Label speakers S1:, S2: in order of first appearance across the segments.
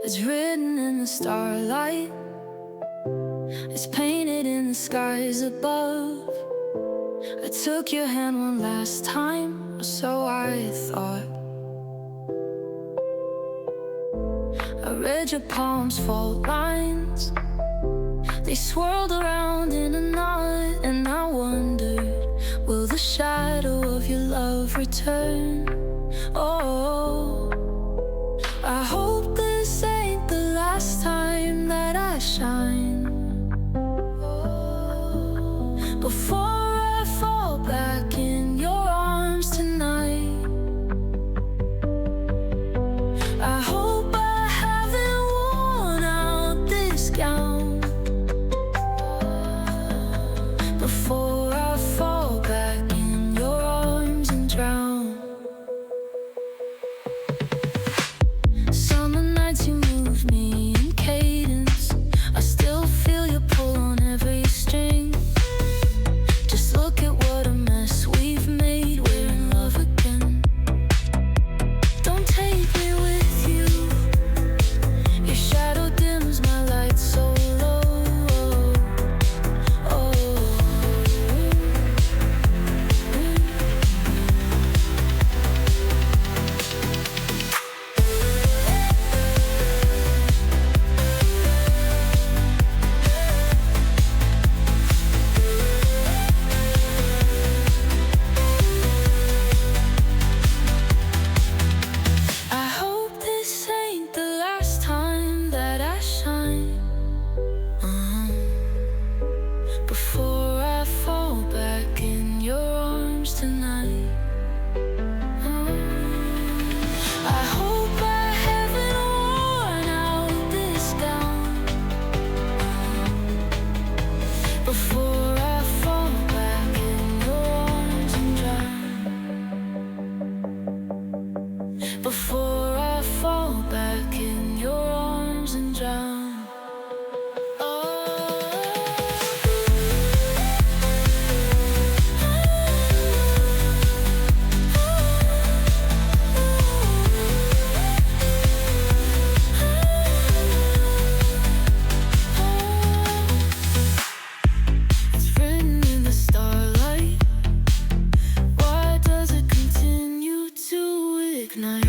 S1: It's written in the starlight, it's painted in the skies above. I took your hand one last time, or so I thought. I read your palms' fault lines, they swirled around in a knot. And I wondered, will the shadow of your love return? Oh, I hope this ain't the last time that I shine. Before I fall back in your arms tonight, I hope I haven't worn out this gown. Before I fall back in your arms and drown. Summer nights you move me in cadence, I still feel your pull on every string. Just look at what a mess we've made, we're in love again. Don't take me with you, your shadow dims my light so low. I hope this ain't the last time that I shine. Before I fall back in your arms tonight. I hope I haven't worn out this gown. Before I fall back in your arms and drown. Before I fall back in your arms and drown. It's written in the starlight, why does it continue to ignite?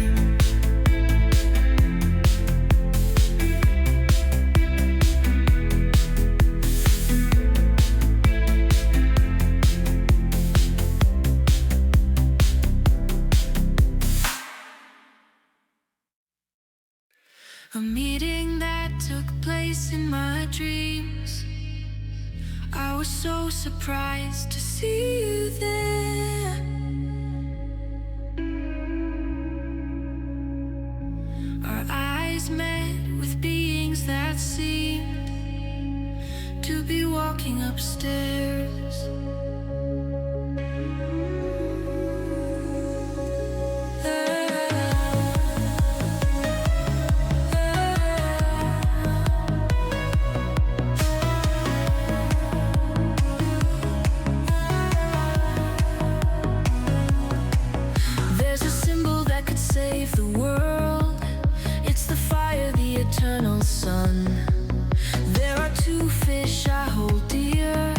S1: A meeting that took place in my dreams, I was so surprised to see you there. Our eyes met with beings that seemed to be walking upstairs. There's a symbol that could save the world. It's the fire, the eternal sun. There are two fish I hold dear,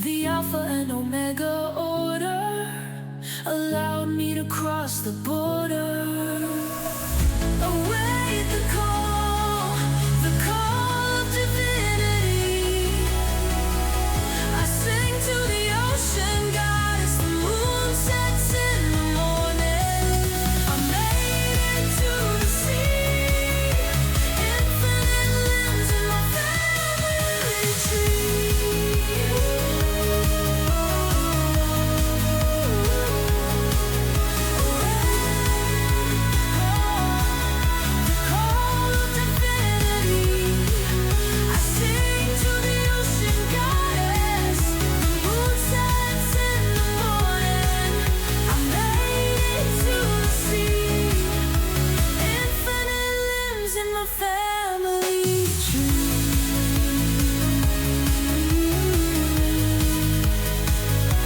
S1: The Alpha and Omega order allowed me to cross the border. Await the call of divinity. I sing to the ocean god as the moon sets in the morning. I made it to the sea, infinite limbs in my family tree. Call of divinity. I sing to the ocean goddess. The moon sets in the morning. I made it to the sea. Infinite limbs in my family tree.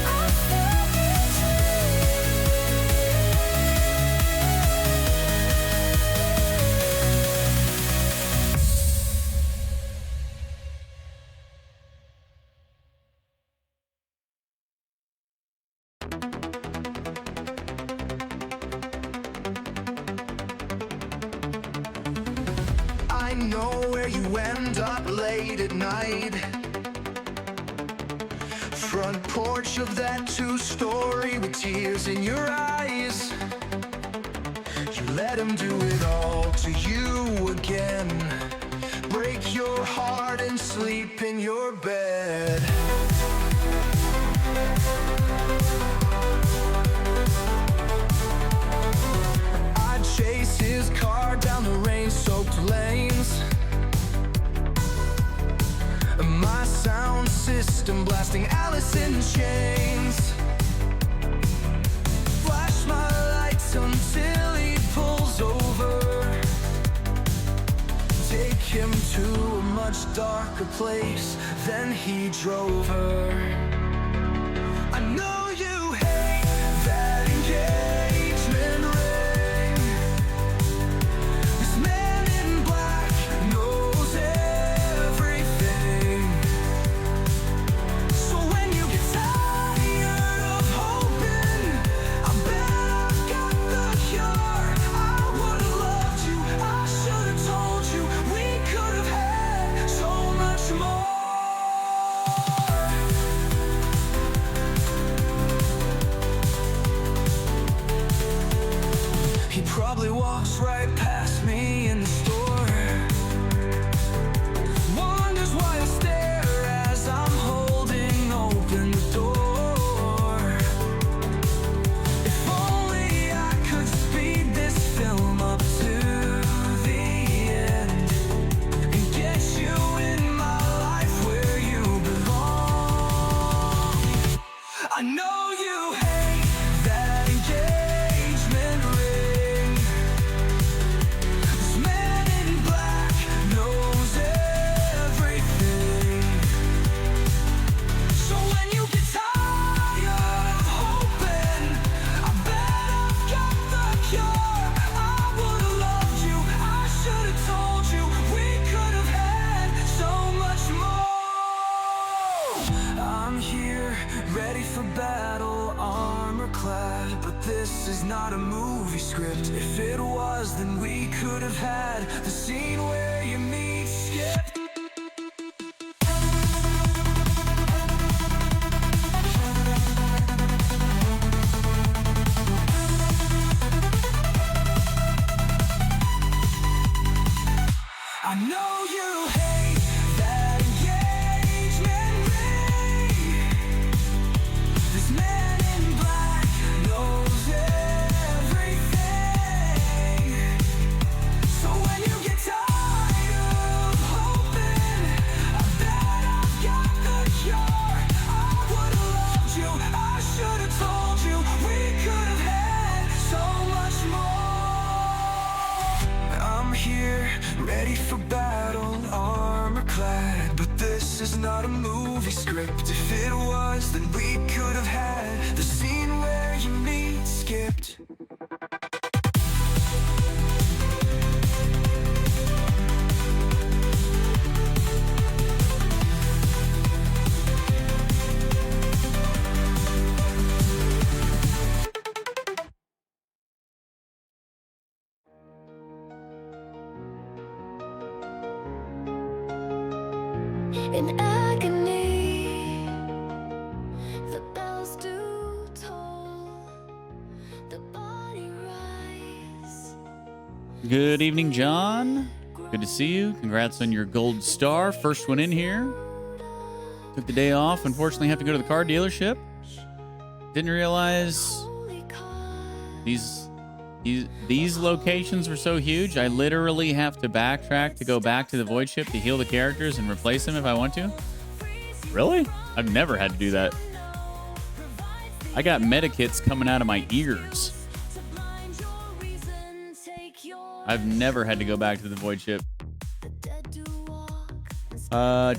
S1: I family
S2: I know where you end up late at night. Front porch of that two-story with tears in your eyes. You let him do it all to you again. Break your heart and sleep in your bed. I'd chase his car down the rain-soaked lanes. My sound system blasting Alice in Chains. Flash my lights until he pulls over. Take him to a much darker place than he drove her. I know you hate that engagement ring. This man in black knows everything. So when you get tired of hoping, I bet I've got the cure. I would've loved you, I should've told you. We could have had so much more. He probably walks right past me in the store. Wonders why I stare as I'm holding open the door. If only I could speed this film up to the end and get you in my life where you belong. I know you hate that engagement ring. This man in black knows everything. So when you get tired of hoping, I bet I've got the cure. I would've loved you, I should've told you. We could have had so much more. I'm here, ready for battle, armor clad. But this is not a movie script. If it was, then we could have had the scene where you meet Skip. I know you hate that engagement ring. This man in black knows everything. So when you get tired of hoping, I bet I've got the cure. I would've loved you, I should've told you. We could have had so much more. I'm here, ready for battle, armor clad. But this is not a movie script. If it was, then we could have had the scene where you meet skipped.
S1: in agony. The bells do toll, the body rise.
S3: Good evening, John. Good to see you. Congrats on your gold star. First one in here. Took the day off. Unfortunately, have to go to the car dealership. Didn't realize these locations were so huge. I literally have to backtrack to go back to the void ship to heal the characters and replace them if I want to. Really? I've never had to do that. I got medikits coming out of my ears. I've never had to go back to the void ship.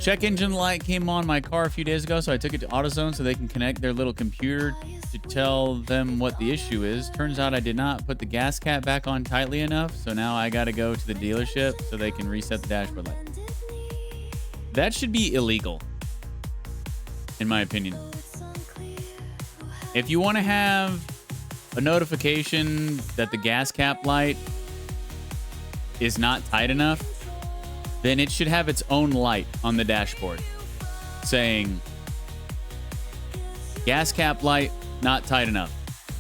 S3: Check engine light came on my car a few days ago, so I took it to AutoZone so they can connect their little computer to tell them what the issue is. Turns out I did not put the gas cap back on tightly enough, so now I got to go to the dealership so they can reset the dashboard light. That should be illegal, in my opinion. If you want to have a notification that the gas cap light is not tight enough, then it should have its own light on the dashboard saying gas cap light not tight enough.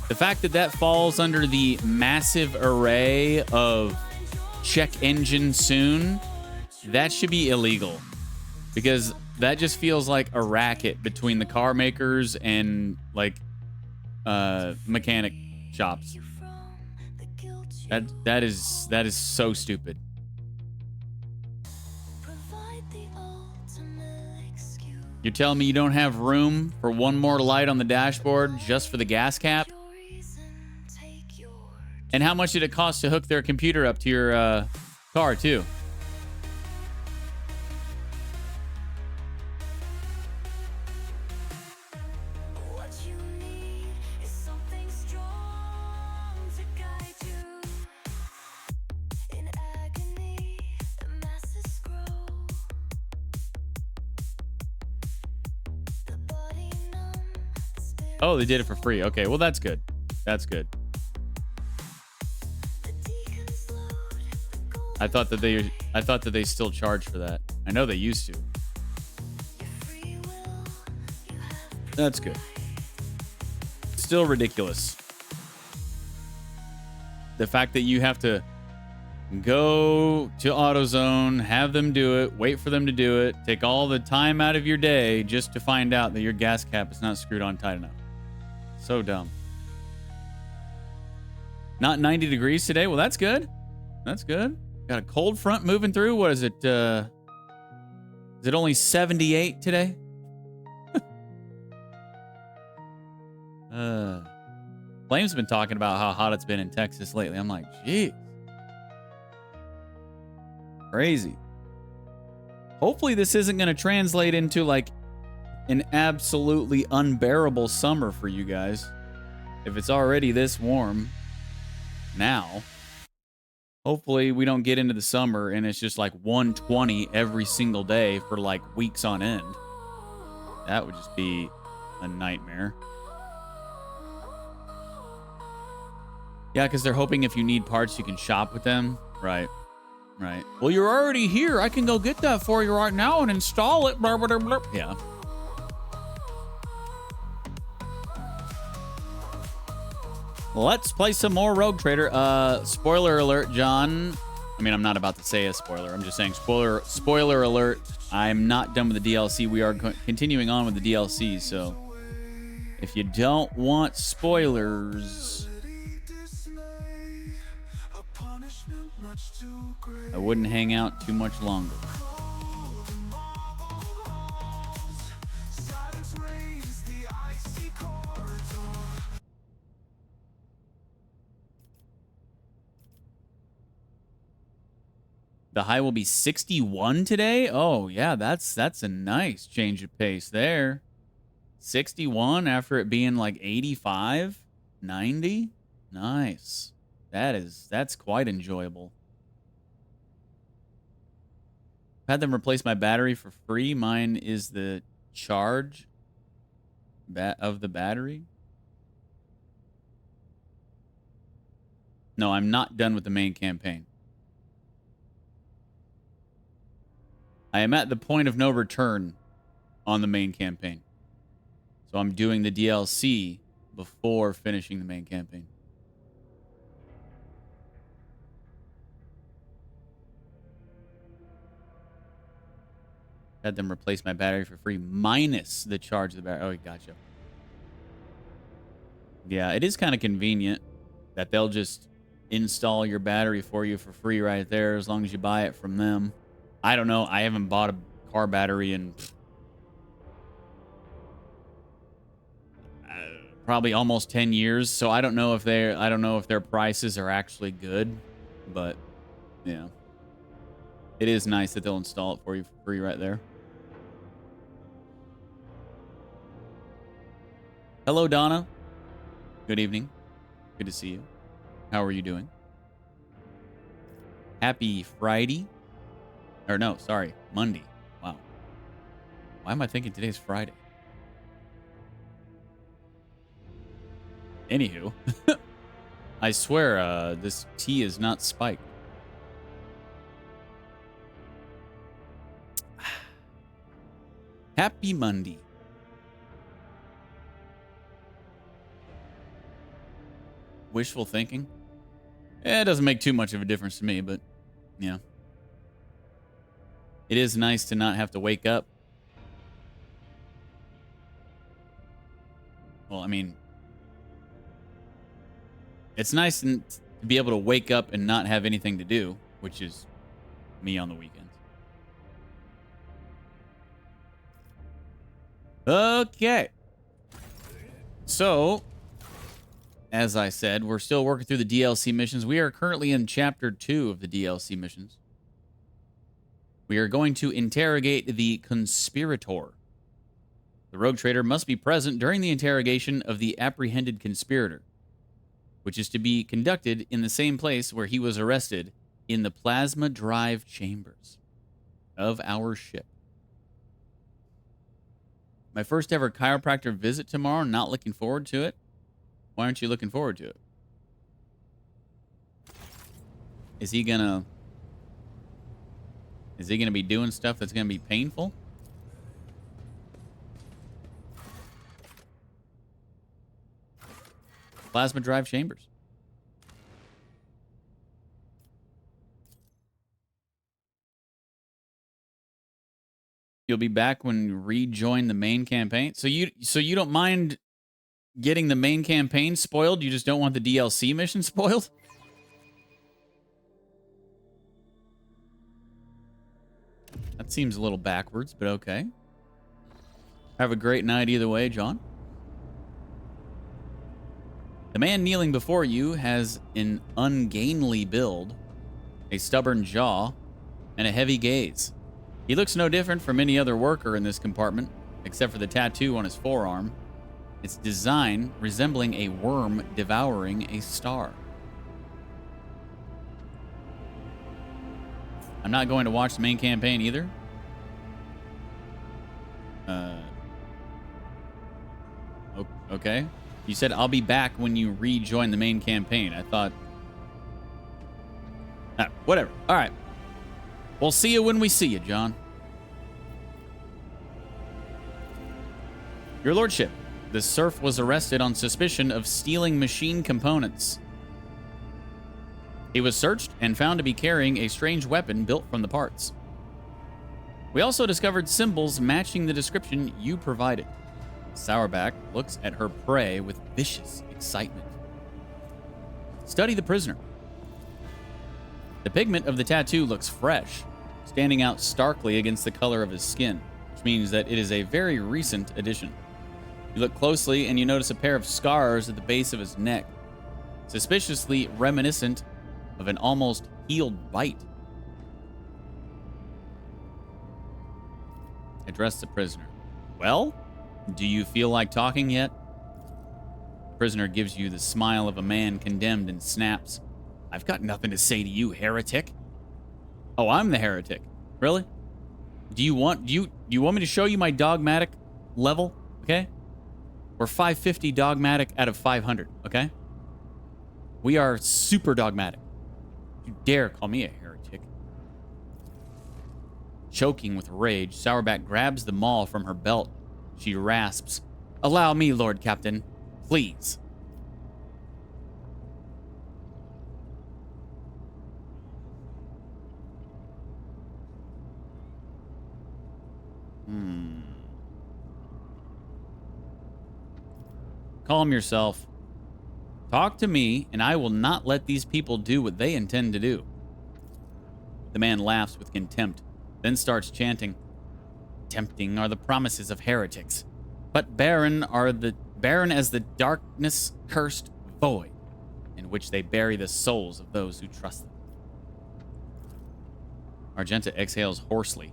S3: The fact that that falls under the massive array of check engine soon, that should be illegal, because that just feels like a racket between the car makers and like mechanic shops. That is so stupid. You're telling me you don't have room for one more light on the dashboard just for the gas cap? And how much did it cost to hook their computer up to your car, too? Oh, they did it for free. Okay, well, that's good. That's good. I thought that they still charge for that. I know they used to. That's good. Still ridiculous. The fact that you have to go to AutoZone, have them do it, wait for them to do it, take all the time out of your day just to find out that your gas cap is not screwed on tight enough. So dumb. Not 90 degrees today. Well, that's good. That's good. Got a cold front moving through. What is it? Is it only 78 today? Flame's been talking about how hot it's been in Texas lately. I'm like, geez. Crazy. Hopefully this isn't going to translate into like an absolutely unbearable summer for you guys. If it's already this warm now, hopefully we don't get into the summer and it's just like 120 every single day for like weeks on end. That would just be a nightmare. Yeah, because they're hoping if you need parts, you can shop with them. Right. Right. Well, you're already here. I can go get that for you right now and install it. Blah, blah, blah, blah. Yeah. Let's play some more Rogue Trader. Spoiler alert, John. I mean, I'm not about to say a spoiler. I'm just saying spoiler alert. I'm not done with the DLC. We are continuing on with the DLC. So if you don't want spoilers, I wouldn't hang out too much longer. The high will be 61 today. Oh, yeah, that's a nice change of pace there. 61 after it being like 85, 90. Nice. That's quite enjoyable. Had them replace my battery for free. Mine is the charge of the battery. No, I'm not done with the main campaign. I am at the point of no return on the main campaign. So I'm doing the DLC before finishing the main campaign. Had them replace my battery for free minus the charge of the battery. Oh, gotcha. Yeah, it is kind of convenient that they'll just install your battery for you for free right there as long as you buy it from them. I don't know. I haven't bought a car battery in probably almost 10 years, so I don't know if their prices are actually good, but yeah. It is nice that they'll install it for you for free right there. Hello, Donna. Good evening. Good to see you. How are you doing? Happy Friday. Or no, sorry, Monday. Wow. Why am I thinking today's Friday? Anywho. I swear, this tea is not spiked. Happy Monday. Wishful thinking? It doesn't make too much of a difference to me, but yeah. It is nice to not have to wake up. Well, I mean, it's nice to be able to wake up and not have anything to do, which is me on the weekends. Okay. So, as I said, we're still working through the DLC missions. We are currently in Chapter 2 of the DLC missions. We are going to interrogate the conspirator. The rogue trader must be present during the interrogation of the apprehended conspirator, which is to be conducted in the same place where he was arrested, in the plasma drive chambers of our ship. My first ever chiropractor visit tomorrow. Not looking forward to it. Why aren't you looking forward to it? Is he gonna be doing stuff that's gonna be painful? Plasma drive chambers. You'll be back when you rejoin the main campaign. So you don't mind getting the main campaign spoiled? You just don't want the DLC mission spoiled? That seems a little backwards, but okay. Have a great night either way, John. The man kneeling before you has an ungainly build, a stubborn jaw, and a heavy gaze. He looks no different from any other worker in this compartment, except for the tattoo on his forearm. Its design resembling a worm devouring a star. I'm not going to watch the main campaign either. Okay. You said I'll be back when you rejoin the main campaign. I thought... whatever. All right. We'll see you when we see you, John. Your Lordship, the serf was arrested on suspicion of stealing machine components. He was searched and found to be carrying a strange weapon built from the parts. We also discovered symbols matching the description you provided. Sourback looks at her prey with vicious excitement. Study the prisoner. The pigment of the tattoo looks fresh, standing out starkly against the color of his skin, which means that it is a very recent addition. You look closely and you notice a pair of scars at the base of his neck, suspiciously reminiscent of an almost healed bite. Address the prisoner. Well, do you feel like talking yet? The prisoner gives you the smile of a man condemned and snaps. I've got nothing to say to you, heretic. Oh, I'm the heretic. Really? Do you want me to show you my dogmatic level? Okay? We're 550 dogmatic out of 500, okay? We are super dogmatic. You dare call me a heretic. Choking with rage, Sourback grabs the maul from her belt. She rasps, "Allow me, Lord Captain. Please." Calm yourself. Talk to me, and I will not let these people do what they intend to do. The man laughs with contempt, then starts chanting, "Tempting are the promises of heretics, but barren as the darkness-cursed void in which they bury the souls of those who trust them." Argenta exhales hoarsely.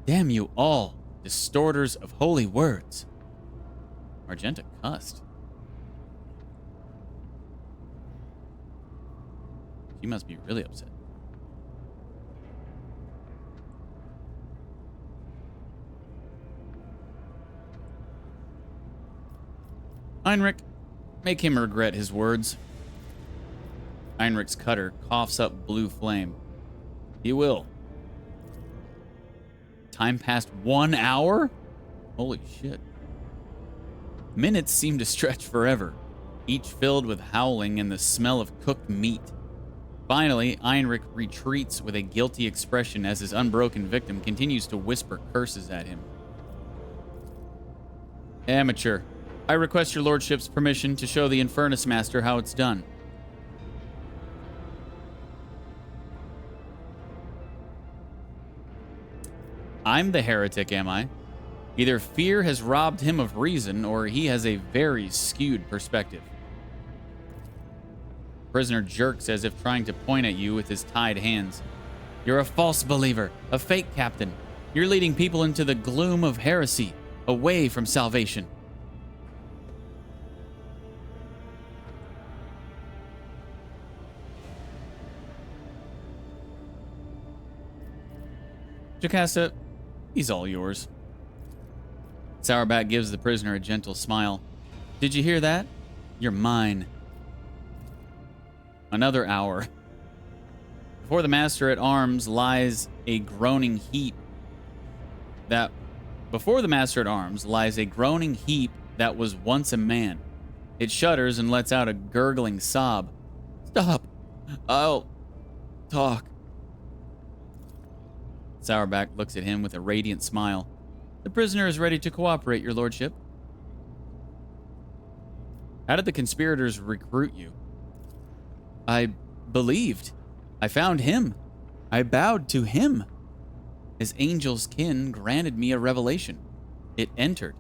S3: "Damn you all, distorters of holy words." Argenta cussed. She must be really upset. Heinrich, make him regret his words. Heinrich's cutter coughs up blue flame. He will. Time passed 1 hour? Holy shit. Minutes seem to stretch forever, each filled with howling and the smell of cooked meat. Finally, Heinrich retreats with a guilty expression as his unbroken victim continues to whisper curses at him. "Amateur, I request your lordship's permission to show the Infernus Master how it's done." I'm the heretic, am I? Either fear has robbed him of reason, or he has a very skewed perspective. Prisoner jerks as if trying to point at you with his tied hands. "You're a false believer, a fake captain. You're leading people into the gloom of heresy, away from salvation." Jocasta, he's all yours. Sourback gives the prisoner a gentle smile. "Did you hear that? You're mine." Another hour. Before the master-at-arms lies a groaning heap that was once a man. It shudders and lets out a gurgling sob. "Stop. I'll talk." Sourback looks at him with a radiant smile. "The prisoner is ready to cooperate, your lordship." "How did the conspirators recruit you?" "I believed. I found him. I bowed to him. His angel's kin granted me a revelation. It entered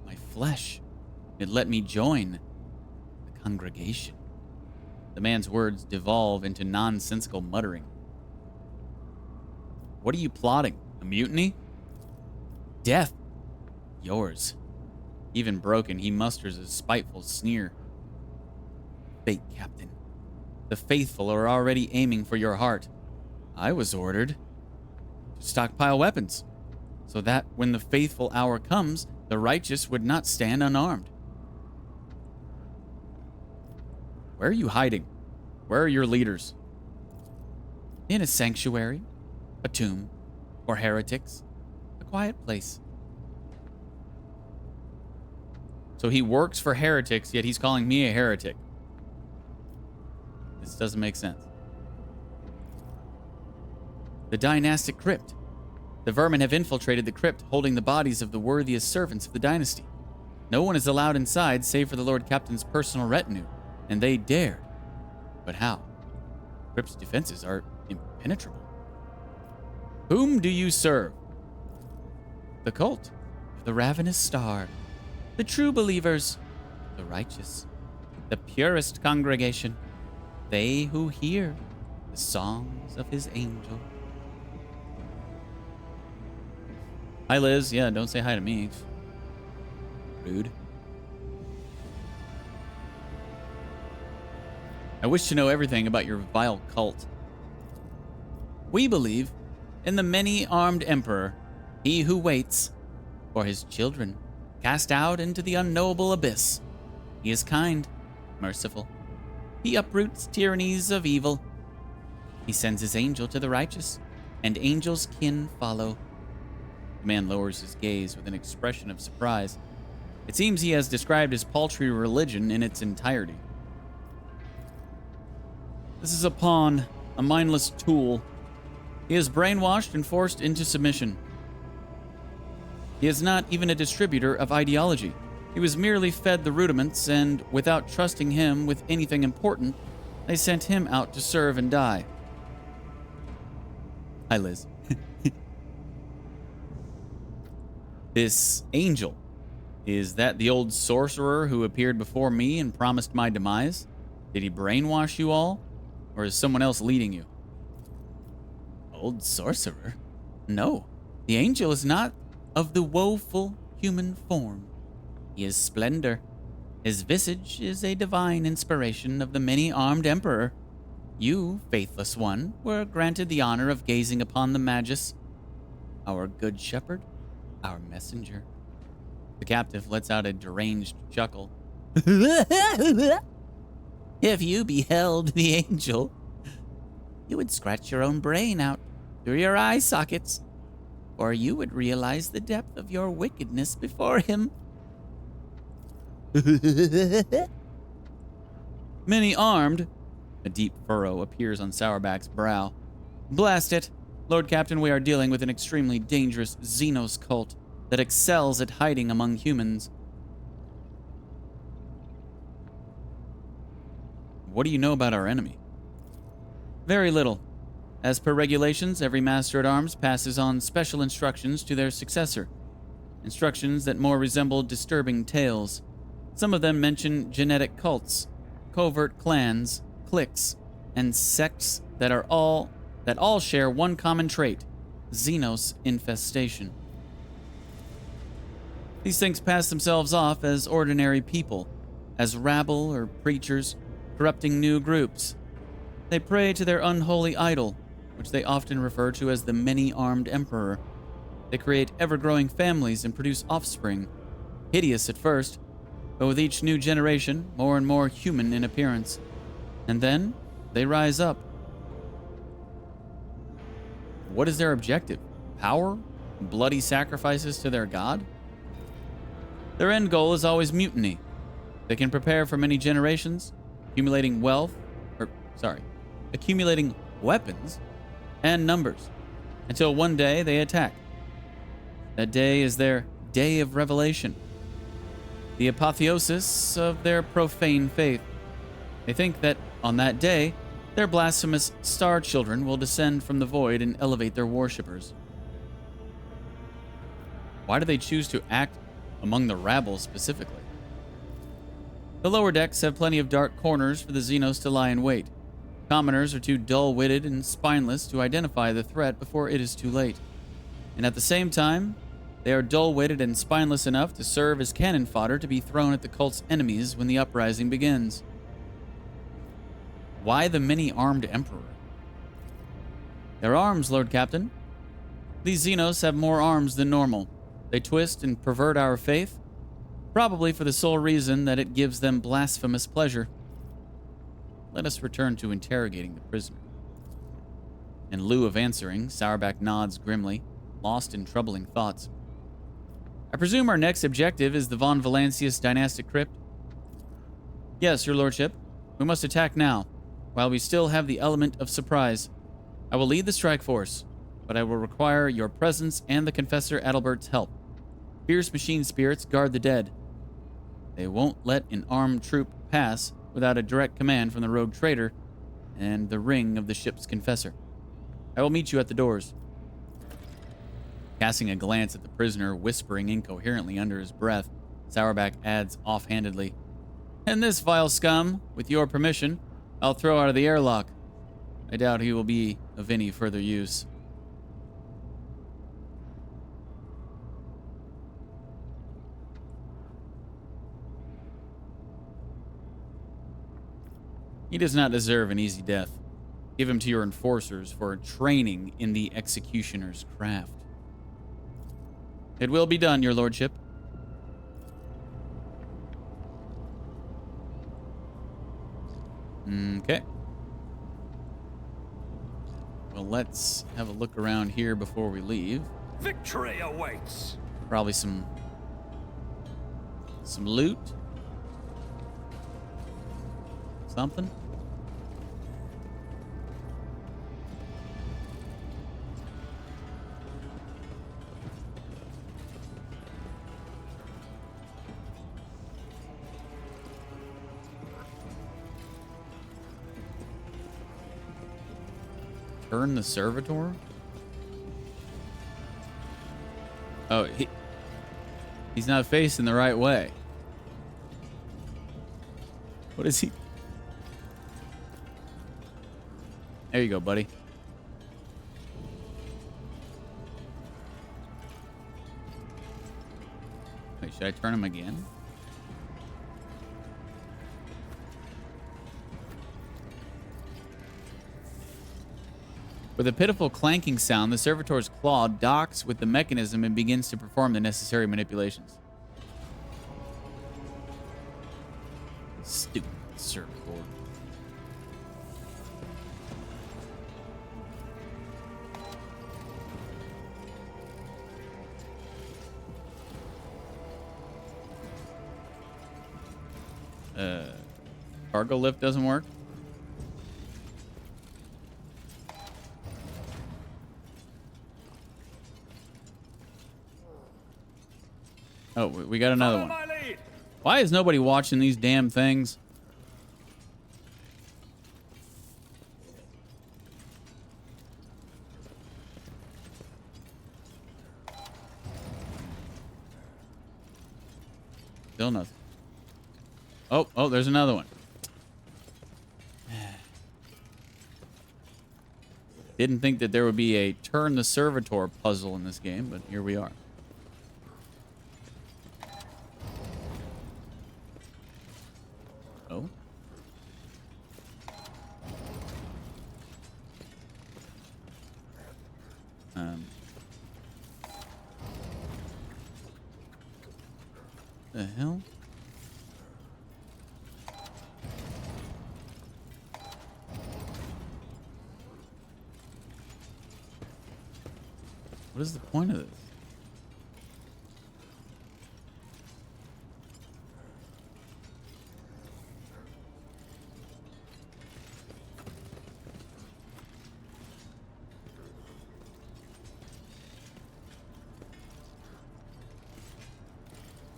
S3: my flesh. It let me join the congregation." The man's words devolve into nonsensical muttering. "What are you plotting? A mutiny?" "Death. Yours." Even broken, he musters a spiteful sneer. "Fake captain. The faithful are already aiming for your heart. I was ordered to stockpile weapons, so that when the faithful hour comes, the righteous would not stand unarmed." "Where are you hiding? Where are your leaders?" "In a sanctuary, a tomb, or heretics, a quiet place." So he works for heretics, yet he's calling me a heretic. This doesn't make sense. "The dynastic crypt. The vermin have infiltrated the crypt, holding the bodies of the worthiest servants of the dynasty. No one is allowed inside save for the Lord Captain's personal retinue, and they dared. But how? The crypt's defenses are impenetrable." "Whom do you serve?" "The cult of the ravenous star. The true believers. The righteous. The purest congregation. They who hear the songs of his angel." "Hi, Liz. Yeah, don't say hi to me. Rude." "I wish to know everything about your vile cult." "We believe in the many-armed emperor, he who waits for his children cast out into the unknowable abyss. He is kind, merciful. He uproots tyrannies of evil. He sends his angel to the righteous and angels kin follow. The man lowers his gaze with an expression of surprise. It seems he has described his paltry religion in its entirety. This is a pawn, a mindless tool. He is brainwashed and forced into submission. He is not even a distributor of ideology. He was merely fed the rudiments, and without trusting him with anything important, they sent him out to serve and die. Hi, Liz. This angel, is that the old sorcerer who appeared before me and promised my demise? Did he brainwash you all? Or is someone else leading you? Old sorcerer? No, the angel is not of the woeful human form. He is splendor. His visage is a divine inspiration of the many-armed emperor. You, faithless one, were granted the honor of gazing upon the Magus, our good shepherd, our messenger. The captive lets out a deranged chuckle. If you beheld the angel, you would scratch your own brain out through your eye sockets, or you would realize the depth of your wickedness before him. Many armed. A deep furrow appears on Sourback's brow. Blast it. Lord Captain, we are dealing with an extremely dangerous Xenos cult that excels at hiding among humans. What do you know about our enemy? Very little. As per regulations, every Master-at-Arms passes on special instructions to their successor. Instructions that more resemble disturbing tales. Some of them mention genetic cults, covert clans, cliques, and sects that all share one common trait: Xenos infestation. These things pass themselves off as ordinary people, as rabble or preachers, corrupting new groups. They pray to their unholy idol, which they often refer to as the many-armed emperor. They create ever-growing families and produce offspring, hideous at first, but with each new generation, more and more human in appearance. And then, they rise up. What is their objective? Power? Bloody sacrifices to their god? Their end goal is always mutiny. They can prepare for many generations, accumulating weapons and numbers, until one day they attack. That day is their day of revelation, the apotheosis of their profane faith. They think that on that day, their blasphemous star children will descend from the void and elevate their worshippers. Why do they choose to act among the rabble specifically? The lower decks have plenty of dark corners for the Xenos to lie in wait. Commoners are too dull-witted and spineless to identify the threat before it is too late. And at the same time, they are dull-witted and spineless enough to serve as cannon fodder to be thrown at the cult's enemies when the uprising begins. Why the many-armed emperor? Their arms, Lord Captain. These Xenos have more arms than normal. They twist and pervert our faith, probably for the sole reason that it gives them blasphemous pleasure. Let us return to interrogating the prisoner. In lieu of answering, Sourback nods grimly, lost in troubling thoughts. I presume our next objective is the Von Valancius dynastic crypt? Yes, your lordship. We must attack now, while we still have the element of surprise. I will lead the strike force, but I will require your presence and the Confessor Adalbert's help. Fierce machine spirits guard the dead. They won't let an armed troop pass without a direct command from the rogue traitor and the ring of the ship's confessor. I will meet you at the doors. Casting a glance at the prisoner, whispering incoherently under his breath, Sourback adds offhandedly, "And this vile scum, with your permission, I'll throw out of the airlock. I doubt he will be of any further use." He does not deserve an easy death. Give him to your enforcers for training in the executioner's craft. It will be done, your lordship. Okay. Well, let's have a look around here before we leave.
S2: Victory awaits.
S3: Probably some loot. Something. Turn the servitor? Oh, he's not facing the right way. What is he? There you go, buddy. Wait, should I turn him again? With a pitiful clanking sound, the servitor's claw docks with the mechanism and begins to perform the necessary manipulations. Stupid servitor. Cargo lift doesn't work. Oh, we got another one. Why is nobody watching these damn things? Still nothing. Oh, there's another one. Didn't think that there would be a turn the servitor puzzle in this game, but here we are. Oh. The hell? What is the point of this?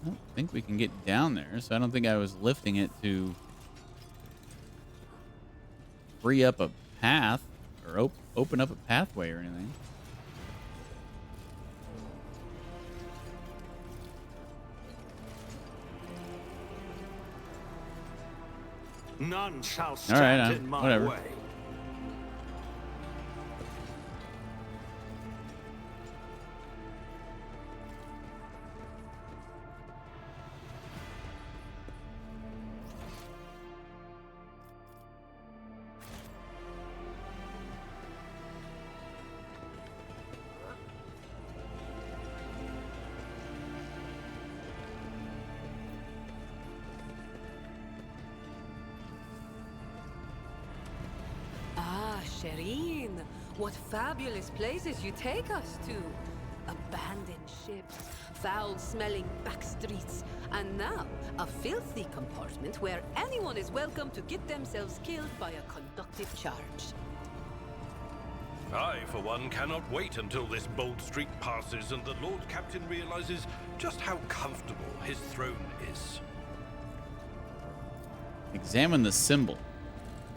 S3: I don't think we can get down there, so I don't think I was lifting it to free up a path or open up a pathway or anything.
S2: None shall stand in my
S3: whatever.
S2: way.
S4: Shireen, what fabulous places you take us to. Abandoned ships, foul-smelling back streets, and now a filthy compartment where anyone is welcome to get themselves killed by a conductive charge.
S5: I, for one, cannot wait until this bold streak passes and the Lord Captain realizes just how comfortable his throne is.
S3: Examine the symbol.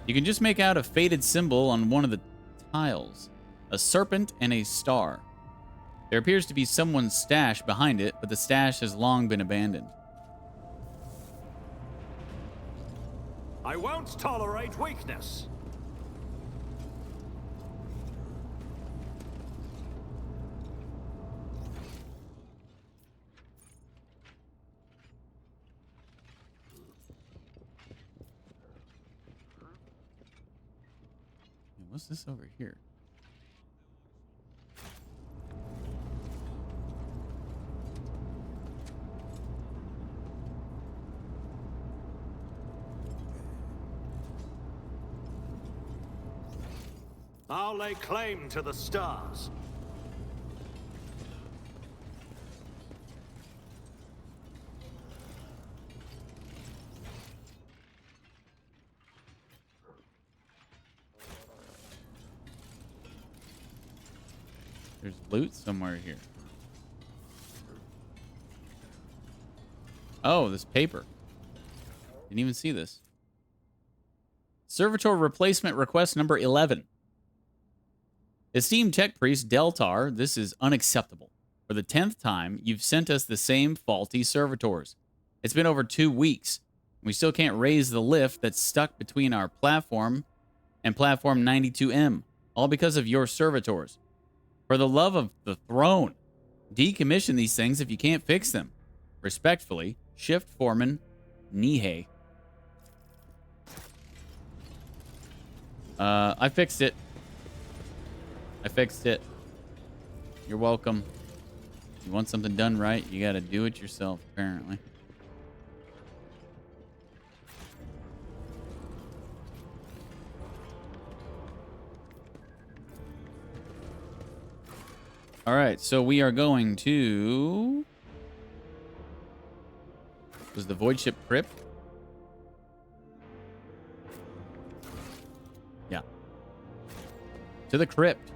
S3: You can just make out a faded symbol on one of the tiles. A serpent and a star. There appears to be someone's stash behind it, but the stash has long been abandoned.
S2: I won't tolerate weakness.
S3: What's this over here?
S6: I'll lay claim to the stars.
S3: There's loot somewhere here. Oh, this paper. Didn't even see this. Servitor replacement request number 11. Esteemed tech priest Deltar, this is unacceptable. For the 10th time, you've sent us the same faulty servitors. It's been over 2 weeks. We still can't raise the lift that's stuck between our platform and platform 92M, all because of your servitors. For the love of the throne, decommission these things if you can't fix them. Respectfully, Shift Foreman Nihei. I fixed it. I fixed it. You're welcome. You want something done right, you gotta do it yourself, apparently. Alright, so we are going to... Was the Void Ship Crypt? Yeah. To the crypt.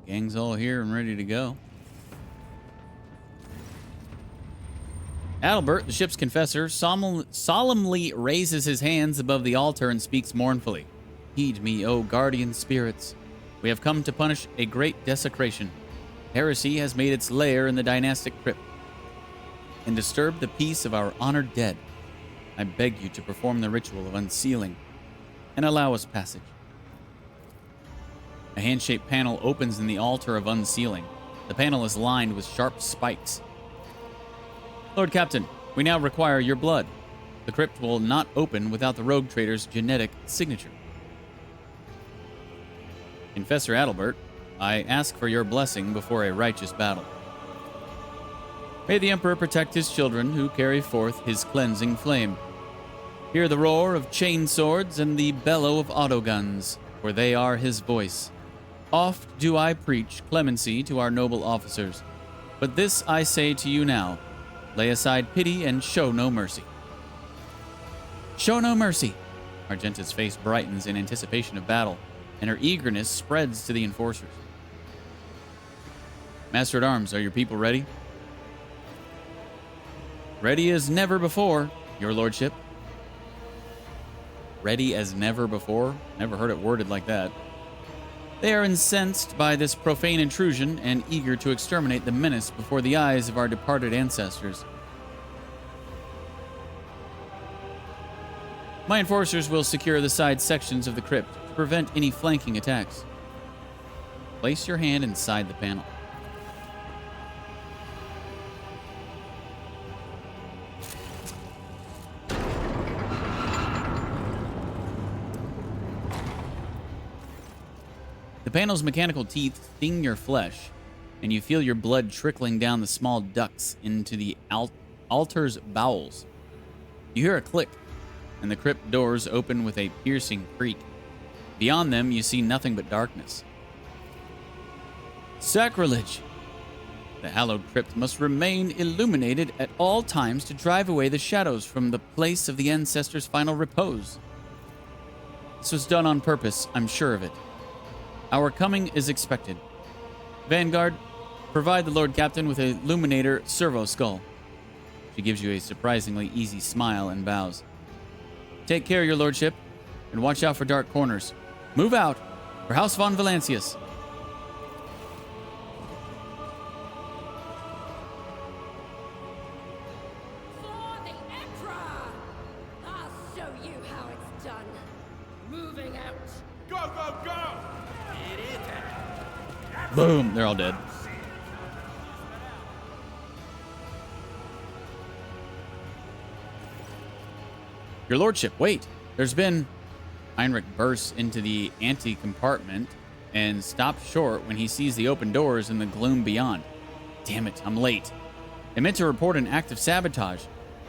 S3: Gang's all here and ready to go. Adalbert, the ship's confessor, solemnly raises his hands above the altar and speaks mournfully. Heed me, O guardian spirits. We have come to punish a great desecration. Heresy has made its lair in the dynastic crypt and disturbed the peace of our honored dead. I beg you to perform the ritual of unsealing and allow us passage. A hand-shaped panel opens in the altar of unsealing. The panel is lined with sharp spikes. Lord Captain, we now require your blood. The crypt will not open without the rogue trader's genetic signature. Confessor Adalbert, I ask for your blessing before a righteous battle. May the Emperor protect his children who carry forth his cleansing flame. Hear the roar of chain swords and the bellow of autoguns, for they are his voice. Oft do I preach clemency to our noble officers, but this I say to you now, lay aside pity and show no mercy. Show no mercy! Argenta's face brightens in anticipation of battle, and her eagerness spreads to the enforcers. Master-at-Arms, are your people ready? Ready as never before, your lordship. Ready as never before? Never heard it worded like that. They are incensed by this profane intrusion and eager to exterminate the menace before the eyes of our departed ancestors. My enforcers will secure the side sections of the crypt to prevent any flanking attacks. Place your hand inside the panel. The panel's mechanical teeth sting your flesh, and you feel your blood trickling down the small ducts into the altar's bowels. You hear a click, and the crypt doors open with a piercing creak. Beyond them, you see nothing but darkness. Sacrilege! The hallowed crypt must remain illuminated at all times to drive away the shadows from the place of the ancestors' final repose. This was done on purpose, I'm sure of it. Our coming is expected. Vanguard, provide the Lord Captain with a Luminator servo skull. She gives you a surprisingly easy smile and bows. Take care, your lordship, and watch out for dark corners. Move out for House von Valancius.
S7: For the Emperor! I'll show you how it's done. Moving out.
S5: Go, go, go!
S3: Boom, they're all dead. Your lordship, wait. There's been... Heinrich bursts into the ante-compartment and stops short when he sees the open doors and the gloom beyond. Damn it, I'm late. They meant to report an act of sabotage.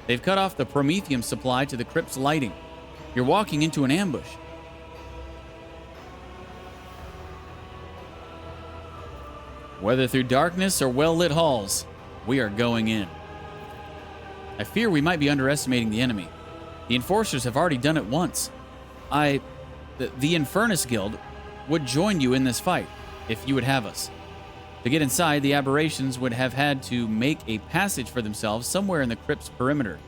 S3: They've cut off the promethium supply to the crypt's lighting. You're walking into an ambush. Whether through darkness or well-lit halls, we are going in. I fear we might be underestimating the enemy. The enforcers have already done it once. The Infernus Guild would join you in this fight, if you would have us. To get inside, the aberrations would have had to make a passage for themselves somewhere in the crypt's perimeter.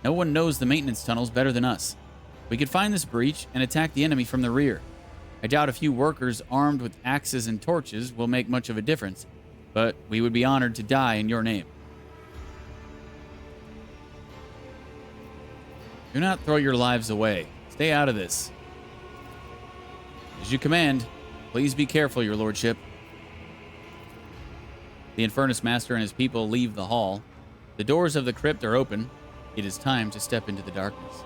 S3: No one knows the maintenance tunnels better than us. We could find this breach and attack the enemy from the rear. I doubt a few workers armed with axes and torches will make much of a difference, but we would be honored to die in your name. Do not throw your lives away. Stay out of this. As you command, please be careful, your lordship. The Infernus Master and his people leave the hall. The doors of the crypt are open. It is time to step into the darkness.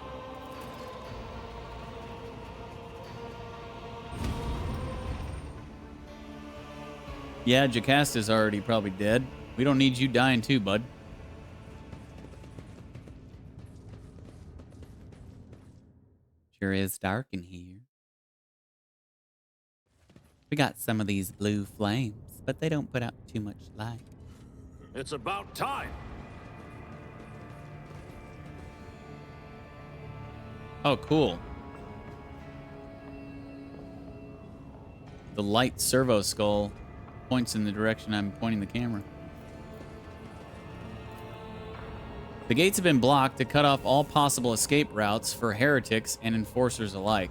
S3: Yeah, Jacasta's already probably dead. We don't need you dying too, bud. Sure is dark in here. We got some of these blue flames, but they don't put out too much light.
S6: It's about time.
S3: Oh, cool. The light servo skull points in the direction I'm pointing the camera. The gates have been blocked to cut off all possible escape routes for heretics and enforcers alike.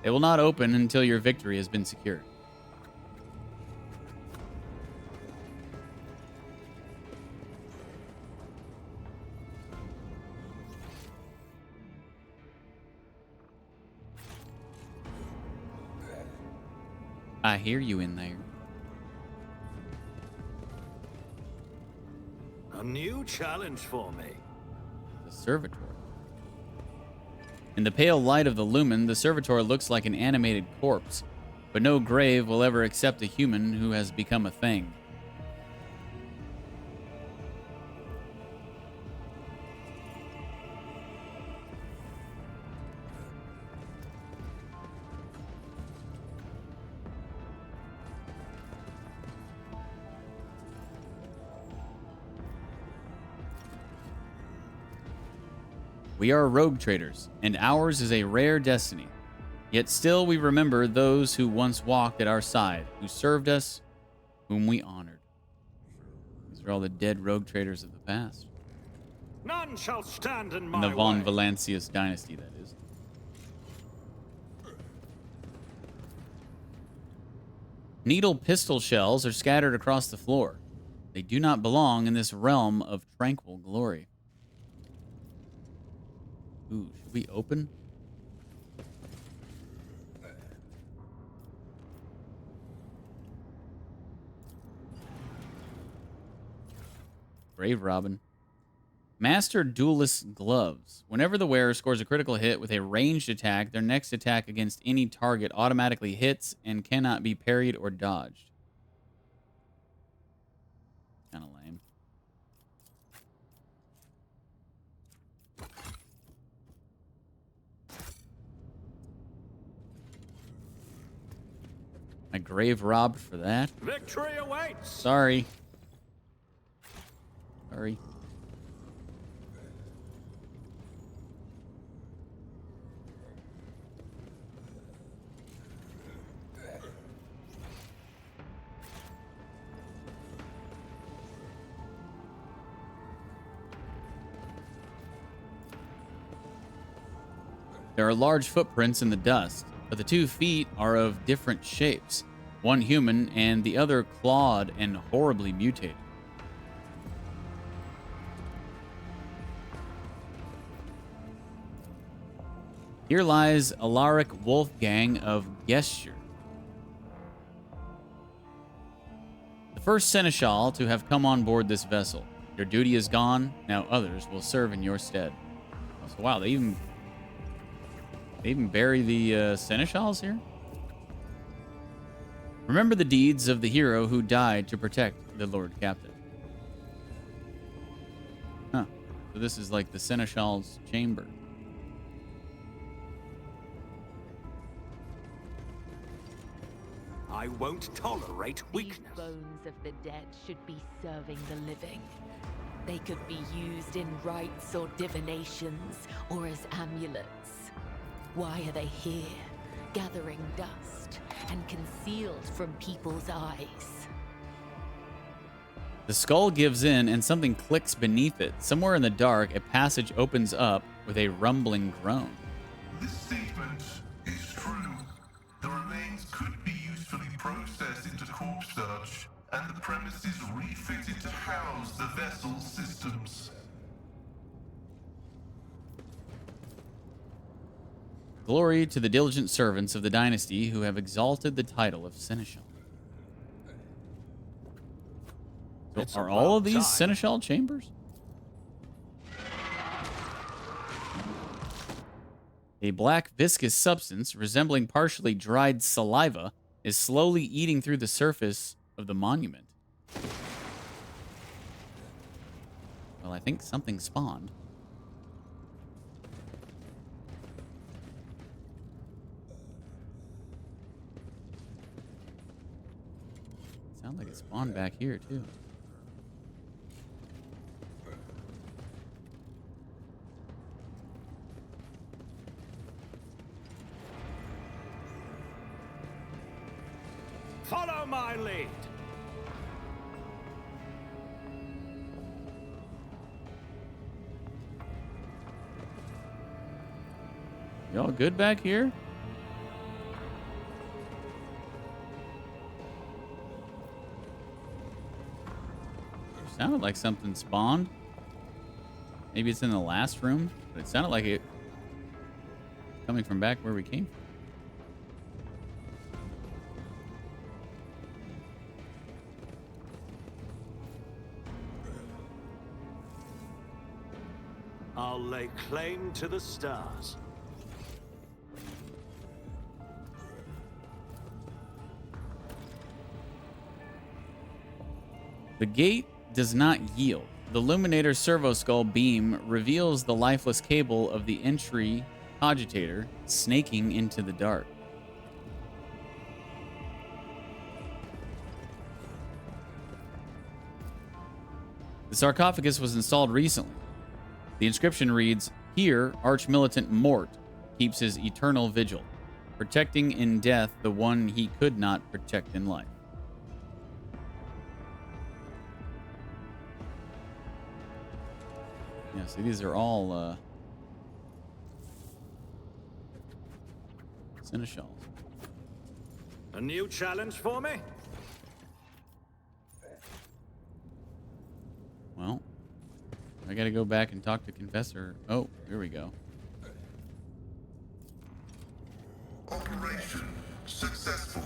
S3: They will not open until your victory has been secured. I hear you in there.
S6: A new challenge for me.
S3: The servitor. In the pale light of the lumen, the servitor looks like an animated corpse, but no grave will ever accept a human who has become a thing. We are rogue traders, and ours is a rare destiny. Yet still we remember those who once walked at our side, who served us, whom we honored. These are all the dead rogue traders of the past.
S6: None shall stand in
S3: In
S6: my
S3: the Von
S6: way.
S3: Valancius dynasty, that is. Needle pistol shells are scattered across the floor. They do not belong in this realm of tranquil glory. Ooh, should we open? Grave Robin. Master Duelist Gloves. Whenever the wearer scores a critical hit with a ranged attack, their next attack against any target automatically hits and cannot be parried or dodged. Kind of lame. My grave robbed for that.
S6: Victory awaits.
S3: Sorry. Sorry. There are large footprints in the dust, but the 2 feet are of different shapes. One human and the other clawed and horribly mutated. Here lies Alaric Wolfgang of Gesture, the first seneschal to have come on board this vessel. Your duty is gone. Now others will serve in your stead. So, wow, they even bury the seneschals here? Remember the deeds of the hero who died to protect the Lord Captain. Huh. So this is like the seneschal's chamber.
S6: I won't tolerate
S7: These
S6: weakness.
S7: bones of the dead should be serving the living. They could be used in rites or divinations, or as amulets. Why are they here, gathering dust and concealed from people's eyes?
S3: The skull gives in and something clicks beneath it. Somewhere in the dark, a passage opens up with a rumbling groan.
S8: This statement is true. The remains could be usefully processed into corpse search, and the premises refitted to house the vessel's systems.
S3: Glory to the diligent servants of the dynasty who have exalted the title of seneschal. So
S6: It's
S3: are all of
S6: about
S3: these
S6: time.
S3: seneschal chambers? A black viscous substance resembling partially dried saliva is slowly eating through the surface of the monument. Well, I think something spawned. Sounds like it spawned back here, too.
S6: Follow my lead.
S3: Y'all good back here? Sounded like something spawned. Maybe it's in the last room, but it sounded like it coming from back where we came from.
S6: I'll lay claim to the stars.
S3: The gate does not yield. The Luminator servo skull beam reveals the lifeless cable of the entry cogitator snaking into the dark. The sarcophagus was installed recently. The inscription reads, "Here, Arch-Militant Mort keeps his eternal vigil, protecting in death the one he could not protect in life." Yeah, see, these are all seneschals.
S6: A new challenge for me?
S3: Well, I gotta go back and talk to Confessor. Oh, here we go.
S8: Operation successful.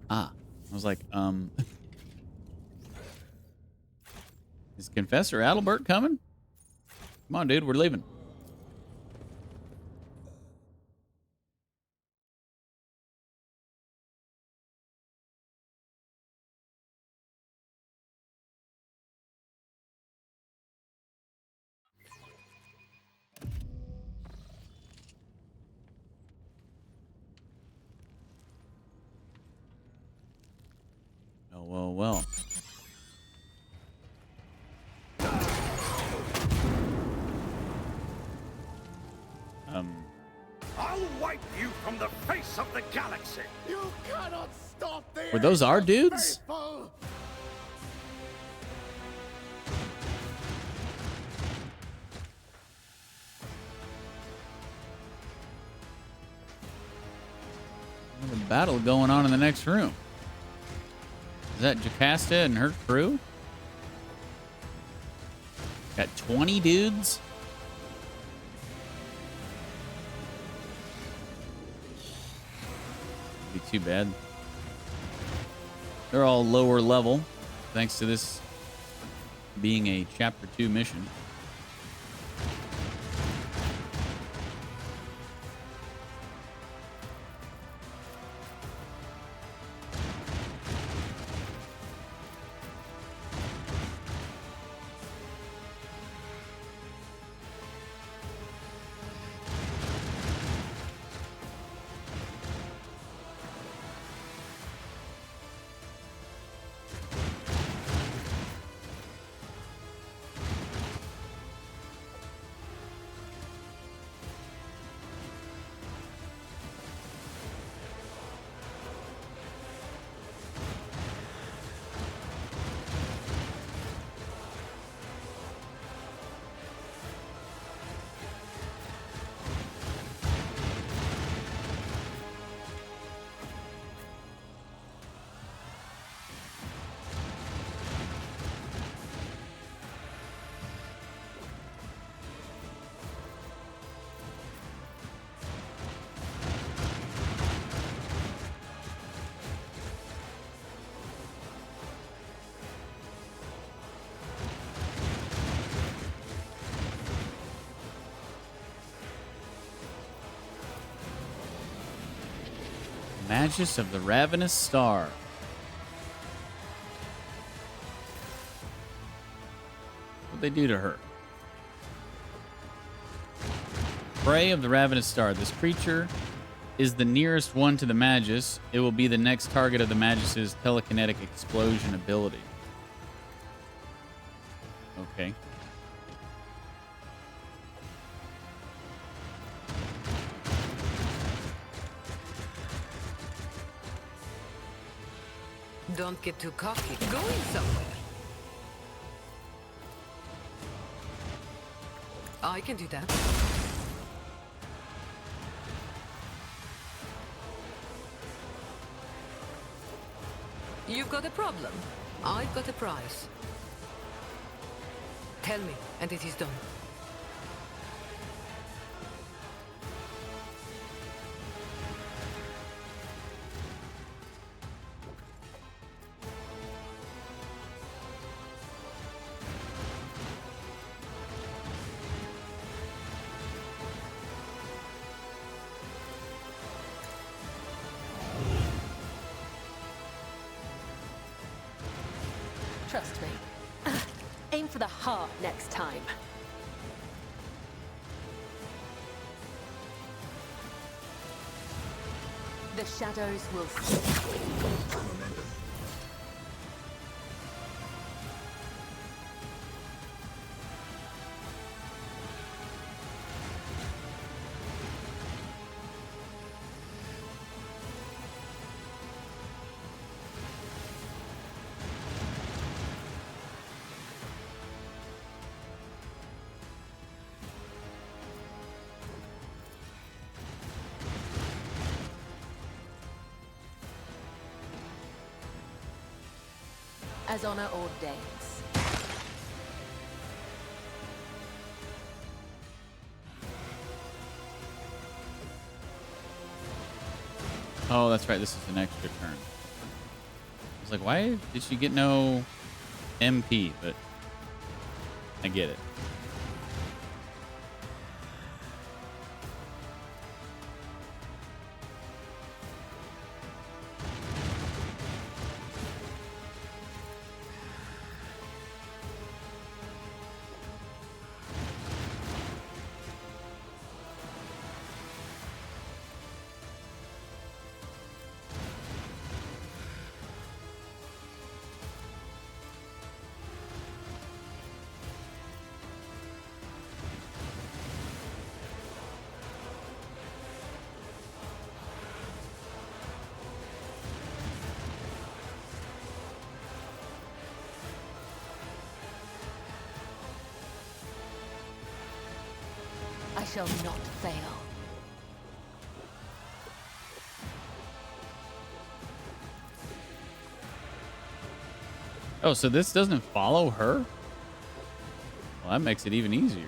S3: Ah, I was like, is Confessor Adalbert coming? Come on, dude, we're leaving. Oh, well, well.
S6: I'll wipe you from the face of the galaxy.
S9: You cannot stop the
S3: Were those our dudes?
S9: faithful.
S3: battle going on in the next room. Is that Jocasta and her crew? Got 20 dudes? Be too bad. They're all lower level, thanks to this being a Chapter 2 mission. Magus of the Ravenous Star. What'd they do to her? Prey of the Ravenous Star. This creature is the nearest one to the Magus. It will be the next target of the Magus's telekinetic explosion ability. Okay.
S4: Don't get too cocky. Going somewhere. I can do that. You've got a problem. I've got a prize. Tell me, and it is done.
S10: Trust me. Aim for the heart next time. The shadows will as honor ordains.
S3: Oh, that's right. This is an extra turn. I was like, why did she get no MP? But I get it.
S10: I shall not fail.
S3: Oh, so this doesn't follow her? Well, that makes it even easier.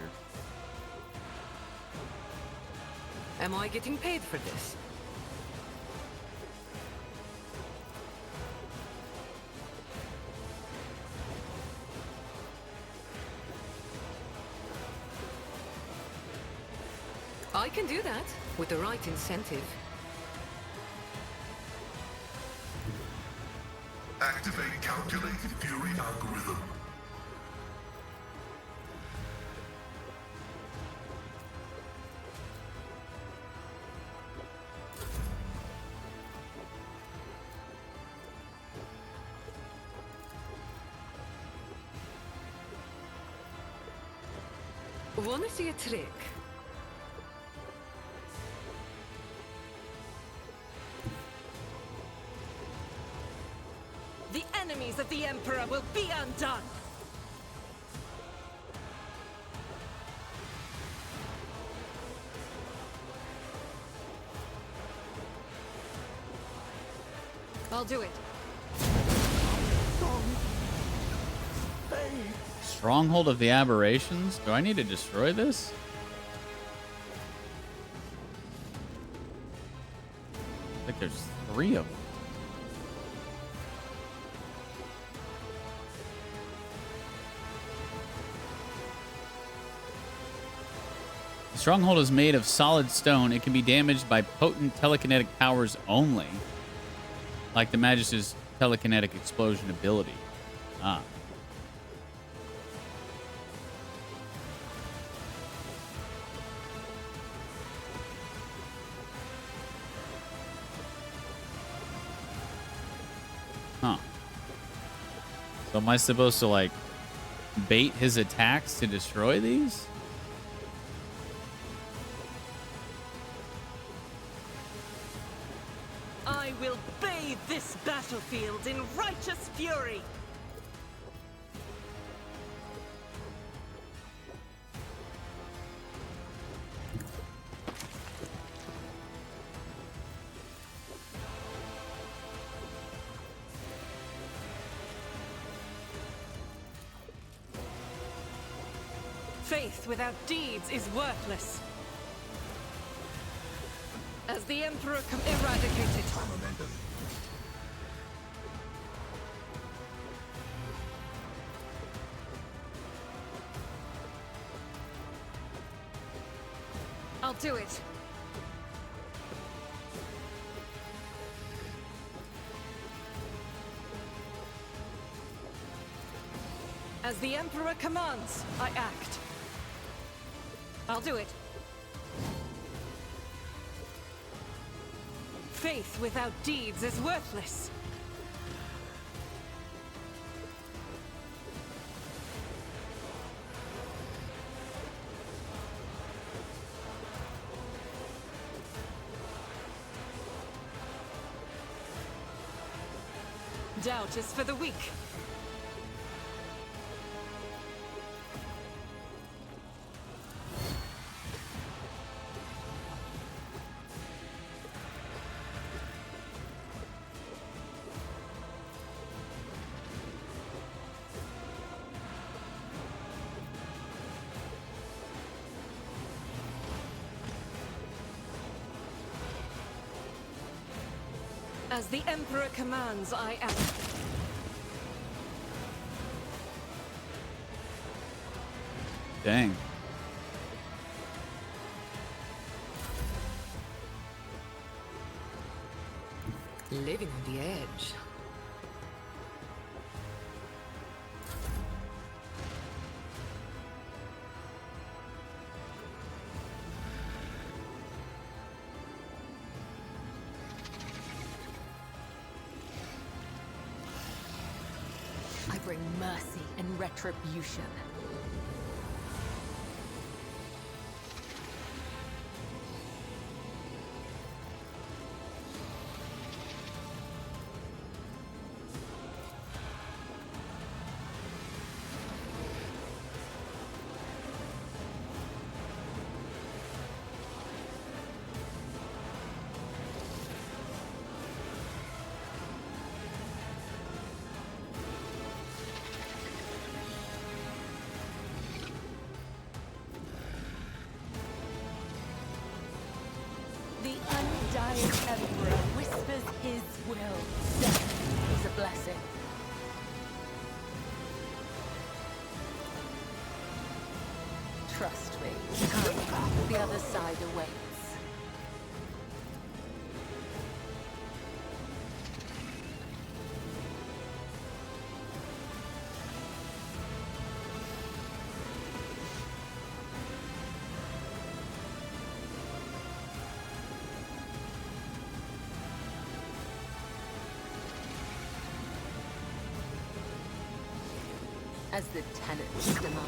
S4: Am I getting paid for this? I can do that with the right incentive.
S8: Activate calculated fury algorithm.
S4: Wanna see a trick?
S10: The enemies of the Emperor will be undone!
S4: I'll do it.
S3: Stronghold of the Aberrations? Do I need to destroy this? I think there's 3 of them. The stronghold is made of solid stone. It can be damaged by potent telekinetic powers only, like the Magus's telekinetic explosion ability. Ah. Huh. So am I supposed to, like, bait his attacks to destroy these?
S10: I will bathe this battlefield in righteous fury! Faith without deeds is worthless. As the Emperor eradicated.
S4: I'll do it.
S10: As the Emperor commands, I act. I'll do it. Faith without deeds is worthless. Doubt is for the weak. As the Emperor commands, I act.
S3: Dang.
S4: Living on the edge.
S7: I bring mercy and retribution. This Emperor whispers his will. Death is a blessing. Trust me. Come, the other side awaits. As the tenants demand.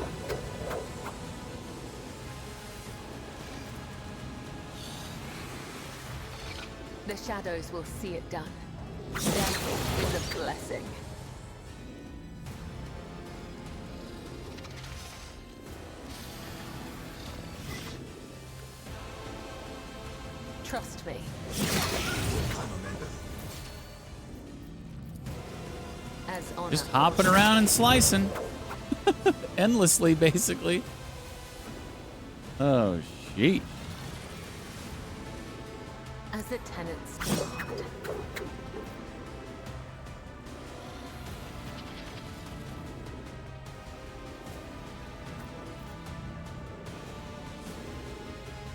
S7: The shadows will see it done. Death is a blessing. Trust me. As honor.
S3: Just hopping around and slicing. Endlessly, basically. Oh, sheesh.
S7: As the tenants demand.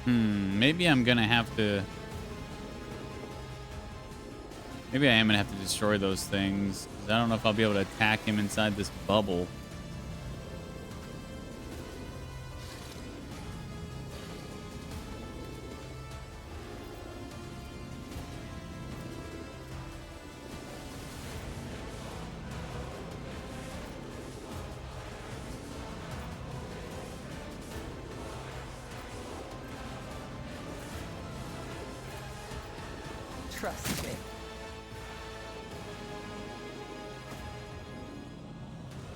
S3: Maybe I'm gonna have to... Maybe I am gonna have to destroy those things. 'Cause I don't know if I'll be able to attack him inside this bubble.
S7: Trust me.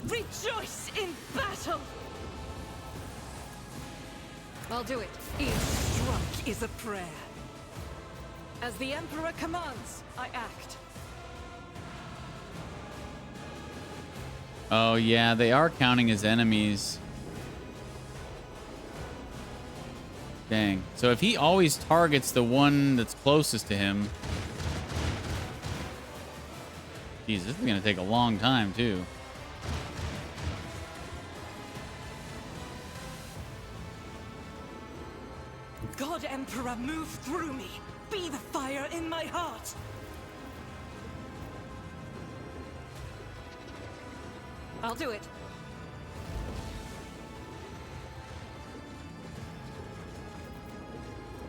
S10: Rejoice in battle!
S4: I'll do it.
S10: Each stroke is a prayer. As the Emperor commands, I act.
S3: Oh, yeah, they are counting as enemies. Dang. So if he always targets the one that's closest to him... Jeez, this is going to take a long time, too.
S10: God Emperor, move through me. Be the fire in my heart.
S4: I'll do it.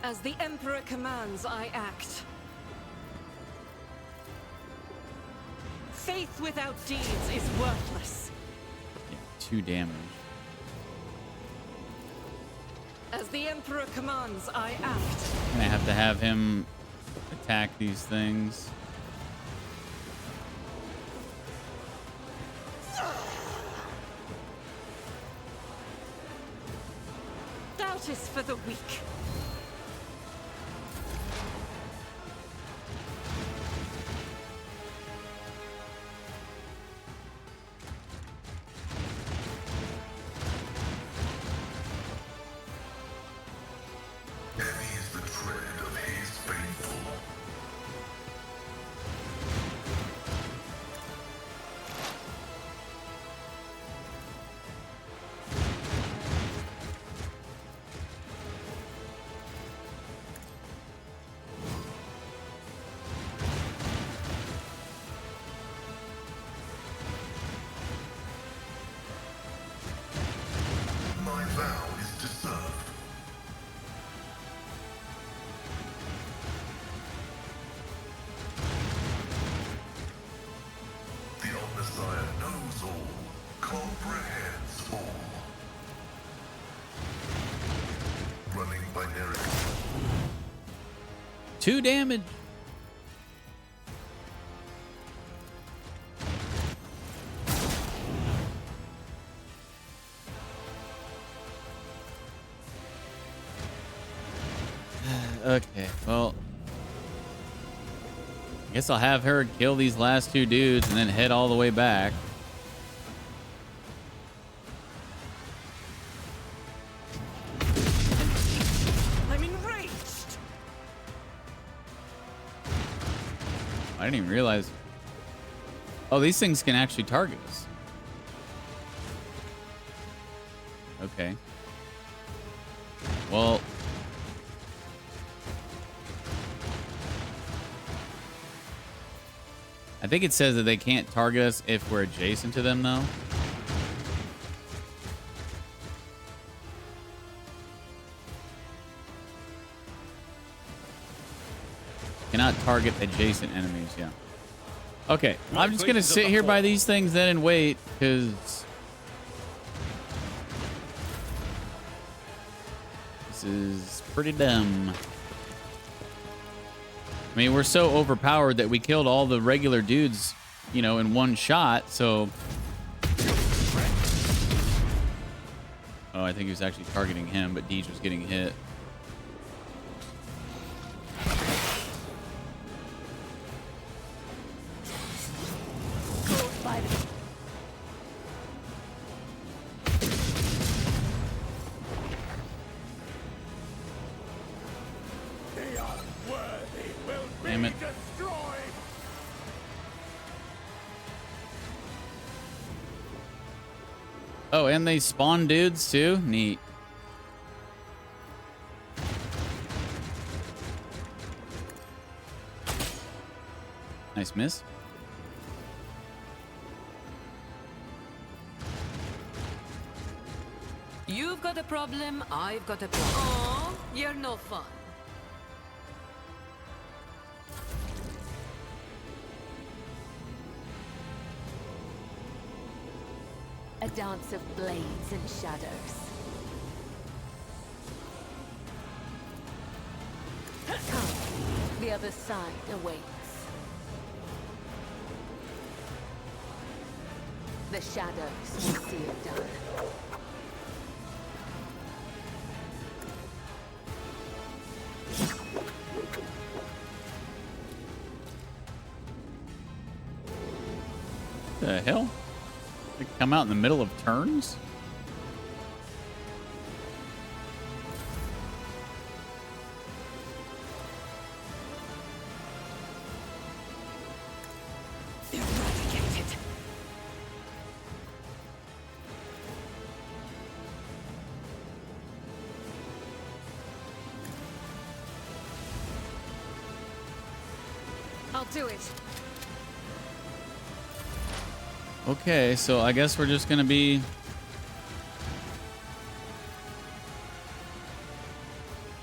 S10: As the Emperor commands, I act. Faith without deeds is worthless.
S3: Yeah, 2 damage.
S10: As the Emperor commands, I act.
S3: I'm gonna have to have him attack these things.
S10: Doubt is for the weak.
S8: Heavy is the tread of his faithful. My vow is to serve. The Omnissiah knows all, comprehends all. Running binary.
S3: 2 damage. Okay, well, I guess I'll have her kill these last 2 dudes and then head all the way back.
S10: I'm enraged.
S3: I didn't even realize. Oh, these things can actually target us. Okay. Well, I think it says that they can't target us if we're adjacent to them, though. Cannot target adjacent enemies, yeah. Okay, I'm just gonna sit here by these things then and wait, because this is pretty dumb. I mean, we're so overpowered that we killed all the regular dudes, you know, in one shot, so... Oh, I think he was actually targeting him, but Deej was getting hit. Damn it. Oh, and they spawn dudes too? Neat. Nice miss.
S4: You've got a problem, I've got a problem. Aw, you're no fun.
S7: A dance of blades and shadows. Come, the other side awaits. The shadows will see it done.
S3: The hell? They come out in the middle of turns?
S4: Eradicated.
S10: I'll do it.
S3: Okay, so I guess we're just gonna be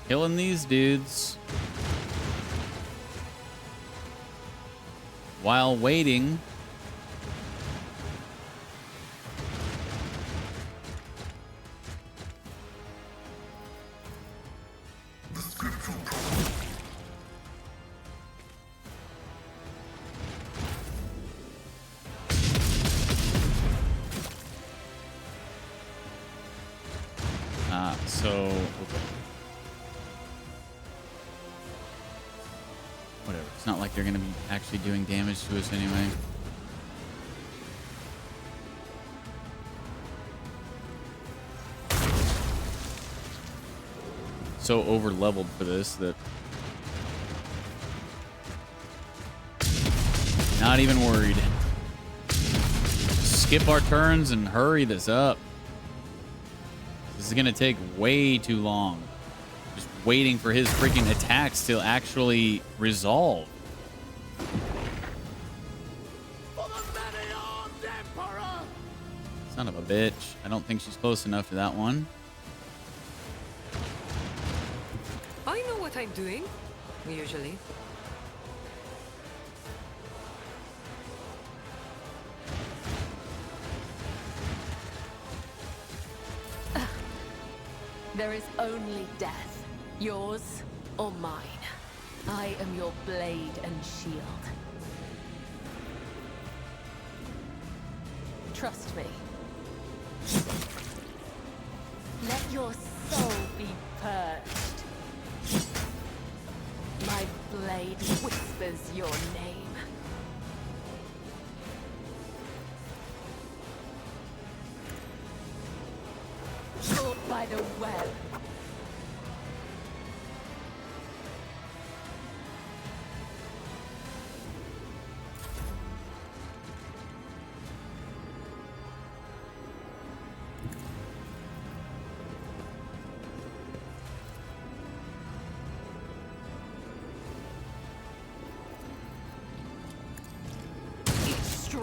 S3: killing these dudes while waiting. Whatever. It's not like they're going to be actually doing damage to us anyway. So over leveled for this that not even worried. Skip our turns and hurry this up. This is going to take way too long. Just waiting for his freaking attacks to actually resolve. Son of a bitch. I don't think she's close enough to that one.
S4: I know what I'm doing, usually.
S7: There is only death, yours or mine. I am your blade and shield. Trust me. Let your soul be purged. My blade whispers your name. Caught by the web.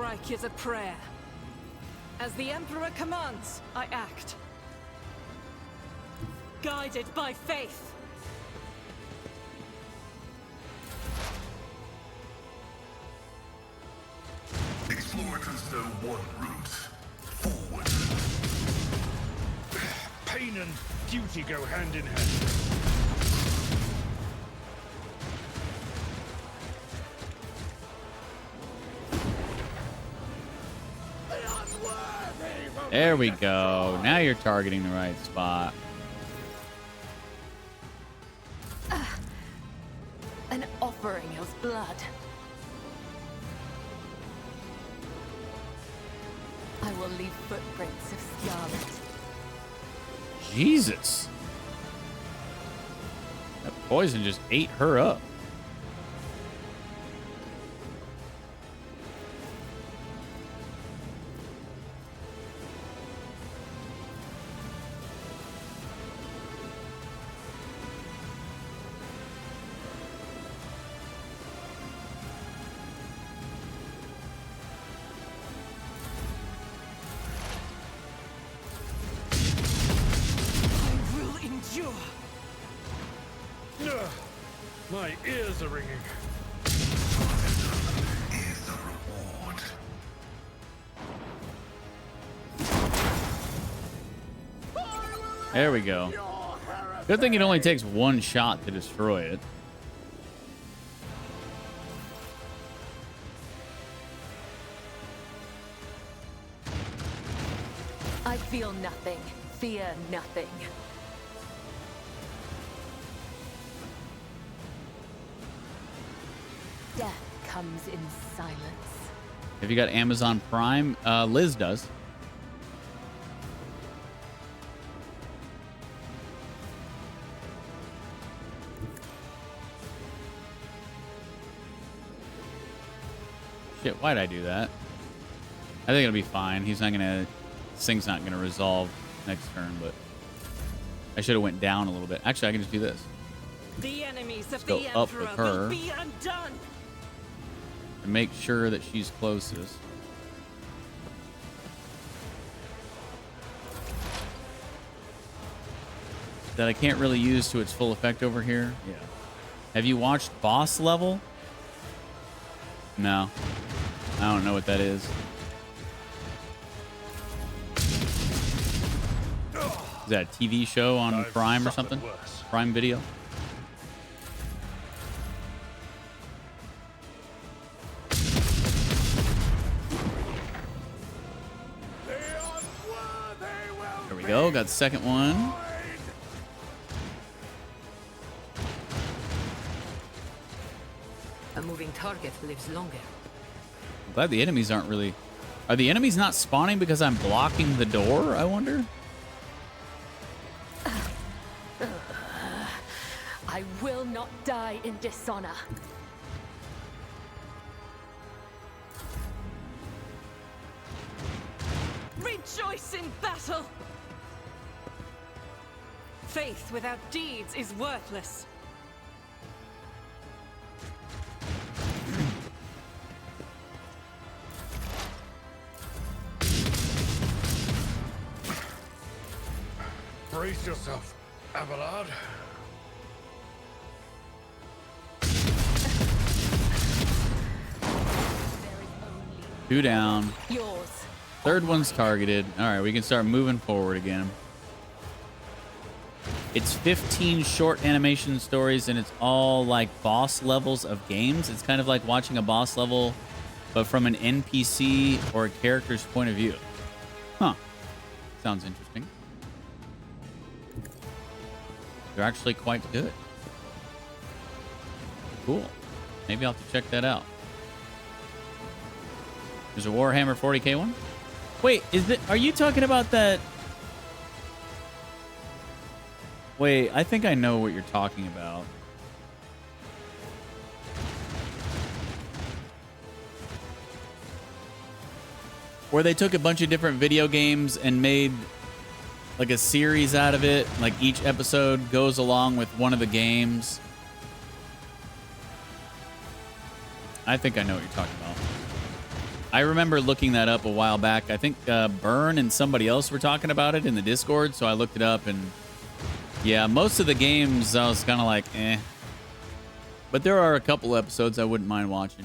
S10: strike is a prayer. As the Emperor commands, I act. Guided by faith.
S8: Explorators know one route. Forward.
S6: Pain and duty go hand in hand.
S3: There we go. Now you're targeting the right spot.
S7: An offering of blood. I will leave footprints of scarlet.
S3: Jesus. That poison just ate her up.
S6: My ears are ringing.
S8: Is the reward.
S3: There we go. Good thing it only takes one shot to destroy it.
S7: I feel nothing. Fear nothing. Death comes in silence.
S3: Have you got Amazon Prime? Liz does. Shit, why'd I do that? I think it'll be fine. He's not gonna... This thing's not gonna resolve next turn, but... I should have went down a little bit. Actually, I can just do this.
S10: The enemies of
S3: Go
S10: the
S3: up
S10: Emperor
S3: with her.
S10: will be undone.
S3: And make sure that she's closest. That I can't really use to its full effect over here. Yeah. Have you watched Boss Level? No. I don't know what that is. Is that a TV show on
S6: I've
S3: Prime or
S6: suffered
S3: something?
S6: worse.
S3: Prime Video? There we go. Got the second one.
S4: A moving target lives longer.
S3: I'm glad the enemies aren't really... Are the enemies not spawning because I'm blocking the door, I wonder?
S7: I will not die in dishonor.
S10: Rejoice in battle! Faith without deeds is worthless.
S6: Brace yourself, Abelard.
S3: Two down.
S7: Yours.
S3: Third one's targeted. All right, we can start moving forward again. It's 15 short animation stories, and it's all like boss levels of games. It's kind of like watching a boss level, but from an NPC or a character's point of view. Huh. Sounds interesting. They're actually quite good. Cool. Maybe I'll have to check that out. There's a Warhammer 40k one? Wait, are you talking about that? Wait, I think I know what you're talking about. Where they took a bunch of different video games and made like a series out of it. Like each episode goes along with one of the games. I think I know what you're talking about. I remember looking that up a while back. I think Burn and somebody else were talking about it in the Discord, so I looked it up, and yeah, most of the games I was kind of like, eh. But there are a couple episodes I wouldn't mind watching.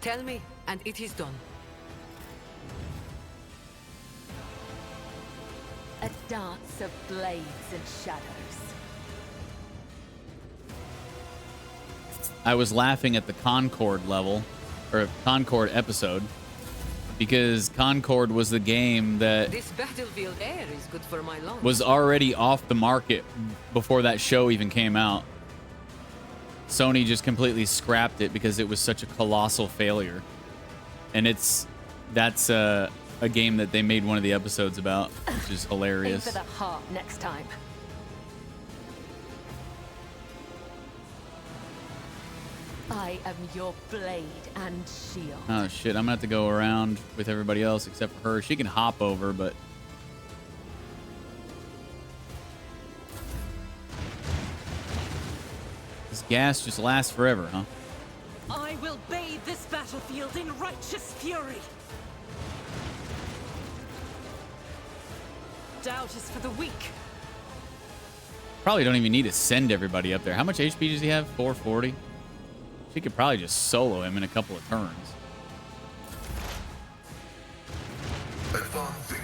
S4: Tell me, and it is done.
S7: A dance of blades and shadows.
S3: I was laughing at the Concord level, or Concord episode, because Concord was the game that
S4: This battlefield air is good for my lungs.
S3: was already off the market before that show even came out. Sony just completely scrapped it because it was such a colossal failure. And that's a game that they made one of the episodes about, which is
S7: Aim
S3: hilarious.
S7: for the heart next time. I am your blade and shield.
S3: Oh shit, I'm gonna have to go around with everybody else except for her. She can hop over, but this gas just lasts forever, huh?
S10: I will bathe this battlefield in righteous fury. Doubt is for the weak.
S3: Probably don't even need to send everybody up there. How much HP does he have? 440? She could probably just solo him in a couple of turns.
S8: Advancing.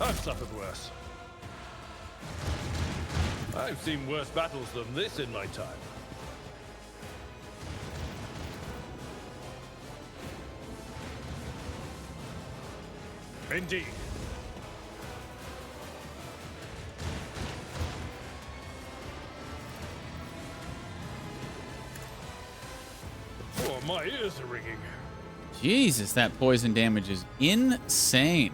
S5: I've suffered worse. I've seen worse battles than this in my time. Indeed. Oh, my ears are ringing.
S3: Jesus, that poison damage is insane.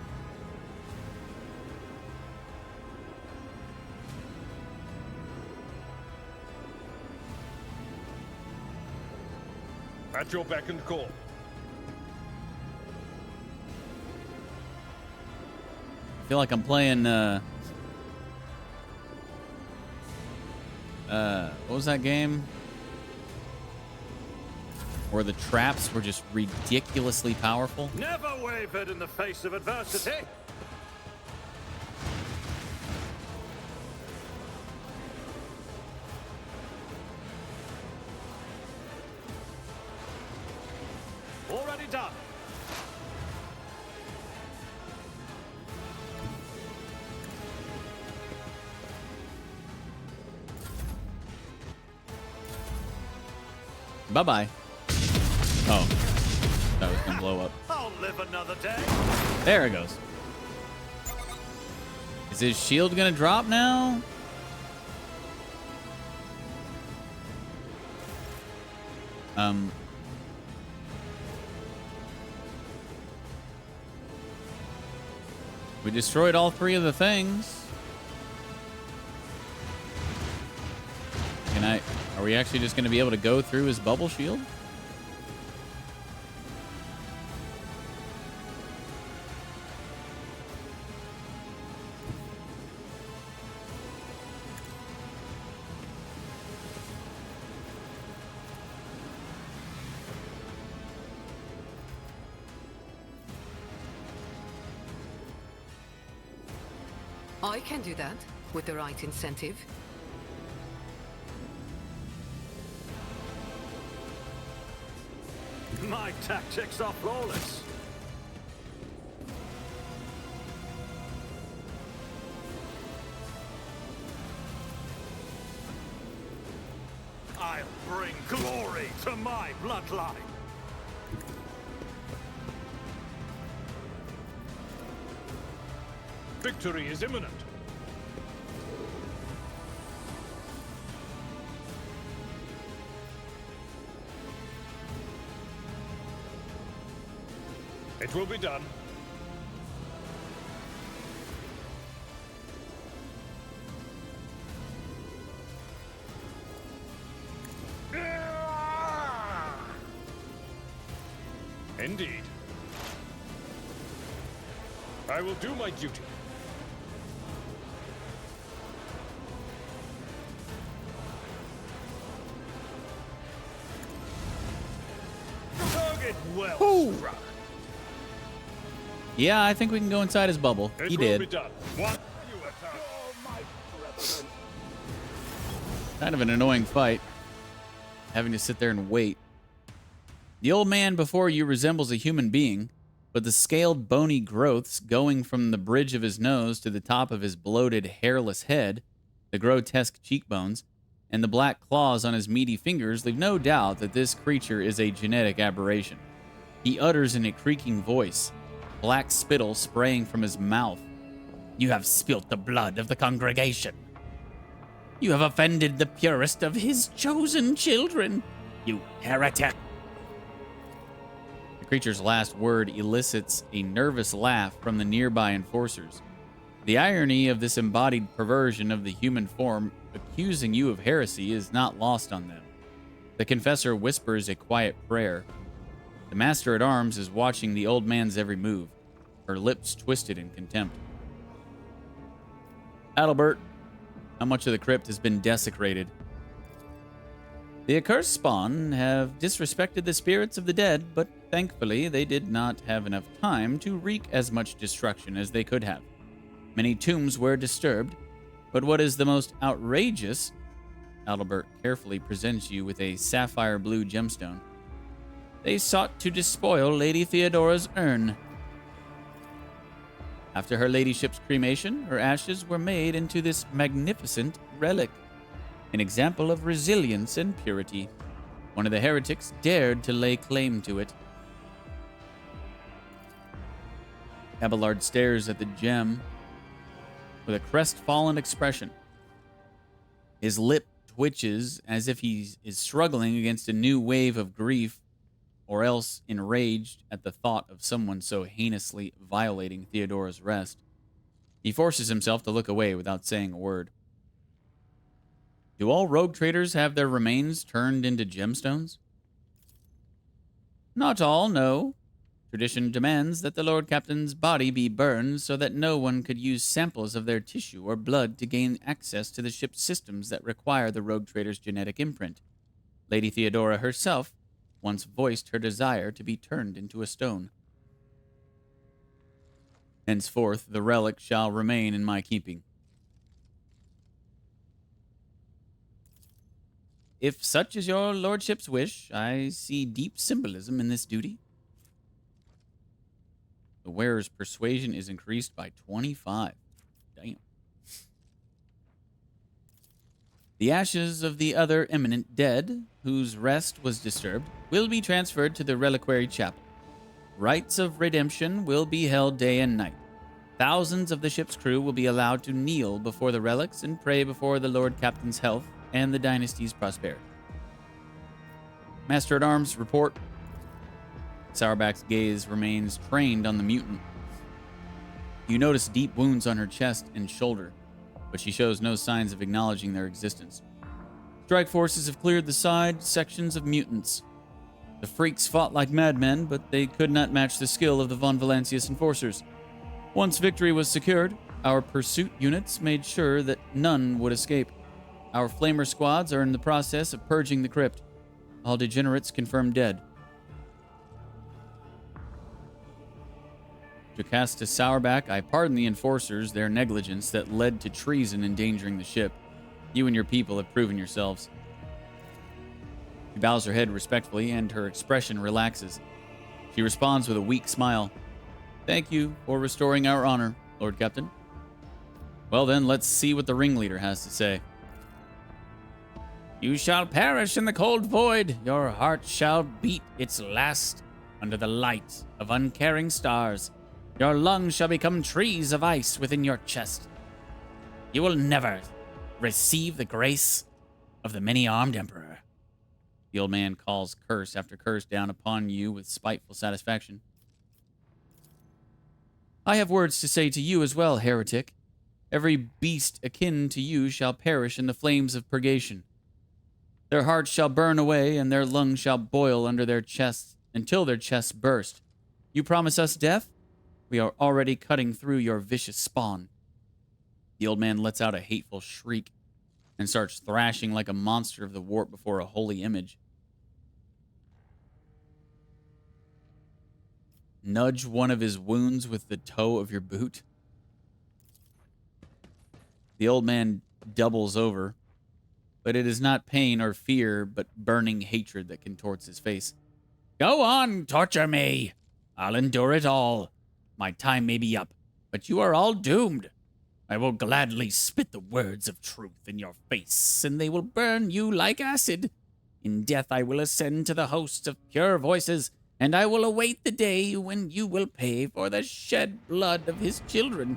S5: At your beck and call.
S3: I feel like I'm playing, what was that game? Where the traps were just ridiculously powerful.
S6: Never wavered in the face of adversity. Already done.
S3: Bye-bye. Oh, that was gonna blow up.
S6: I'll live another day.
S3: There it goes. Is his shield gonna drop now? We destroyed all three of the things. Are we actually just gonna be able to go through his bubble shield?
S4: I can do that with the right incentive.
S6: My tactics are flawless. I'll bring glory to my bloodline.
S5: Victory is imminent. It will be done. Indeed. I will do my duty.
S6: Well struck.
S3: Yeah, I think we can go inside his bubble.
S6: It
S3: He
S6: will
S3: did.
S6: be done. What you attack?
S3: Kind of an annoying fight, having to sit there and wait. The old man before you resembles a human being, but the scaled bony growths going from the bridge of his nose to the top of his bloated, hairless head, the grotesque cheekbones, and the black claws on his meaty fingers leave no doubt that this creature is a genetic aberration. He utters in a creaking voice, black spittle spraying from his mouth. You have spilt the blood of the congregation. You have offended the purest of his chosen children, you heretic. The creature's last word elicits a nervous laugh from the nearby enforcers. The irony of this embodied perversion of the human form accusing you of heresy is not lost on them. The confessor whispers a quiet prayer. The master-at-arms is watching the old man's every move, her lips twisted in contempt. Adalbert, how much of the crypt has been desecrated? The accursed spawn have disrespected the spirits of the dead, but thankfully they did not have enough time to wreak as much destruction as they could have. Many tombs were disturbed, but what is the most outrageous? Adalbert carefully presents you with a sapphire blue gemstone. They sought to despoil Lady Theodora's urn. After her ladyship's cremation, her ashes were made into this magnificent relic, an example of resilience and purity. One of the heretics dared to lay claim to it. Abelard stares at the gem with a crestfallen expression. His lip twitches as if he is struggling against a new wave of grief, or else enraged at the thought of someone so heinously violating Theodora's rest. He forces himself to look away without saying a word. Do all rogue traders have their remains turned into gemstones? Not all, no. Tradition demands that the Lord Captain's body be burned so that no one could use samples of their tissue or blood to gain access to the ship's systems that require the rogue trader's genetic imprint. Lady Theodora herself once voiced her desire to be turned into a stone. Henceforth, the relic shall remain in my keeping. If such is your lordship's wish, I see deep symbolism in this duty. The wearer's persuasion is increased by 25. Damn. The ashes of the other eminent dead, whose rest was disturbed, will be transferred to the reliquary chapel. Rites of redemption will be held day and night. Thousands of the ship's crew will be allowed to kneel before the relics and pray before the Lord Captain's health and the dynasty's prosperity. Master-at-Arms, report. Sourback's gaze remains trained on the mutant. You notice deep wounds on her chest and shoulder, but she shows no signs of acknowledging their existence. Strike forces have cleared the side sections of mutants. The freaks fought like madmen, but they could not match the skill of the Von Valancius enforcers. Once victory was secured, our pursuit units made sure that none would escape. Our flamer squads are in the process of purging the crypt. All degenerates confirmed dead. Jocasta Sourback, I pardon the enforcers their negligence that led to treason endangering the ship. You and your people have proven yourselves. She bows her head respectfully, and her expression relaxes. She responds with a weak smile. Thank you for restoring our honor, Lord Captain. Well then, let's see what the ringleader has to say. You shall perish in the cold void. Your heart shall beat its last under the light of uncaring stars. Your lungs shall become trees of ice within your chest. You will never receive the grace of the many-armed emperor. The old man calls curse after curse down upon you with spiteful satisfaction. I have words to say to you as well, heretic. Every beast akin to you shall perish in the flames of purgation. Their hearts shall burn away, and their lungs shall boil under their chests until their chests burst. You promise us death? We are already cutting through your vicious spawn. The old man lets out a hateful shriek and starts thrashing like a monster of the warp before a holy image. nudge one of his wounds with the toe of your boot. The old man doubles over, but it is not pain or fear, but burning hatred that contorts his face. Go on, torture me. I'll endure it all. My time may be up, but you are all doomed. I will gladly spit the words of truth in your face, and they will burn you like acid. In death I will ascend to the host of pure voices, and I will await the day when you will pay for the shed blood of his children.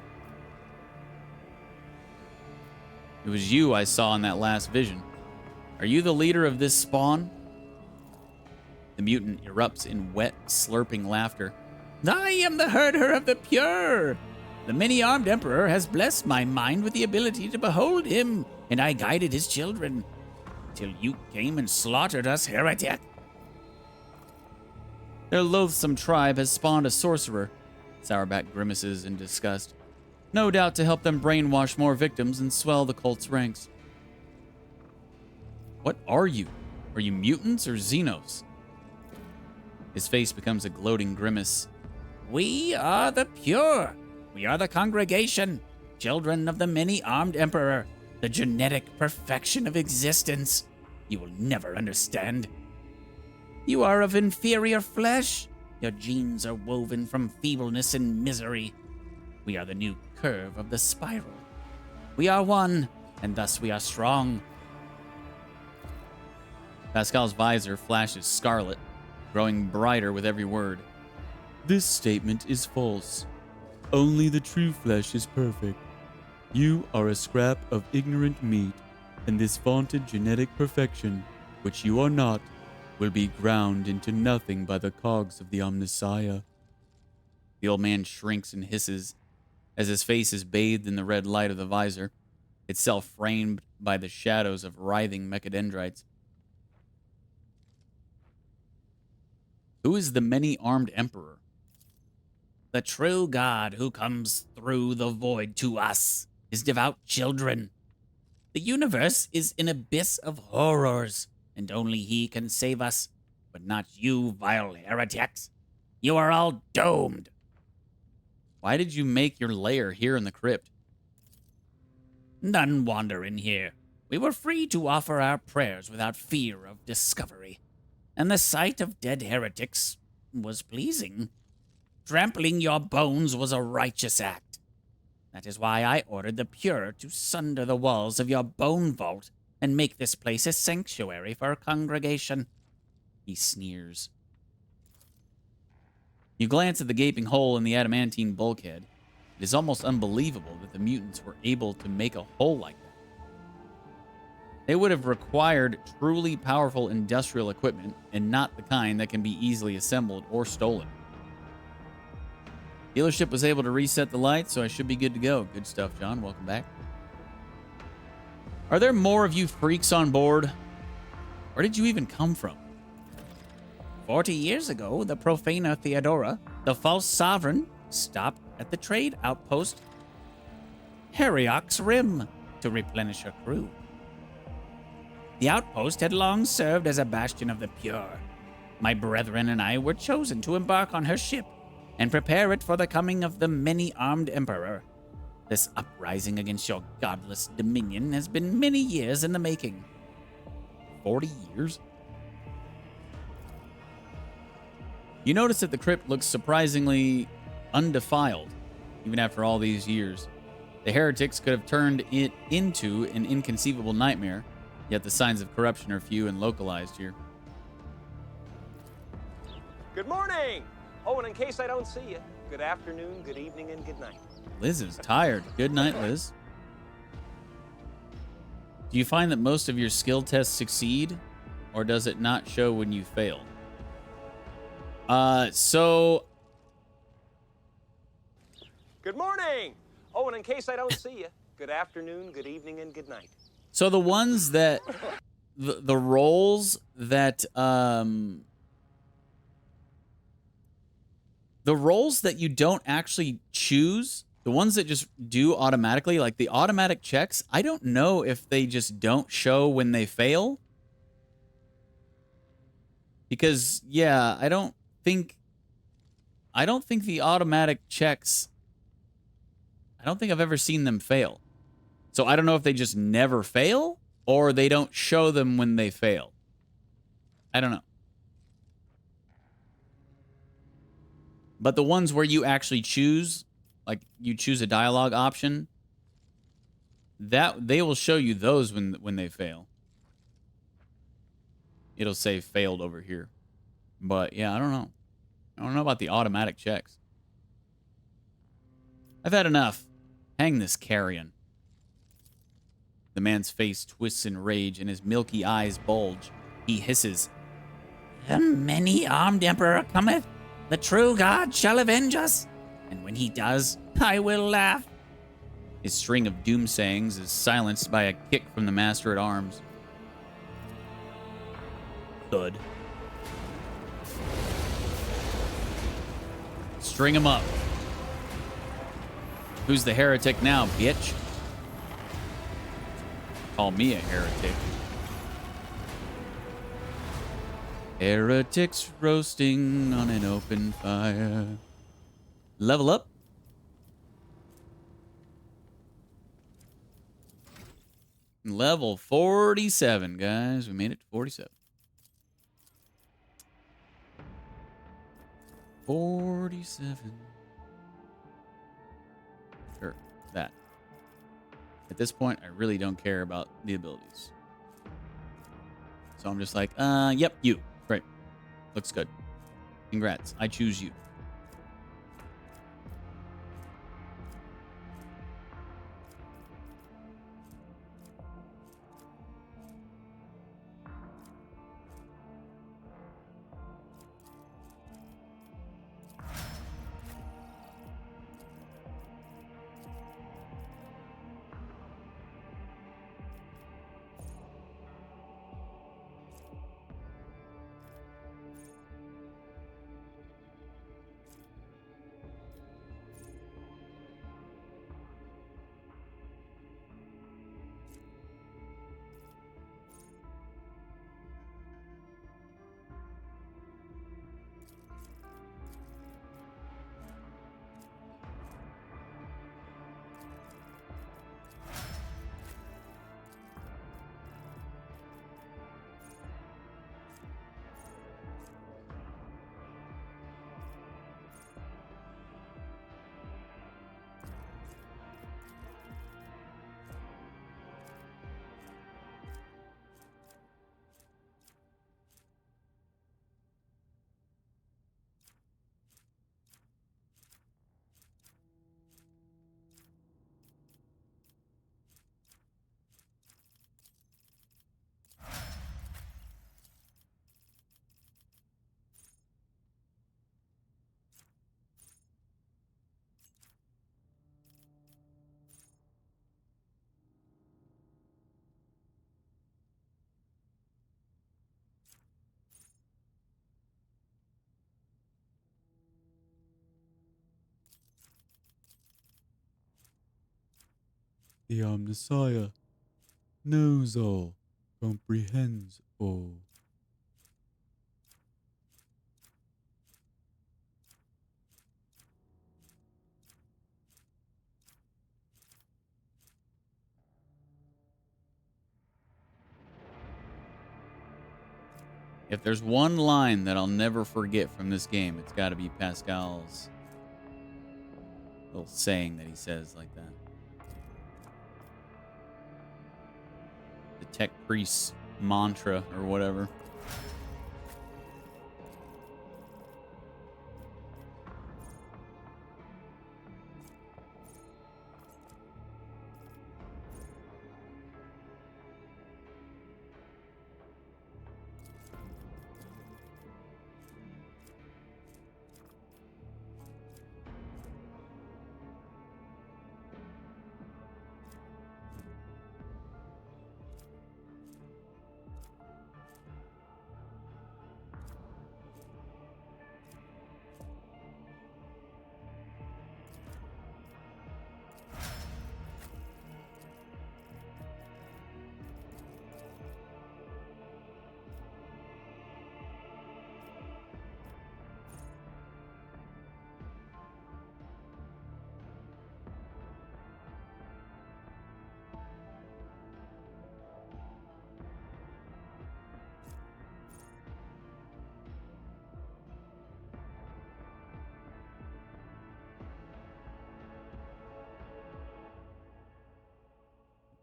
S3: It was you I saw in that last vision. Are you the leader of this spawn? The mutant erupts in wet, slurping laughter. I am the herder of the pure. The many-armed emperor has blessed my mind with the ability to behold him, and I guided his children, till you came and slaughtered us, heretic. Their loathsome tribe has spawned a sorcerer. Sourback grimaces in disgust. No doubt to help them brainwash more victims and swell the cult's ranks. What are you? Are you mutants or Xenos? His face becomes a gloating grimace. We are the pure. We are the congregation, children of the many-armed emperor, the genetic perfection of existence. You will never understand. You are of inferior flesh. Your genes are woven from feebleness and misery. We are the new curve of the spiral. We are one, and thus we are strong. Pascal's visor flashes scarlet, growing brighter with every word. This statement is false. Only the true flesh is perfect. You are a scrap of ignorant meat, and this vaunted genetic perfection, which you are not, will be ground into nothing by the cogs of the Omnissiah. The old man shrinks and hisses as his face is bathed in the red light of the visor, itself framed by the shadows of writhing mechadendrites. Who is the many-armed emperor? The true God who comes through the void to us, his devout children. The universe is an abyss of horrors, and only he can save us, but not you, vile heretics. You are all doomed. Why did you make your lair here in the crypt? None wander in here. We were free to offer our prayers without fear of discovery, and the sight of dead heretics was pleasing. Trampling your bones was a righteous act. That is why I ordered the pure to sunder the walls of your bone vault and make this place a sanctuary for a congregation. He sneers. You glance at the gaping hole in the adamantine bulkhead. It is almost unbelievable that the mutants were able to make a hole like that. They would have required truly powerful industrial equipment, and not the kind that can be easily assembled or stolen. Dealership was able to reset the lights, so I should be good to go. Good stuff, John. Welcome back. Are there more of you freaks on board? Where did you even come from? 40 years ago, the profaner Theodora, the false sovereign, stopped at the trade outpost Heriok's Rim to replenish her crew. The outpost had long served as a bastion of the pure. My brethren and I were chosen to embark on her ship and prepare it for the coming of the many-armed emperor. This uprising against your godless dominion has been many years in the making. 40 years? You notice that the crypt looks surprisingly undefiled, even after all these years. The heretics could have turned it into an inconceivable nightmare, yet the signs of corruption are few and localized here.
S11: Good morning! Oh, and in case I don't see you, good afternoon, good evening, and good night.
S3: Liz is tired. Good night, Liz. Do you find that most of your skill tests succeed, or does it not show when you fail?
S11: Good morning! Oh, and in case I don't see you, good afternoon, good evening, and good night.
S3: So the ones that... The roles that... The roles that you don't actually choose, the ones that just do automatically, like the automatic checks, I don't know if they just don't show when they fail. Because, yeah, I don't think I don't think the automatic checks, I don't think I've ever seen them fail. So I don't know if they just never fail or they don't show them when they fail. I don't know. But the ones where you actually choose, like you choose a dialogue option, that they will show you those when they fail. It'll say failed over here. But yeah, I don't know. I don't know about the automatic checks. I've had enough. Hang this carrion. The man's face twists in rage and his milky eyes bulge. He hisses, "The many-armed emperor cometh. The true God shall avenge us. And when he does, I will laugh." His string of doomsayings is silenced by a kick from the master-at-arms. Thud. String him up. Who's the heretic now, bitch? Call me a heretic. Heretics roasting on an open fire. Level up. Level 47, guys. We made it to 47. 47. Sure, that. At this point, I really don't care about the abilities. So I'm just like, yep, you. Great. Looks good. Congrats. I choose you. The Omnissiah knows all, comprehends all. If there's one line that I'll never forget from this game, it's got to be Pascal's little saying that he says like that. The tech priest's mantra or whatever.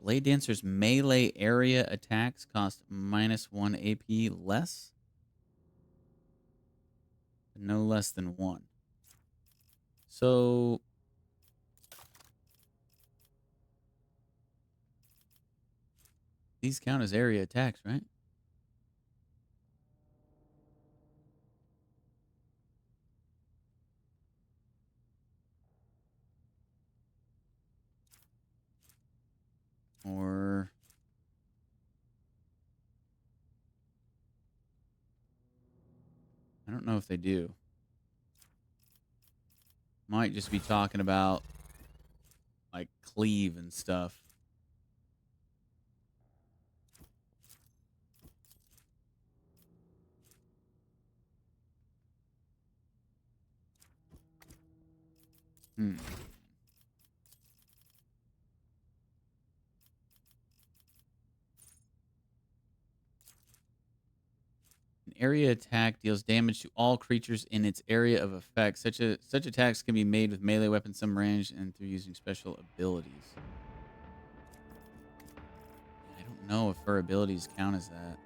S3: Blade Dancer's melee area attacks cost -1 AP less? No less than 1. So... these count as area attacks, right? Or... I don't know if they do. Might just be talking about like cleave and stuff. Hmm. An area attack deals damage to all creatures in its area of effect. Such attacks can be made with melee weapons some range and through using special abilities. I don't know if her abilities count as that.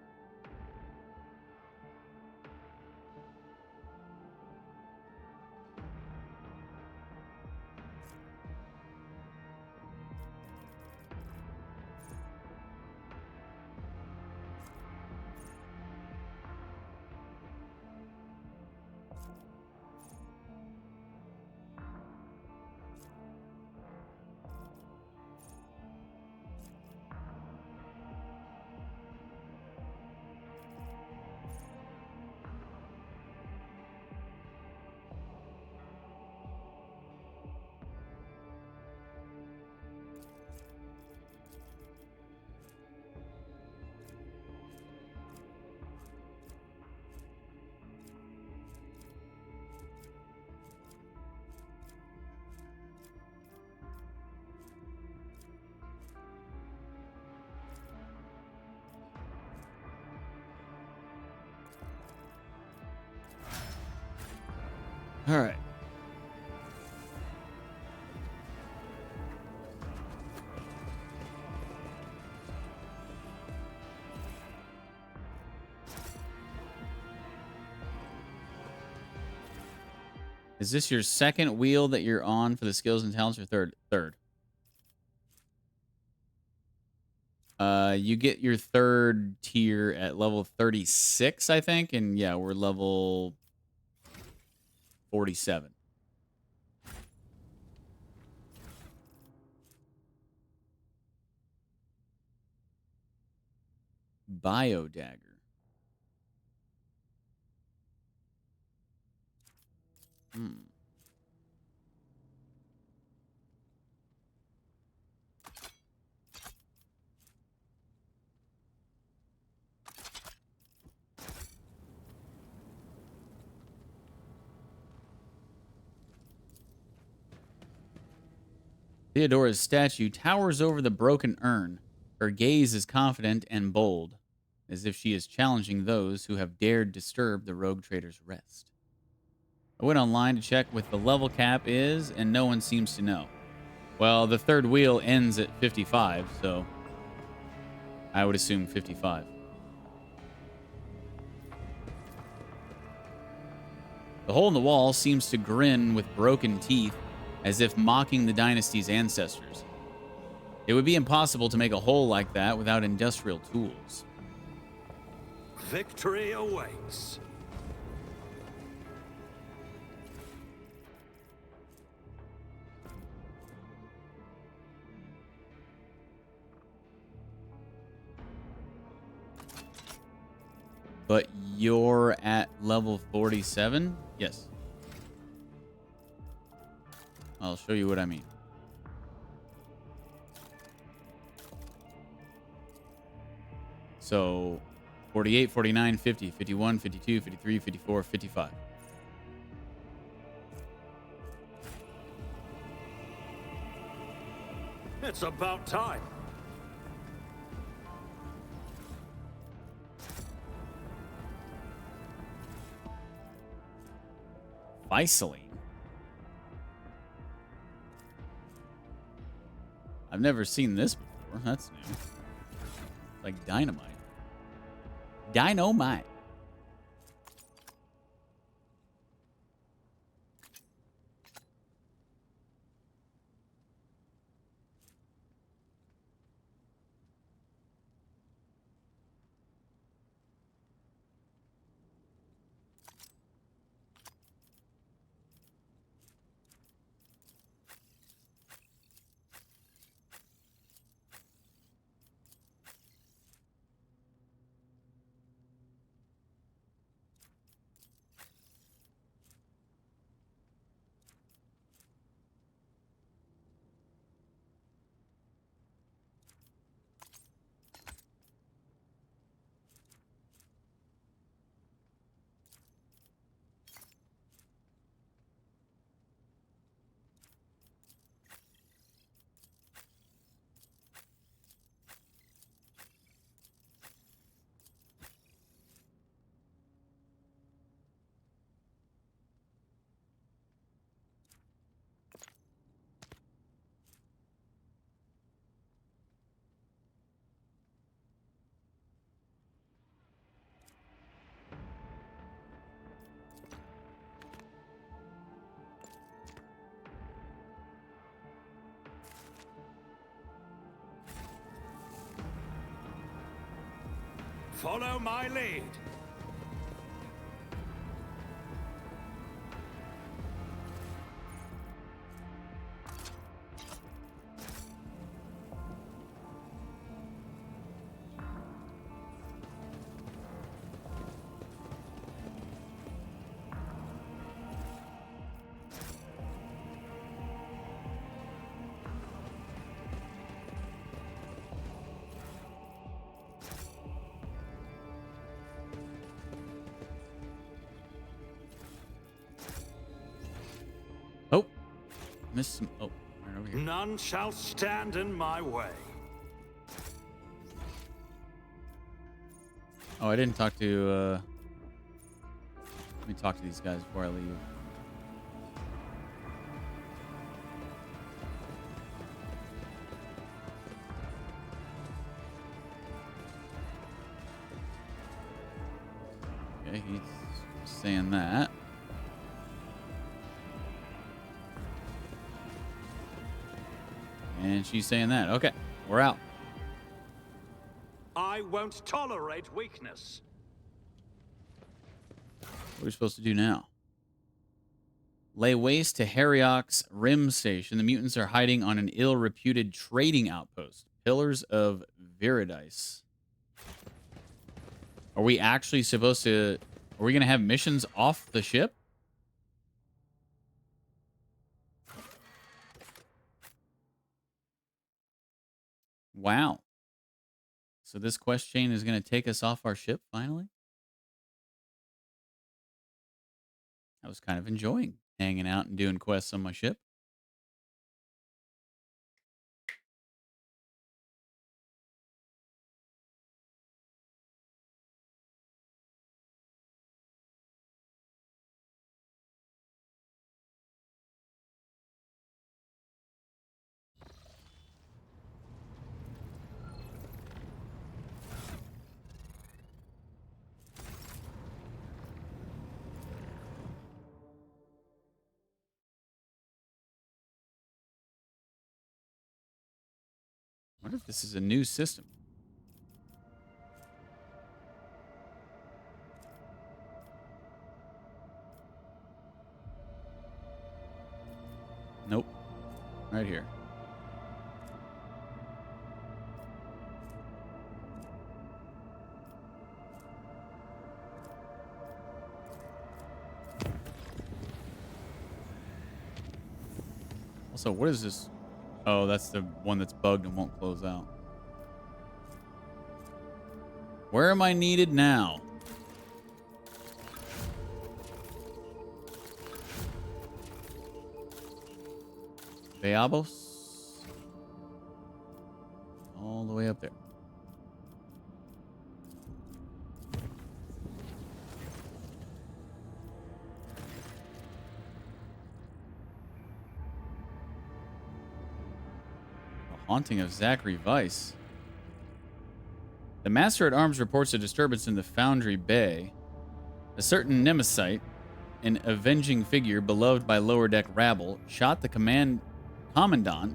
S3: All right. Is this your second wheel that you're on for the skills and talents, or third? Third. You get your third tier at level 36, I think, and yeah, we're level 47. Bio dagger. Hmm. Theodora's statue towers over the broken urn. Her gaze is confident and bold, as if she is challenging those who have dared disturb the rogue trader's rest. I went online to check what the level cap is, and no one seems to know. Well, the third wheel ends at 55, so I would assume 55. The hole in the wall seems to grin with broken teeth, as if mocking the dynasty's ancestors. It would be impossible to make a hole like that without industrial tools.
S6: Victory awaits.
S3: But you're at level 47? Yes. I'll show you what I mean. So 48, 49, 50, 51, 52, 53, 54, 55.
S6: It's about time.
S3: Visaline. I've never seen this before. before. That's new. Like dynamite. Dynamite.
S6: Follow my lead.
S3: Oh. Missed some. Oh, right over here.
S6: None shall stand in my way.
S3: Oh, I didn't talk to, let me talk to these guys before I leave. Okay, he's saying that. And she's saying that. Okay, we're out.
S6: I won't tolerate weakness.
S3: What are we supposed to do now? Lay waste to Harriock's Rim Station. The mutants are hiding on an ill-reputed trading outpost. Pillars of Viridice. Are we actually supposed to... Are we going to have missions off the ship? Wow. So this quest chain is going to take us off our ship, finally? I was kind of enjoying hanging out and doing quests on my ship. I wonder if this is a new system. Nope. Right here. Also, what is this? Oh, that's the one that's bugged and won't close out. Where am I needed now? Beabos? All the way up there. Haunting of Zachary Weiss. The Master at Arms reports a disturbance in the Foundry Bay. A certain Nemesite, an avenging figure beloved by lower deck rabble, shot the commandant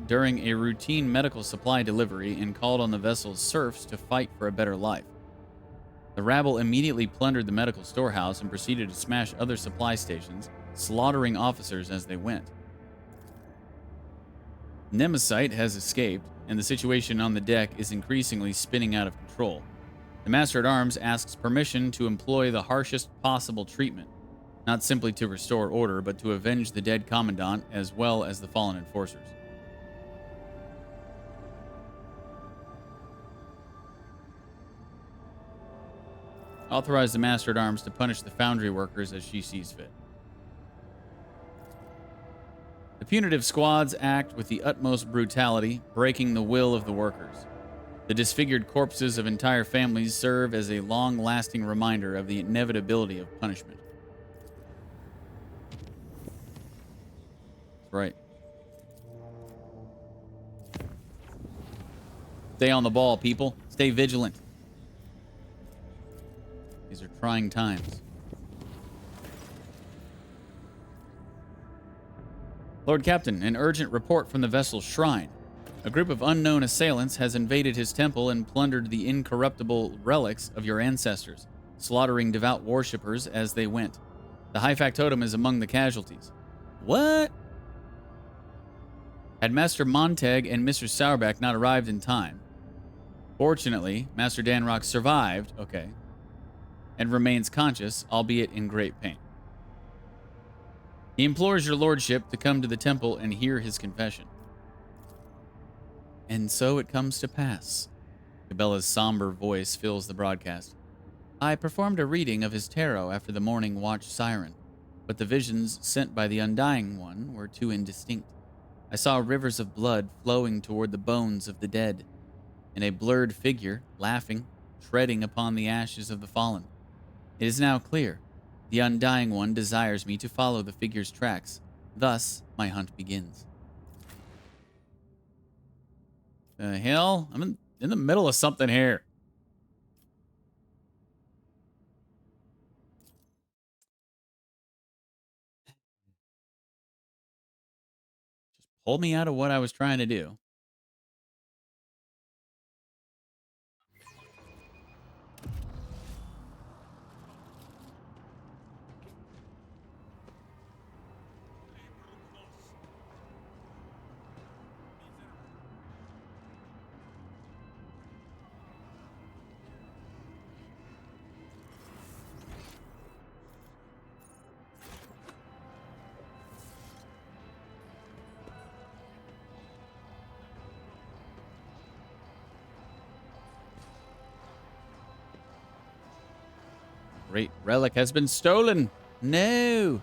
S3: during a routine medical supply delivery and called on the vessel's serfs to fight for a better life. The rabble immediately plundered the medical storehouse and proceeded to smash other supply stations, slaughtering officers as they went. Nemesite has escaped, and the situation on the deck is increasingly spinning out of control. The Master at Arms asks permission to employ the harshest possible treatment, not simply to restore order, but to avenge the dead commandant as well as the fallen enforcers. Authorize the Master at Arms to punish the Foundry workers as she sees fit. The punitive squads act with the utmost brutality, breaking the will of the workers. The disfigured corpses of entire families serve as a long-lasting reminder of the inevitability of punishment. That's right. Stay on the ball, people. Stay vigilant. These are trying times. Lord Captain, an urgent report from the vessel's shrine. A group of unknown assailants has invaded his temple and plundered the incorruptible relics of your ancestors, slaughtering devout worshippers as they went. The high factotum is among the casualties. What? Had Master Montag and Mr. Sauerback not arrived in time. Fortunately, Master Danrock survived, and remains conscious, albeit in great pain. He implores your lordship to come to the temple and hear his confession. And so it comes to pass. Cabela's somber voice fills the broadcast. I performed a reading of his tarot after the morning watch siren, but the visions sent by the Undying One were too indistinct. I saw rivers of blood flowing toward the bones of the dead, and a blurred figure, laughing, treading upon the ashes of the fallen. It is now clear. The Undying One desires me to follow the figure's tracks. Thus, my hunt begins. The hell? I'm in the middle of something here. Just pulled me out of what I was trying to do. Great relic has been stolen. No.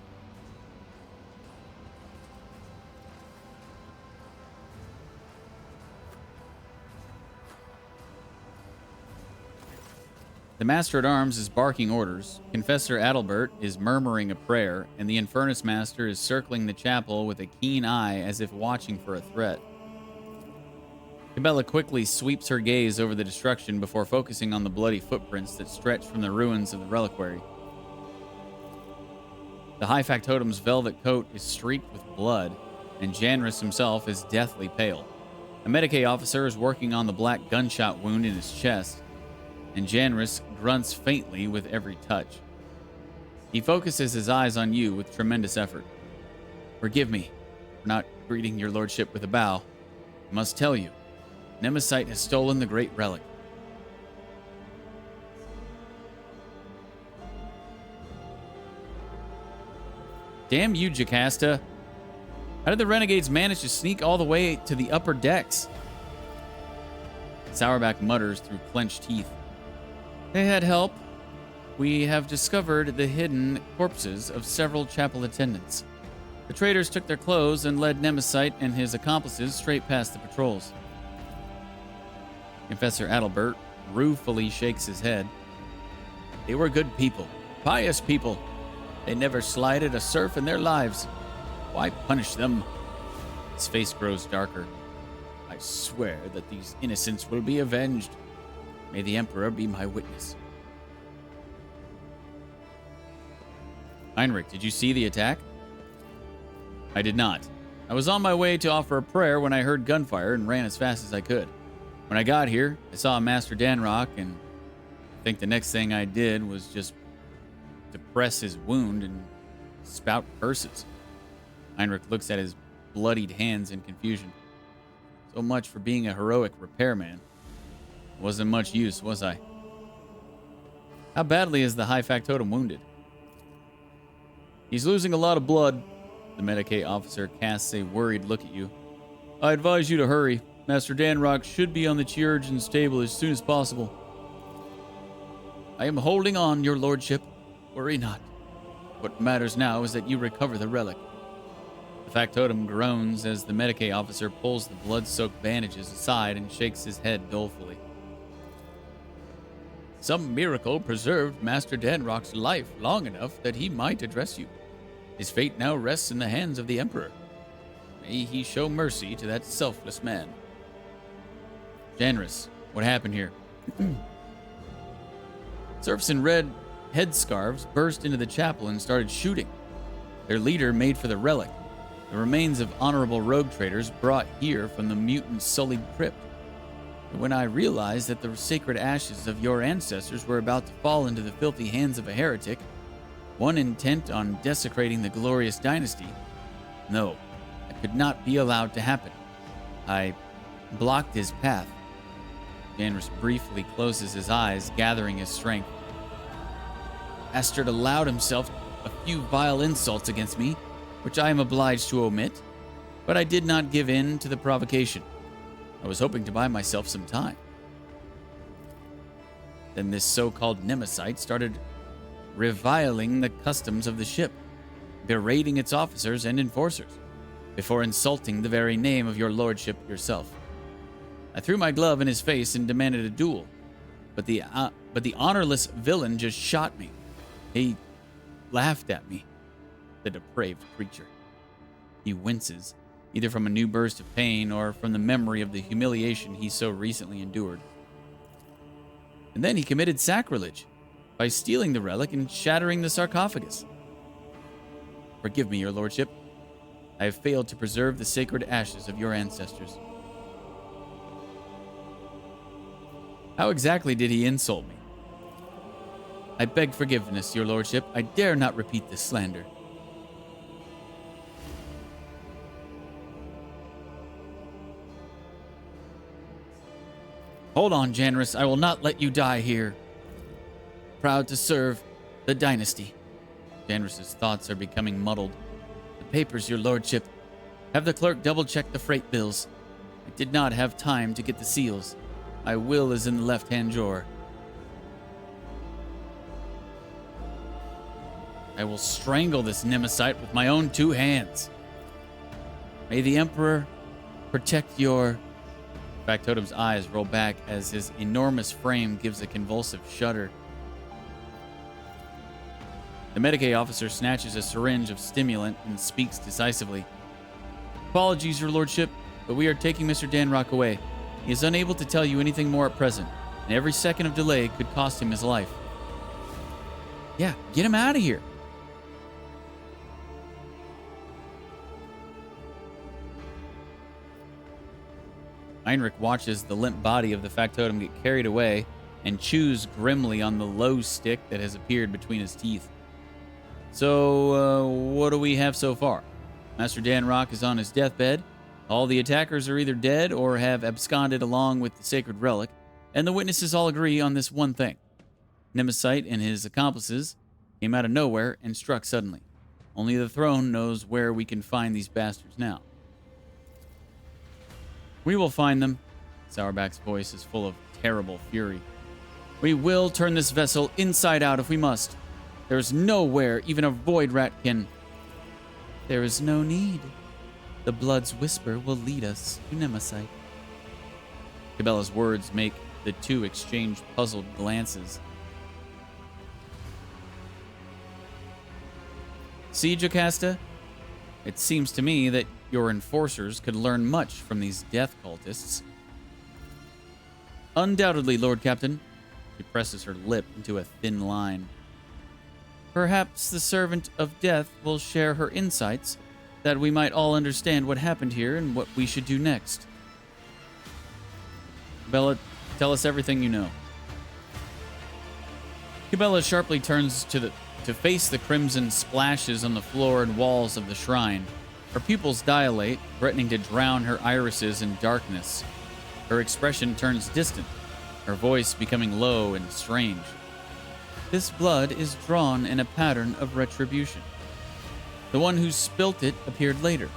S3: The Master at Arms is barking orders, Confessor Adalbert is murmuring a prayer, and the Infernus Master is circling the chapel with a keen eye as if watching for a threat. Cabela quickly sweeps her gaze over the destruction before focusing on the bloody footprints that stretch from the ruins of the reliquary. The High Factotum's velvet coat is streaked with blood, and Janris himself is deathly pale. A Medicae officer is working on the black gunshot wound in his chest, and Janris grunts faintly with every touch. He focuses his eyes on you with tremendous effort. Forgive me for not greeting your lordship with a bow. I must tell you, Nemesite has stolen the great relic. Damn you, Jocasta. How did the renegades manage to sneak all the way to the upper decks? Sauerback mutters through clenched teeth. They had help. We have discovered the hidden corpses of several chapel attendants. The traitors took their clothes and led Nemesite and his accomplices straight past the patrols. Confessor Adalbert ruefully shakes his head. They were good people, pious people. They never slighted a serf in their lives. Why punish them? His face grows darker. I swear that these innocents will be avenged. May the Emperor be my witness. Heinrich, did you see the attack? I did not. I was on my way to offer a prayer when I heard gunfire and ran as fast as I could. When I got here, I saw Master Danrock, and I think the next thing I did was just depress his wound and spout curses. Heinrich looks at his bloodied hands in confusion. So much for being a heroic repairman. Wasn't much use, was I? How badly is the High Factotum wounded? He's losing a lot of blood. The Medicae officer casts a worried look at you. I advise you to hurry. Master Danrock should be on the chirurgeon's table as soon as possible. I am holding on, your lordship. Worry not. What matters now is that you recover the relic. The factotum groans as the Medicae officer pulls the blood-soaked bandages aside and shakes his head dolefully. Some miracle preserved Master Danrock's life long enough that he might address you. His fate now rests in the hands of the Emperor. May he show mercy to that selfless man. Janris, what happened here? Serfs in red headscarves burst into the chapel and started shooting. Their leader made for the relic, the remains of honorable rogue traders brought here from the mutant sullied crypt. And when I realized that the sacred ashes of your ancestors were about to fall into the filthy hands of a heretic, one intent on desecrating the glorious dynasty, no, that could not be allowed to happen. I blocked his path. Janris briefly closes his eyes, gathering his strength. Astrid allowed himself a few vile insults against me, which I am obliged to omit, but I did not give in to the provocation. I was hoping to buy myself some time. Then this so-called Nemesite started reviling the customs of the ship, berating its officers and enforcers, before insulting the very name of your lordship yourself. I threw my glove in his face and demanded a duel, but the honorless villain just shot me. He laughed at me, the depraved creature. He winces, either from a new burst of pain or from the memory of the humiliation he so recently endured. And then he committed sacrilege by stealing the relic and shattering the sarcophagus. Forgive me, your lordship. I have failed to preserve the sacred ashes of your ancestors. How exactly did he insult me? I beg forgiveness, your lordship. I dare not repeat this slander. Hold on, Janris. I will not let you die here. Proud to serve the dynasty. Janris's thoughts are becoming muddled. The papers, your lordship. Have the clerk double-check the freight bills. I did not have time to get the seals. My will is in the left-hand drawer. I will strangle this Nemesite with my own 2 hands. May the Emperor protect your... Factotum's eyes roll back as his enormous frame gives a convulsive shudder. The Medicae officer snatches a syringe of stimulant and speaks decisively. Apologies, your lordship, but we are taking Mr. Danrock away. He is unable to tell you anything more at present, and every second of delay could cost him his life. Yeah, get him out of here. Heinrich watches the limp body of the factotum get carried away and chews grimly on the low stick that has appeared between his teeth. So, what do we have so far? Master Danrock is on his deathbed. All the attackers are either dead or have absconded along with the sacred relic, and the witnesses all agree on this one thing. Nemesite and his accomplices came out of nowhere and struck suddenly. Only the throne knows where we can find these bastards now. We will find them. Sauerback's voice is full of terrible fury. We will turn this vessel inside out if we must. There is nowhere even a void rat can... There is no need. The blood's whisper will lead us to Nemesite. Cabella's words make the two exchange puzzled glances. See, Jocasta? It seems to me that your enforcers could learn much from these death cultists. Undoubtedly, Lord Captain. She presses her lip into a thin line. Perhaps the servant of death will share her insights, that we might all understand what happened here and what we should do next. Cabela, tell us everything you know. Cabela sharply turns to face the crimson splashes on the floor and walls of the shrine. Her pupils dilate, threatening to drown her irises in darkness. Her expression turns distant, her voice becoming low and strange. This blood is drawn in a pattern of retribution. The one who spilt it appeared later.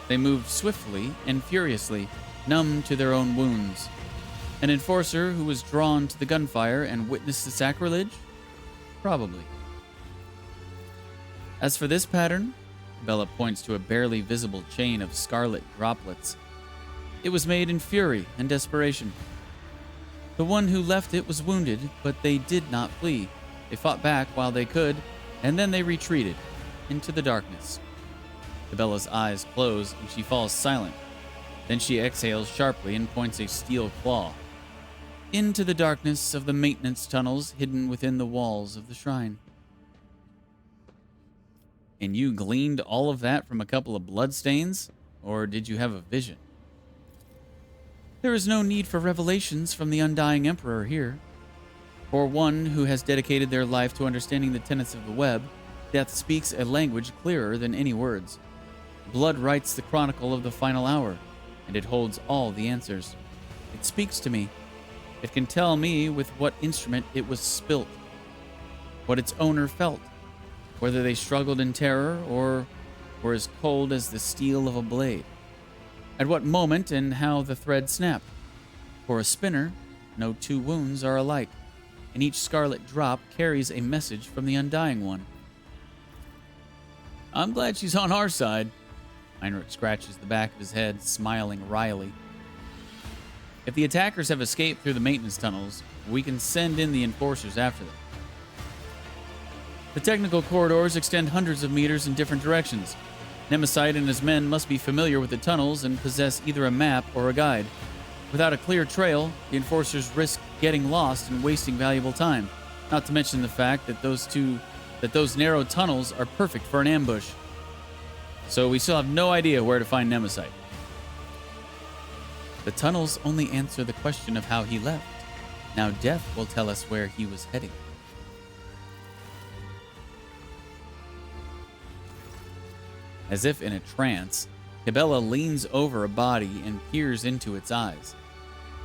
S3: They moved swiftly and furiously, numb to their own wounds. An enforcer who was drawn to the gunfire and witnessed the sacrilege? Probably. As for this pattern, Bella points to a barely visible chain of scarlet droplets. It was made in fury and desperation. The one who left it was wounded, but they did not flee. They fought back while they could, and then they retreated into the darkness. Cabella's eyes close and she falls silent. Then she exhales sharply and points a steel claw into the darkness of the maintenance tunnels hidden within the walls of the shrine. And you gleaned all of that from a couple of bloodstains? Or did you have a vision? There is no need for revelations from the undying emperor here. For one who has dedicated their life to understanding the tenets of the web, death speaks a language clearer than any words. Blood writes the chronicle of the final hour, and it holds all the answers. It speaks to me. It can tell me with what instrument it was spilt, what its owner felt, whether they struggled in terror or were as cold as the steel of a blade, at what moment and how the thread snapped. For a spinner, no two wounds are alike, and each scarlet drop carries a message from the Undying One. I'm glad she's on our side. Heinrich scratches the back of his head, smiling wryly. If the attackers have escaped through the maintenance tunnels, we can send in the enforcers after them. The technical corridors extend hundreds of meters in different directions. Nemesis and his men must be familiar with the tunnels and possess either a map or a guide. Without a clear trail, the enforcers risk getting lost and wasting valuable time, not to mention the fact that those narrow tunnels are perfect for an ambush. So we still have no idea where to find Nemesis. The tunnels only answer the question of how he left. Now death will tell us where he was heading. As if in a trance, Cabela leans over a body and peers into its eyes.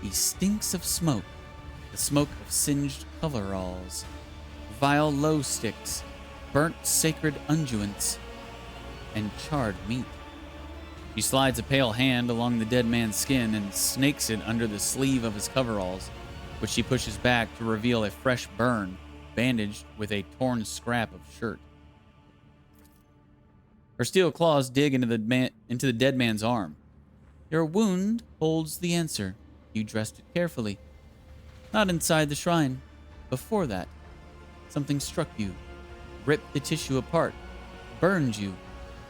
S3: He stinks of smoke, the smoke of singed coveralls, vile low sticks, burnt sacred unguents, and charred meat. She slides a pale hand along the dead man's skin and snakes it under the sleeve of his coveralls, which she pushes back to reveal a fresh burn, bandaged with a torn scrap of shirt. Her steel claws dig into the dead man's arm. Your wound holds the answer. You dressed it carefully. Not inside the shrine. Before that, something struck you, ripped the tissue apart, burned you,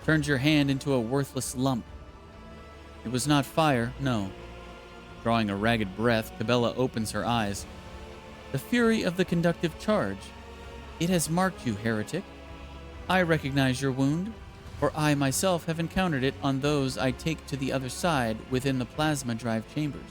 S3: turned your hand into a worthless lump. It was not fire, no. Drawing a ragged breath, Cabela opens her eyes. The fury of the conductive charge. It has marked you, heretic. I recognize your wound, for I myself have encountered it on those I take to the other side within the plasma drive chambers.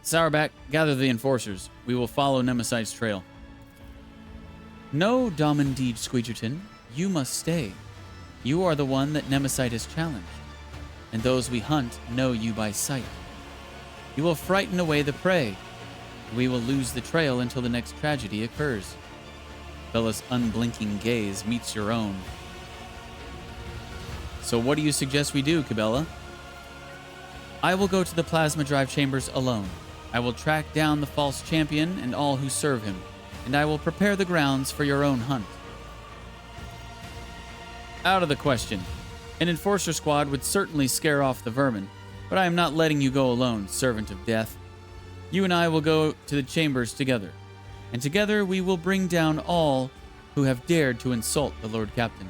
S3: Sourback, gather the enforcers. We will follow Nemesis' trail. No, DeejTheSqueejerton, you must stay. You are the one that Nemesis has challenged, and those we hunt know you by sight. You will frighten away the prey. We will lose the trail until the next tragedy occurs. Bella's unblinking gaze meets your own. So what do you suggest we do, Cabela? I will go to the plasma drive chambers alone. I will track down the false champion and all who serve him, and I will prepare the grounds for your own hunt. Out of the question. An enforcer squad would certainly scare off the vermin, but I am not letting you go alone, servant of death. You and I will go to the chambers together, and together we will bring down all who have dared to insult the Lord Captain.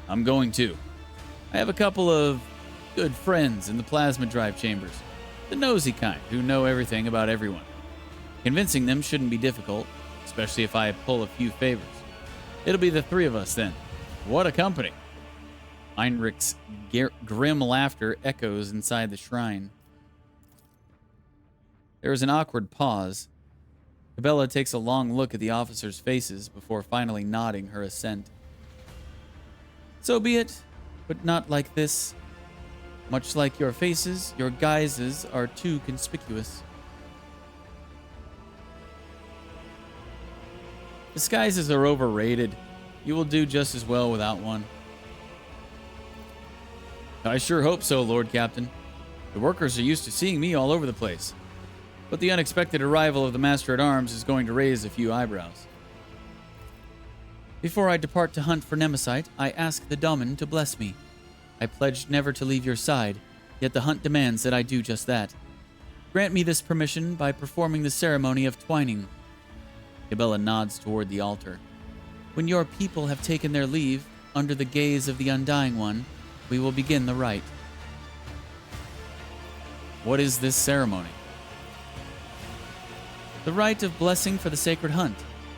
S3: I'm going too. I have a couple of good friends in the plasma drive chambers, the nosy kind who know everything about everyone. Convincing them shouldn't be difficult, especially if I pull a few favors. It'll be the three of us then. What a company. Heinrich's grim laughter echoes inside the shrine. There is an awkward pause. Cabela takes a long look at the officers' faces before finally nodding her assent. So be it, but not like this. Much like your faces, your guises are too conspicuous. Disguises are overrated. You will do just as well without one. I sure hope so, Lord Captain. The workers are used to seeing me all over the place. But the unexpected arrival of the Master-at-Arms is going to raise a few eyebrows. Before I depart to hunt for Nemesite, I ask the Daemon to bless me. I pledged never to leave your side, yet the hunt demands that I do just that. Grant me this permission by performing the ceremony of twining. Cabela nods toward the altar. When your people have taken their leave, under the gaze of the Undying One, we will begin the rite. What is this ceremony? The rite of blessing for the sacred hunt.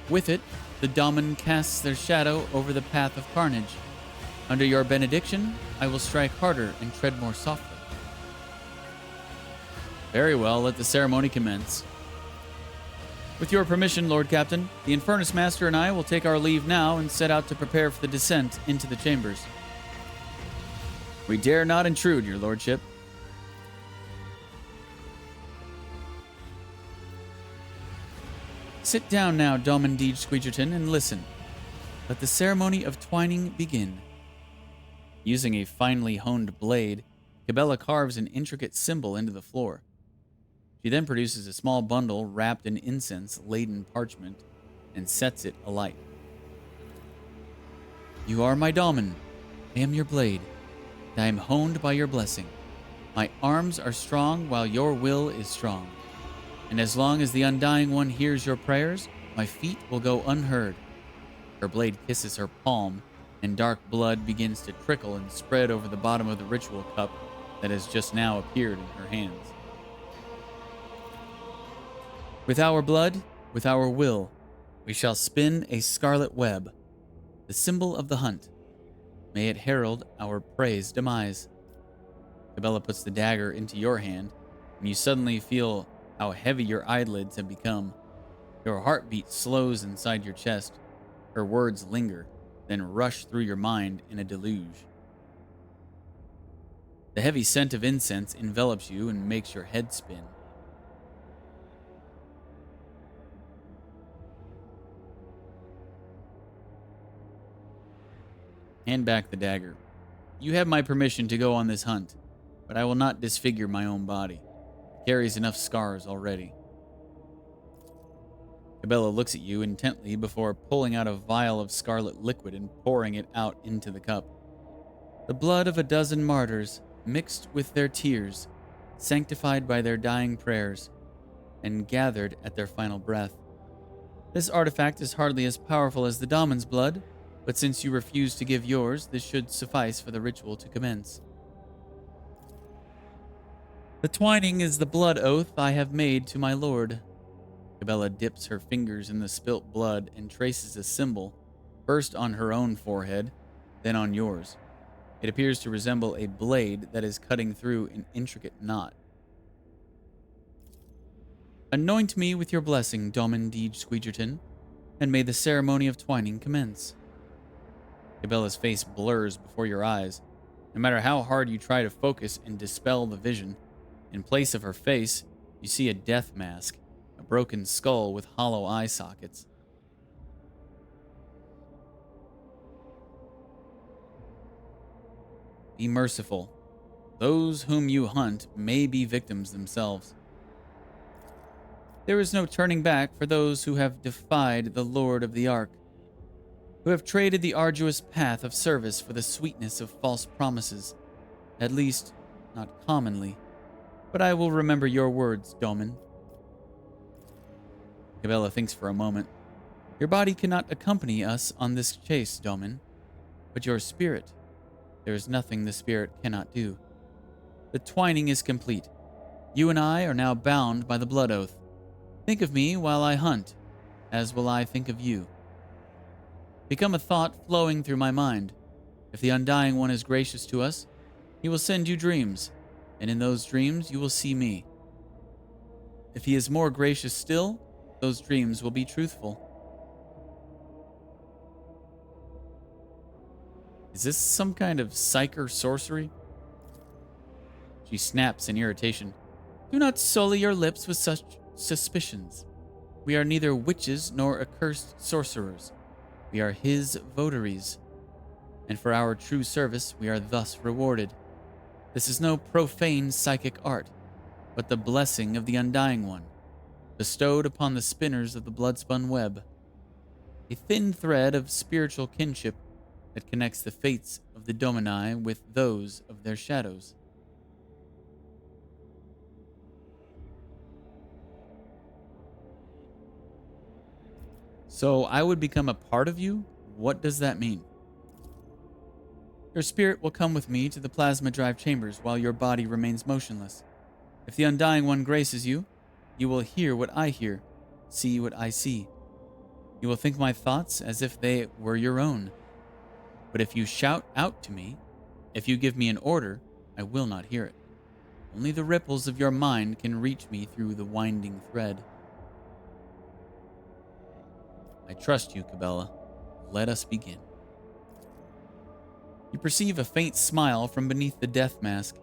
S3: With it, the Daemon casts their shadow over the path of carnage. Under your benediction, I will strike harder and tread more softly. Very well, let the ceremony commence. With your permission, Lord Captain, the Infernus Master and I will take our leave now and set out to prepare for the descent into the chambers. We dare not intrude, your lordship. Sit down now, Daemon DeejTheSqueejerton, and listen. Let the ceremony of twining begin. Using a finely honed blade, Cabela carves an intricate symbol into the floor. She then produces a small bundle wrapped in incense-laden parchment and sets it alight. You are my Daemon. I am your blade. I am honed by your blessing. My arms are strong while your will is strong. And as long as the Undying One hears your prayers, my feet will go unheard. Her blade kisses her palm, and dark blood begins to trickle and spread over the bottom of the ritual cup that has just now appeared in her hands. With our blood, with our will, we shall spin a scarlet web, the symbol of the hunt. May it herald our prey's demise. Cabela puts the dagger into your hand, and you suddenly feel how heavy your eyelids have become. Your heartbeat slows inside your chest. Her words linger, then rush through your mind in a deluge. The heavy scent of incense envelops you and makes your head spin. Hand back the dagger. You have my permission to go on this hunt, but I will not disfigure my own body. It carries enough scars already. Cabela looks at you intently before pulling out a vial of scarlet liquid and pouring it out into the cup. The blood of a dozen martyrs, mixed with their tears, sanctified by their dying prayers, and gathered at their final breath. This artifact is hardly as powerful as the Daemon's blood, but since you refuse to give yours, this should suffice for the ritual to commence. The twining is the blood oath I have made to my lord. Cabela dips her fingers in the spilt blood and traces a symbol, first on her own forehead, then on yours. It appears to resemble a blade that is cutting through an intricate knot. Anoint me with your blessing, Daemon DeejTheSqueejerton, and may the ceremony of twining commence. Cabela's face blurs before your eyes. No matter how hard you try to focus and dispel the vision, in place of her face, you see a death mask, a broken skull with hollow eye sockets. Be merciful. Those whom you hunt may be victims themselves. There is no turning back for those who have defied the Lord of the Ark, who have traded the arduous path of service for the sweetness of false promises, at least not commonly. But I will remember your words, Domin. Cabela thinks for a moment. Your body cannot accompany us on this chase, Domin. But your spirit, there is nothing the spirit cannot do. The twining is complete. You and I are now bound by the blood oath. Think of me while I hunt, as will I think of you. Become a thought flowing through my mind. If the Undying One is gracious to us, he will send you dreams, and in those dreams you will see me. If he is more gracious still, those dreams will be truthful. Is this some kind of psych or sorcery? She snaps in irritation. Do not sully your lips with such suspicions. We are neither witches nor accursed sorcerers. We are his votaries, and for our true service we are thus rewarded. This is no profane psychic art, but the blessing of the Undying One, bestowed upon the spinners of the bloodspun web. A thin thread of spiritual kinship that connects the fates of the Domini with those of their shadows. So I would become a part of you? What does that mean? Your spirit will come with me to the plasma drive chambers while your body remains motionless. If the Undying One graces you, you will hear what I hear, see what I see. You will think my thoughts as if they were your own. But if you shout out to me, if you give me an order, I will not hear it. Only the ripples of your mind can reach me through the winding thread. I trust you, Cabela. Let us begin. You perceive a faint smile from beneath the death mask.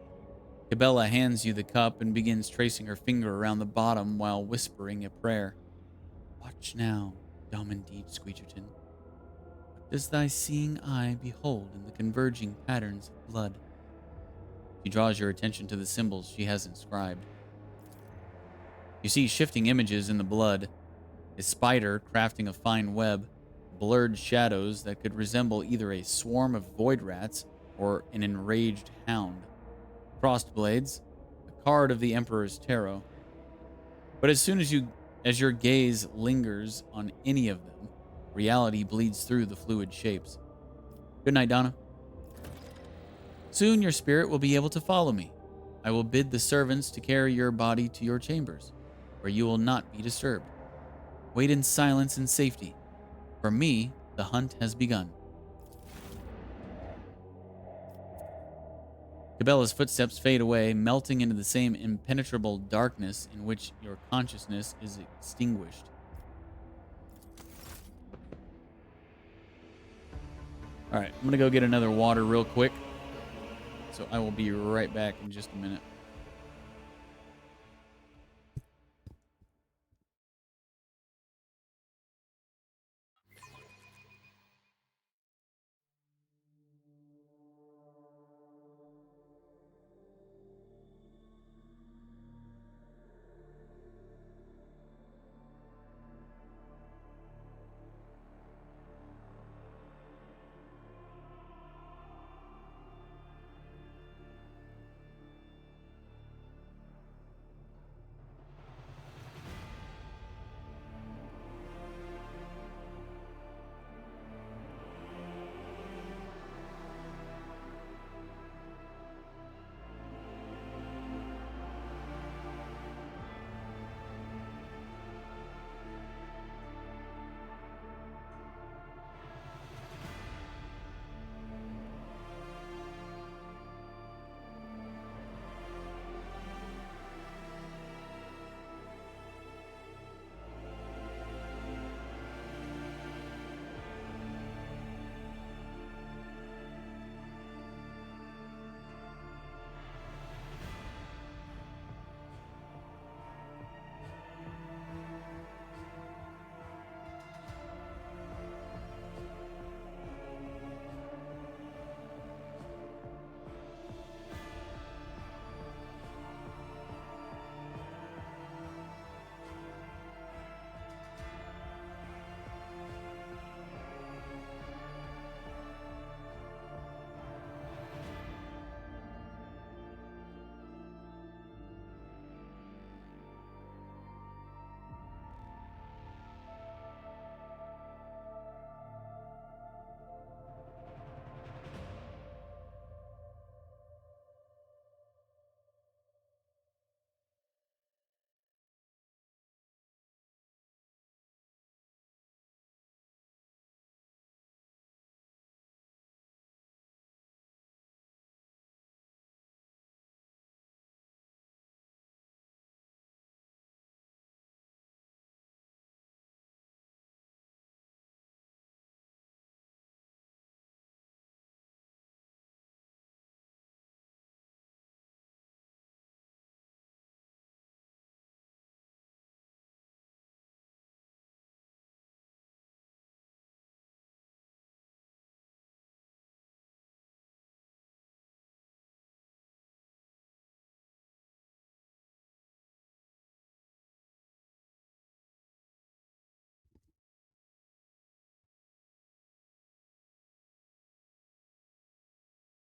S3: Cabela hands you the cup and begins tracing her finger around the bottom while whispering a prayer. Watch now, Domin DeejTheSqueejerton. What does thy seeing eye behold in the converging patterns of blood? She draws your attention to the symbols she has inscribed. You see shifting images in the blood, a spider crafting a fine web, blurred shadows that could resemble either a swarm of void rats or an enraged hound. Crossed blades, a card of the Emperor's Tarot. But as soon as your gaze lingers on any of them, reality bleeds through the fluid shapes. Good night, Donna. Soon your spirit will be able to follow me. I will bid the servants to carry your body to your chambers, where you will not be disturbed. Wait in silence and safety. For me, the hunt has begun. Cabela's footsteps fade away, melting into the same impenetrable darkness in which your consciousness is extinguished. All right, I'm going to go get another water real quick. So I will be right back in just a minute.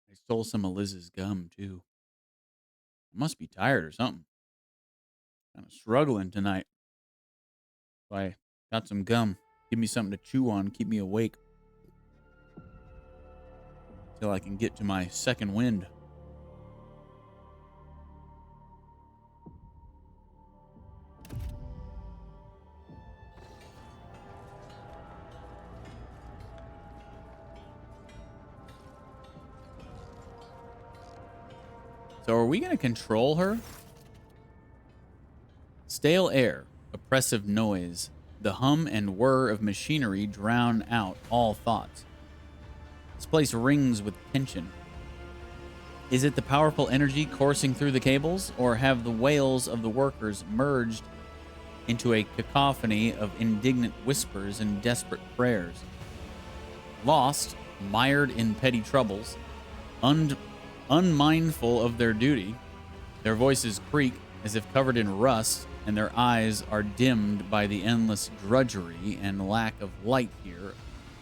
S3: I stole some of Liz's gum, too. I must be tired or something. Kind of struggling tonight. So I got some gum. Give me something to chew on, keep me awake. Till I can get to my second wind. So are we going to control her? Stale air, oppressive noise, the hum and whir of machinery drown out all thoughts. This place rings with tension. Is it the powerful energy coursing through the cables, or have the wails of the workers merged into a cacophony of indignant whispers and desperate prayers? Lost, mired in petty troubles, unmindful of their duty, their voices creak as if covered in rust, and their eyes are dimmed by the endless drudgery and lack of light here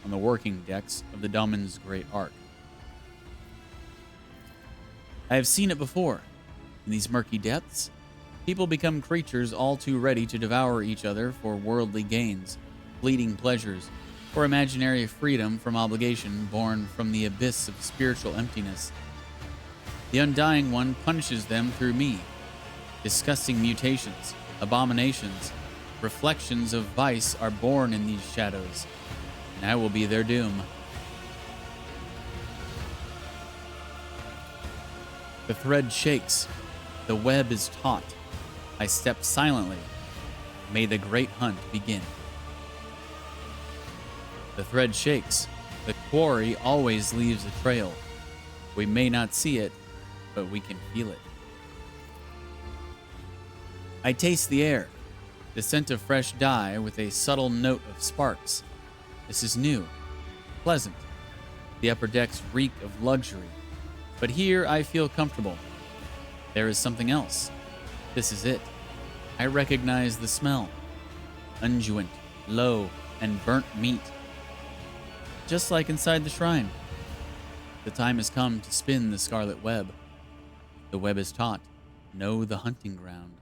S3: on the working decks of the Domin's great ark. I have seen it before. In these murky depths, people become creatures all too ready to devour each other for worldly gains, fleeting pleasures, or imaginary freedom from obligation born from the abyss of spiritual emptiness. The Undying One punishes them through me. Disgusting mutations, abominations, reflections of vice are born in these shadows, and I will be their doom. The thread shakes. The web is taut. I step silently. May the great hunt begin. The thread shakes. The quarry always leaves a trail. We may not see it, but we can feel it. I taste the air, the scent of fresh dye with a subtle note of sparks. This is new, pleasant. The upper decks reek of luxury, but here I feel comfortable. There is something else. This is it. I recognize the smell. Unguent, low, and burnt meat. Just like inside the shrine. The time has come to spin the scarlet web. The web is taut. Know the hunting ground.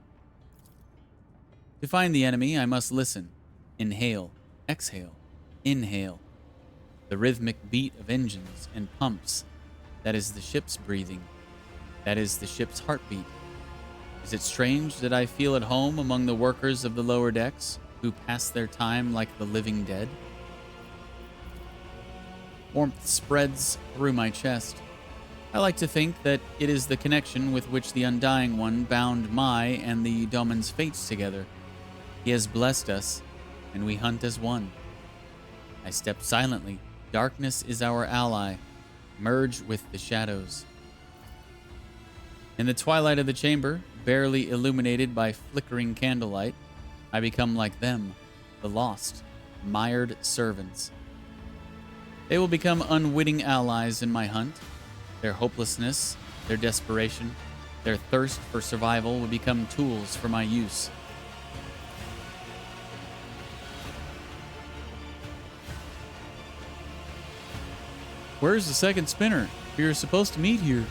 S3: To find the enemy, I must listen. Inhale, exhale, inhale. The rhythmic beat of engines and pumps. That is the ship's breathing. That is the ship's heartbeat. Is it strange that I feel at home among the workers of the lower decks, who pass their time like the living dead? Warmth spreads through my chest. I like to think that it is the connection with which the Undying One bound my and the Domin's fates together. He has blessed us, and we hunt as one. I step silently. Darkness is our ally. Merge with the shadows. In the twilight of the chamber, barely illuminated by flickering candlelight, I become like them, the lost, mired servants. They will become unwitting allies in my hunt. Their hopelessness, their desperation, their thirst for survival will become tools for my use. Where's the second spinner? We were supposed to meet here.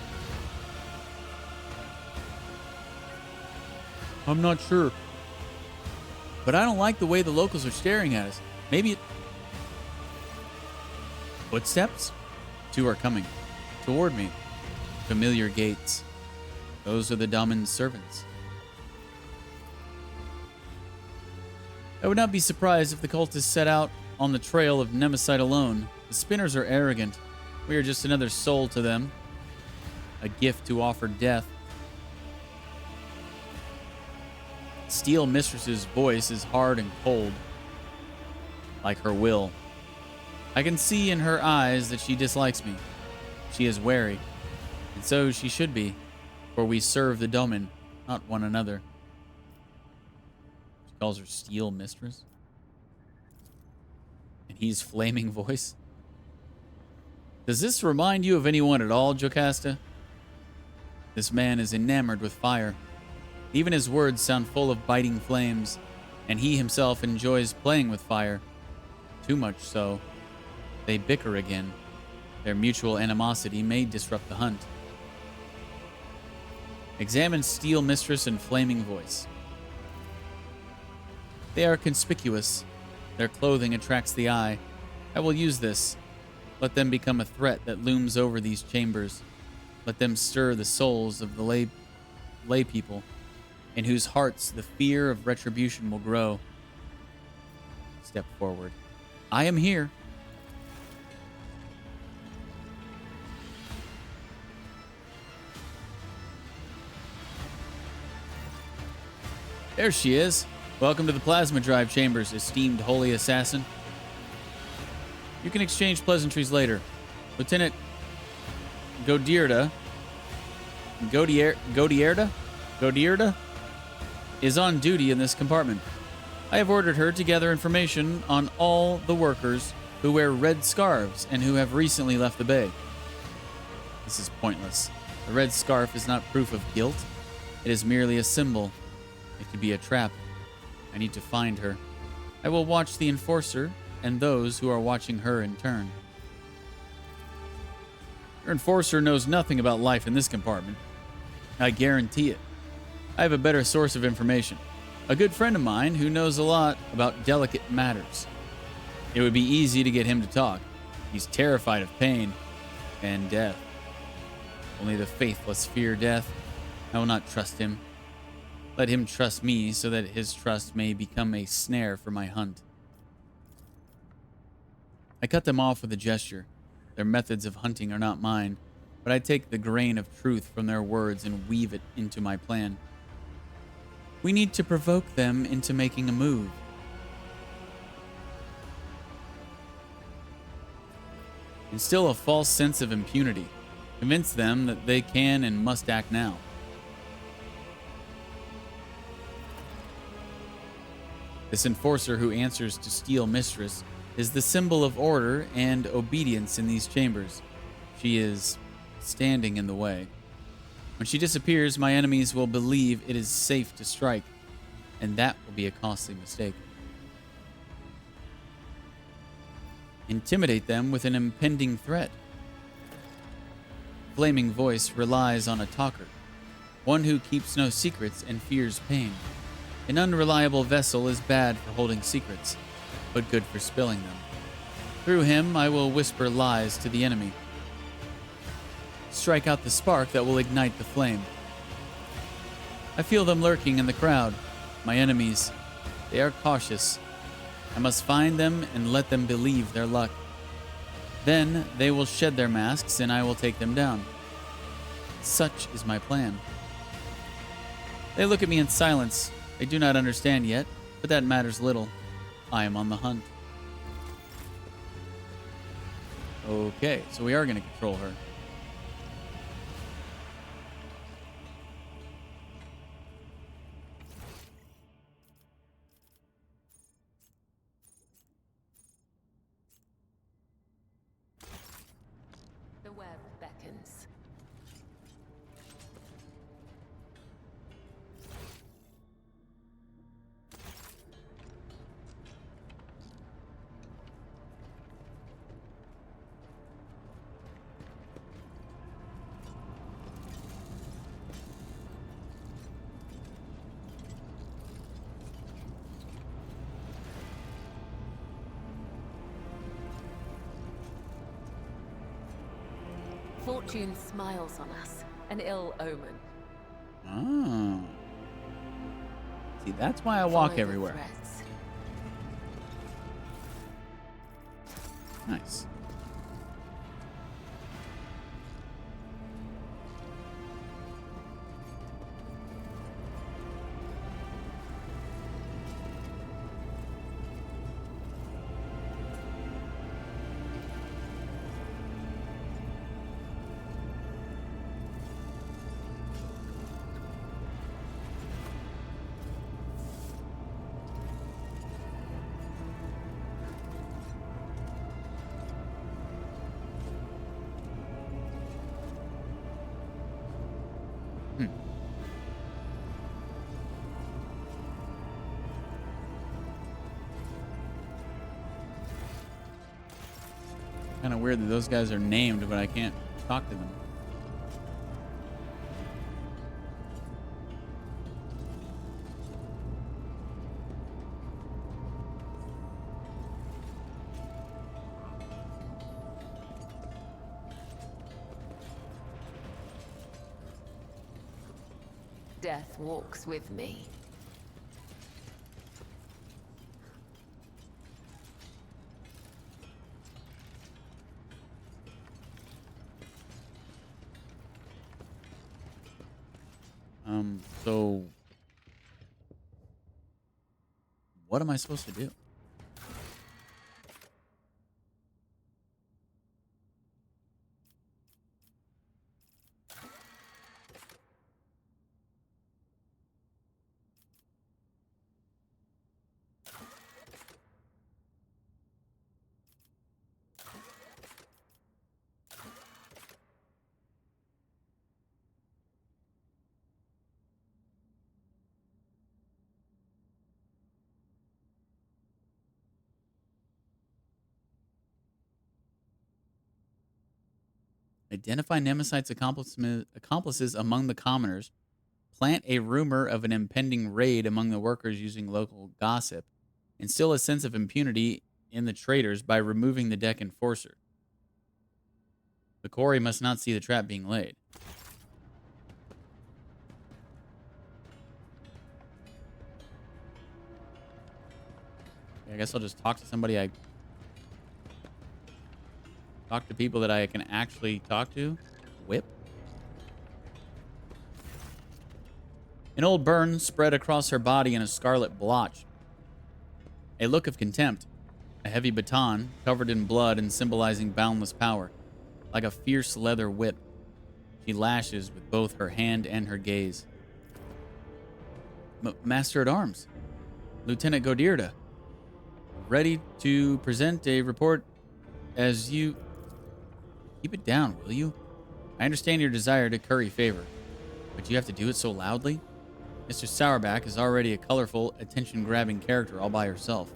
S3: I'm not sure. But I don't like the way the locals are staring at us. Maybe it... Footsteps? Two are coming. Toward me. Familiar gaits. Those are the Damon's servants. I would not be surprised if the cultists set out on the trail of Nemesis alone. The spinners are arrogant. We are just another soul to them. A gift to offer death. Steel Mistress's voice is hard and cold, like her will. I can see in her eyes that she dislikes me. She is wary, and so she should be, for we serve the Domin, not one another. She calls her Steel Mistress. And he's flaming voice. Does this remind you of anyone at all, Jocasta? This man is enamored with fire. Even his words sound full of biting flames, and he himself enjoys playing with fire. Too much so. They bicker again. Their mutual animosity may disrupt the hunt. Examine Steel Mistress and Flaming Voice. They are conspicuous. Their clothing attracts the eye. I will use this. Let them become a threat that looms over these chambers. Let them stir the souls of the lay people, in whose hearts the fear of retribution will grow. Step forward. I am here. There she is. Welcome to the Plasma Drive Chambers, esteemed holy assassin. You can exchange pleasantries later. Lieutenant Godierda is on duty in this compartment. I have ordered her to gather information on all the workers who wear red scarves and who have recently left the bay. This is pointless. The red scarf is not proof of guilt. It is merely a symbol. It could be a trap. I need to find her. I will watch the Enforcer and those who are watching her in turn. Your Enforcer knows nothing about life in this compartment. I guarantee it. I have a better source of information. A good friend of mine who knows a lot about delicate matters. It would be easy to get him to talk. He's terrified of pain and death. Only the faithless fear death. I will not trust him. Let him trust me so that his trust may become a snare for my hunt. I cut them off with a gesture. Their methods of hunting are not mine, but I take the grain of truth from their words and weave it into my plan. We need to provoke them into making a move. Instill a false sense of impunity. Convince them that they can and must act now. This Enforcer who answers to Steel Mistress is the symbol of order and obedience in these chambers. She is standing in the way. When she disappears, my enemies will believe it is safe to strike, and that will be a costly mistake. Intimidate them with an impending threat. Flaming Voice relies on a talker, one who keeps no secrets and fears pain. An unreliable vessel is bad for holding secrets, but good for spilling them. Through him, I will whisper lies to the enemy. Strike out the spark that will ignite the flame. I feel them lurking in the crowd. My enemies, they are cautious. I must find them and let them believe their luck. Then they will shed their masks and I will take them down. Such is my plan. They look at me in silence. They do not understand yet, but that matters little. I am on the hunt. Okay, so we are going to control her.
S7: The web beckons. Fortune smiles on us, an ill omen.
S3: Oh. See, that's why I walk
S7: Follow the
S3: everywhere.
S7: threads.
S3: Nice. Kind of weird that those guys are named, but I can't talk to them.
S7: Death walks with me.
S3: So what am I supposed to do? Identify Nemesite's accomplices among the commoners. Plant a rumor of an impending raid among the workers using local gossip. Instill a sense of impunity in the traitors by removing the deck enforcer. The quarry must not see the trap being laid. I guess I'll just talk to somebody talk to people that I can actually talk to. Whip. An old burn spread across her body in a scarlet blotch. A look of contempt. A heavy baton, covered in blood and symbolizing boundless power. Like a fierce leather whip. She lashes with both her hand and her gaze. Master at Arms. Lieutenant Godirda. Ready to present a report as you... Keep it down, will you? I understand your desire to curry favor, but you have to do it so loudly? Mr. Sourback is already a colorful, attention-grabbing character all by herself.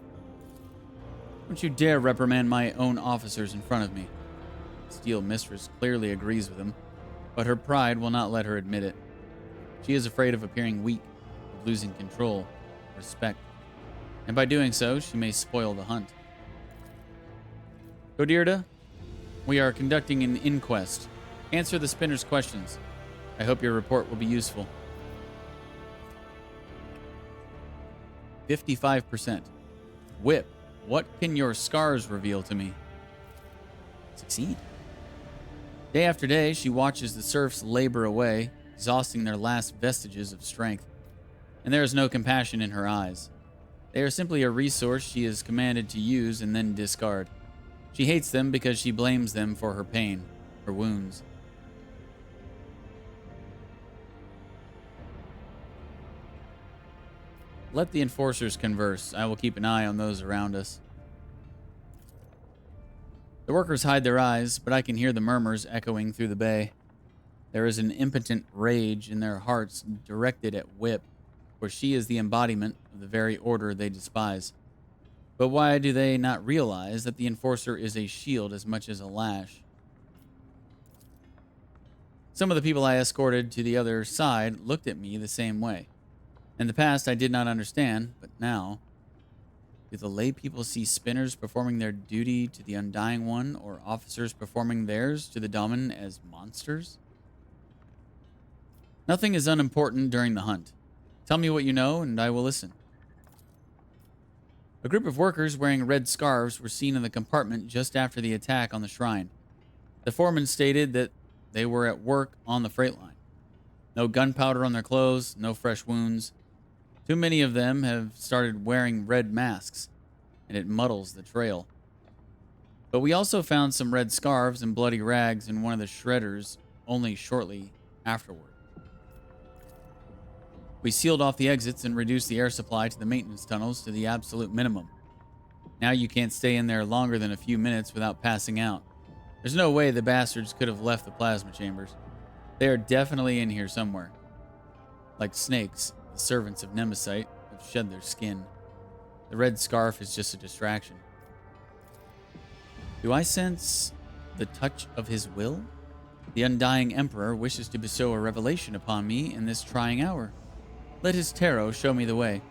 S3: Don't you dare reprimand my own officers in front of me. Steel Mistress clearly agrees with him, but her pride will not let her admit it. She is afraid of appearing weak, of losing control, respect, and by doing so, she may spoil the hunt. Godirda, we are conducting an inquest. Answer the spinner's questions. I hope your report will be useful. 55%. Whip, what can your scars reveal to me? Succeed. Day after day, she watches the serfs labor away, exhausting their last vestiges of strength. And there is no compassion in her eyes. They are simply a resource she is commanded to use and then discard. She hates them because she blames them for her pain, her wounds. Let the enforcers converse. I will keep an eye on those around us. The workers hide their eyes, but I can hear the murmurs echoing through the bay. There is an impotent rage in their hearts directed at Whip, for she is the embodiment of the very order they despise. But why do they not realize that the enforcer is a shield as much as a lash? Some of the people I escorted to the other side looked at me the same way. In the past, I did not understand, but now... Do the lay people see spinners performing their duty to the Undying One, or officers performing theirs to the Daemon as monsters? Nothing is unimportant during the hunt. Tell me what you know, and I will listen. A group of workers wearing red scarves were seen in the compartment just after the attack on the shrine. The foreman stated that they were at work on the freight line. No gunpowder on their clothes, no fresh wounds. Too many of them have started wearing red masks, and it muddles the trail. But we also found some red scarves and bloody rags in one of the shredders only shortly afterward. We sealed off the exits and reduced the air supply to the maintenance tunnels to the absolute minimum. Now you can't stay in there longer than a few minutes without passing out. There's no way the bastards could have left the plasma chambers. They are definitely in here somewhere. Like snakes, the servants of Nemesite have shed their skin. The red scarf is just a distraction. Do I sense the touch of his will? The undying emperor wishes to bestow a revelation upon me in this trying hour. Let his tarot show me the way.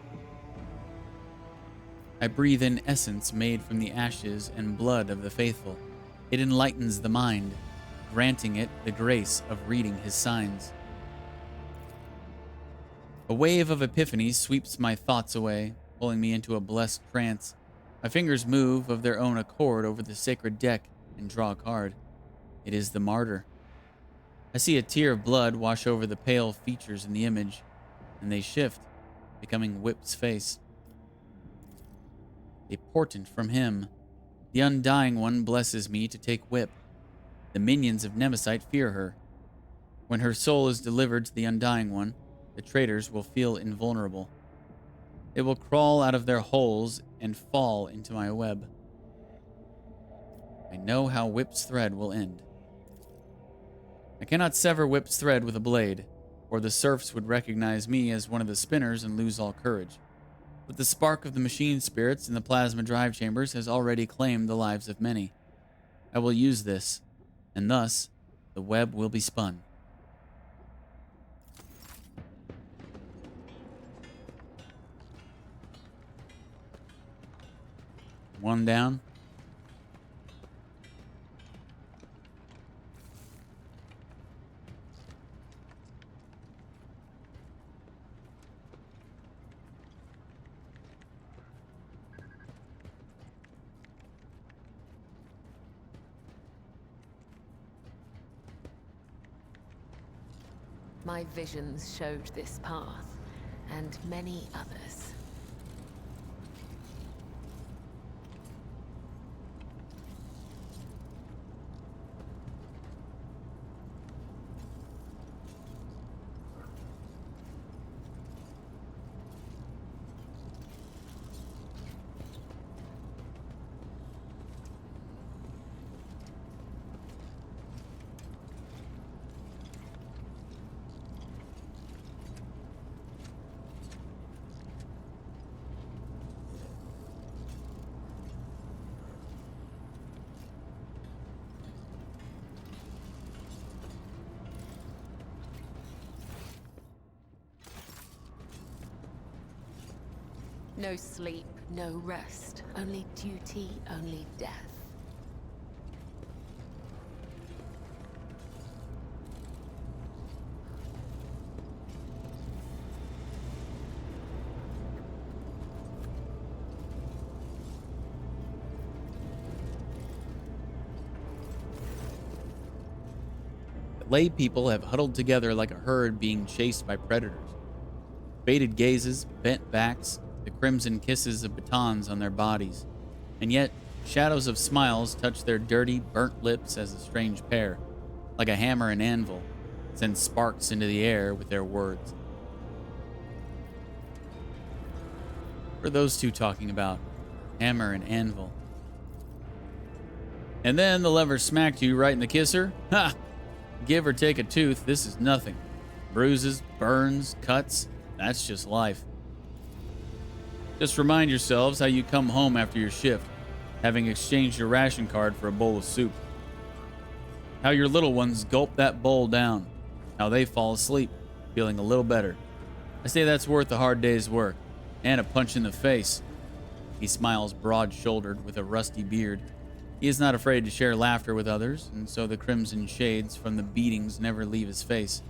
S3: I breathe in essence made from the ashes and blood of the faithful. It enlightens the mind, granting it the grace of reading his signs. A wave of epiphany sweeps my thoughts away, pulling me into a blessed trance. My fingers move of their own accord over the sacred deck and draw a card. It is the martyr. I see a tear of blood wash over the pale features in the image, and they shift, becoming Whip's face. A portent from him. The Undying One blesses me to take Whip. The minions of Nemesis fear her. When her soul is delivered to the Undying One, the traitors will feel invulnerable. They will crawl out of their holes and fall into my web. I know how Whip's thread will end. I cannot sever Whip's thread with a blade, or the serfs would recognize me as one of the spinners and lose all courage. But the spark of the machine spirits in the plasma drive chambers has already claimed the lives of many. I will use this, and thus the web will be spun. One down.
S7: My visions showed this path, and many others. No sleep, no rest, only duty, only death.
S3: Lay people have huddled together like a herd being chased by predators. Faded gazes, bent backs, the crimson kisses of batons on their bodies. And yet, shadows of smiles touch their dirty, burnt lips as a strange pair, like a hammer and anvil, send sparks into the air with their words. What are those two talking about? Hammer and anvil. And then the lever smacked you right in the kisser? Ha! Give or take a tooth, this is nothing. Bruises, burns, cuts, that's just life. Just remind yourselves how you come home after your shift, having exchanged your ration card for a bowl of soup. How your little ones gulp that bowl down. How they fall asleep, feeling a little better. I say that's worth a hard day's work, and a punch in the face. He smiles broad-shouldered with a rusty beard. He is not afraid to share laughter with others, and so the crimson shades from the beatings never leave his face.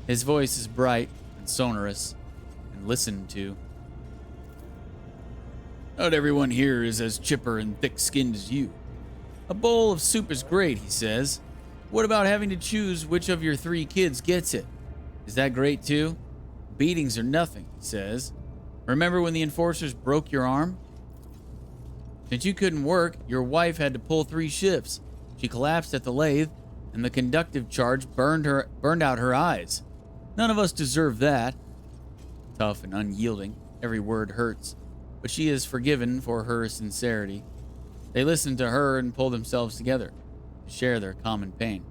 S3: His voice is bright and sonorous, and listened to. Not everyone here is as chipper and thick-skinned as you. A bowl of soup is great, he says. What about having to choose which of your 3 kids gets it? Is that great too? Beatings are nothing, he says. Remember when the enforcers broke your arm? Since you couldn't work, your wife had to pull 3 shifts. She collapsed at the lathe, and the conductive charge burned out her eyes. None of us deserve that. Tough and unyielding, every word hurts. But she is forgiven for her sincerity. They listen to her and pull themselves together to share their common pain.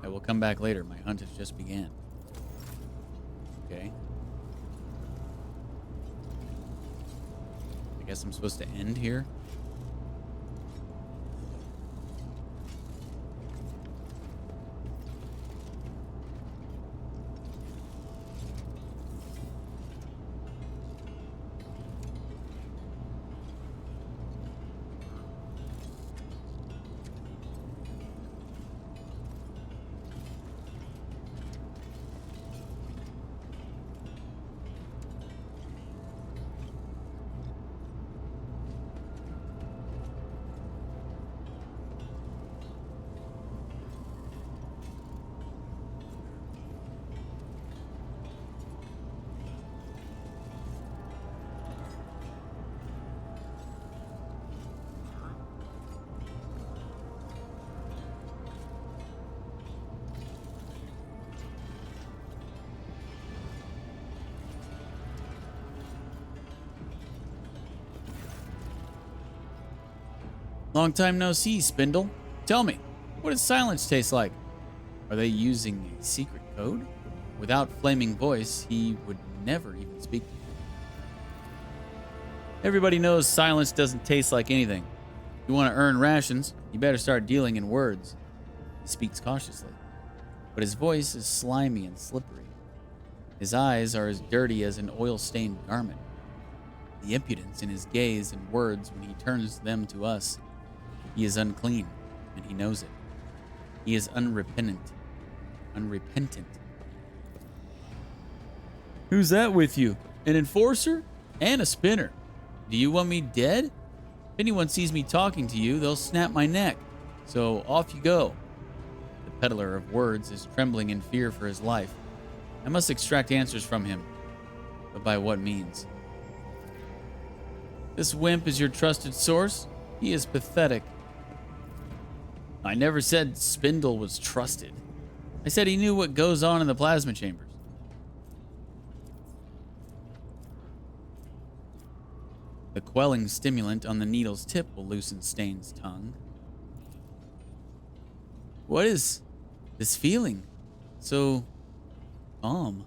S3: I will come back later. My hunt has just began. Okay. I guess I'm supposed to end here. Long time no see, Spindle. Tell me, what does silence taste like? Are they using a secret code? Without flaming voice, he would never even speak to me. Everybody knows silence doesn't taste like anything. If you want to earn rations, you better start dealing in words. He speaks cautiously, but his voice is slimy and slippery. His eyes are as dirty as an oil-stained garment. The impudence in his gaze and words when he turns them to us. He is unclean, and he knows it. He is unrepentant. Who's that with you? An enforcer? And a spinner. Do you want me dead? If anyone sees me talking to you, they'll snap my neck. So off you go. The peddler of words is trembling in fear for his life. I must extract answers from him. But by what means? This wimp is your trusted source? He is pathetic. I never said Spindle was trusted. I said he knew what goes on in the plasma chambers. The quelling stimulant on the needle's tip will loosen Stain's tongue. What is this feeling? So calm.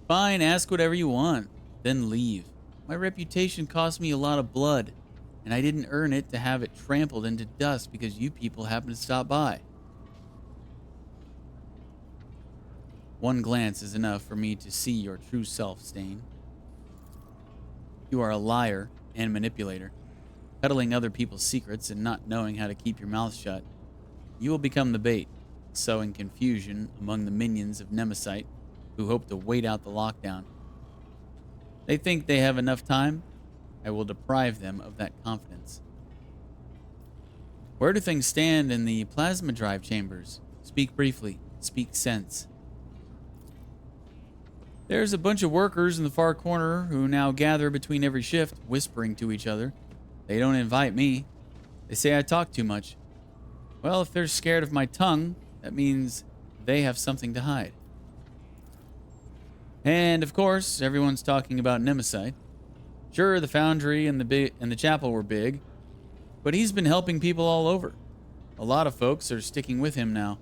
S3: Fine, ask whatever you want, then leave. My reputation cost me a lot of blood, and I didn't earn it to have it trampled into dust because you people happened to stop by. One glance is enough for me to see your true self, Stain. You are a liar and manipulator, peddling other people's secrets and not knowing how to keep your mouth shut. You will become the bait, sowing confusion among the minions of Nemesis who hope to wait out the lockdown. They think they have enough time. I will deprive them of that confidence. Where do things stand in the plasma drive chambers? Speak briefly. Speak sense. There's a bunch of workers in the far corner who now gather between every shift, whispering to each other. They don't invite me. They say I talk too much. Well, if they're scared of my tongue, that means they have something to hide. And, of course, everyone's talking about Nemesis. Sure, the foundry and the chapel were big, but he's been helping people all over. A lot of folks are sticking with him now.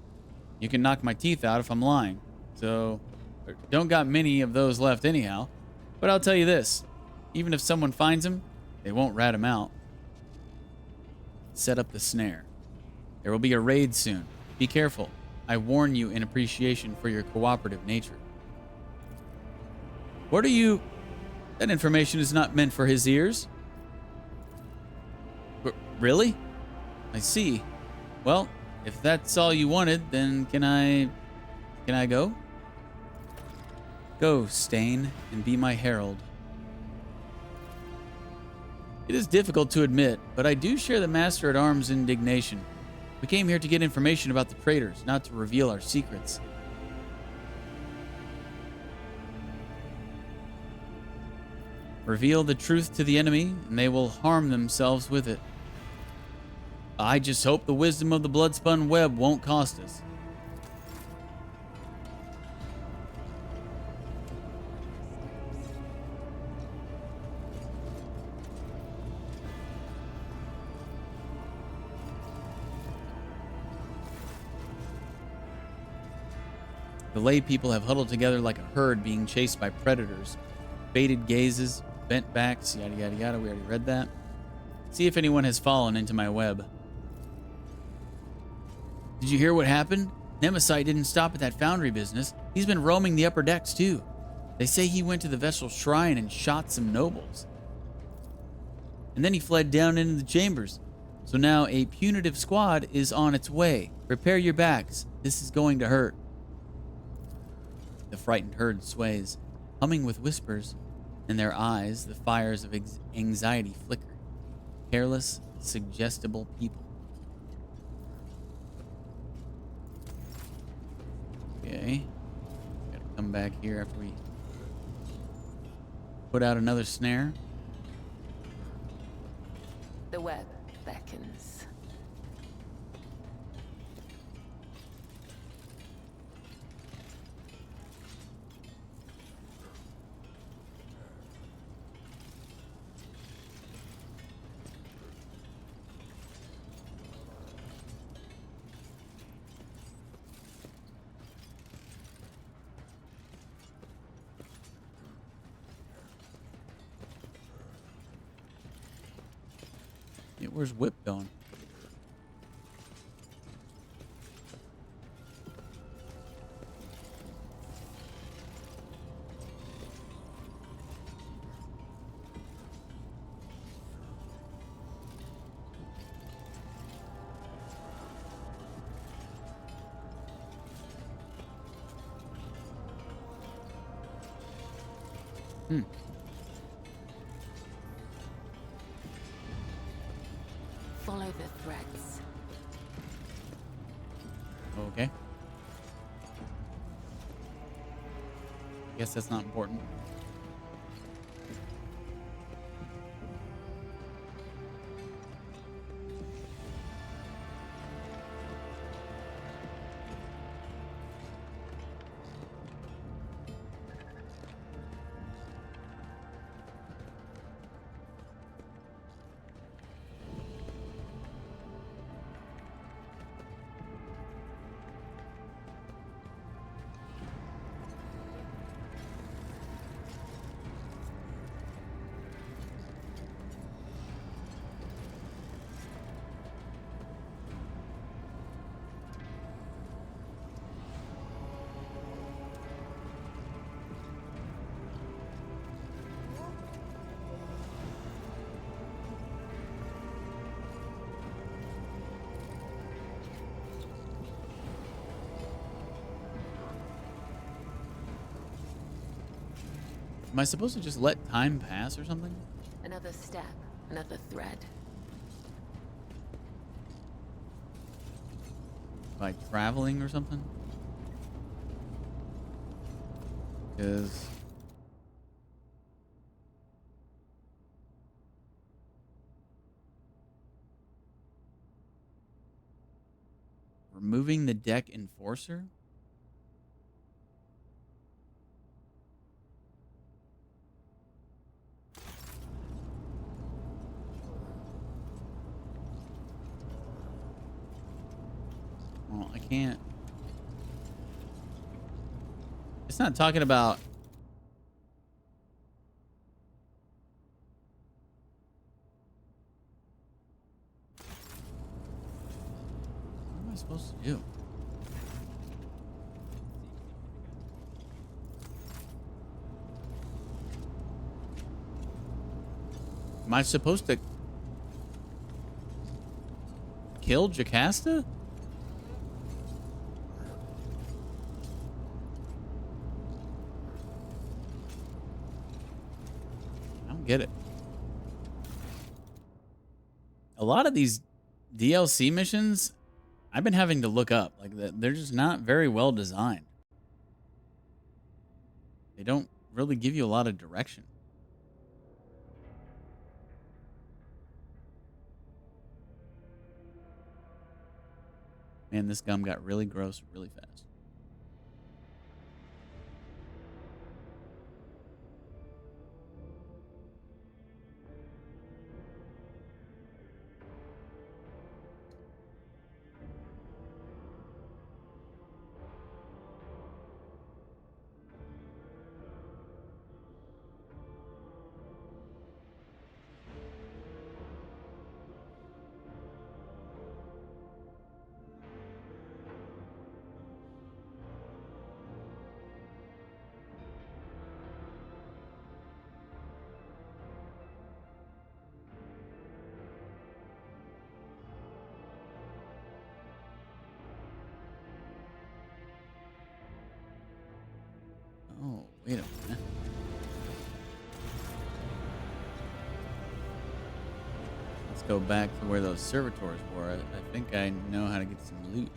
S3: You can knock my teeth out if I'm lying. So, don't got many of those left anyhow. But I'll tell you this. Even if someone finds him, they won't rat him out. Set up the snare. There will be a raid soon. Be careful. I warn you in appreciation for your cooperative nature. What are you... That information is not meant for his ears. Really? I see. Well, if that's all you wanted, then can I go? Go, Stain, and be my herald. It is difficult to admit, but I do share the Master-at-Arms' indignation. We came here to get information about the traitors, not to reveal our secrets. Reveal the truth to the enemy, and they will harm themselves with it. I just hope the wisdom of the blood-spun web won't cost us. The lay people have huddled together like a herd being chased by predators. Baited gazes, bent backs, yada yada yada. We already read that. See if anyone has fallen into my web. Did you hear what happened? Nemesis didn't stop at that foundry business. He's been roaming the upper decks too. They say he went to the vessel's shrine and shot some nobles. And then he fled down into the chambers. So now a punitive squad is on its way. Prepare your backs. This is going to hurt. The frightened herd sways, humming with whispers. In their eyes, the fires of anxiety flicker. Careless, suggestible people. Okay. Gotta come back here after we put out another snare.
S7: The web beckons.
S3: Where's Whip going?
S7: Follow the threads.
S3: Okay. Guess that's not important. Am I supposed to just let time pass or something?
S7: Another step, another thread.
S3: By traveling or something? Because removing the deck enforcer? Well, I can't. It's not talking about. What am I supposed to do? Am I supposed to kill Jocasta? Get it. A lot of these DLC missions I've been having to look up. Like, they're just not very well designed. They don't really give you a lot of direction. Man, this gum got really gross really fast. Oh, wait a minute. Let's go back to where those servitors were. I think I know how to get some loot.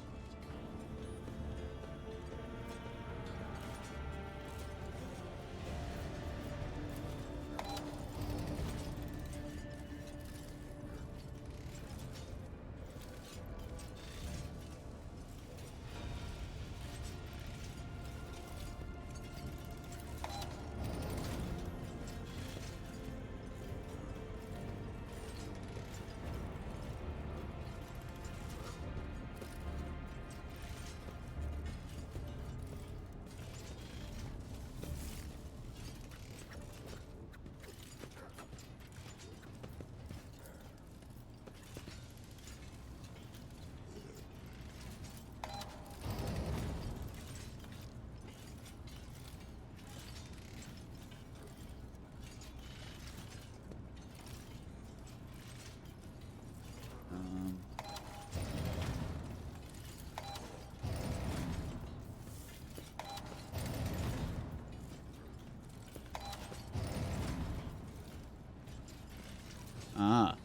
S3: Ah.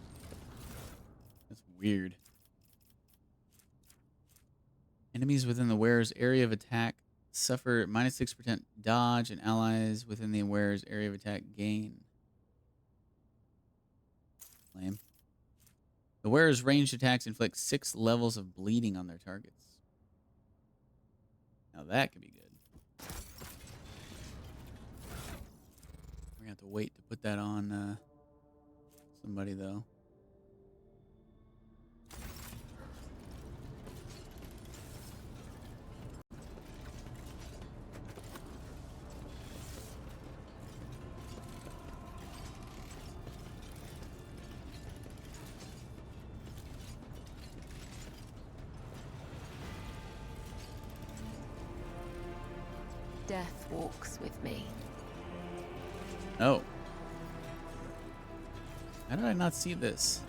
S3: That's weird. Enemies within the wearer's area of attack suffer -6% dodge, and allies within the wearer's area of attack gain. Lame. The wearer's ranged attacks inflict 6 levels of bleeding on their targets. Now that could be good. We're going to have to wait to put that on somebody, though.
S7: Death walks with me.
S3: Oh. How did I not see this?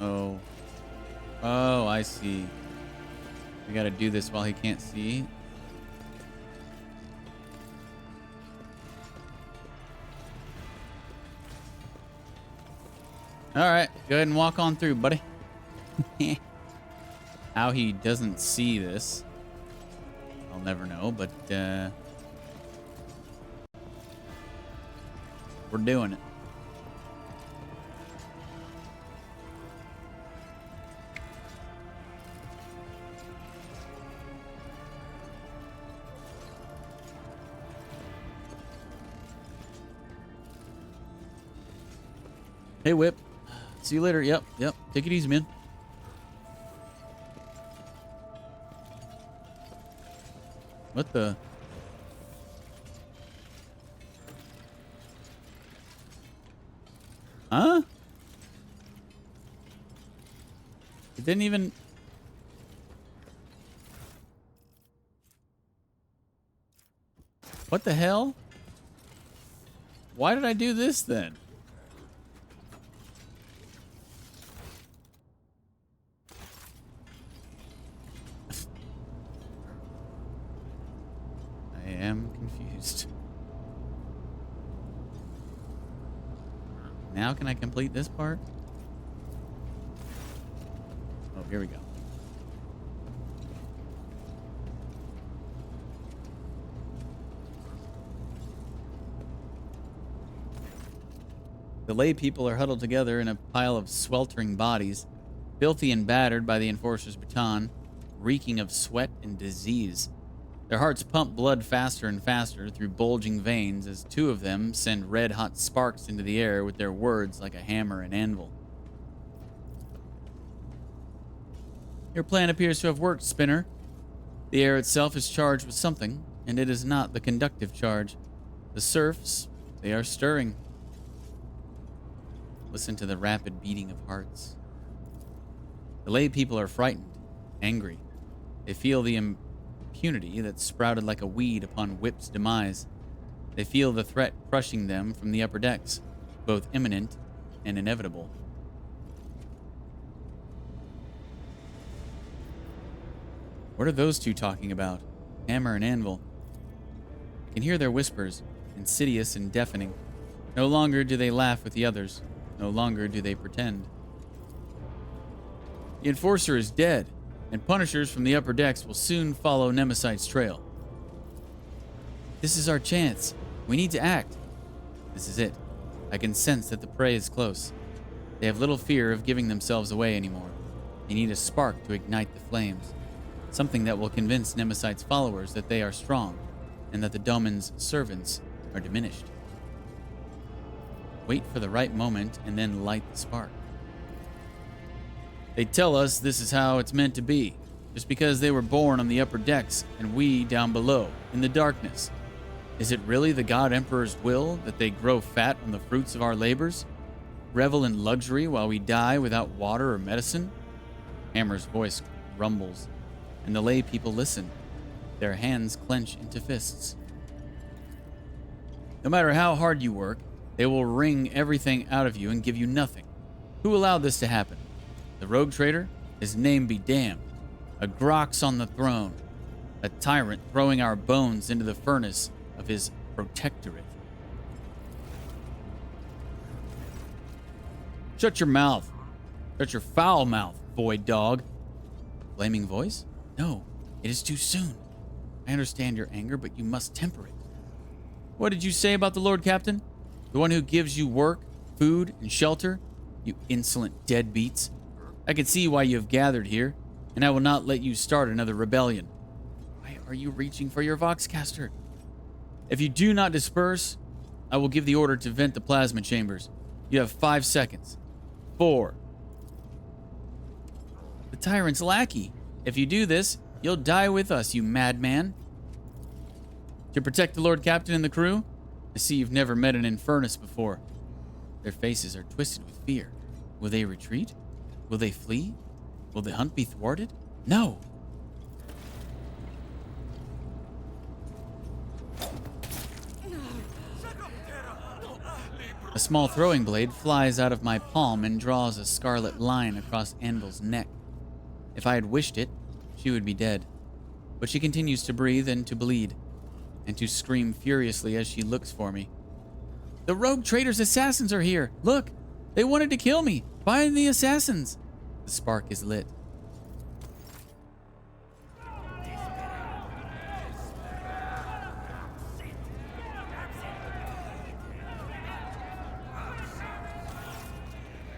S3: Oh. Oh, I see. We gotta do this while he can't see. Alright, go ahead and walk on through, buddy. How he doesn't see this, I'll never know, but we're doing it. Hey, Whip. See you later. Yep. Take it easy, man. What the? Huh? It didn't even... What the hell? Why did I do this then? I am confused. Now can I complete this part? Oh, here we go. The lay people are huddled together in a pile of sweltering bodies, filthy and battered by the enforcer's baton, reeking of sweat and disease. Their hearts pump blood faster and faster through bulging veins as two of them send red-hot sparks into the air with their words like a hammer and anvil. Your plan appears to have worked, Spinner. The air itself is charged with something, and it is not the conductive charge. The serfs, they are stirring. Listen to the rapid beating of hearts. The lay people are frightened, angry. They feel the impunity that sprouted like a weed upon Whip's demise. They feel the threat crushing them from the upper decks, both imminent and inevitable. What are those two talking about? Hammer and anvil. I can hear their whispers, insidious and deafening. No longer do they laugh with the others. No longer do they pretend. The enforcer is dead, and punishers from the upper decks will soon follow Nemesis' trail. This is our chance. We need to act. This is it. I can sense that the prey is close. They have little fear of giving themselves away anymore. They need a spark to ignite the flames. Something that will convince Nemesis' followers that they are strong, and that the Domin's servants are diminished. Wait for the right moment and then light the spark. They tell us this is how it's meant to be, just because they were born on the upper decks and we down below, in the darkness. Is it really the God Emperor's will that they grow fat on the fruits of our labors? Revel in luxury while we die without water or medicine? Hammer's voice rumbles, and the lay people listen. Their hands clench into fists. No matter how hard you work, they will wring everything out of you and give you nothing. Who allowed this to happen? The rogue trader? His name be damned. A Grox on the throne. A tyrant throwing our bones into the furnace of his protectorate. Shut your mouth. Shut your foul mouth, void dog. Blaming voice? No, it is too soon. I understand your anger, but you must temper it. What did you say about the Lord Captain? The one who gives you work, food, and shelter? You insolent deadbeats. I can see why you have gathered here, and I will not let you start another rebellion. Why are you reaching for your Voxcaster? If you do not disperse, I will give the order to vent the plasma chambers. You have 5 seconds. 4. The tyrant's lackey. If you do this, you'll die with us, you madman. To protect the Lord Captain and the crew? I see you've never met an Infernus before. Their faces are twisted with fear. Will they retreat? Will they flee? Will the hunt be thwarted? No! A small throwing blade flies out of my palm and draws a scarlet line across Anvil's neck. If I had wished it, she would be dead. But she continues to breathe and to bleed, and to scream furiously as she looks for me. The rogue trader's assassins are here! Look! They wanted to kill me! Find the assassins! The spark is lit.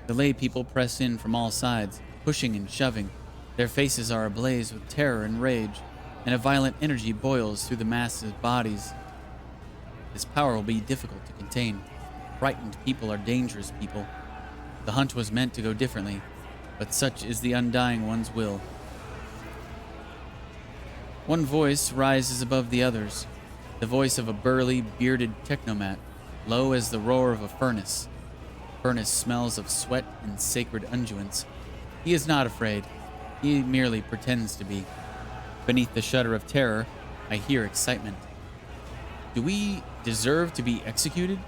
S3: The lay people press in from all sides, pushing and shoving. Their faces are ablaze with terror and rage, and a violent energy boils through the massive bodies. This power will be difficult to contain. Frightened people are dangerous people. The hunt was meant to go differently, but such is the Undying One's will. One voice rises above the others, the voice of a burly, bearded technomat, low as the roar of a furnace. Furnace smells of sweat and sacred unguents. He is not afraid. He merely pretends to be. Beneath the shudder of terror, I hear excitement. Do we deserve to be executed,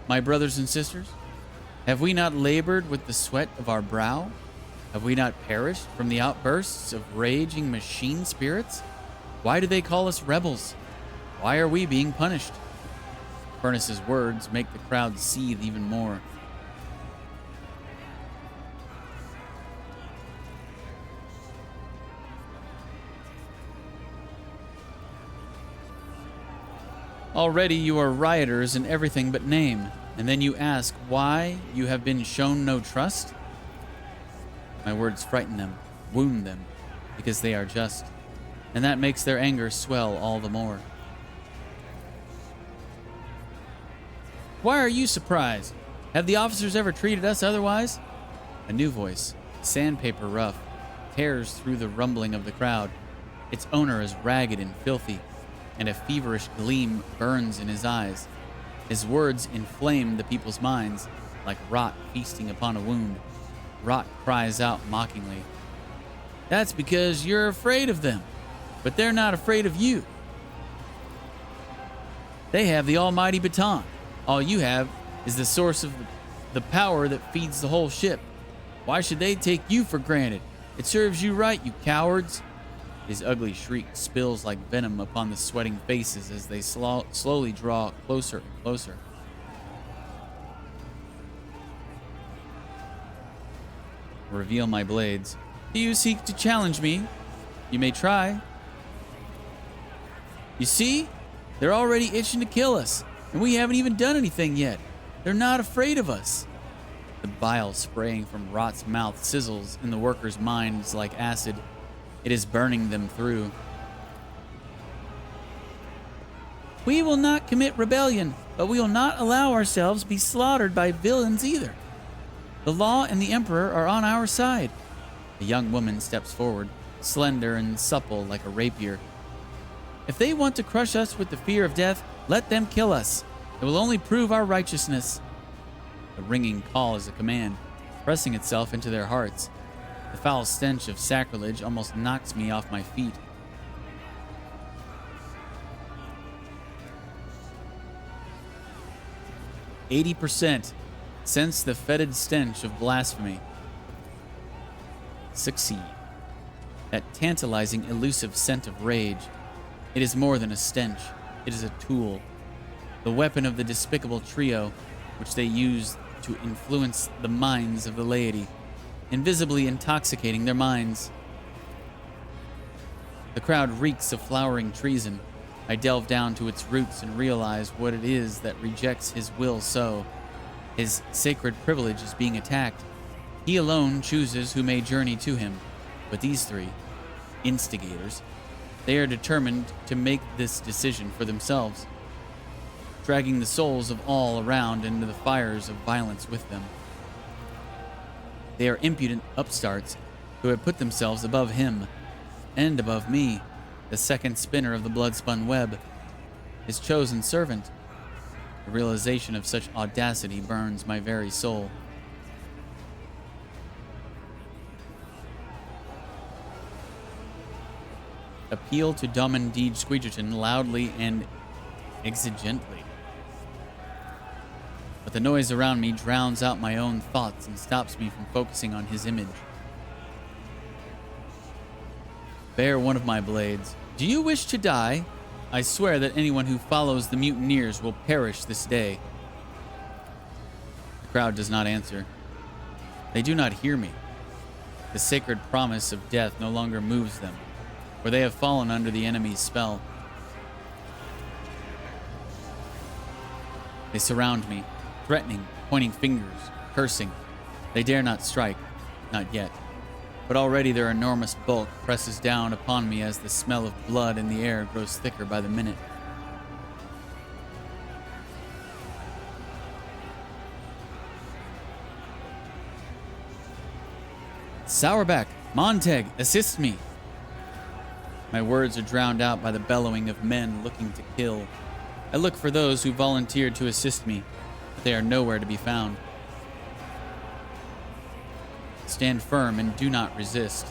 S3: my brothers and sisters? Have we not labored with the sweat of our brow? Have we not perished from the outbursts of raging machine spirits? Why do they call us rebels? Why are we being punished? Furnace's words make the crowd seethe even more. Already you are rioters in everything but name, and then you ask why you have been shown no trust? My words frighten them, wound them, because they are just, and that makes their anger swell all the more. Why are you surprised? Have the officers ever treated us otherwise? A new voice, sandpaper rough, tears through the rumbling of the crowd. Its owner is ragged and filthy, and a feverish gleam burns in his eyes. His words inflame the people's minds, like rot feasting upon a wound. Rot cries out mockingly. That's because you're afraid of them, but they're not afraid of you. They have the almighty baton. All you have is the source of the power that feeds the whole ship. Why should they take you for granted? It serves you right, you cowards. His ugly shriek spills like venom upon the sweating faces as they slowly draw closer and closer. Reveal my blades. Do you seek to challenge me? You may try. You see? They're already itching to kill us, and we haven't even done anything yet. They're not afraid of us. The bile spraying from Rot's mouth sizzles in the workers' minds like acid. It is burning them through. We will not commit rebellion, but we will not allow ourselves be slaughtered by villains either. The law and the Emperor are on our side. A young woman steps forward, slender and supple like a rapier. If they want to crush us with the fear of death, let them kill us. It will only prove our righteousness. A ringing call is a command, pressing itself into their hearts. The foul stench of sacrilege almost knocks me off my feet. 80%. Sense the fetid stench of blasphemy. Succeed. That tantalizing, elusive scent of rage. It is more than a stench. It is a tool. The weapon of the despicable trio, which they use to influence the minds of the laity, invisibly intoxicating their minds. The crowd reeks of flowering treason. I delve down to its roots and realize what it is that rejects his will so. His sacred privilege is being attacked. He alone chooses who may journey to him. But these three, instigators, they are determined to make this decision for themselves, dragging the souls of all around into the fires of violence with them. They are impudent upstarts who have put themselves above him and above me, the second spinner of the blood-spun web, his chosen servant. The realization of such audacity burns my very soul. Appeal to Domin DeejTheSqueejerton loudly and exigently. But the noise around me drowns out my own thoughts and stops me from focusing on his image. Bear one of my blades. Do you wish to die? I swear that anyone who follows the mutineers will perish this day. The crowd does not answer. They do not hear me. The sacred promise of death no longer moves them, for they have fallen under the enemy's spell. They surround me, threatening, pointing fingers, cursing. They dare not strike, not yet. But already their enormous bulk presses down upon me as the smell of blood in the air grows thicker by the minute. Sourback, Monteg, assist me! My words are drowned out by the bellowing of men looking to kill. I look for those who volunteered to assist me, but they are nowhere to be found. Stand firm and do not resist.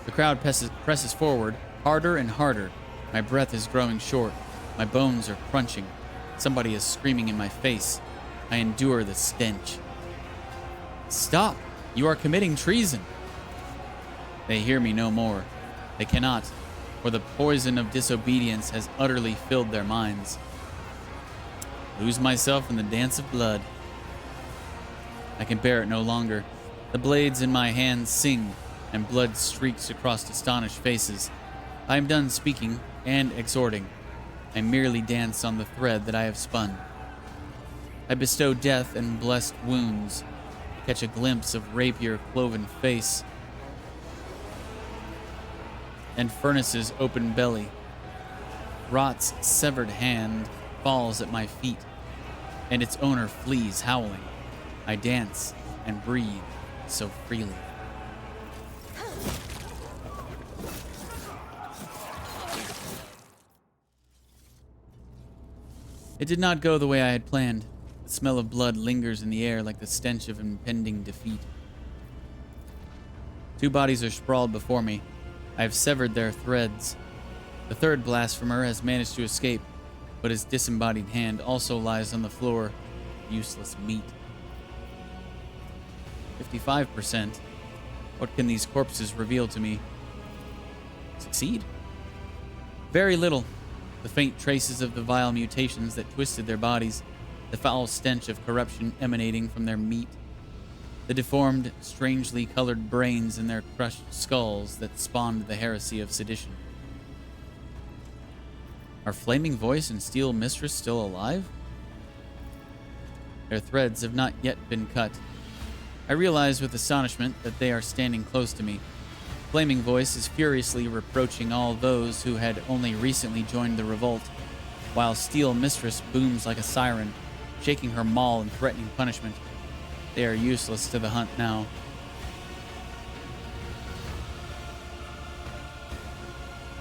S3: The crowd presses forward, harder and harder. My breath is growing short. My bones are crunching. Somebody is screaming in my face. I endure the stench. Stop! You are committing treason! They hear me no more. They cannot, for the poison of disobedience has utterly filled their minds. Lose myself in the dance of blood. I can bear it no longer. The blades in my hands sing, and blood streaks across astonished faces. I am done speaking and exhorting. I merely dance on the thread that I have spun. I bestow death and blessed wounds. I catch a glimpse of rapier cloven face and Furnace's open belly. Rot's severed hand falls at my feet, and its owner flees howling. I dance and breathe so freely. It did not go the way I had planned. The smell of blood lingers in the air like the stench of impending defeat. Two bodies are sprawled before me. I have severed their threads. The third blasphemer has managed to escape, but his disembodied hand also lies on the floor, useless meat. 55%. What can these corpses reveal to me? Succeed? Very little. The faint traces of the vile mutations that twisted their bodies, the foul stench of corruption emanating from their meat, the deformed, strangely colored brains in their crushed skulls that spawned the heresy of sedition. Are Flaming Voice and Steel Mistress still alive? Their threads have not yet been cut. I realize with astonishment that they are standing close to me. Flaming Voice is furiously reproaching all those who had only recently joined the revolt, while Steel Mistress booms like a siren, shaking her maul and threatening punishment. They are useless to the hunt now.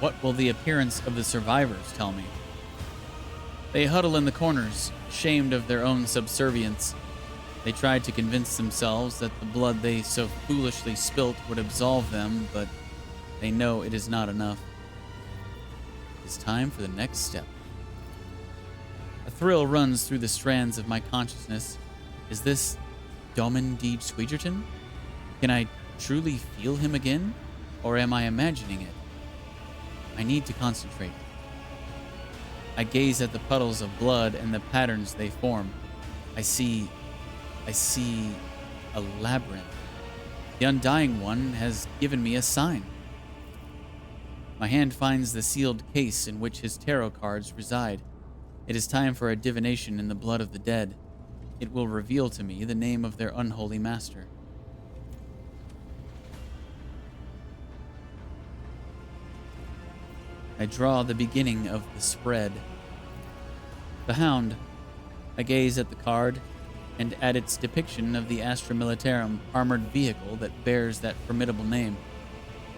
S3: What will the appearance of the survivors tell me? They huddle in the corners, ashamed of their own subservience. They tried to convince themselves that the blood they so foolishly spilt would absolve them, but they know it is not enough. It is time for the next step. A thrill runs through the strands of my consciousness. Is this Domin DeejTheSqueejerton? Can I truly feel him again? Or am I imagining it? I need to concentrate. I gaze at the puddles of blood and the patterns they form. I see a labyrinth. The Undying One has given me a sign. My hand finds the sealed case in which his tarot cards reside. It is time for a divination in the blood of the dead. It will reveal to me the name of their unholy master. I draw the beginning of the spread. The Hound. I gaze at the card and at its depiction of the Astra Militarum armored vehicle that bears that formidable name.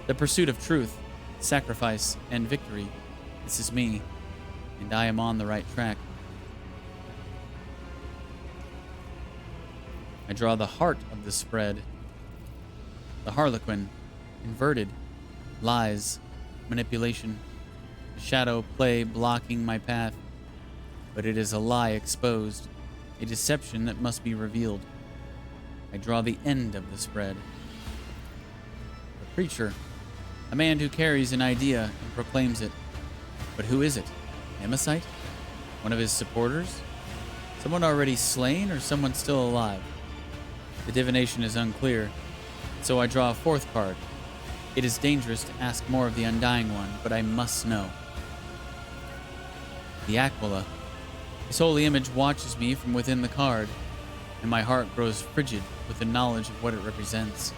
S3: The pursuit of truth, sacrifice, and victory. This is me, and I am on the right track. I draw the heart of the spread. The Harlequin, inverted, lies, manipulation, the shadow play blocking my path. But it is a lie exposed, a deception that must be revealed. I draw the end of the spread. The preacher, a man who carries an idea and proclaims it. But who is it? Nemesis? One of his supporters? Someone already slain or someone still alive? The divination is unclear, so I draw a fourth card. It is dangerous to ask more of the Undying One, but I must know. The Aquila. His holy image watches me from within the card, and my heart grows frigid with the knowledge of what it represents.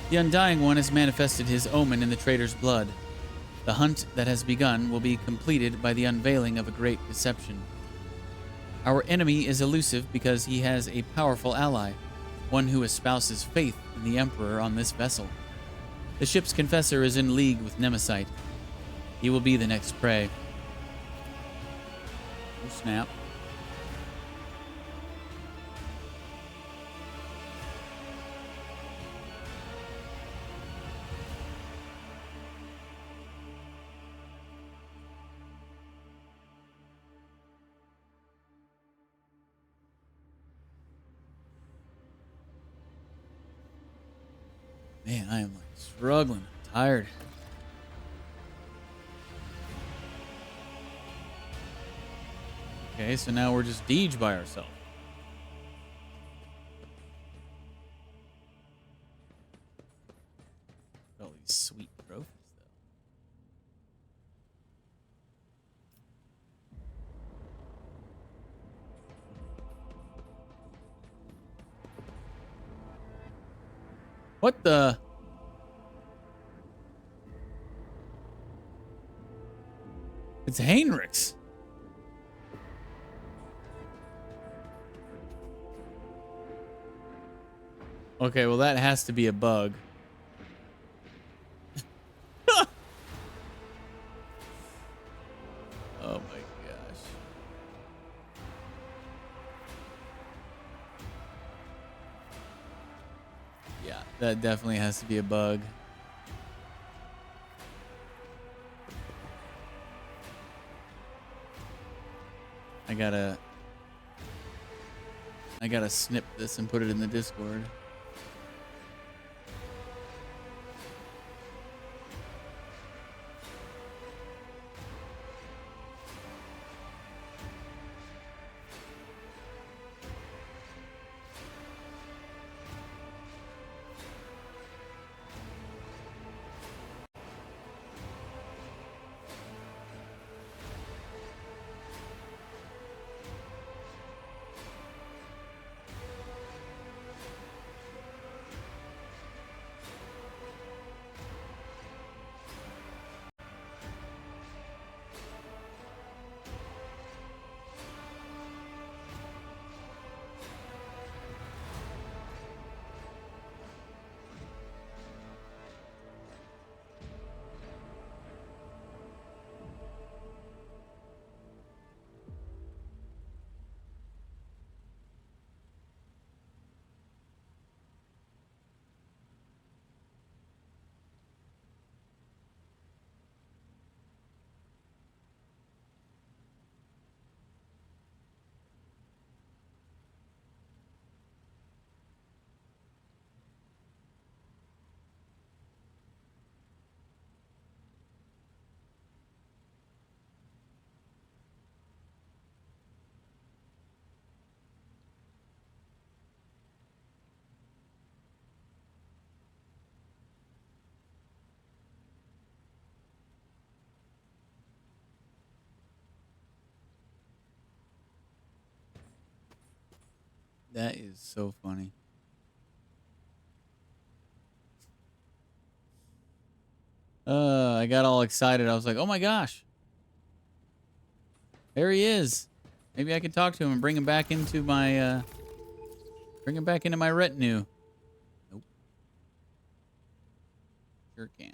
S3: The Undying One has manifested his omen in the traitor's blood. The hunt that has begun will be completed by the unveiling of a great deception. Our enemy is elusive because he has a powerful ally, one who espouses faith in the Emperor on this vessel. The ship's confessor is in league with Nemesis. He will be the next prey. Oh, snap. Man, I am like struggling. I'm tired. Okay, so now we're just Deej by ourselves. All these sweet trophies, though. What the? It's Heinrichs. Okay, well that has to be a bug. Oh my gosh. Yeah, that definitely has to be a bug. I gotta snip this and put it in the Discord. That is so funny. I got all excited. I was like, oh my gosh. There he is. Maybe I can talk to him and bring him back into my retinue. Nope. Sure can.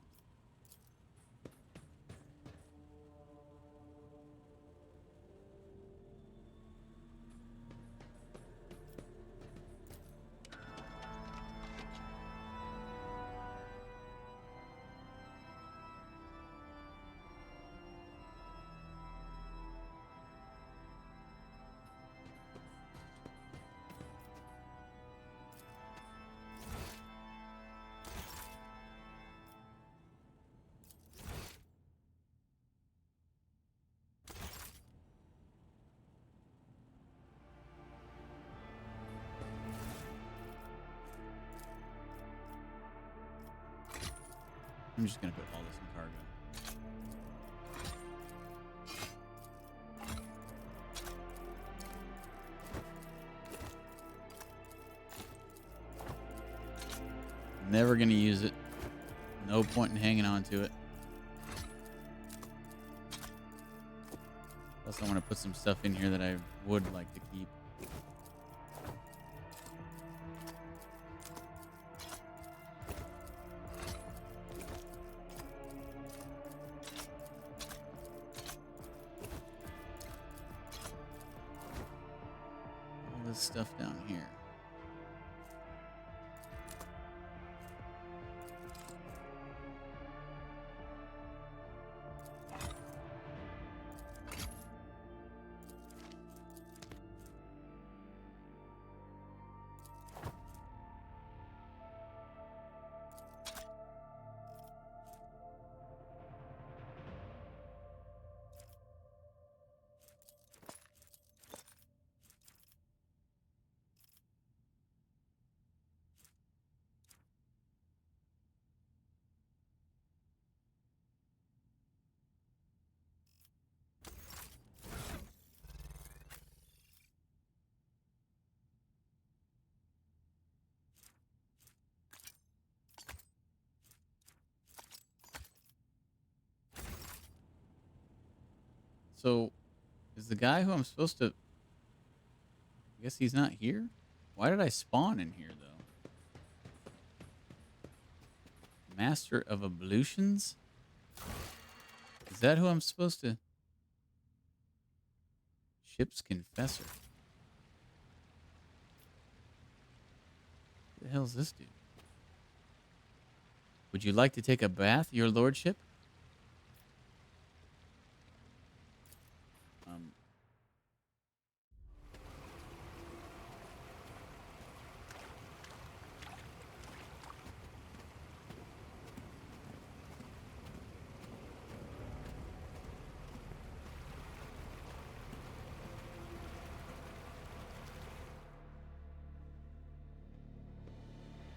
S3: I'm just gonna put all this in cargo. Never gonna use it. No point in hanging on to it. Plus, I want to put some stuff in here that I would like to keep. All this stuff down here. So, is the guy who I'm supposed to... I guess he's not here? Why did I spawn in here, though? Master of Ablutions? Is that who I'm supposed to... Ship's Confessor. Who the hell's this dude? Would you like to take a bath, your lordship?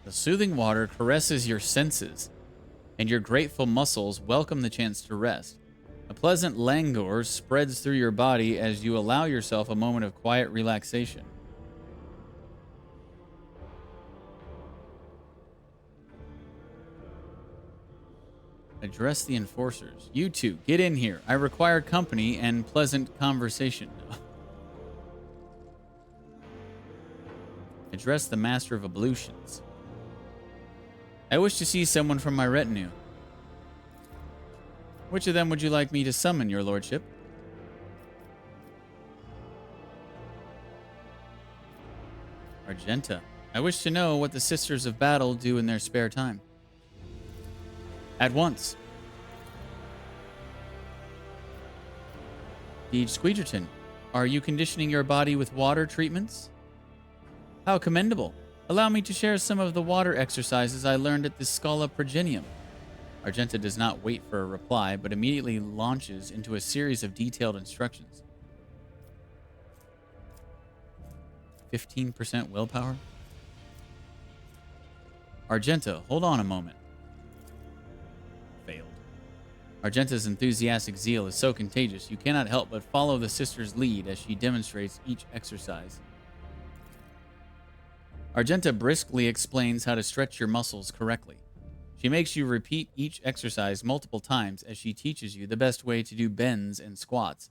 S3: The soothing water caresses your senses, and your grateful muscles welcome the chance to rest. A pleasant languor spreads through your body as you allow yourself a moment of quiet relaxation. Address the enforcers. You two, get in here. I require company and pleasant conversation. Address the Master of Ablutions. I wish to see someone from my retinue. Which of them would you like me to summon, your lordship? Argenta. I wish to know what the Sisters of Battle do in their spare time. At once. DeejTheSqueejerton, are you conditioning your body with water treatments? How commendable. Allow me to share some of the water exercises I learned at the Scala Progenium. Argenta does not wait for a reply, but immediately launches into a series of detailed instructions. 15% willpower? Argenta, hold on a moment. Failed. Argenta's enthusiastic zeal is so contagious, you cannot help but follow the sister's lead as she demonstrates each exercise. Argenta briskly explains how to stretch your muscles correctly. She makes you repeat each exercise multiple times as she teaches you the best way to do bends and squats.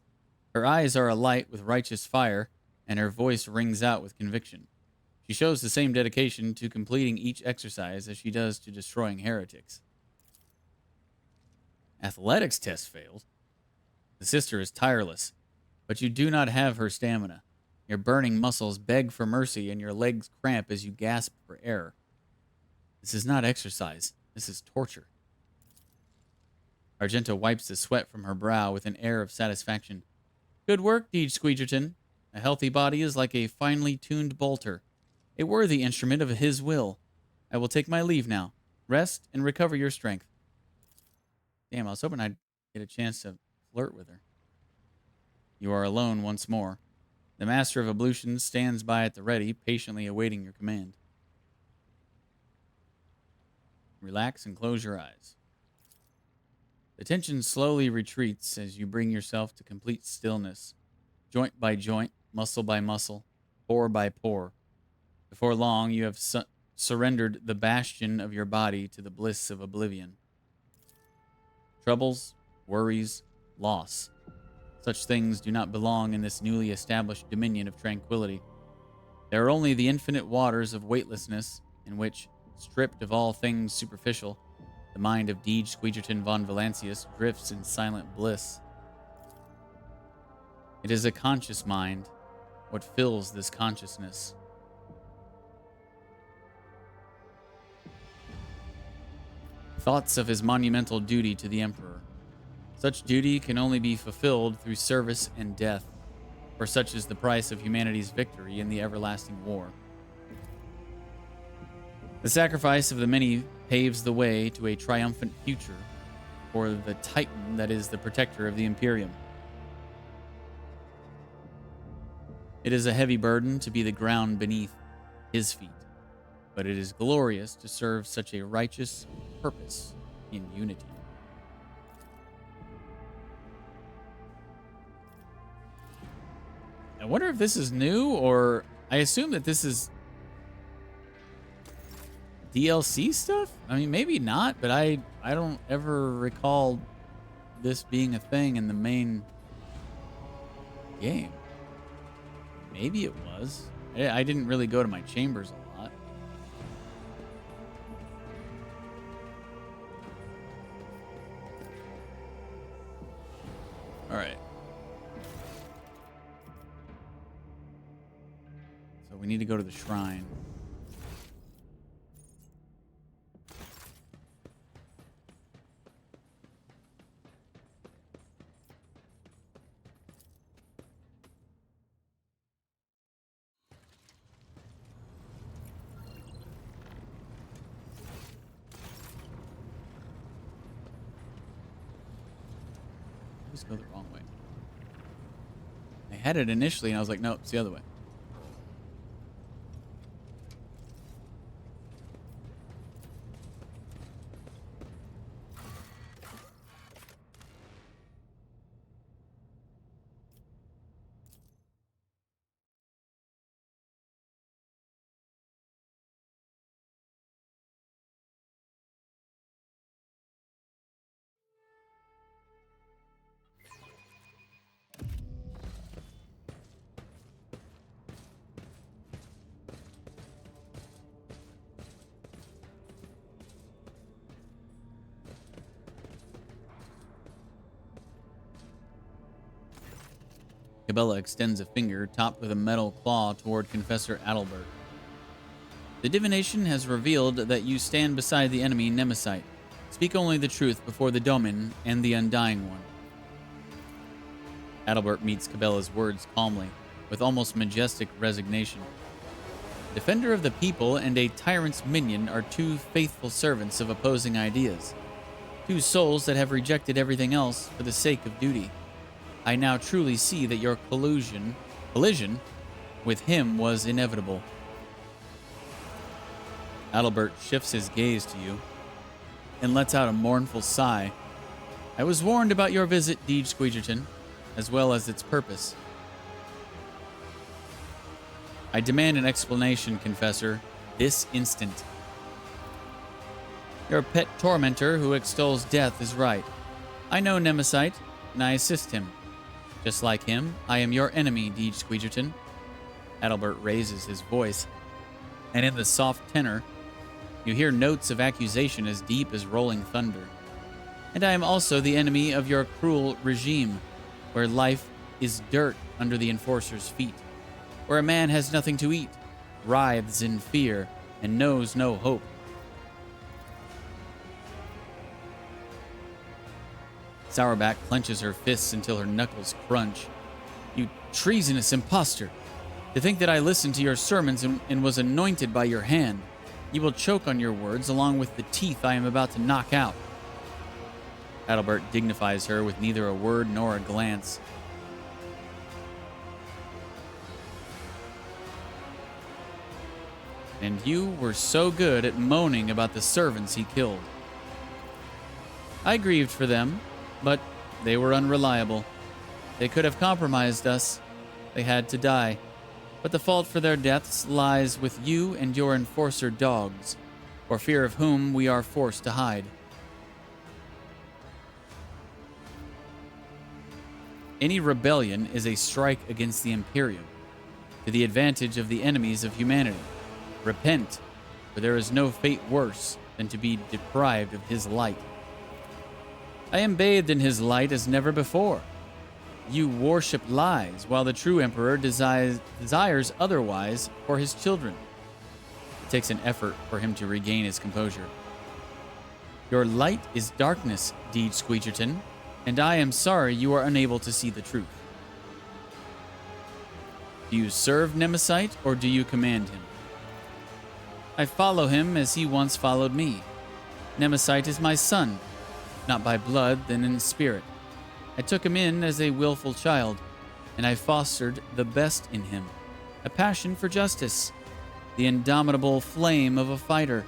S3: Her eyes are alight with righteous fire, and her voice rings out with conviction. She shows the same dedication to completing each exercise as she does to destroying heretics. Athletics test failed. The sister is tireless, but you do not have her stamina. Your burning muscles beg for mercy, and your legs cramp as you gasp for air. This is not exercise. This is torture. Argenta wipes the sweat from her brow with an air of satisfaction. Good work, DeejTheSqueejerton. A healthy body is like a finely tuned bolter, a worthy instrument of his will. I will take my leave now. Rest and recover your strength. Damn, I was hoping I'd get a chance to flirt with her. You are alone once more. The Master of Ablutions stands by at the ready, patiently awaiting your command. Relax and close your eyes. The tension slowly retreats as you bring yourself to complete stillness, joint by joint, muscle by muscle, pore by pore. Before long, you have surrendered the bastion of your body to the bliss of oblivion. Troubles, worries, loss. Such things do not belong in this newly established dominion of tranquility. They are only the infinite waters of weightlessness in which, stripped of all things superficial, the mind of DeejTheSqueejerton von Valancius drifts in silent bliss. It is a conscious mind, what fills this consciousness. Thoughts of his monumental duty to the Emperor. Such duty can only be fulfilled through service and death, for such is the price of humanity's victory in the everlasting war. The sacrifice of the many paves the way to a triumphant future for the Titan that is the protector of the Imperium. It is a heavy burden to be the ground beneath his feet, but it is glorious to serve such a righteous purpose in unity. I wonder if this is new, or I assume that this is DLC stuff? I mean, maybe not, but I don't ever recall this being a thing in the main game. Maybe it was. I didn't really go to my chambers a lot. All right. So we need to go to the shrine. Just go the wrong way. I had it initially, and I was like, nope, it's the other way. Cabela extends a finger topped with a metal claw toward Confessor Adalbert. The divination has revealed that you stand beside the enemy Nemesite. Speak only the truth before the Domin and the Undying One. Adalbert meets Cabela's words calmly, with almost majestic resignation. Defender of the people and a tyrant's minion are two faithful servants of opposing ideas. Two souls that have rejected everything else for the sake of duty. I now truly see that your collision with him was inevitable. Adalbert shifts his gaze to you and lets out a mournful sigh. I was warned about your visit, DeejTheSqueejerton, as well as its purpose. I demand an explanation, Confessor. this instant. Your pet tormentor who extols death is right. I know Nemesis, and I assist him. Just like him, I am your enemy, DeejTheSqueejerton. Adalbert raises his voice, and in the soft tenor, you hear notes of accusation as deep as rolling thunder. And I am also the enemy of your cruel regime, where life is dirt under the enforcer's feet, where a man has nothing to eat, writhes in fear, and knows no hope. Sourback clenches her fists until her knuckles crunch. You treasonous impostor! To think that I listened to your sermons and was anointed by your hand. You will choke on your words along with the teeth I am about to knock out. Adalbert dignifies her with neither a word nor a glance. And you were so good at moaning about the servants he killed. I grieved for them, but they were unreliable. They could have compromised us. They had to die. But the fault for their deaths lies with you and your enforcer dogs, for fear of whom we are forced to hide. Any rebellion is a strike against the Imperium, to the advantage of the enemies of humanity. Repent, for there is no fate worse than to be deprived of his light. I am bathed in his light as never before. You worship lies, while the true emperor desires otherwise for his children. It takes an effort for him to regain his composure. Your light is darkness, DeejTheSqueejerton, and I am sorry you are unable to see the truth. Do you serve Nemesis, or do you command him? I follow him as he once followed me. Nemesis is my son, not by blood, then in spirit. I took him in as a willful child, and I fostered the best in him, a passion for justice, the indomitable flame of a fighter,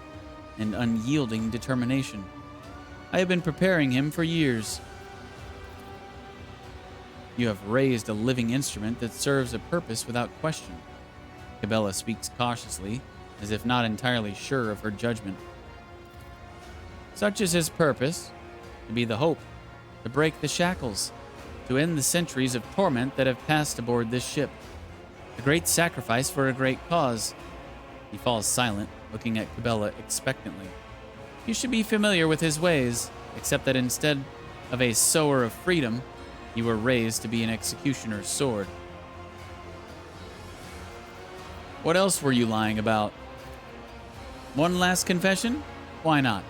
S3: and unyielding determination. I have been preparing him for years. You have raised a living instrument that serves a purpose without question. Cabela speaks cautiously, as if not entirely sure of her judgment. Such is his purpose, to be the hope, to break the shackles, to end the centuries of torment that have passed aboard this ship. A great sacrifice for a great cause. He falls silent, looking at Cabela expectantly. You should be familiar with his ways, except that instead of a sower of freedom, you were raised to be an executioner's sword. What else were you lying about? One last confession? Why not?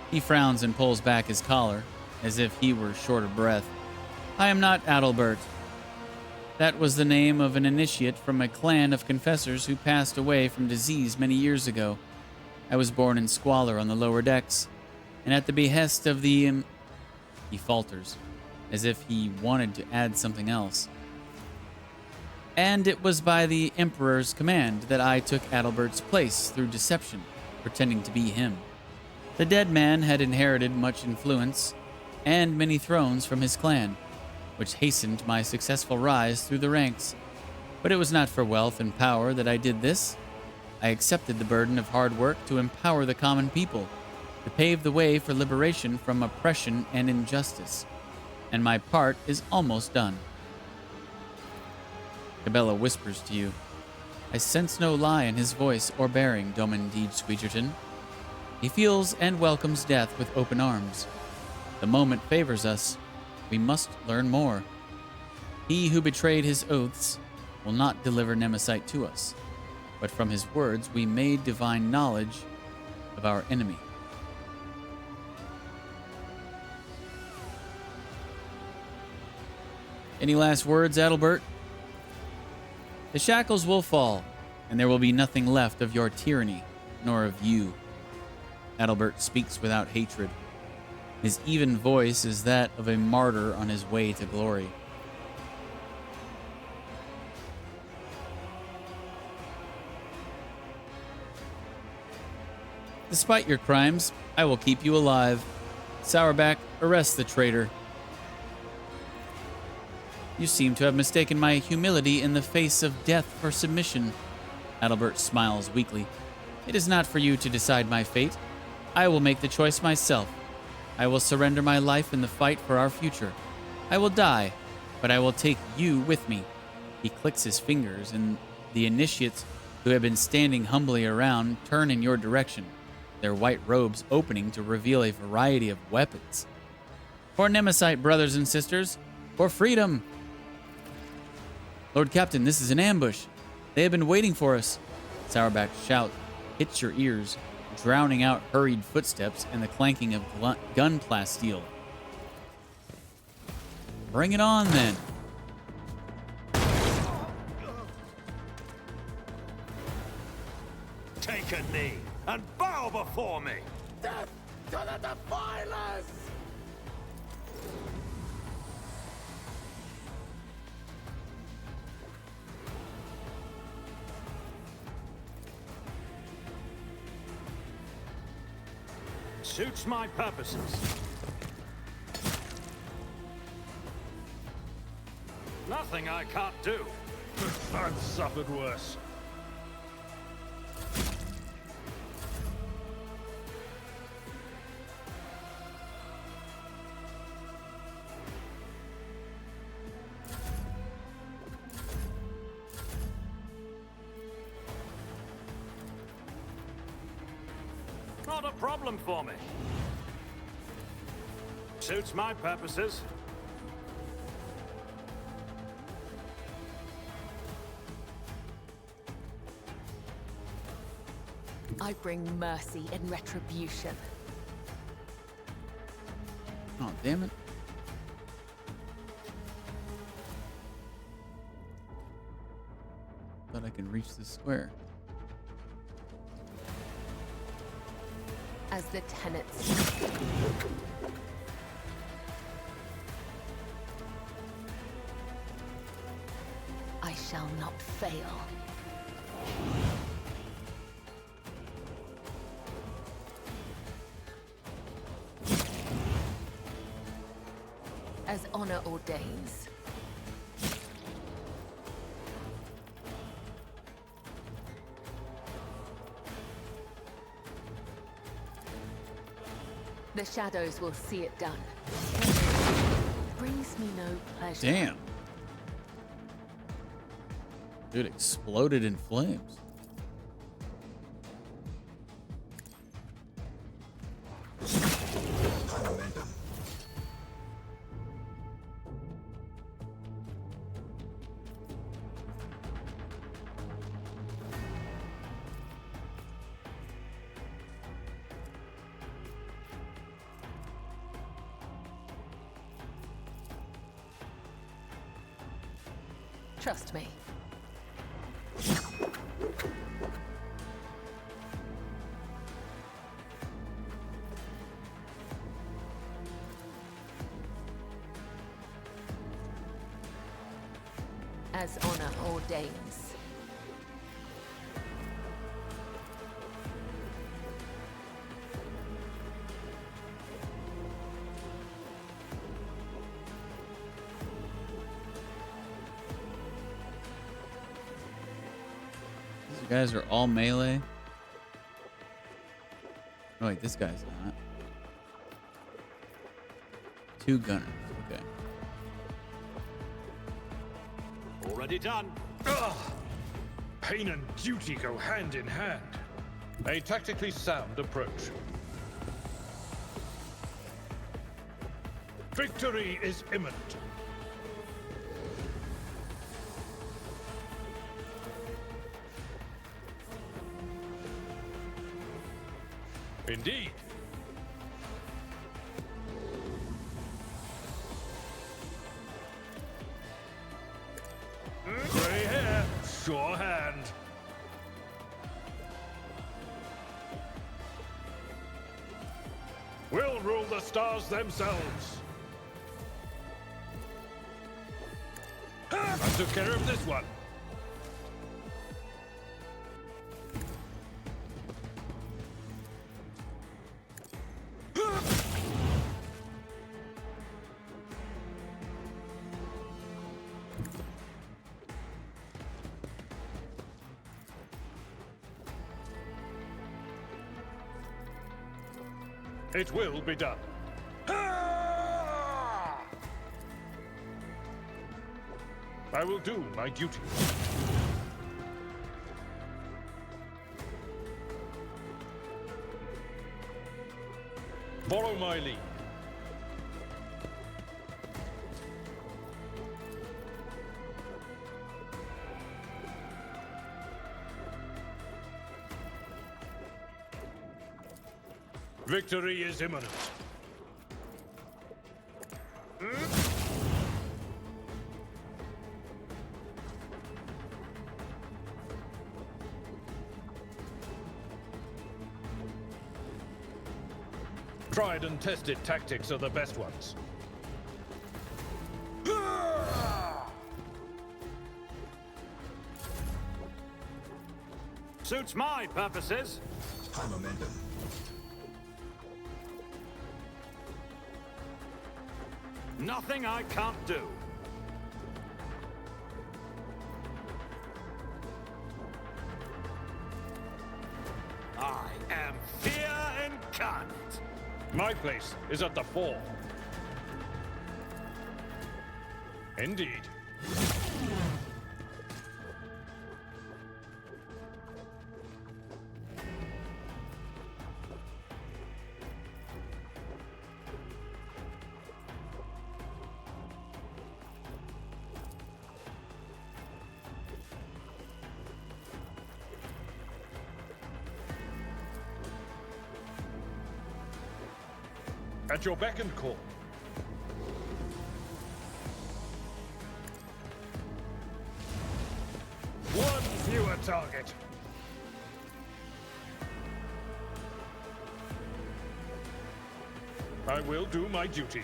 S3: He frowns and pulls back his collar, as if he were short of breath. I am not Adalbert. That was the name of an initiate from a clan of confessors who passed away from disease many years ago. I was born in squalor on the lower decks, and at the behest of the... He falters, as if he wanted to add something else. And it was by the Emperor's command that I took Adalbert's place through deception, pretending to be him. The dead man had inherited much influence and many thrones from his clan, which hastened my successful rise through the ranks. But it was not for wealth and power that I did this. I accepted the burden of hard work to empower the common people, to pave the way for liberation from oppression and injustice. And my part is almost done. Cabela whispers to you. I sense no lie in his voice or bearing, Domin DeejTheSqueejerton. He feels and welcomes death with open arms. The moment favors us. We must learn more. He who betrayed his oaths will not deliver Nemesis to us, but from his words we may divine knowledge of our enemy. Any last words, Adalbert? The shackles will fall, and there will be nothing left of your tyranny, nor of you. Adalbert speaks without hatred. His even voice is that of a martyr on his way to glory. Despite your crimes, I will keep you alive. Sourback, arrest the traitor. You seem to have mistaken my humility in the face of death for submission. Adalbert smiles weakly. It is not for you to decide my fate. I will make the choice myself. I will surrender my life in the fight for our future. I will die, but I will take you with me. He clicks his fingers, and the initiates who have been standing humbly around turn in your direction, their white robes opening to reveal a variety of weapons. For Nemesite brothers and sisters, for freedom! Lord Captain, this is an ambush. They have been waiting for us. Sourback's shout hits your ears, drowning out hurried footsteps and the clanking of gun plasteel. Bring it on, then.
S6: Take a knee and bow before me!
S9: Death to the defilers!
S6: Suits my purposes. Nothing I can't do. I've suffered worse. Not a problem for me. Suits my purposes.
S7: I bring mercy and retribution.
S3: Oh, damn it. Thought I could reach the square.
S7: As the tenets. I shall not fail. As honor ordains. The shadows will see it done. Brings me no pleasure.
S3: Damn. Dude exploded in flames.
S7: Trust me. As honor ordains.
S3: These guys are all melee. Oh, wait, this guy's not. 2 gunners. Okay.
S6: Already done.
S5: Ugh. Pain and duty go hand in hand. A tactically sound approach. Victory is imminent. Indeed. Grey hair, sure hand. We'll rule the stars themselves. I took care of this one.
S6: It will be done. I will do my duty. Follow my lead. Victory is imminent. Tried and tested tactics are the best ones. Suits my purposes.
S8: High momentum.
S6: Nothing I can't do. I am fear incarnate. My place is at the fore. Indeed. At your beck and call. One fewer target. I will do my duty.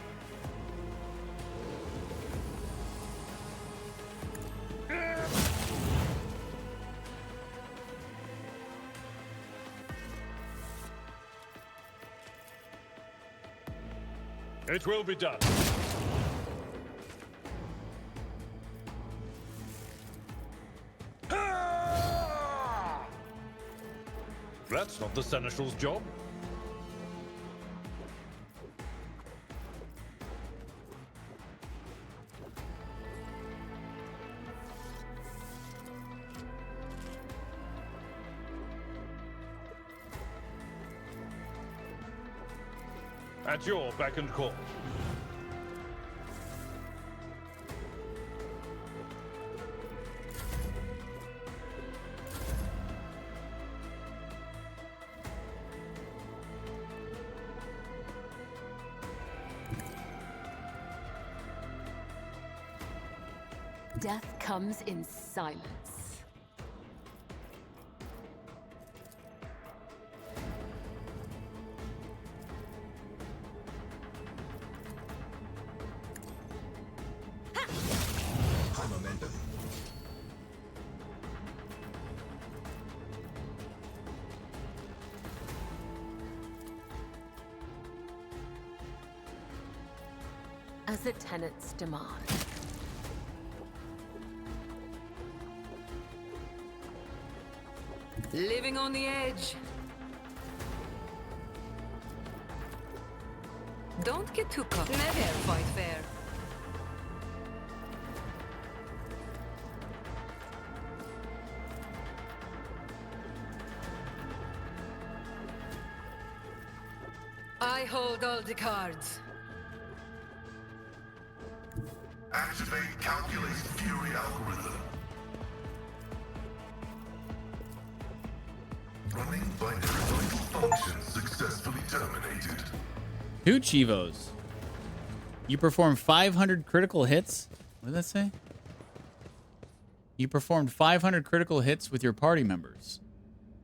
S6: It will be done. That's not the Seneschal's job. At your beck and call.
S7: Death comes in silence.
S8: High momentum.
S7: As the tenants demand.
S4: Living on the edge. Don't get too cocky. Never fight fair. I hold all the cards.
S8: Activate calculate fury algorithm. Running binary vital function successfully terminated.
S3: 2 Chivos. You perform 500 critical hits. What did that say? You performed 500 critical hits with your party members.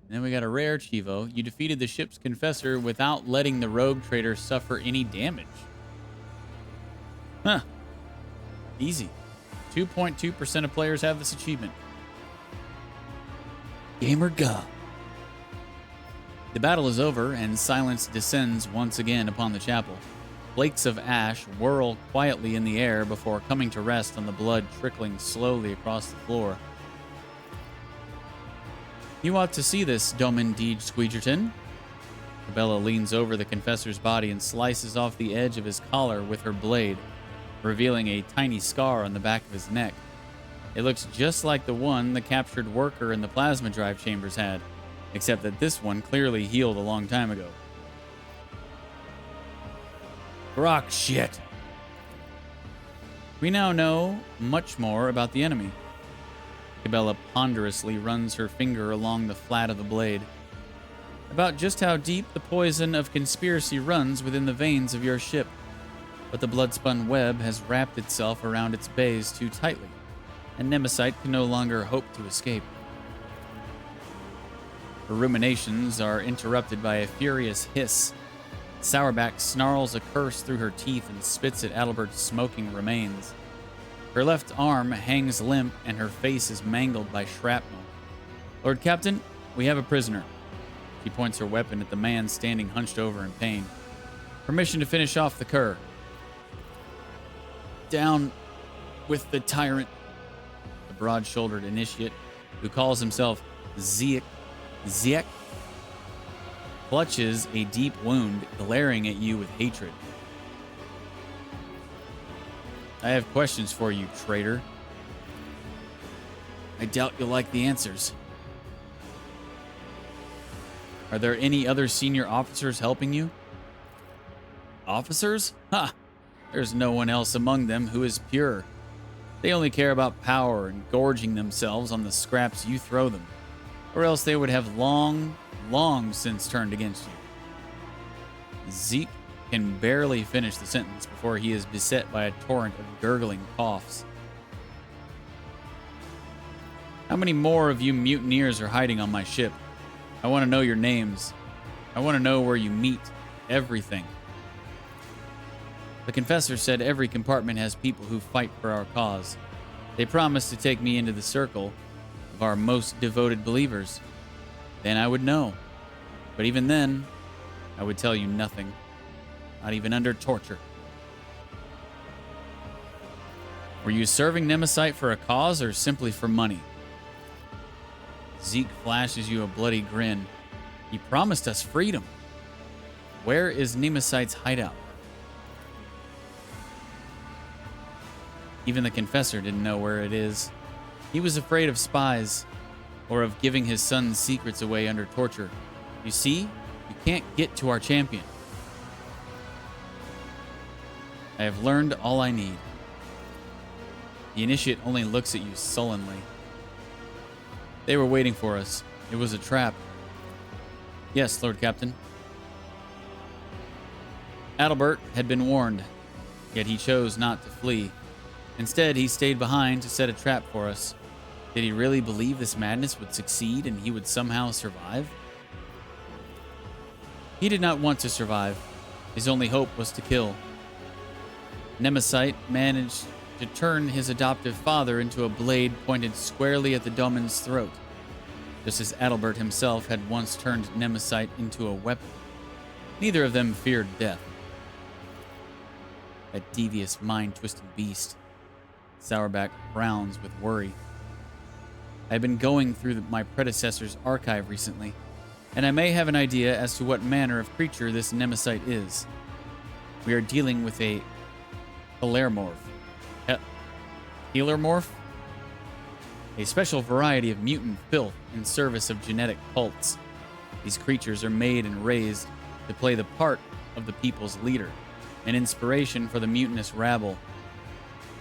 S3: And then we got a rare Chivo. You defeated the ship's confessor without letting the rogue trader suffer any damage. Huh. Easy. 2.2% of players have this achievement. Gamer go. The battle is over, and silence descends once again upon the chapel. Flakes of ash whirl quietly in the air before coming to rest on the blood trickling slowly across the floor. You ought to see this, Domin DeejTheSqueejerton. Cabela leans over the confessor's body and slices off the edge of his collar with her blade, revealing a tiny scar on the back of his neck. It looks just like the one the captured worker in the plasma drive chambers had, except that this one clearly healed a long time ago. Rock shit. We now know much more about the enemy. Cabela ponderously runs her finger along the flat of the blade. About just how deep the poison of conspiracy runs within the veins of your ship, but the blood-spun web has wrapped itself around its bays too tightly, and Nemesis can no longer hope to escape. Her ruminations are interrupted by a furious hiss. Sourback snarls a curse through her teeth and spits at Adalbert's smoking remains. Her left arm hangs limp and her face is mangled by shrapnel. Lord Captain, we have a prisoner. She points her weapon at the man standing hunched over in pain. Permission to finish off the cur. Down with the tyrant. The broad-shouldered initiate, who calls himself Ziek, clutches a deep wound, glaring at you with hatred. I have questions for you, traitor. I doubt you'll like the answers. Are there any other senior officers helping you? Officers? Ha! There's no one else among them who is pure. They only care about power and gorging themselves on the scraps you throw them, or else they would have long since turned against you. Zeke can barely finish the sentence before he is beset by a torrent of gurgling coughs. How many more of you mutineers are hiding on my ship? I want to know your names. I want to know where you meet. Everything. The confessor said every compartment has people who fight for our cause. They promised to take me into the circle of our most devoted believers. Then I would know. But even then, I would tell you nothing. Not even under torture. Were you serving Nemesis for a cause or simply for money? Zeke flashes you a bloody grin. He promised us freedom. Where is Nemesite's hideout? Even the confessor didn't know where it is. He was afraid of spies, or of giving his son's secrets away under torture. You see, you can't get to our champion. I have learned all I need. The initiate only looks at you sullenly. They were waiting for us. It was a trap. Yes, Lord Captain. Adalbert had been warned, yet he chose not to flee. Instead, he stayed behind to set a trap for us. Did he really believe this madness would succeed and he would somehow survive? He did not want to survive. His only hope was to kill. Nemesis managed to turn his adoptive father into a blade pointed squarely at the Domin's throat, just as Adalbert himself had once turned Nemesis into a weapon. Neither of them feared death. That devious, mind-twisting beast. Sourback frowns with worry. I've been going through my predecessor's archive recently, and I may have an idea as to what manner of creature this Nemesis is. We are dealing with a Helermorph. Helermorph? A special variety of mutant filth in service of genetic cults. These creatures are made and raised to play the part of the people's leader, an inspiration for the mutinous rabble.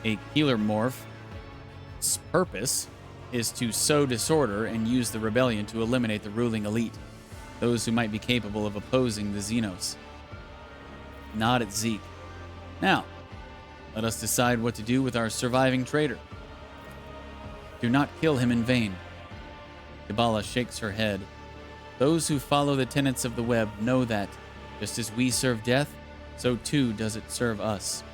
S3: A Helermorph's purpose is to sow disorder and use the rebellion to eliminate the ruling elite, those who might be capable of opposing the Xenos. Nod at Zeke. Now, let us decide what to do with our surviving traitor. Do not kill him in vain. Kabbalah shakes her head. Those who follow the tenets of the web know that, just as we serve death, so too does it serve us.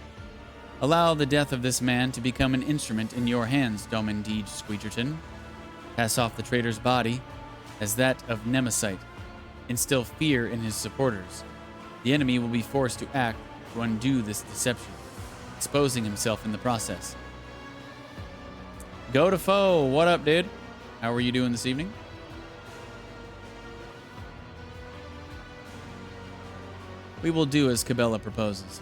S3: Allow the death of this man to become an instrument in your hands, Domin DeejTheSqueejerton. Pass off the traitor's body as that of Nemesis. Instill fear in his supporters. The enemy will be forced to act to undo this deception, exposing himself in the process. Go to foe. What up, dude? How are you doing this evening? We will do as Cabela proposes.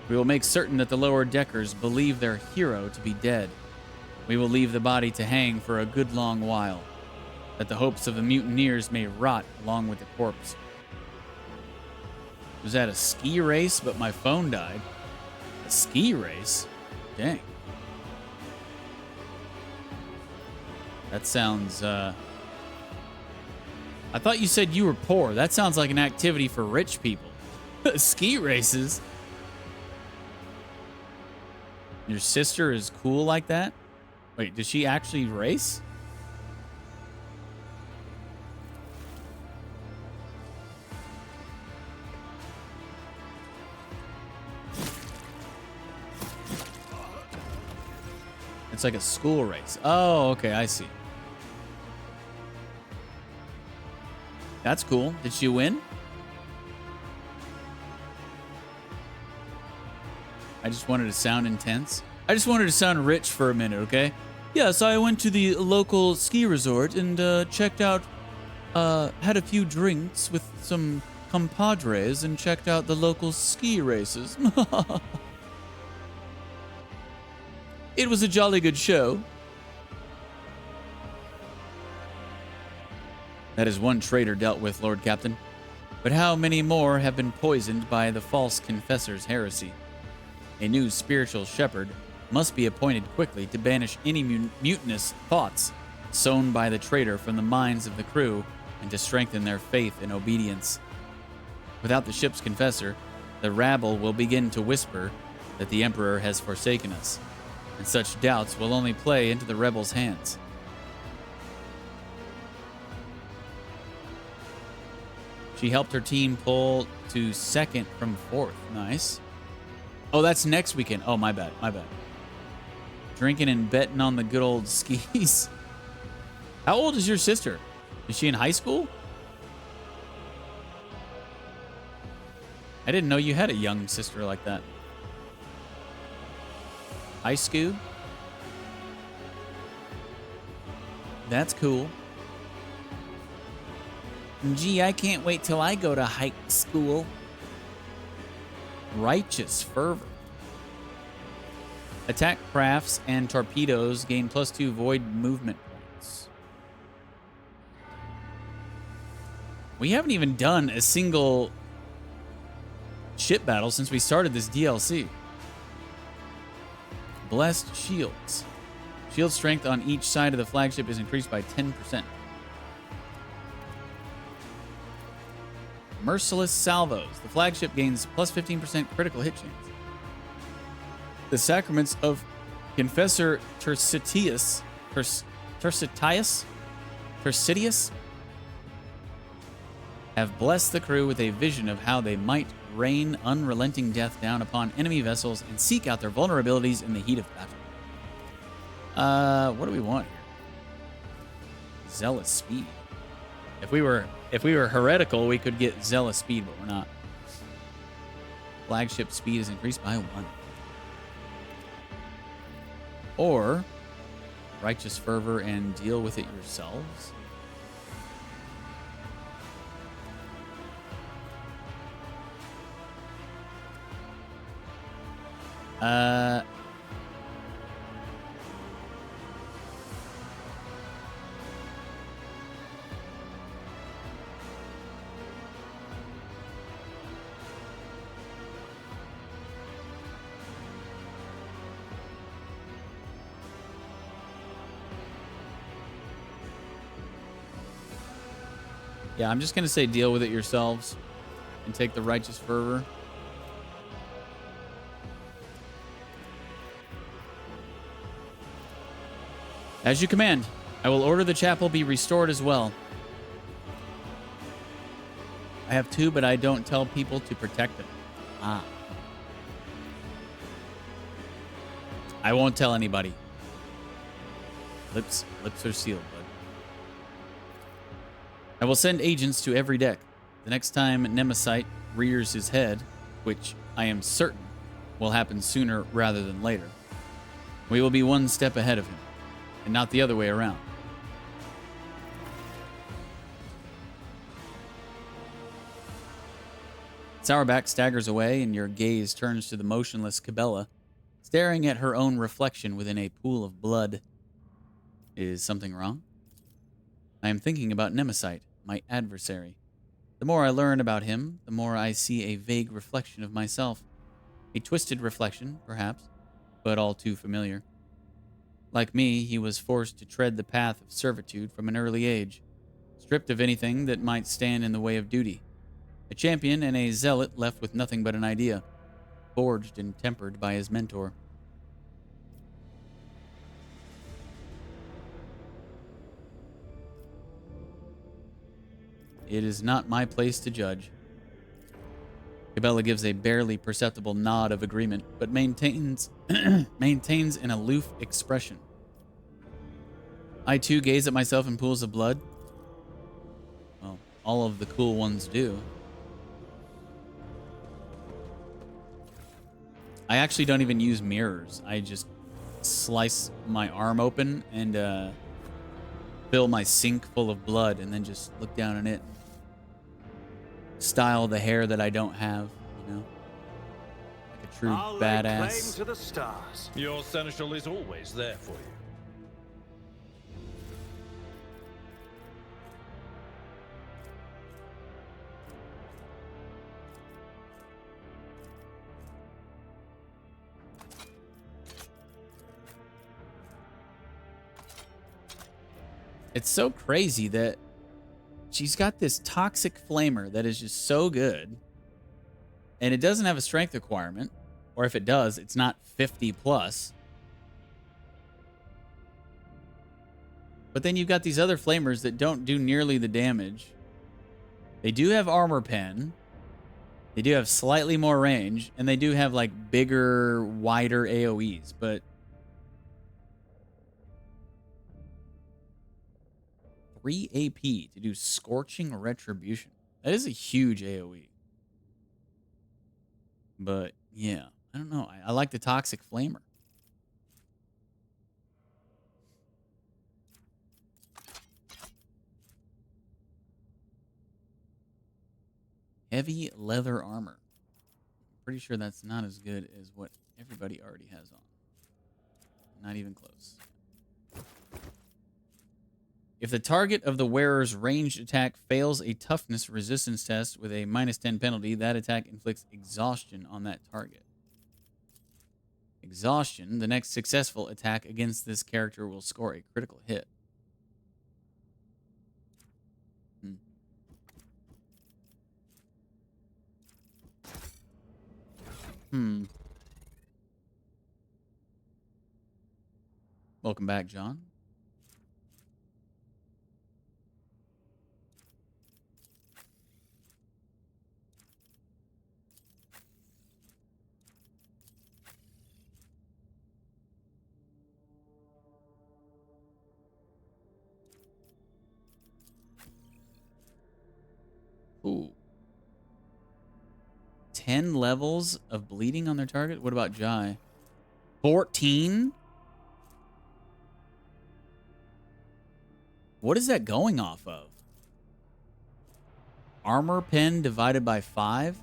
S3: We will make certain that the lower deckers believe their hero to be dead. We will leave the body to hang for a good long while, that the hopes of the mutineers may rot along with the corpse. Was that a ski race, but my phone died? A ski race? Dang. That sounds, I thought you said you were poor. That sounds like an activity for rich people. Ski races? Your sister is cool like that? Wait, does she actually race? It's like a school race. Oh, okay, I see. That's cool. Did she win? I just wanted to sound intense. I just wanted to sound rich for a minute, okay? Yes, I went to the local ski resort and checked out, had a few drinks with some compadres and checked out the local ski races. It was a jolly good show. That is one traitor dealt with, Lord Captain. But how many more have been poisoned by the false confessor's heresy? A new spiritual shepherd must be appointed quickly to banish any mutinous thoughts sown by the traitor from the minds of the crew and to strengthen their faith and obedience. Without the ship's confessor, the rabble will begin to whisper that the Emperor has forsaken us, and such doubts will only play into the rebels' hands. She helped her team pull to second from fourth. Nice. Oh, that's next weekend. Oh, my bad. My bad. Drinking and betting on the good old skis. How old is your sister? Is she in high school? I didn't know you had a young sister like that. High school? That's cool. Gee, I can't wait till I go to high school. Righteous fervor. Attack crafts and torpedoes gain +2 void movement points. We haven't even done a single ship battle since we started this DLC. Blessed shields. Shield strength on each side of the flagship is increased by 10%. Merciless salvos. The flagship gains +15% critical hit chance. The sacraments of Confessor Tersidius have blessed the crew with a vision of how they might rain unrelenting death down upon enemy vessels and seek out their vulnerabilities in the heat of battle. What do we want here? Zealous speed. If we were heretical, we could get zealous speed, but we're not. Flagship speed is increased by 1. Or righteous fervor and deal with it yourselves. Yeah, I'm just going to say deal with it yourselves and take the righteous fervor. As you command, I will order the chapel be restored as well. I have 2, but I don't tell people to protect them. Ah. I won't tell anybody. Lips are sealed, bud. I will send agents to every deck. The next time Nemesite rears his head, which I am certain will happen sooner rather than later, we will be one step ahead of him, and not the other way around. Sourback staggers away, and your gaze turns to the motionless Cabela, staring at her own reflection within a pool of blood. Is something wrong? I am thinking about Nemesis, my adversary. The more I learn about him, the more I see a vague reflection of myself. A twisted reflection, perhaps, but all too familiar. Like me, he was forced to tread the path of servitude from an early age, stripped of anything that might stand in the way of duty. A champion and a zealot left with nothing but an idea, forged and tempered by his mentor. It is not my place to judge. Cabela gives a barely perceptible nod of agreement, but maintains an aloof expression. I too gaze at myself in pools of blood. Well, all of the cool ones do. I actually don't even use mirrors. I just slice my arm open and fill my sink full of blood and then just look down on it. Style the hair that I don't have, you know? Like a true
S6: I'll lay claim
S3: badass.
S6: to the stars. Your seneschal is always there for you.
S3: It's so crazy that she's got this toxic flamer that is just so good, and it doesn't have a strength requirement, or if it does, it's not 50 plus. But then you've got these other flamers that don't do nearly the damage. They do have armor pen. They do have slightly more range, and they do have like bigger, wider AoEs, but 3 AP to do Scorching Retribution. That is a huge AoE. But, yeah. I don't know. I like the Toxic Flamer. Heavy leather armor. Pretty sure that's not as good as what everybody already has on. Not even close. If the target of the wearer's ranged attack fails a toughness resistance test with a -10 penalty, that attack inflicts exhaustion on that target. Exhaustion, the next successful attack against this character will score a critical hit. Welcome back, John. Ooh. 10 levels of bleeding on their target? What about Jai? 14? What is that going off of? Armor pen divided by 5?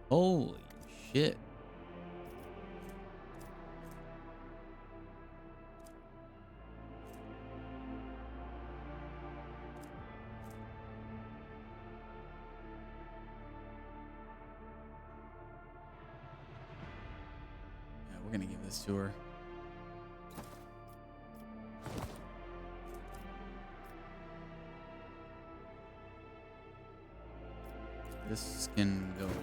S3: Holy shit. We're gonna give this to her. This can go away.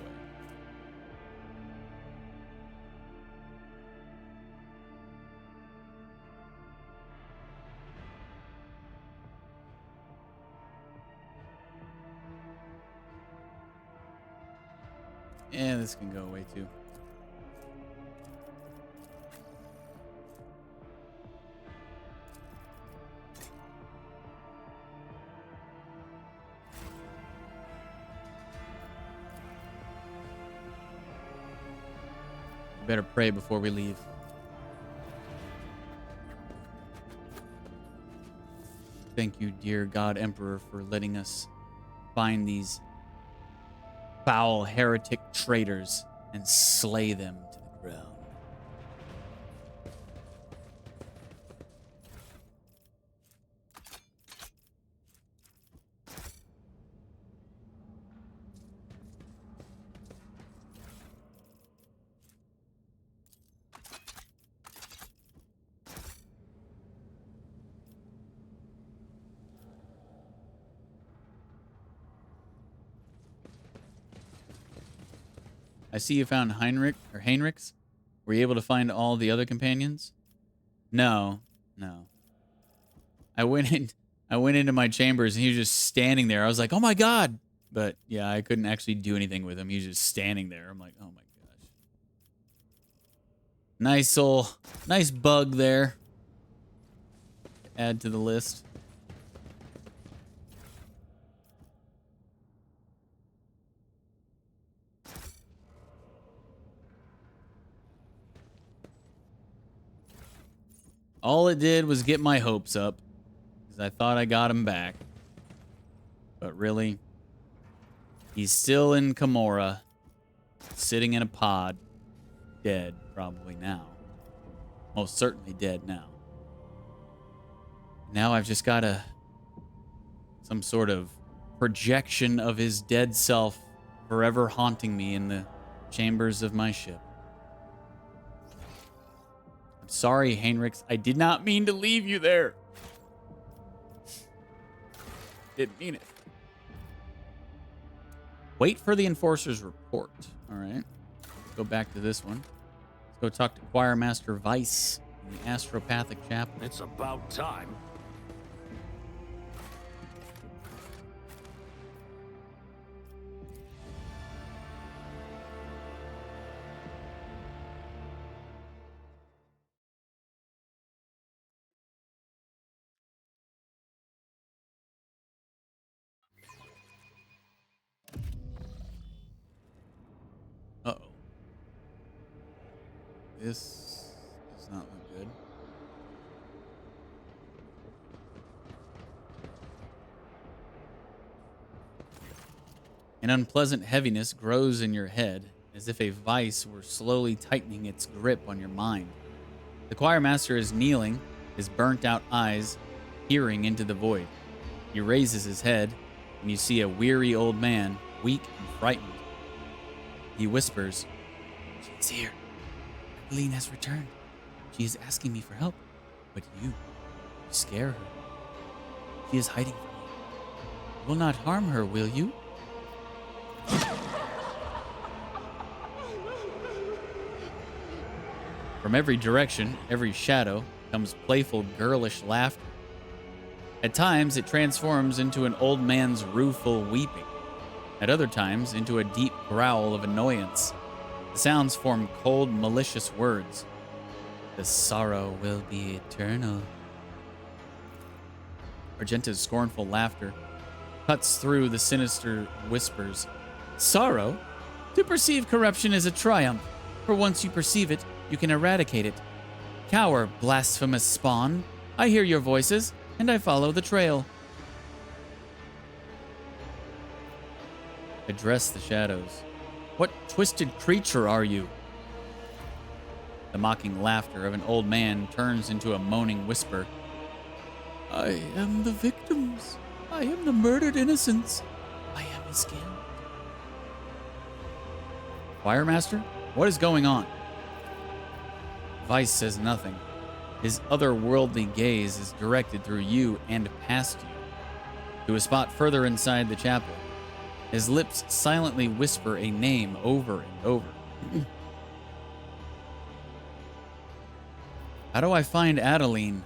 S3: Yeah, this can go away too. Better pray before we leave. Thank you, dear God Emperor, for letting us find these foul heretic traitors and slay them to the ground. I see you found Heinrichs. Were you able to find all the other companions? No. I went into my chambers and he was just standing there. I was like, oh my god. But yeah, I couldn't actually do anything with him. He was just standing there. I'm like, oh my gosh. Nice bug there. Add to the list. All it did was get my hopes up, because I thought I got him back. But really, he's still in Camorra, sitting in a pod, dead probably now. Most certainly dead now. Now I've just got some sort of projection of his dead self forever haunting me in the chambers of my ship. I'm sorry, Heinrichs. I did not mean to leave you there. Didn't mean it. Wait for the Enforcer's report. All right. Let's go back to this one. Let's go talk to Choir Master Weiss in the Astropathic Chapel.
S6: It's about time.
S3: Uh-oh. This does not look good. An unpleasant heaviness grows in your head, as if a vice were slowly tightening its grip on your mind. The choir master is kneeling, his burnt-out eyes peering into the void. He raises his head, and you see a weary old man, weak and frightened. He whispers, "She's here. Eileen has returned. She is asking me for help. But you scare her. She is hiding from you. You will not harm her, will you?" From every direction, every shadow, comes playful, girlish laughter. At times, it transforms into an old man's rueful weeping. At other times, into a deep growl of annoyance. The sounds form cold, malicious words. The sorrow will be eternal. Argenta's scornful laughter cuts through the sinister whispers. Sorrow? To perceive corruption is a triumph, for once you perceive it, you can eradicate it. Cower, blasphemous spawn. I hear your voices, and I follow the trail. Address the shadows. What twisted creature are you? The mocking laughter of an old man turns into a moaning whisper. I am the victims. I am the murdered innocents. I am his guilt. Choirmaster, what is going on? Weiss says nothing. His otherworldly gaze is directed through you and past you, to a spot further inside the chapel. His lips silently whisper a name over and over. How do I find Adeline?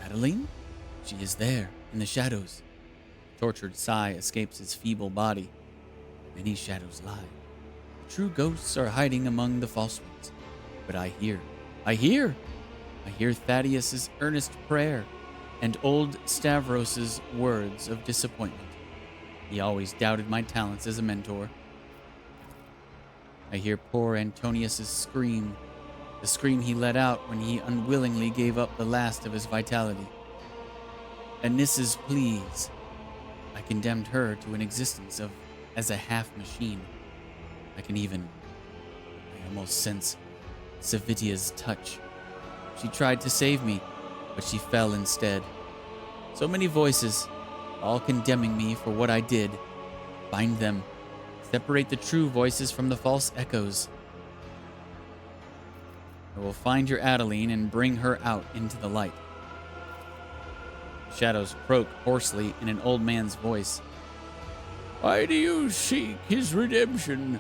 S3: Adeline? She is there, in the shadows. A tortured sigh escapes his feeble body. Many shadows lie. The true ghosts are hiding among the false ones. But I hear Thaddeus's earnest prayer and old Stavros's words of disappointment. He always doubted my talents as a mentor. I hear poor Antonius's scream, the scream he let out when he unwillingly gave up the last of his vitality. Anissa's pleas. I condemned her to an existence of as a half machine. I almost sense Savitia's touch. She tried to save me, but she fell instead. So many voices, all condemning me for what I did. Find them. Separate the true voices from the false echoes. I will find your Adeline and bring her out into the light. Shadows croak hoarsely in an old man's voice. Why do you seek his redemption?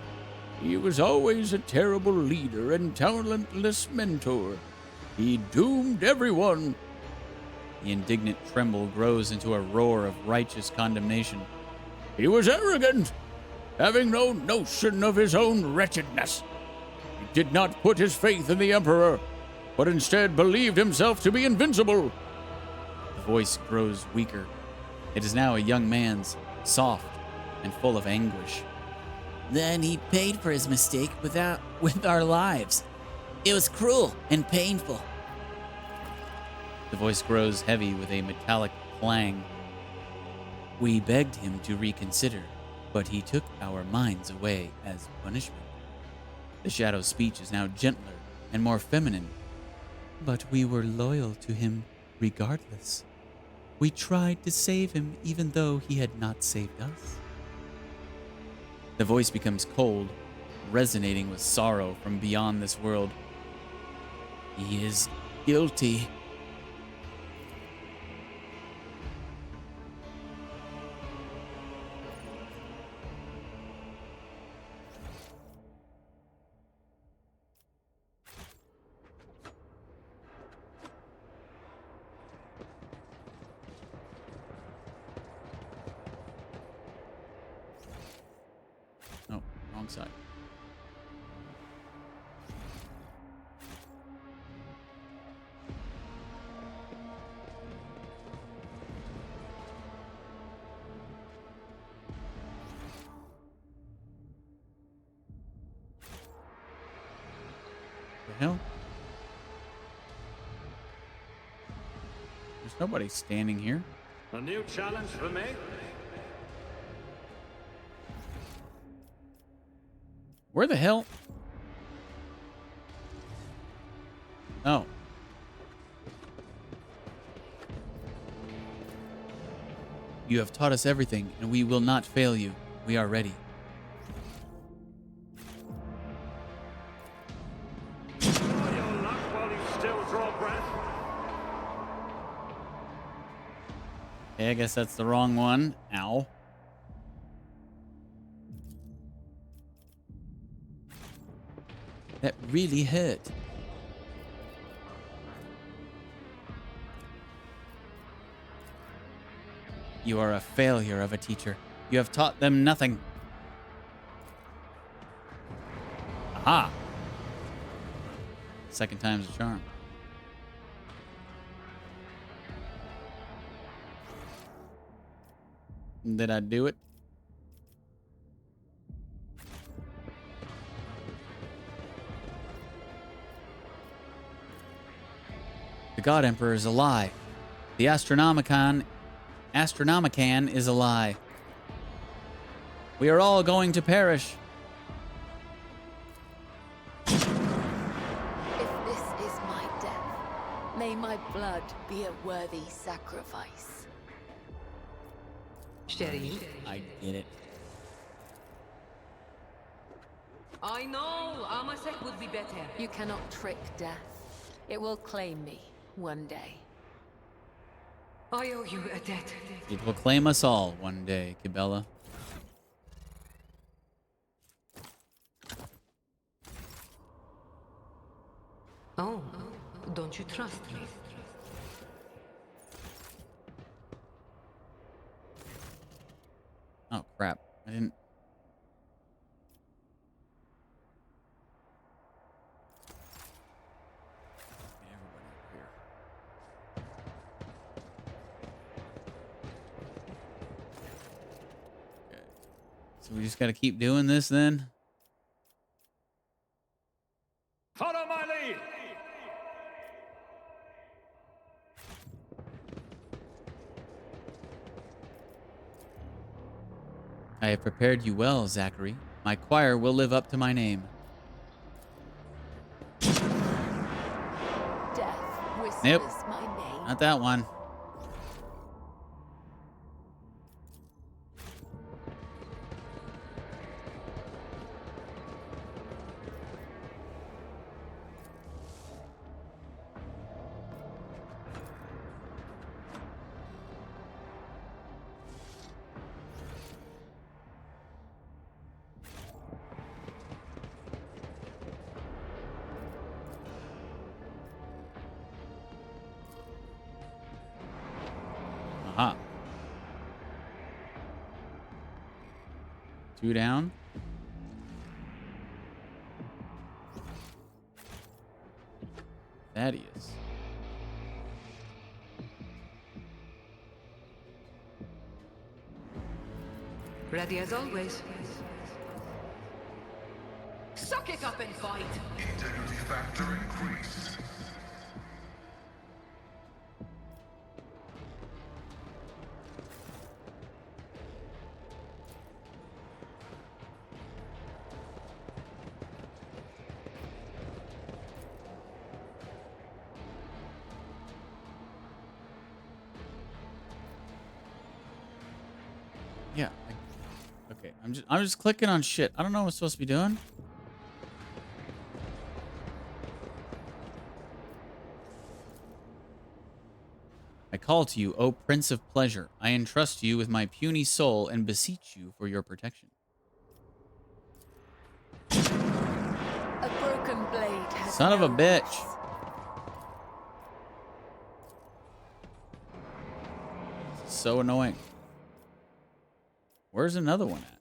S3: He was always a terrible leader and talentless mentor. He doomed everyone. The indignant tremble grows into a roar of righteous condemnation. He was arrogant, having no notion of his own wretchedness. He did not put his faith in the Emperor, but instead believed himself to be invincible. The voice grows weaker. It is now a young man's, soft and full of anguish. Then he paid for his mistake with our lives. It was cruel and painful. The voice grows heavy with a metallic clang. We begged him to reconsider, but he took our minds away as punishment. The shadow's speech is now gentler and more feminine. But we were loyal to him regardless. We tried to save him even though he had not saved us. The voice becomes cold, resonating with sorrow from beyond this world. He is guilty. Oh, wrong side. The hell? There's nobody standing here.
S6: A new challenge for me?
S3: Where the hell? Oh. You have taught us everything, and we will not fail you. We are ready.
S6: Try your luck while you still draw breath.
S3: Okay, I guess that's the wrong one. Ow. That really hurt. You are a failure of a teacher. You have taught them nothing. Aha! Second time's a charm. Did I do it? The God Emperor is a lie. The Astronomicon is a lie. We are all going to perish.
S7: If this is my death, may my blood be a worthy sacrifice.
S4: Sherry,
S3: I did it.
S4: I know Amasek would be better.
S7: You cannot trick death. It will claim me one day.
S4: I owe you a debt.
S3: It will claim us all one day, Kibella.
S4: Oh, don't you trust me?
S3: Oh, crap. I didn't... Get everybody up here. Okay. So we just gotta keep doing this then?
S6: Follow my lead!
S3: I have prepared you well, Zachary. My choir will live up to my name.
S7: Death whispers
S3: Nope.
S7: my name.
S3: Not that one. Aha. 2 down. Thaddeus.
S4: Ready as always. Suck it up and fight!
S8: Integrity factor increased.
S3: Yeah. Okay. I'm just clicking on shit. I don't know what I'm supposed to be doing. I call to you, O Prince of Pleasure. I entrust you with my puny soul and beseech you for your protection.
S7: A broken blade has
S3: Son of a
S7: no
S3: bitch.
S7: voice.
S3: So annoying. Where's another one at?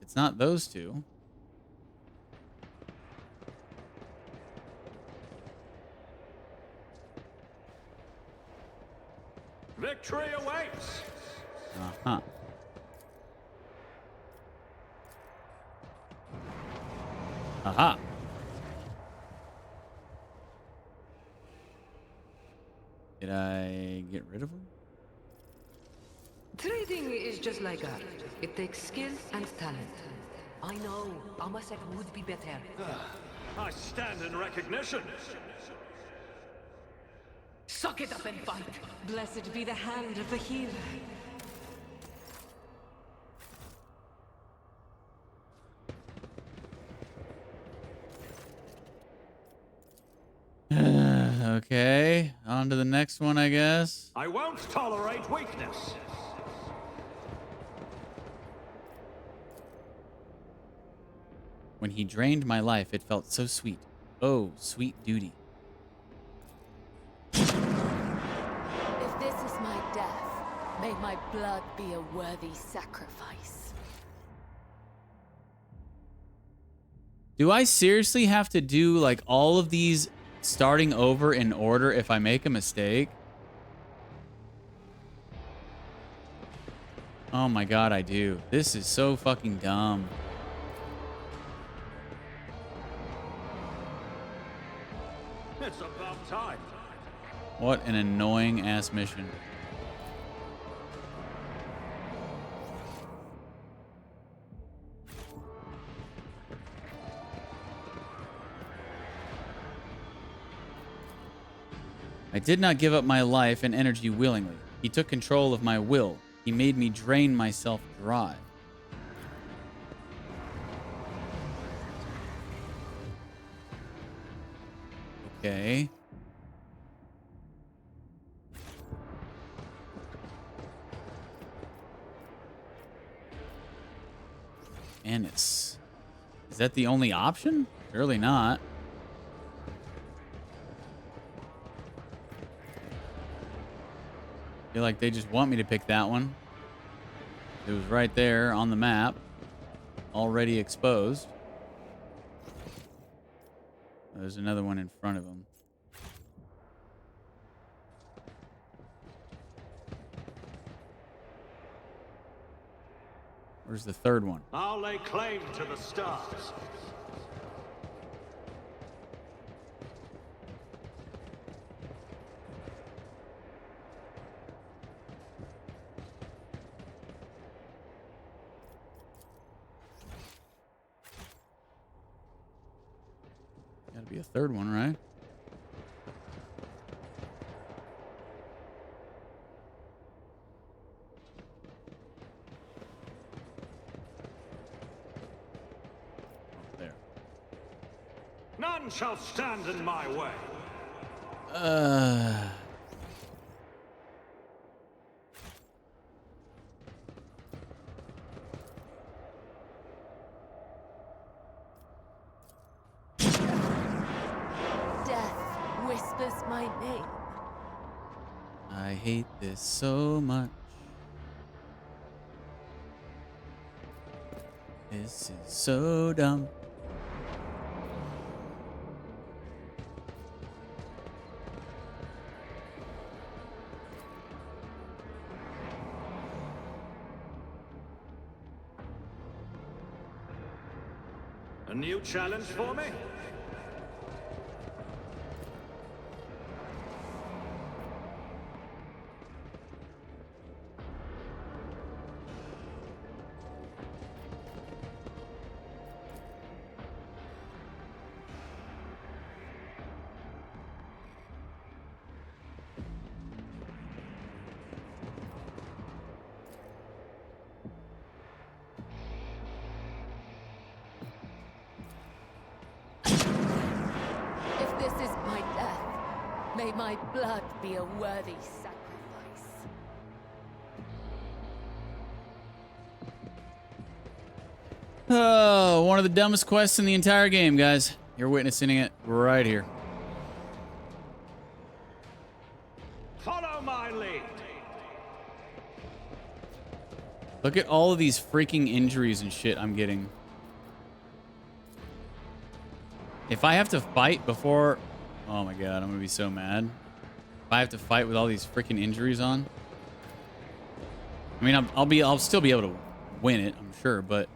S3: It's not those two.
S6: Victory awaits!
S3: Uh-huh. Aha. Did I get rid of them?
S4: Trading is just like art. It takes skill and talent. I know. Amasek would be better.
S6: I stand in recognition.
S4: Suck it up and fight. Blessed be the hand of the healer.
S3: Okay. On to the next one, I guess.
S6: I won't tolerate weakness.
S3: When he drained my life, it felt so sweet. Oh, sweet duty.
S7: If this is my death, may my blood be a worthy sacrifice.
S3: Do I seriously have to do like all of these starting over in order if I make a mistake? Oh my god, I do. This is so fucking dumb.
S6: It's about time.
S3: What an annoying ass mission. I did not give up my life and energy willingly. He took control of my will. He made me drain myself dry. Okay. Anise. Is that the only option? Surely not. I feel like they just want me to pick that one. It was right there on the map, already exposed. There's another one in front of him. Where's the third one?
S6: I'll lay claim to the stars.
S3: Gotta be a third one, right? There.
S6: None shall stand in my way.
S7: Death whispers my name.
S3: I hate this so much. This is so dumb.
S6: A new challenge for me?
S7: If this is my death, may my blood be a worthy sacrifice.
S3: Oh, one of the dumbest quests in the entire game, guys. You're witnessing it right here.
S6: Follow my lead.
S3: Look at all of these freaking injuries and shit I'm getting. If I have to fight before... Oh my god, I'm gonna be so mad. If I have to fight with all these freaking injuries on... I mean, I'll still be able to win it, I'm sure, but...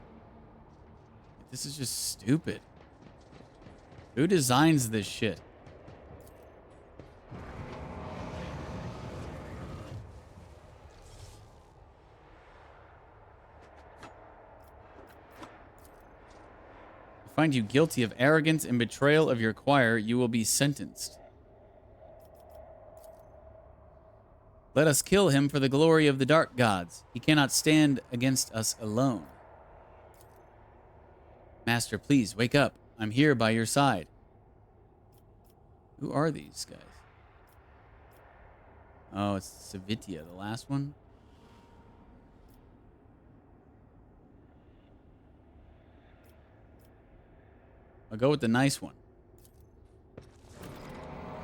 S3: This is just stupid. Who designs this shit? Find you guilty of arrogance and betrayal of your choir, you will be sentenced. Let us kill him for the glory of the dark gods. He cannot stand against us alone. Master, please wake up. I'm here by your side. Who are these guys? Oh, it's Savitia, the last one. I'll go with the nice one.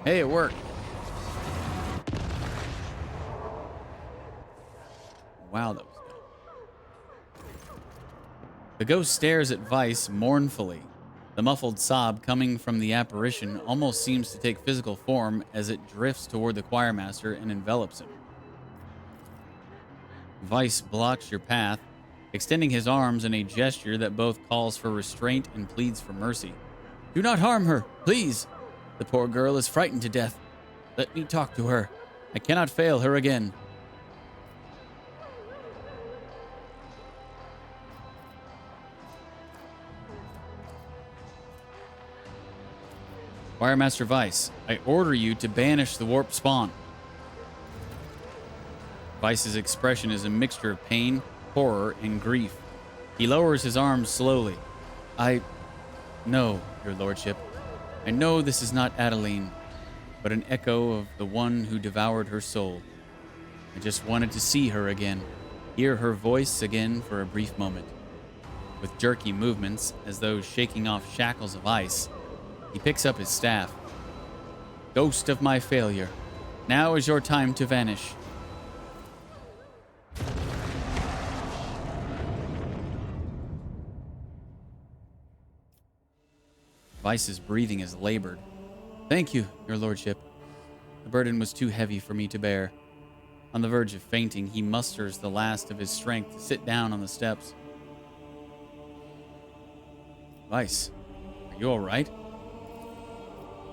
S3: Hey, it worked. Wow, that was good. The ghost stares at Vice mournfully. The muffled sob coming from the apparition almost seems to take physical form as it drifts toward the choirmaster and envelops him. Vice blocks your path, extending his arms in a gesture that both calls for restraint and pleads for mercy. Do not harm her, please. The poor girl is frightened to death. Let me talk to her. I cannot fail her again. Choirmaster Vice, I order you to banish the warp spawn. Vice's expression is a mixture of pain, horror, and grief. He lowers his arms slowly. No, your lordship. I know this is not Adeline, but an echo of the one who devoured her soul. I just wanted to see her again, hear her voice again for a brief moment. With jerky movements, as though shaking off shackles of ice, he picks up his staff. Ghost of my failure, now is your time to vanish. Vice's breathing is labored. Thank you, your lordship. The burden was too heavy for me to bear. On the verge of fainting, he musters the last of his strength to sit down on the steps. Vice, are you all right?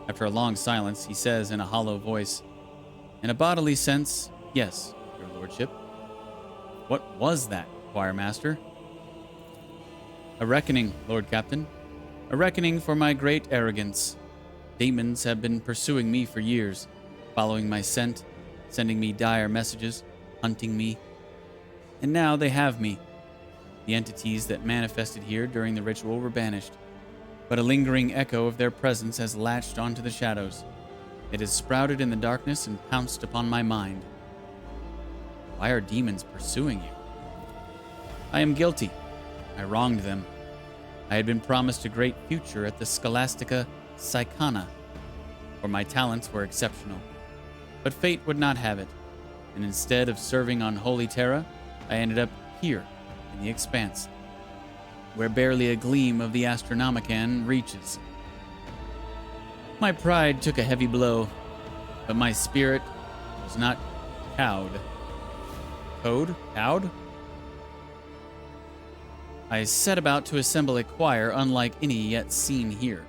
S3: After a long silence, he says in a hollow voice, in a bodily sense, yes, your lordship. What was that, choirmaster? A reckoning, Lord Captain. A reckoning for my great arrogance. Demons have been pursuing me for years, following my scent, sending me dire messages, hunting me. And now they have me. The entities that manifested here during the ritual were banished, but a lingering echo of their presence has latched onto the shadows. It has sprouted in the darkness and pounced upon my mind. Why are demons pursuing you? I am guilty. I wronged them. I had been promised a great future at the Scholastica Psychana, where my talents were exceptional. But fate would not have it, and instead of serving on Holy Terra, I ended up here in the Expanse, where barely a gleam of the Astronomicon reaches. My pride took a heavy blow, but my spirit was not cowed. Cowed? I set about to assemble a choir unlike any yet seen here.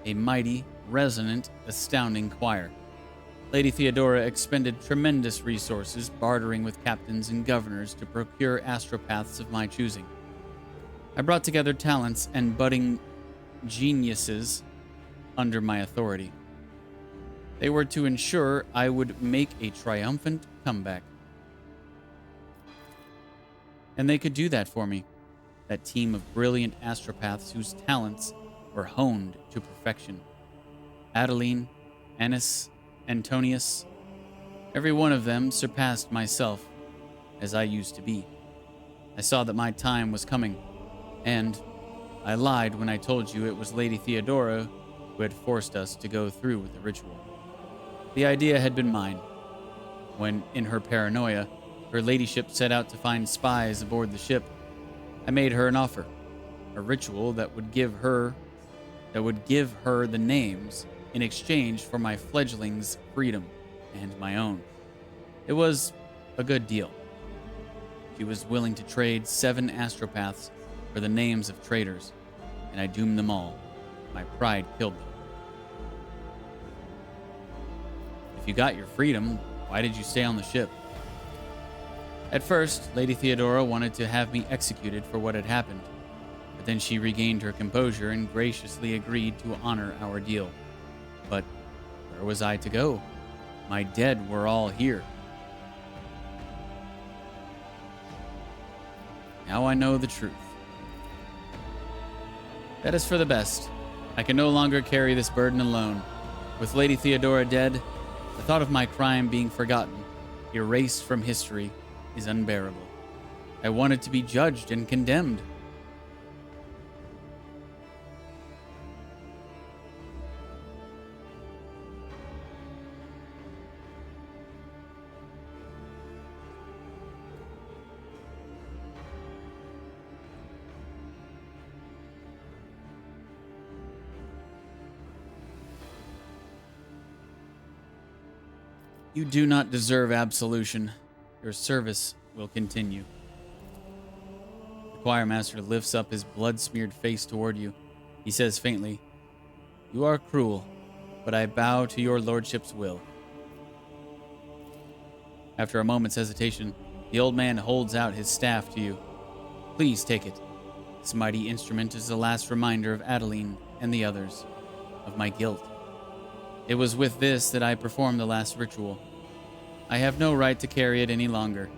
S3: A mighty, resonant, astounding choir. Lady Theodora expended tremendous resources bartering with captains and governors to procure astropaths of my choosing. I brought together talents and budding geniuses under my authority. They were to ensure I would make a triumphant comeback. And they could do that for me. That team of brilliant astropaths whose talents were honed to perfection. Adeline, Annis, Antonius, every one of them surpassed myself, as I used to be. I saw that my time was coming, and I lied when I told you it was Lady Theodora who had forced us to go through with the ritual. The idea had been mine. When, in her paranoia, her ladyship set out to find spies aboard the ship, I made her an offer, a ritual that would give her the names in exchange for my fledgling's freedom and my own. It was a good deal. She was willing to trade 7 astropaths for the names of traitors, and I doomed them all. My pride killed them. If you got your freedom, why did you stay on the ship? At first, Lady Theodora wanted to have me executed for what had happened, but then she regained her composure and graciously agreed to honor our deal. But where was I to go? My dead were all here. Now I know the truth. That is for the best. I can no longer carry this burden alone. With Lady Theodora dead, the thought of my crime being forgotten, erased from history, is unbearable. I wanted to be judged and condemned. You do not deserve absolution. Your service will continue. The choir master lifts up his blood-smeared face toward you. He says faintly, "You are cruel, but I bow to your lordship's will." After a moment's hesitation, the old man holds out his staff to you. Please take it. This mighty instrument is the last reminder of Adeline and the others, of my guilt. It was with this that I performed the last ritual. I have no right to carry it any longer,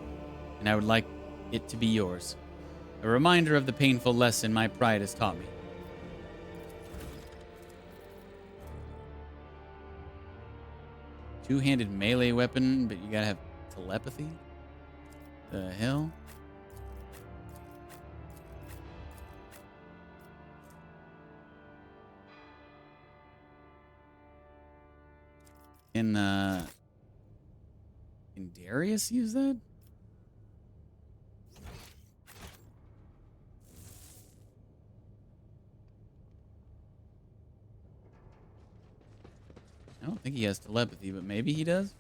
S3: and I would like it to be yours. A reminder of the painful lesson my pride has taught me. Two-handed melee weapon, but you gotta have telepathy? The hell? Can Darius use that? I don't think he has telepathy, but maybe he does.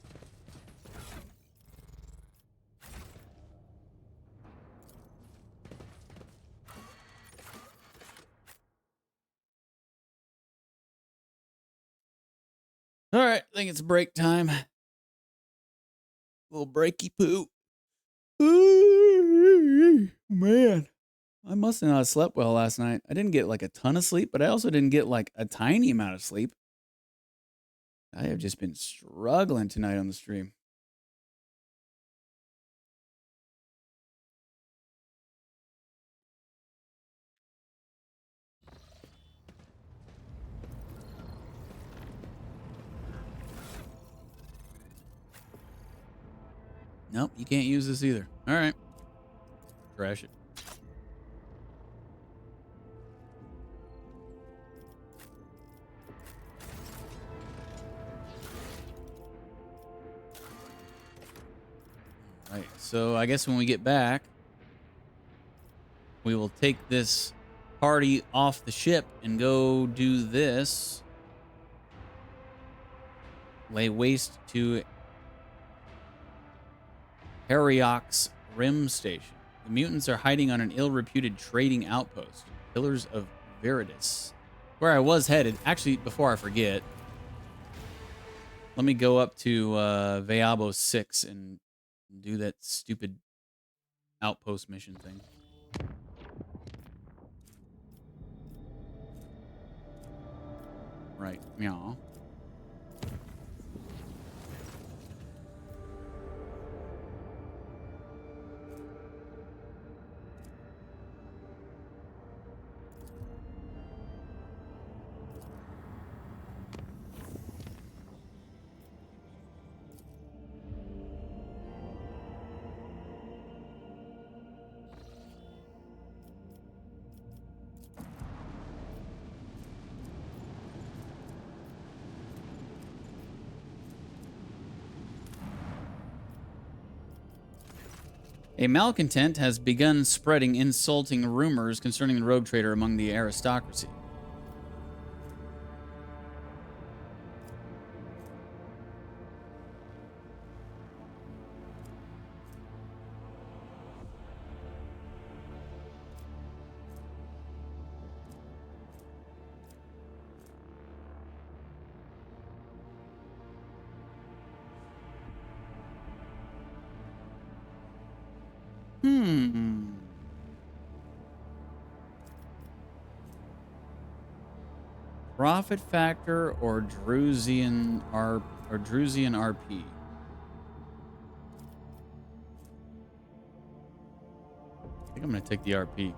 S3: All right, I think it's break time. Little breaky poo. Man, I must have not slept well last night. I didn't get like a ton of sleep, but I also didn't get like a tiny amount of sleep. I have just been struggling tonight on the stream. Nope, you can't use this either. All right. Crash it. All right, so I guess when we get back, we will take this party off the ship and go do this. Lay waste to Harriock's Rim Station. The mutants are hiding on an ill-reputed trading outpost, Pillars of Viridis, where I was headed. Actually, before I forget, let me go up to Veabo 6 and do that stupid outpost mission thing. Right, meow. A malcontent has begun spreading insulting rumors concerning the rogue trader among the aristocracy. Profit factor or Drusian RP. I think I'm going to take the RP.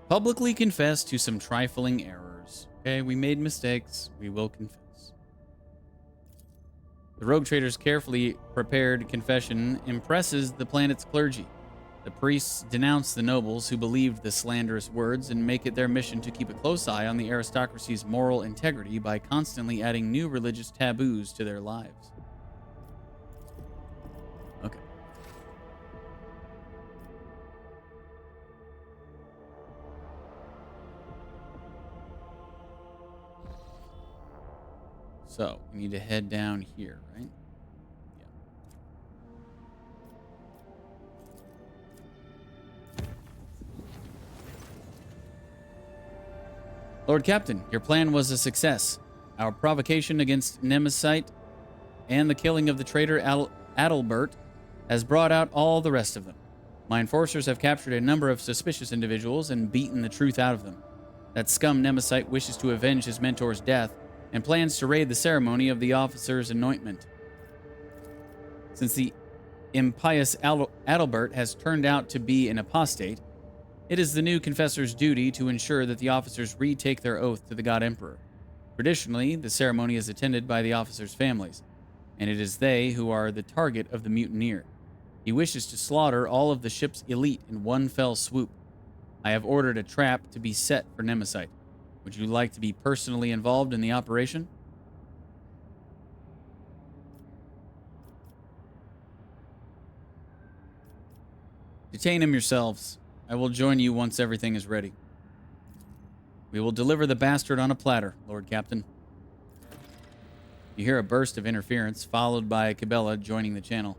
S3: Publicly confess to some trifling errors. Okay, we made mistakes. We will confess. The rogue trader's carefully prepared confession impresses the planet's clergy. The priests denounce the nobles who believed the slanderous words and make it their mission to keep a close eye on the aristocracy's moral integrity by constantly adding new religious taboos to their lives. Okay. So, we need to head down here, right? Lord Captain, your plan was a success. Our provocation against Nemesis and the killing of the traitor Adalbert has brought out all the rest of them. My enforcers have captured a number of suspicious individuals and beaten the truth out of them. That scum Nemesis wishes to avenge his mentor's death and plans to raid the ceremony of the officer's anointment. Since the impious Adalbert has turned out to be an apostate, it is the new confessor's duty to ensure that the officers retake their oath to the God Emperor. Traditionally, the ceremony is attended by the officers' families, and it is they who are the target of the mutineer. He wishes to slaughter all of the ship's elite in one fell swoop. I have ordered a trap to be set for Nemesis. Would you like to be personally involved in the operation? Detain him yourselves. I will join you once everything is ready. We will deliver the bastard on a platter, Lord Captain. You hear a burst of interference, followed by Cabela joining the channel.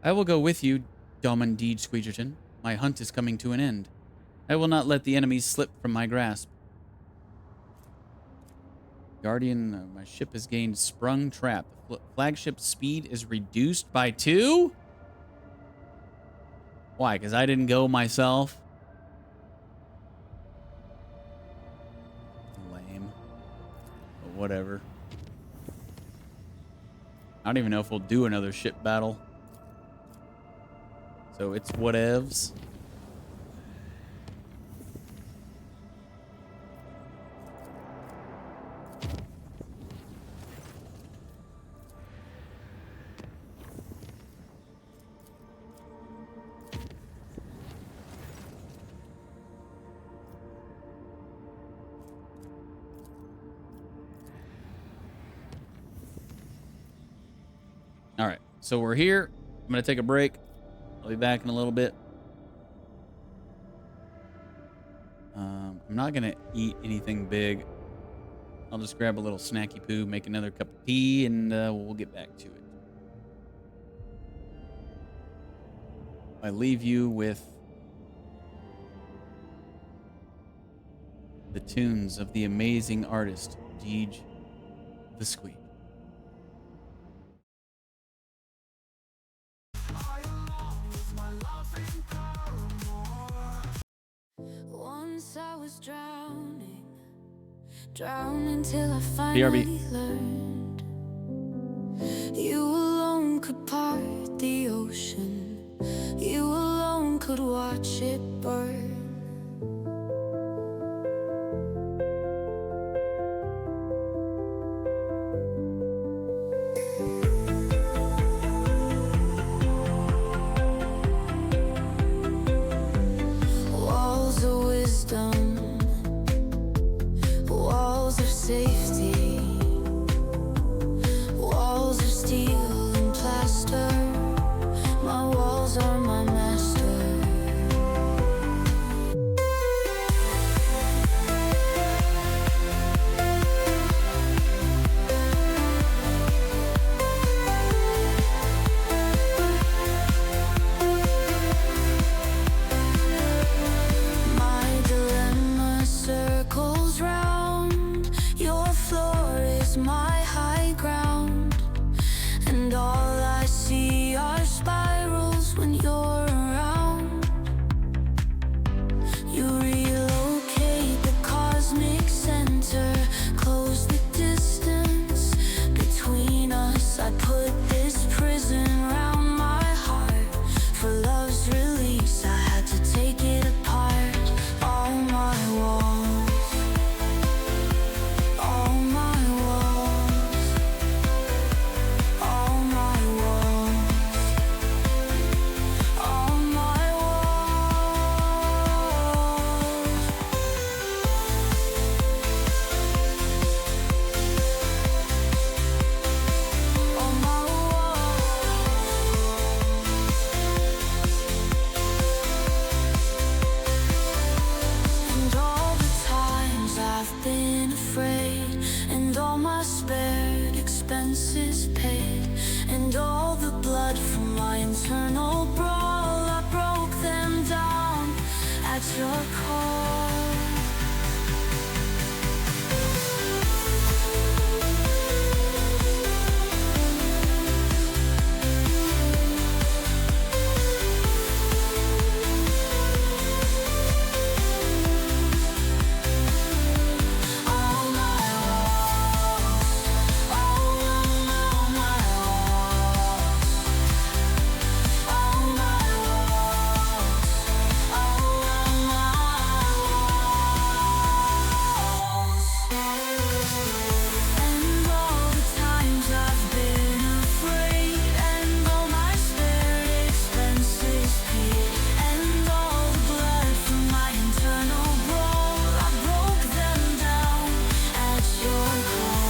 S3: I will go with you, Domin DeejTheSqueejerton. My hunt is coming to an end. I will not let the enemies slip from my grasp. Guardian, my ship has gained sprung trap. The flagship speed is reduced by 2? Why? Because I didn't go myself? Lame. Oh whatever. I don't even know if we'll do another ship battle. So it's whatevs. All right, so we're here. I'm gonna take a break. I'll be back in a little bit. I'm not gonna eat anything big. I'll just grab a little snacky poo, make another cup of tea, and we'll get back to it. I leave you with the tunes of the amazing artist, DeejTheSqueej.
S1: Once I was drowning till I finally learned you alone could part the ocean, you alone could watch it burn. Walls of wisdom, walls of safety, walls of steel and plaster. My walls are my master. My dilemma circles round. Your floor is my high ground, and all I see are spirals when you're around. You relocate the cosmic center, close the distance between us. I put this prison around my heart. For love's release, I had to take it apart. All my walls, all my walls, all my walls, all my walls. All my and all the times I've been afraid, and all my spared expenses paid, and all the blood from my internal brawl, I broke them down at your call. All my walls, all my walls, all my walls, all my walls. And all the times I've been afraid, and all my spared expenses paid, and all the blood from my internal brawl, I broke them down at your call.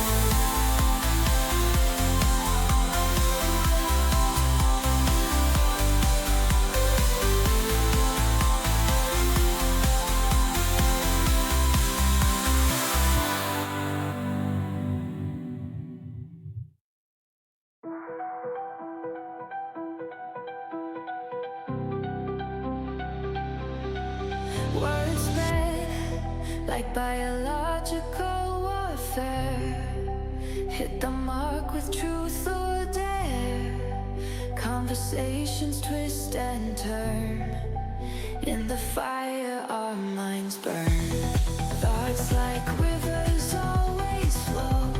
S1: Words spread like biological warfare, hit the mark with truth or dare. Conversations twist and turn, in the fire our minds burn. Thoughts like rivers always flow,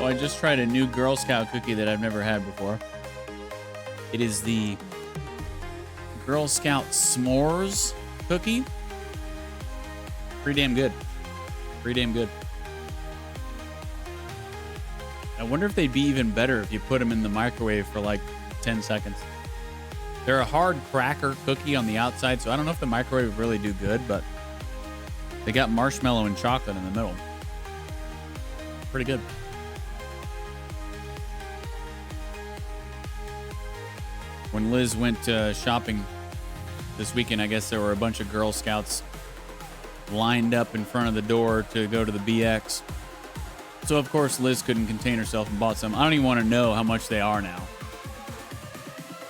S3: So I just tried a new Girl Scout cookie that I've never had before. It is the Girl Scout S'mores cookie. Pretty damn good. Pretty damn good. I wonder if they'd be even better if you put them in the microwave for like 10 seconds. They're a hard cracker cookie on the outside, so I don't know if the microwave would really do good, but they got marshmallow and chocolate in the middle. Pretty good. When Liz went shopping this weekend, I guess there were a bunch of Girl Scouts lined up in front of the door to go to the BX. So, of course, Liz couldn't contain herself and bought some. I don't even want to know how much they are now.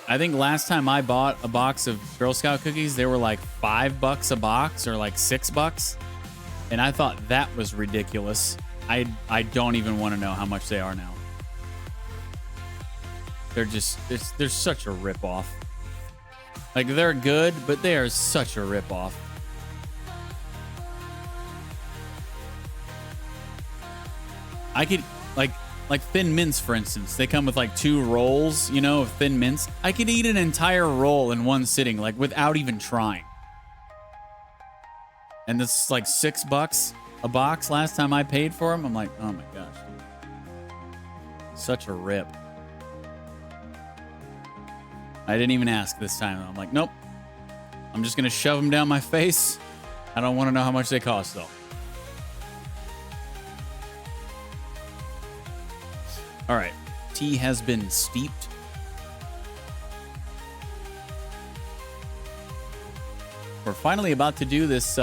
S3: I think last time I bought a box of Girl Scout cookies, they were like $5 a box or like $6. And I thought that was ridiculous. I don't even want to know how much they are now. They're just, they're such a ripoff. Like, they're good, but they are such a ripoff. I could, like Thin Mints, for instance. They come with like 2 rolls, you know, of Thin Mints. I could eat an entire roll in one sitting, like without even trying. And this is like $6 a box last time I paid for them. I'm like, oh my gosh, dude. Such a rip. I didn't even ask this time. I'm like, nope. I'm just going to shove them down my face. I don't want to know how much they cost, though. All right. Tea has been steeped. We're finally about to do this.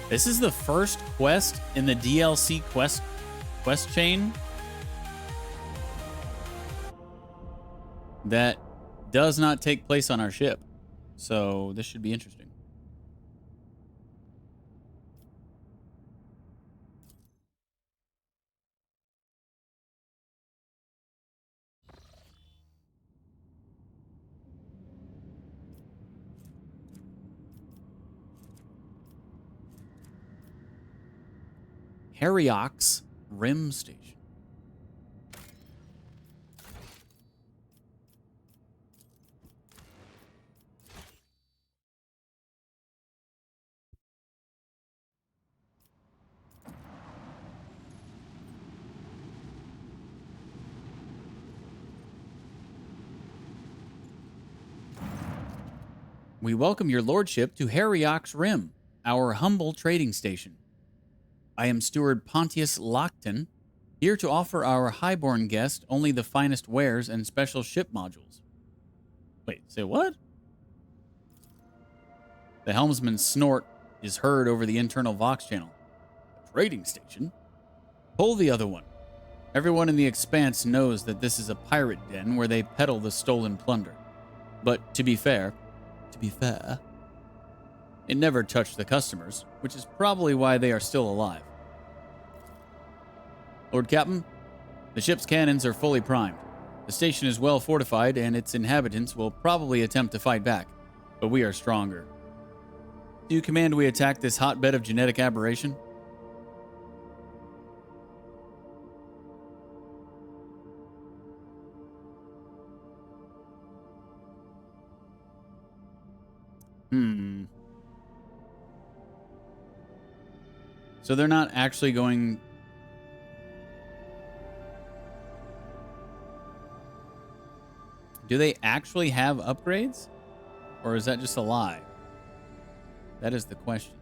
S3: This is the first quest in the DLC quest chain that does not take place on our ship. So this should be interesting. Harryox Rim Station. We welcome your lordship to Harryox Rim, our humble trading station. I am Steward Pontius Lockton, here to offer our highborn guest only the finest wares and special ship modules. Wait, say what? The helmsman's snort is heard over the internal Vox channel. A trading station? Pull the other one. Everyone in the Expanse knows that this is a pirate den where they peddle the stolen plunder. But to be fair, it never touched the customers, which is probably why they are still alive. Lord Captain, the ship's cannons are fully primed. The station is well fortified, and its inhabitants will probably attempt to fight back, but we are stronger. Do you command we attack this hotbed of genetic aberration? So they're not actually going... Do they actually have upgrades? Or is that just a lie? That is the question.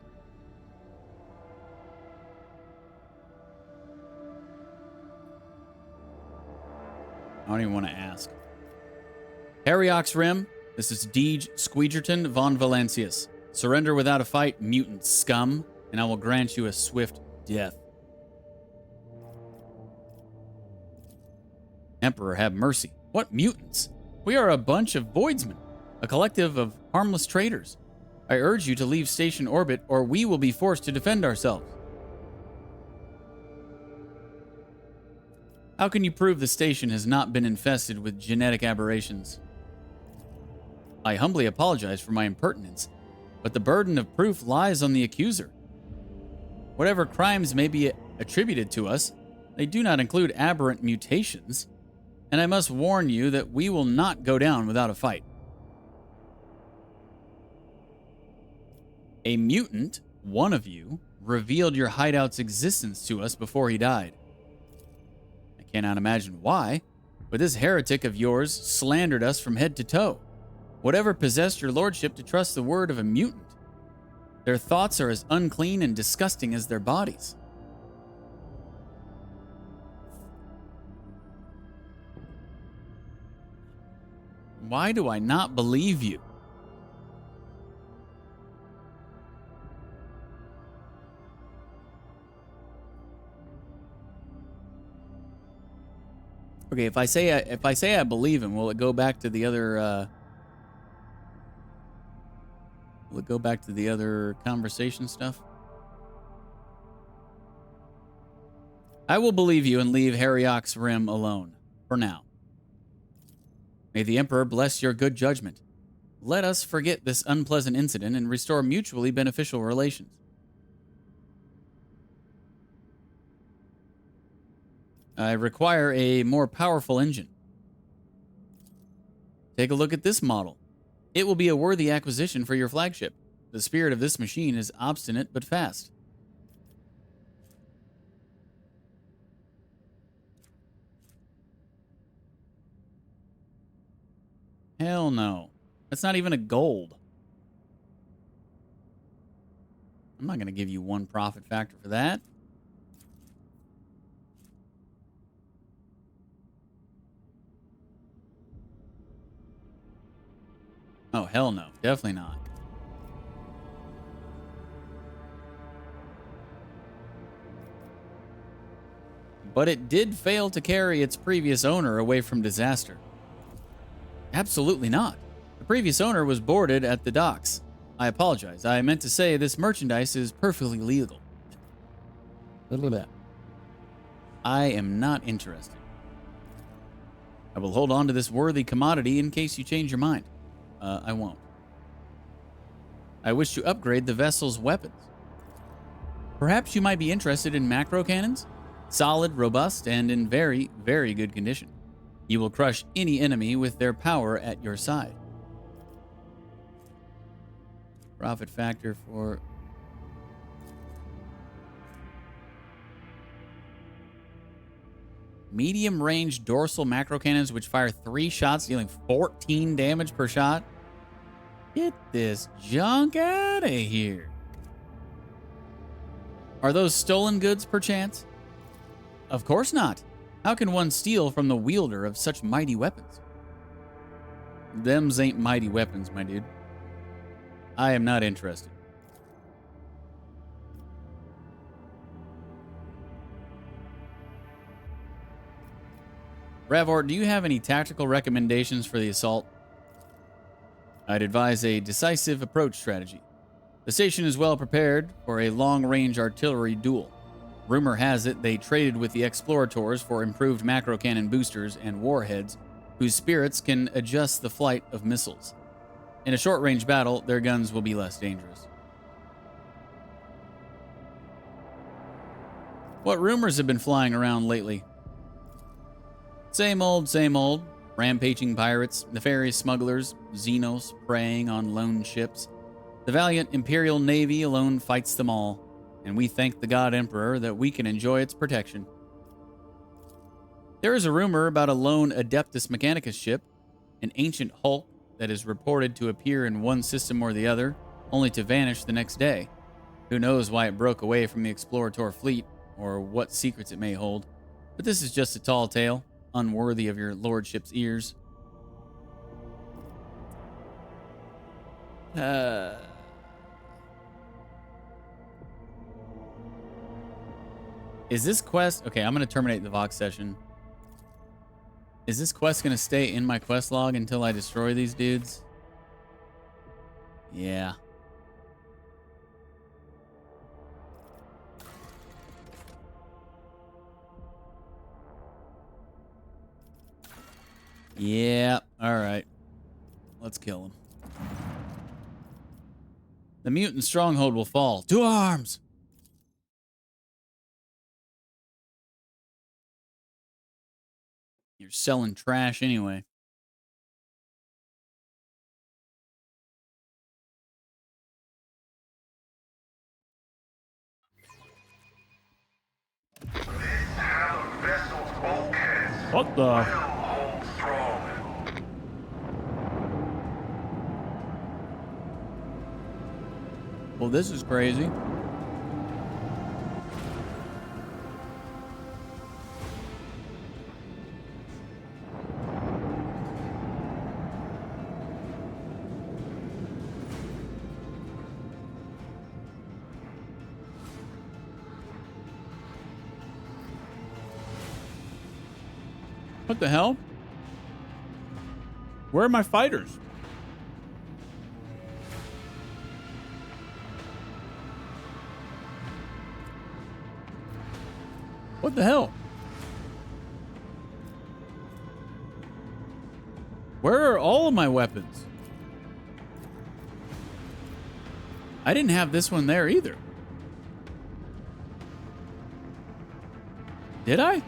S3: I don't even want to ask. Harryox Rim, this is DeejTheSqueejerton von Valancius. Surrender without a fight, mutant scum, and I will grant you a swift death. Emperor, have mercy. What mutants? We are a bunch of voidsmen, a collective of harmless traitors. I urge you to leave station orbit, or we will be forced to defend ourselves. How can you prove the station has not been infested with genetic aberrations? I humbly apologize for my impertinence, but the burden of proof lies on the accuser. Whatever crimes may be attributed to us, They do not include aberrant mutations, and I must warn you that we will not go down without a fight. A mutant, one of you, revealed your hideout's existence to us before he died. I cannot imagine why, but this heretic of yours slandered us from head to toe. Whatever possessed your lordship to trust the word of a mutant? Their thoughts are as unclean and disgusting as their bodies. Why do I not believe you? Okay, if I say I believe him, will it go back to the other will it go back to the other conversation stuff? I will believe you and leave Hariok's Rim alone for now. May the Emperor bless your good judgment. Let us forget this unpleasant incident and restore mutually beneficial relations. I require a more powerful engine. Take a look at this model. It will be a worthy acquisition for your flagship. The spirit of this machine is obstinate but fast. Hell no. That's not even a gold. I'm not going to give you one profit factor for that. Oh, hell no. Definitely not. But it did fail to carry its previous owner away from disaster. Absolutely not. The previous owner was boarded at the docks. I apologize. I meant to say this merchandise is perfectly legal. I am not interested. I will hold on to this worthy commodity in case you change your mind. I won't. I wish to upgrade the vessel's weapons. Perhaps you might be interested in macro cannons? Solid, robust, and in very, very good condition. You will crush any enemy with their power at your side. Profit factor for... medium-range dorsal macro cannons which fire 3 shots, dealing 14 damage per shot. Get this junk out of here. Are those stolen goods, perchance? Of course not. How can one steal from the wielder of such mighty weapons? Thems ain't mighty weapons, my dude. I am not interested. Ravort, do you have any tactical recommendations for the assault? I'd advise a decisive approach strategy. The station is well prepared for a long-range artillery duel. Rumor has it they traded with the explorators for improved macro cannon boosters and warheads whose spirits can adjust the flight of missiles. In a short-range battle, their guns will be less dangerous. What rumors have been flying around lately? Same old, same old. Rampaging pirates, nefarious smugglers, Xenos preying on lone ships. The valiant Imperial Navy alone fights them all, and we thank the God Emperor that we can enjoy its protection. There is a rumor about a lone Adeptus Mechanicus ship, an ancient hulk that is reported to appear in one system or the other, only to vanish the next day. Who knows why it broke away from the Explorator fleet, or what secrets it may hold. But this is just a tall tale, unworthy of your lordship's ears. Is this quest... Okay, I'm going to terminate the Vox session. Is this quest going to stay in my quest log until I destroy these dudes? Yeah. Yeah, alright. Let's kill him. The mutant stronghold will fall. To arms! selling trash anyway.
S12: What the?
S3: Well, this is crazy. What the hell? Where are my fighters? What the hell? Where are all of my weapons? I didn't have this one there either. Did I?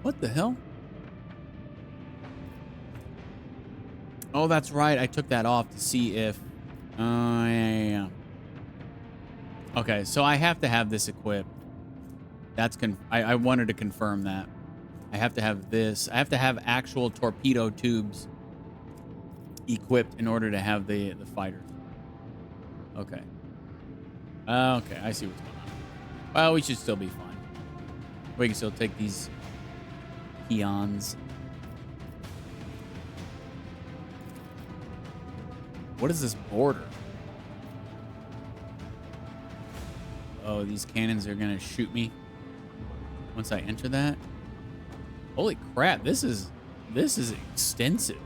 S3: What the hell? Oh, that's right. I took that off to see if... yeah. Okay, so I have to have this equipped. That's I wanted to confirm that. I have to have this. I have to have actual torpedo tubes equipped in order to have the fighters. Okay. Okay, I see what's going on. Well, we should still be fine. We can still take these peons. What is this border? Oh, these cannons are gonna shoot me once I enter that. Holy crap, this is extensive.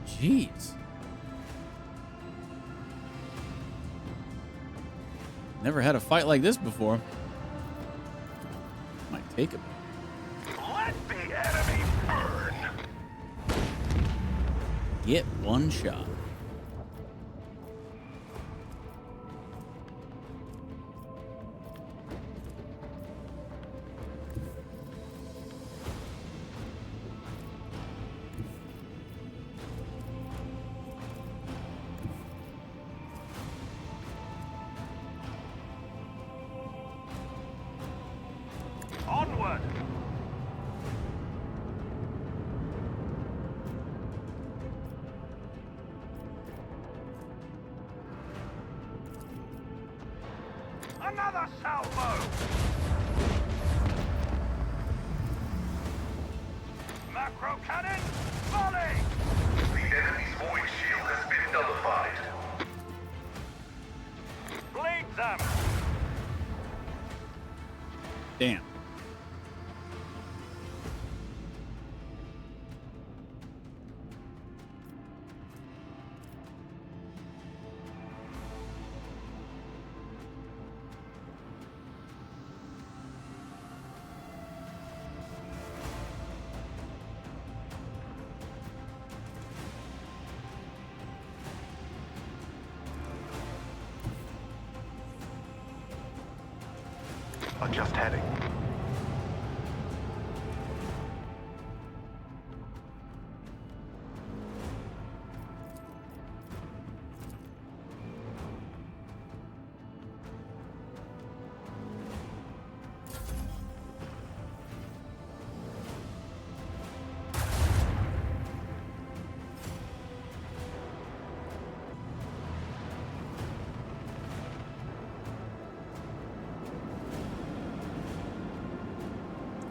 S3: Jeez. Never had a fight like this before. Might take a bit.
S8: Let the enemy burn.
S3: Get one shot.
S8: Onward. Another salvo. Macro cannon, volley. The enemy's void shield has been nullified. Bleed them.
S3: Damn.
S8: Adjust heading.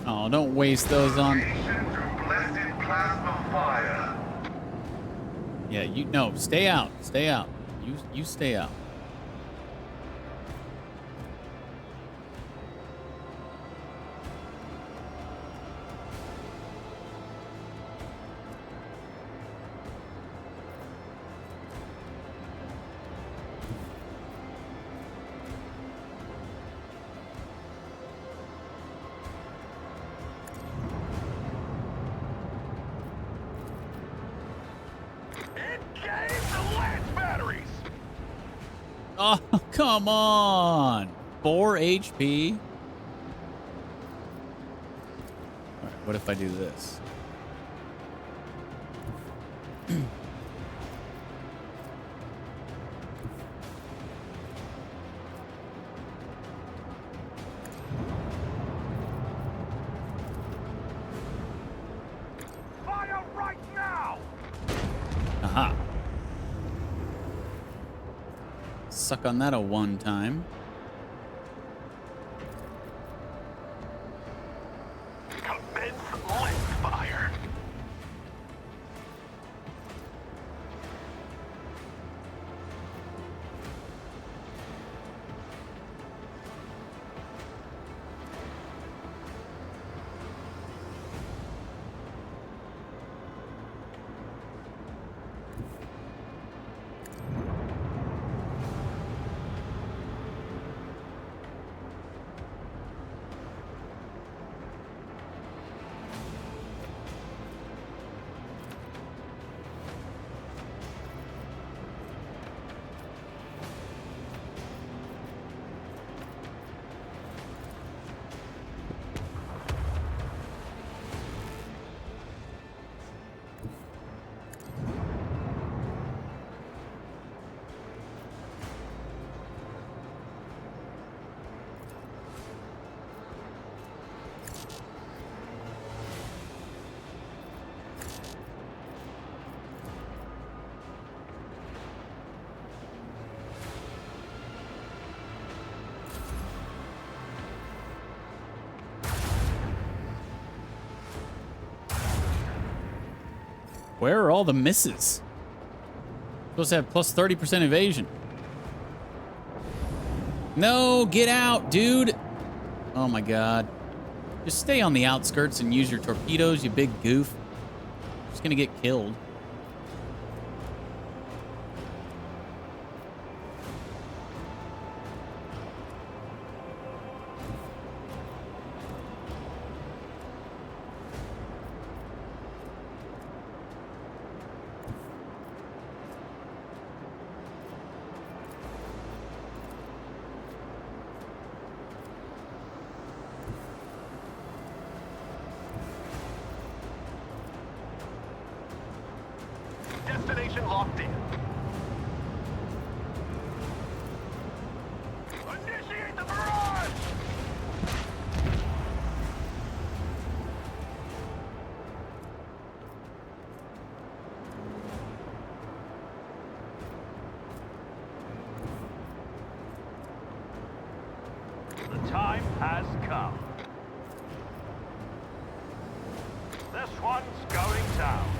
S3: Oh, don't waste those on.
S8: Blessed plasma fire.
S3: Yeah, you no, stay out. Stay out. You stay out. Oh, come on. 4 HP. All right, what if I do this?
S6: Fire right now!
S3: Aha. Suck on that a one time.
S8: Commence light fire.
S3: Where are all the misses? Supposed to have plus 30% evasion. No, get out, dude. Oh my god. Just stay on the outskirts and use your torpedoes, you big goof. You're just gonna get killed.
S8: Destination locked in. Initiate the barrage!
S6: The time has come. This one's going down.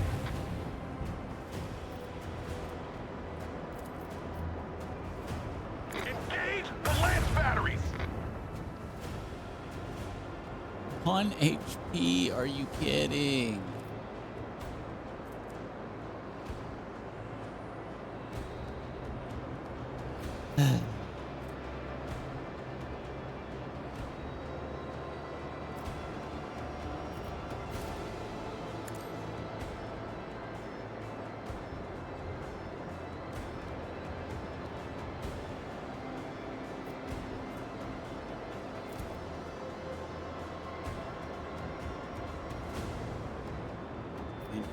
S8: Engage the lance batteries!
S3: 1 HP, are you kidding?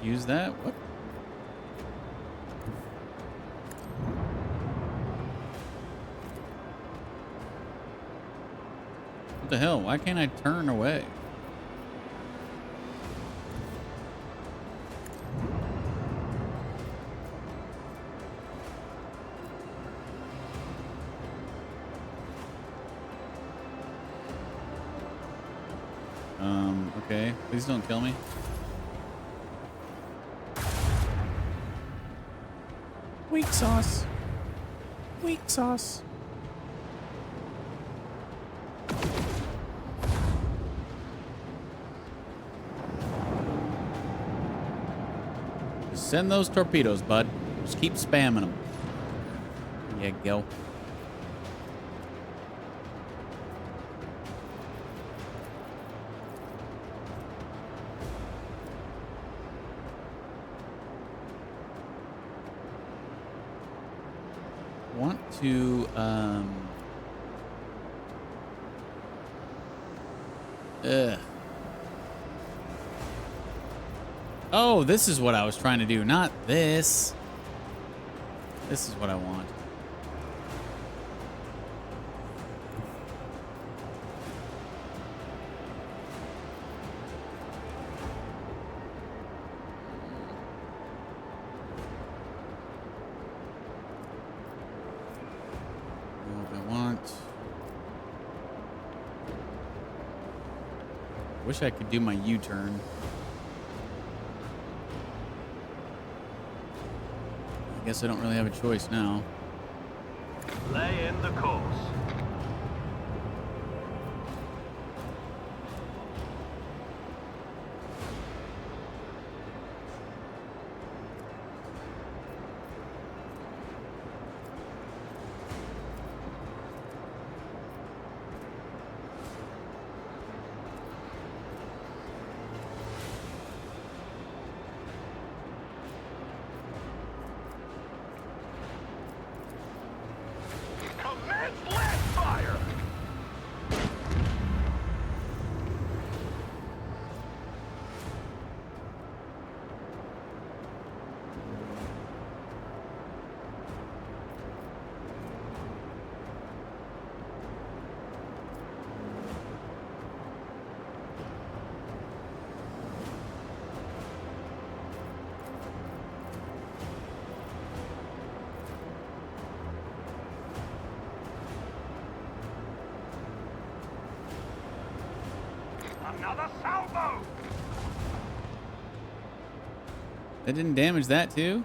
S3: Use that? What? What the hell? Why can't I turn away? Okay. Please don't kill me. Weak sauce. Weak sauce. Just send those torpedoes, bud. Just keep spamming them. There you go. Want to Oh, this is what I was trying to do, not this. This is what I want. Wish I could do my U-turn. I guess I don't really have a choice now.
S6: Lay in the course.
S2: Another salvo!
S3: That didn't damage that too?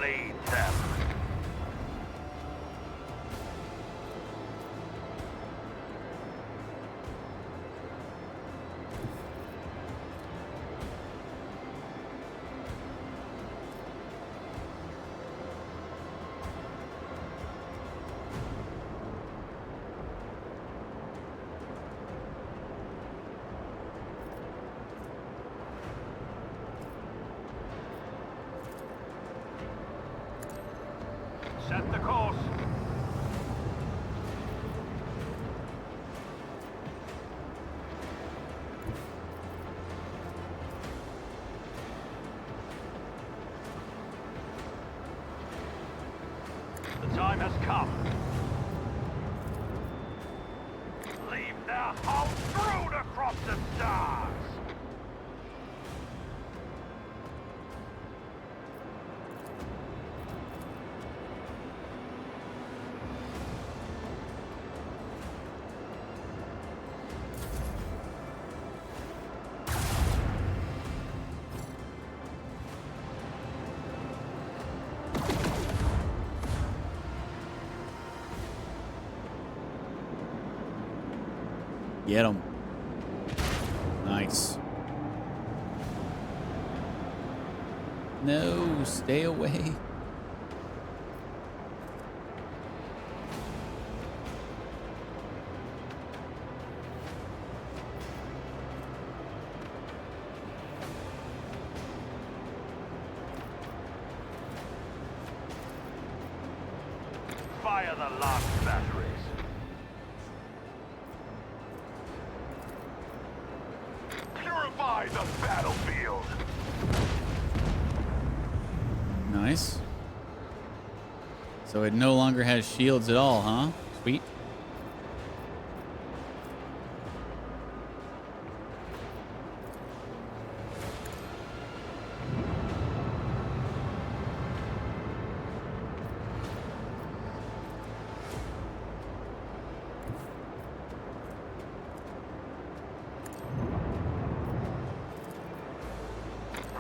S2: Lead them. Set the course. The time has come. Leave their hull strewn across the stars.
S3: Get him. Nice. No, stay away.
S2: Fire the last batteries. Purify the battlefield.
S3: Nice. So it no longer has shields at all, huh? Sweet.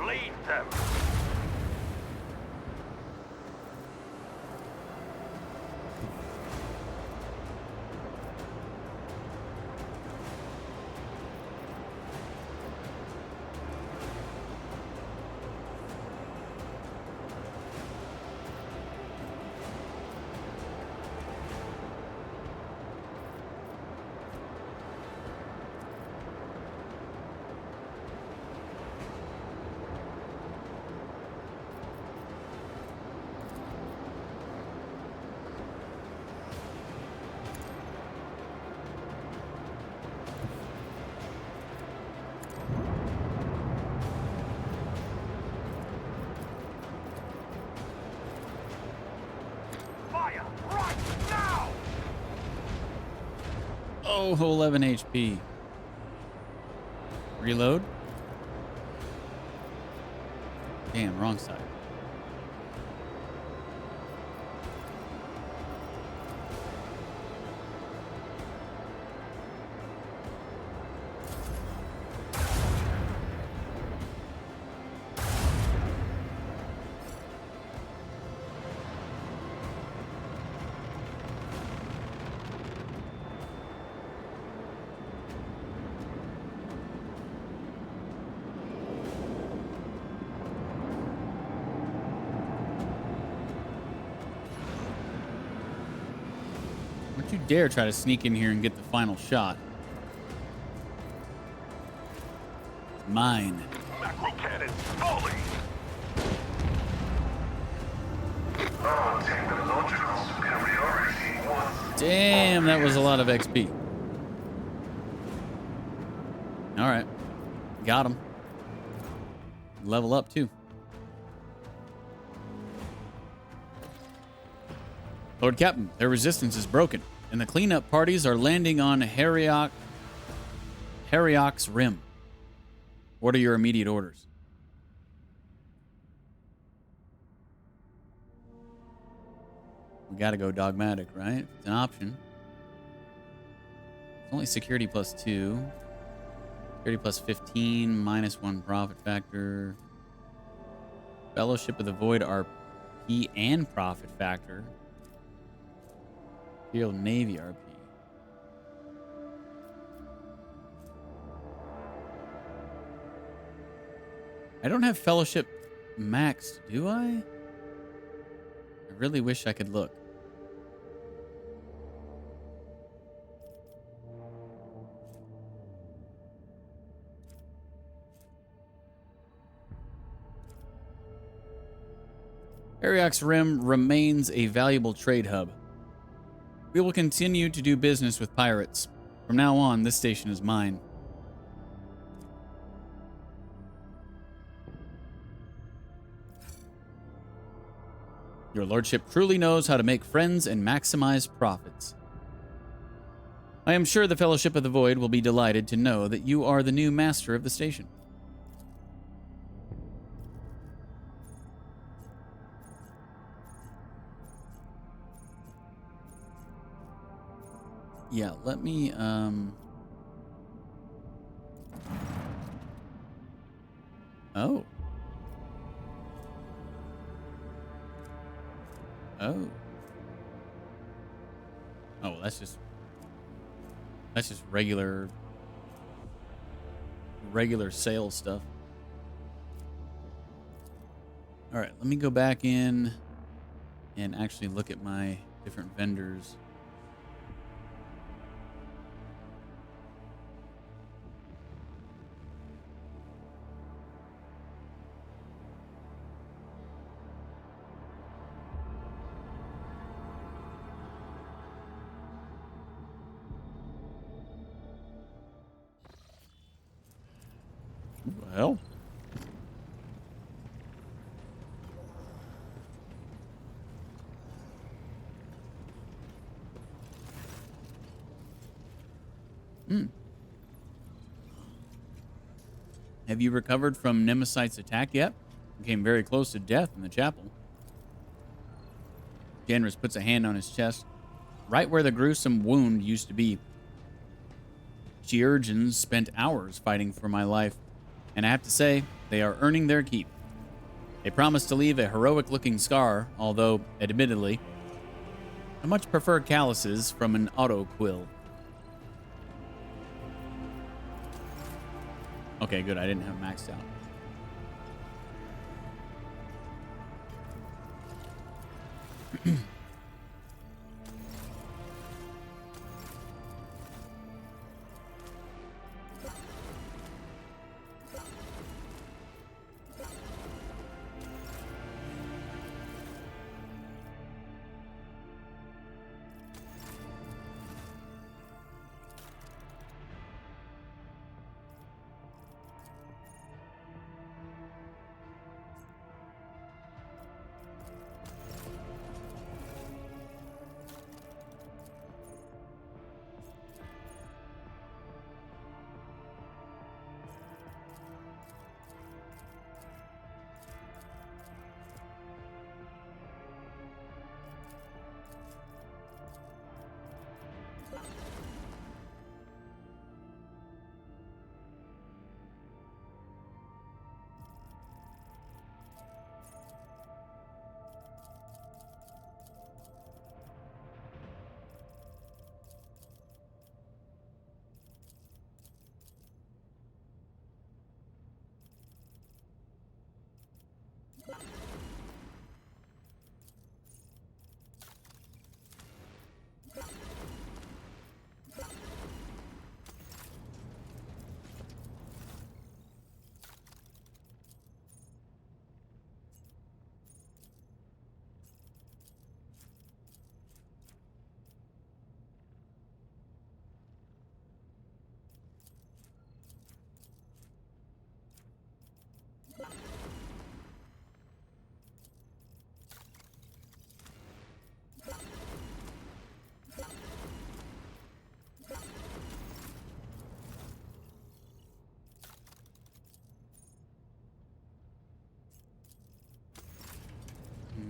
S2: Lead them.
S3: Oh, 11 HP. Reload. Damn, wrong side. Don't you dare try to sneak in here and get the final shot. Mine.
S8: Macro cannon, volley! Oh, technological superiority was...
S3: Damn, that was a lot of XP. All right. Got him. Level up, too. Lord Captain, their resistance is broken, and the cleanup parties are landing on Heriok's Rim. What are your immediate orders? We gotta go dogmatic, right? It's an option. It's only security plus 2. Security plus 15, minus 1 profit factor. Fellowship of the Void RP and profit factor. Imperial Navy RP. I don't have Fellowship maxed, do I? I really wish I could look. Heriok's Rim remains a valuable trade hub. We will continue to do business with pirates. From now on, this station is mine. Your lordship truly knows how to make friends and maximize profits. I am sure the Fellowship of the Void will be delighted to know that you are the new master of the station. Yeah, let me, Oh. Oh. Oh, that's just regular sales stuff. All right, let me go back in and actually look at my different vendors. Well, have you recovered from Nemesite's attack yet? You came very close to death in the chapel. Janris puts a hand on his chest, right where the gruesome wound used to be. Georgians spent hours fighting for my life, and I have to say, they are earning their keep. They promised to leave a heroic-looking scar, although, admittedly, I much prefer calluses from an auto-quill. Okay, good. I didn't have maxed out.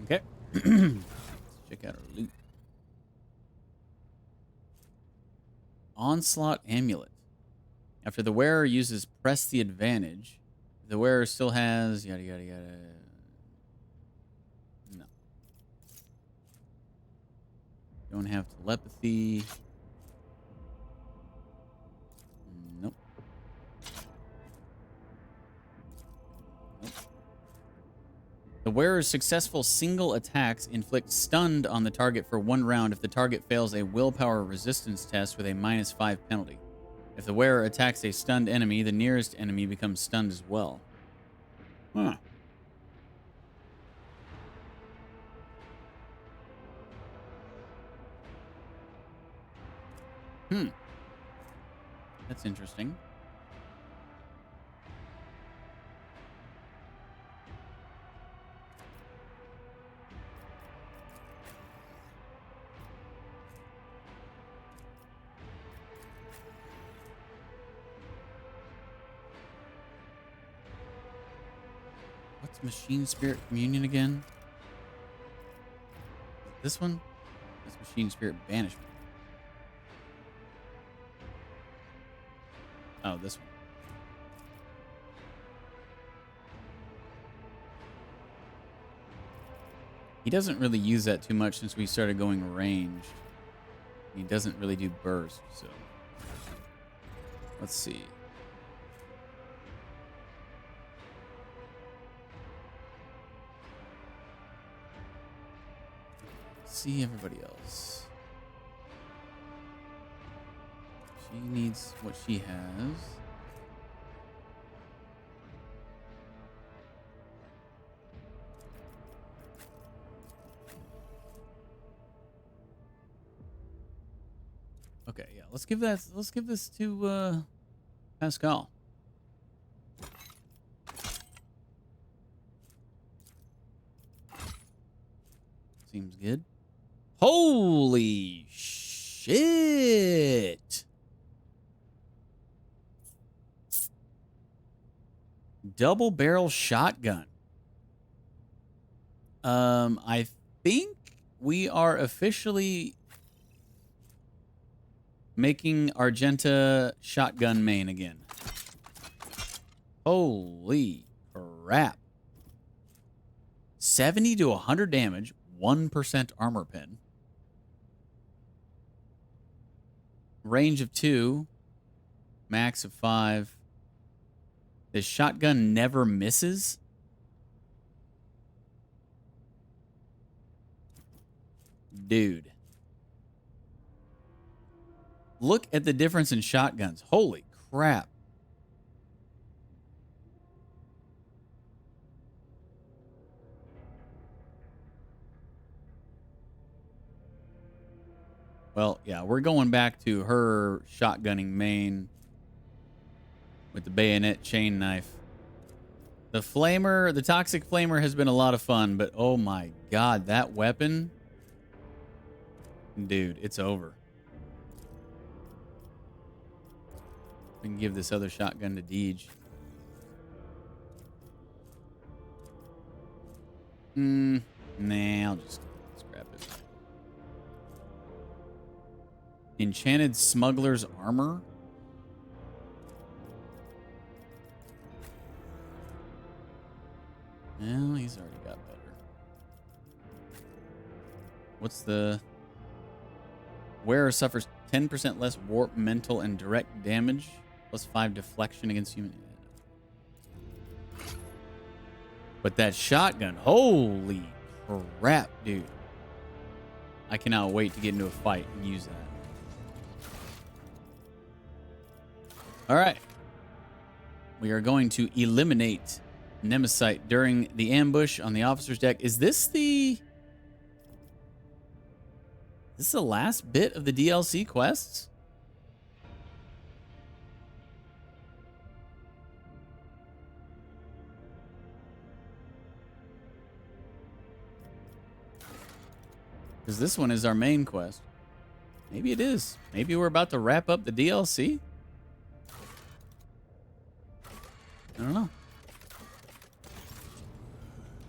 S3: Okay. Let's check out our loot. Onslaught Amulet. After the wearer uses Press the Advantage, the wearer still has yada yada yada. No. Don't have telepathy. Nope. Nope. The wearer's successful single attacks inflict stunned on the target for 1 round if the target fails a willpower resistance test with a -5 penalty. If the wearer attacks a stunned enemy, the nearest enemy becomes stunned as well. Huh. That's interesting. What's Machine Spirit Communion again? This one? That's Machine Spirit Banishment. Oh, this one. He doesn't really use that too much since we started going ranged. He doesn't really do burst, so. Let's see. See everybody else. She needs what she has. Okay, yeah, let's give this to Pascal. Seems good. Holy shit. Double barrel shotgun. I think we are officially making Argenta shotgun main again. Holy crap. 70 to 100 damage, 1% armor pen. Range of 2, max of 5. This shotgun never misses. Dude. Look at the difference in shotguns. Holy crap. Well, yeah, we're going back to her shotgunning main with the bayonet chain knife. The flamer, the toxic flamer has been a lot of fun, but oh my god, that weapon, dude, it's over. We can give this other shotgun to Deej. Nah, I'll just scrap it. Enchanted Smuggler's Armor. Well, he's already got better. What's the... Wearer suffers 10% less warp, mental, and direct damage. Plus 5 deflection against human... But that shotgun, holy crap, dude. I cannot wait to get into a fight and use that. All right. We are going to eliminate Nemesite during the ambush on the officer's deck. Is this the last bit of the DLC quests? Because this one is our main quest. Maybe it is. Maybe we're about to wrap up the DLC? I don't know.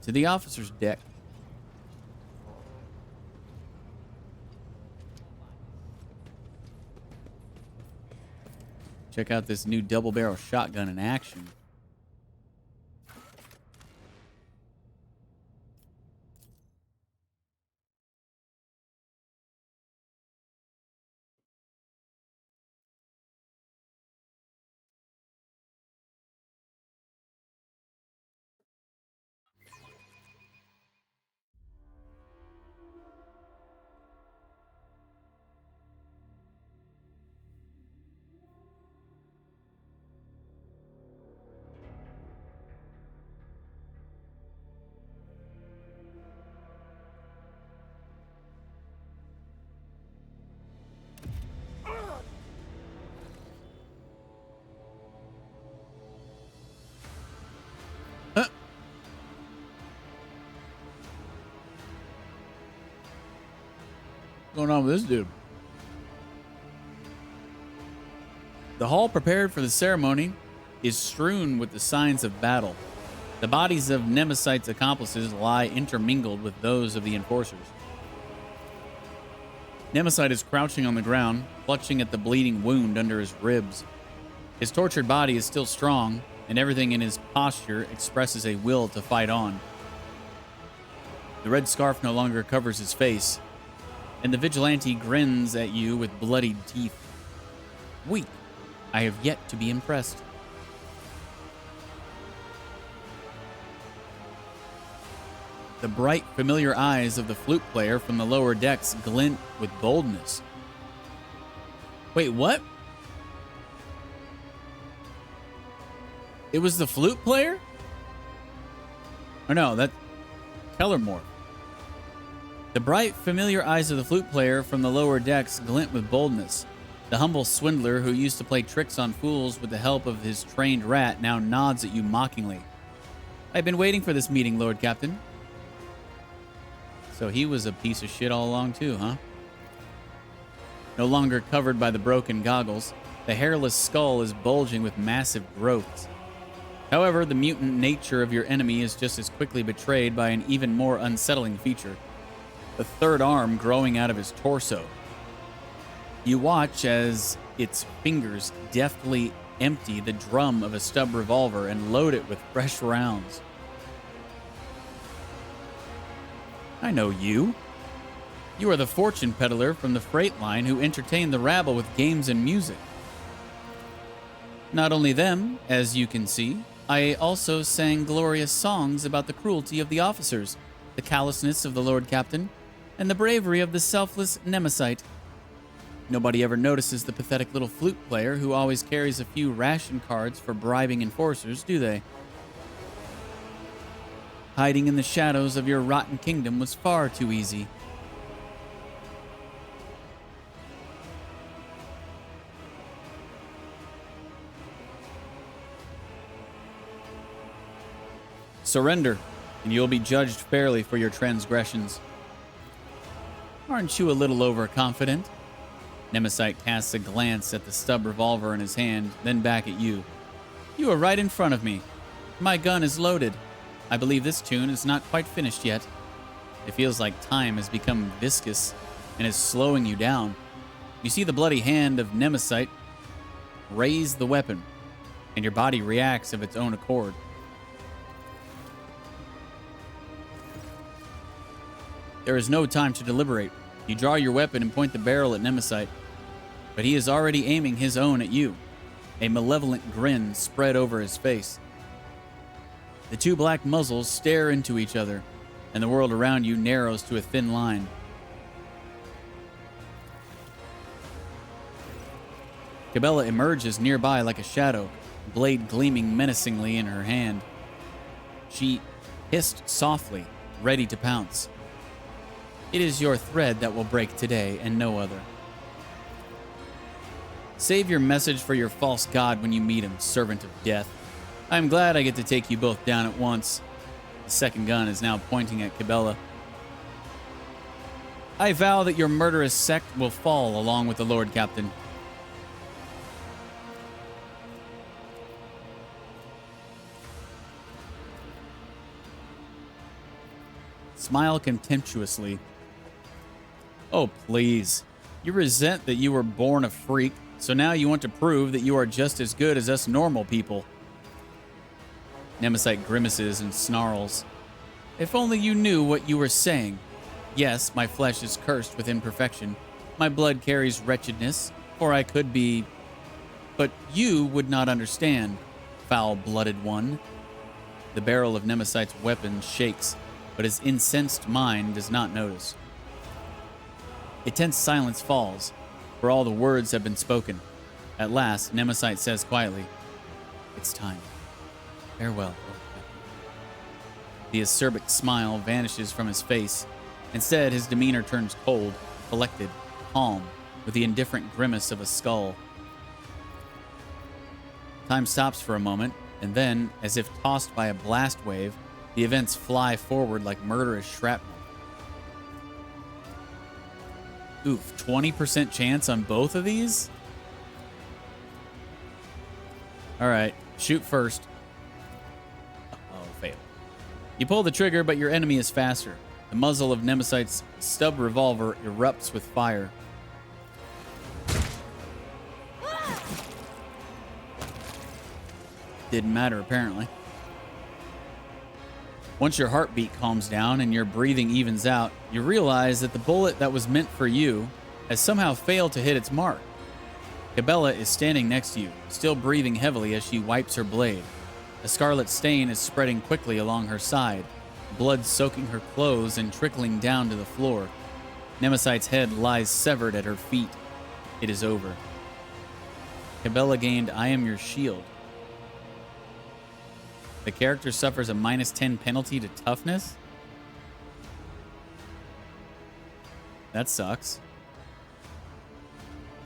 S3: To the officer's deck. Check out this new double barrel shotgun in action. What's going on with this dude? The hall prepared for the ceremony is strewn with the signs of battle. The bodies of Nemesite's accomplices lie intermingled with those of the enforcers. Nemesite is crouching on the ground, clutching at the bleeding wound under his ribs. His tortured body is still strong, and everything in his posture expresses a will to fight on. The red scarf no longer covers his face, and the vigilante grins at you with bloodied teeth. Weak. I have yet to be impressed. The bright, familiar eyes of the flute player from the lower decks glint with boldness. Wait, what? It was the flute player? Or no, that's Kellermore. The bright, familiar eyes of the flute player from the lower decks glint with boldness. The humble swindler who used to play tricks on fools with the help of his trained rat now nods at you mockingly. I've been waiting for this meeting, Lord Captain. So he was a piece of shit all along too, huh? No longer covered by the broken goggles, the hairless skull is bulging with massive growths. However, the mutant nature of your enemy is just as quickly betrayed by an even more unsettling feature. The third arm growing out of his torso. You watch as its fingers deftly empty the drum of a stub revolver and load it with fresh rounds. I know you. You are the fortune peddler from the freight line who entertained the rabble with games and music. Not only them, as you can see, I also sang glorious songs about the cruelty of the officers, the callousness of the Lord Captain, and the bravery of the selfless Nemesite. Nobody ever notices the pathetic little flute player who always carries a few ration cards for bribing enforcers, do they? Hiding in the shadows of your rotten kingdom was far too easy. Surrender, and you'll be judged fairly for your transgressions. Aren't you a little overconfident? Nemesite casts a glance at the stub revolver in his hand, then back at you. You are right in front of me. My gun is loaded. I believe this tune is not quite finished yet. It feels like time has become viscous and is slowing you down. You see the bloody hand of Nemesite raise the weapon, and your body reacts of its own accord. There is no time to deliberate. You draw your weapon and point the barrel at Nemesite, but he is already aiming his own at you. A malevolent grin spread over his face. The two black muzzles stare into each other, and the world around you narrows to a thin line. Cabela emerges nearby like a shadow, blade gleaming menacingly in her hand. She hissed softly, ready to pounce. It is your thread that will break today, and no other. Save your message for your false god when you meet him, servant of death. I'm glad I get to take you both down at once. The second gun is now pointing at Cabela. I vow that your murderous sect will fall along with the Lord Captain. Smile contemptuously. Oh, please. You resent that you were born a freak, so now you want to prove that you are just as good as us normal people. Nemesis grimaces and snarls. If only you knew what you were saying. Yes, my flesh is cursed with imperfection. My blood carries wretchedness, or I could be... But you would not understand, foul-blooded one. The barrel of Nemesis' weapon shakes, but his incensed mind does not notice. A tense silence falls, for all the words have been spoken. At last, Nemesis says quietly, It's time. Farewell, Lord Captain. The acerbic smile vanishes from his face. Instead, his demeanor turns cold, collected, calm, with the indifferent grimace of a skull. Time stops for a moment, and then, as if tossed by a blast wave, the events fly forward like murderous shrapnel. Oof, 20% chance on both of these? Alright, shoot first. Oh, fail. You pull the trigger, but your enemy is faster. The muzzle of Nemesis' stub revolver erupts with fire. Didn't matter, apparently. Once your heartbeat calms down and your breathing evens out, you realize that the bullet that was meant for you has somehow failed to hit its mark. Cabela is standing next to you, still breathing heavily as she wipes her blade. A scarlet stain is spreading quickly along her side, blood soaking her clothes and trickling down to the floor. Nemesis' head lies severed at her feet. It is over. Cabela gained I am your shield. The character suffers a -10 penalty to toughness? That sucks.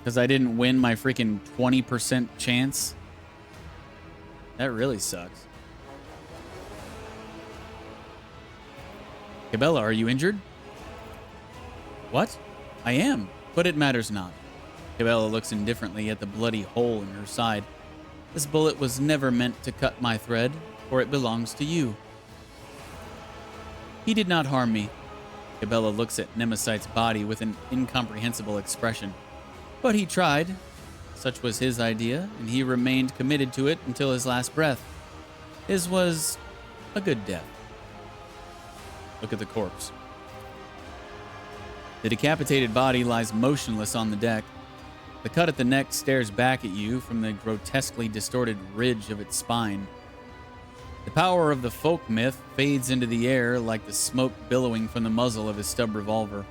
S3: Because I didn't win my freaking 20% chance? That really sucks. Cabela, are you injured? What? I am, but it matters not. Cabela looks indifferently at the bloody hole in her side. This bullet was never meant to cut my thread, for it belongs to you. He did not harm me. Cabela looks at Nemesis' body with an incomprehensible expression. But he tried. Such was his idea, and he remained committed to it until his last breath. His was a good death. Look at the corpse. The decapitated body lies motionless on the deck. The cut at the neck stares back at you from the grotesquely distorted ridge of its spine. The power of the folk myth fades into the air like the smoke billowing from the muzzle of his stub revolver.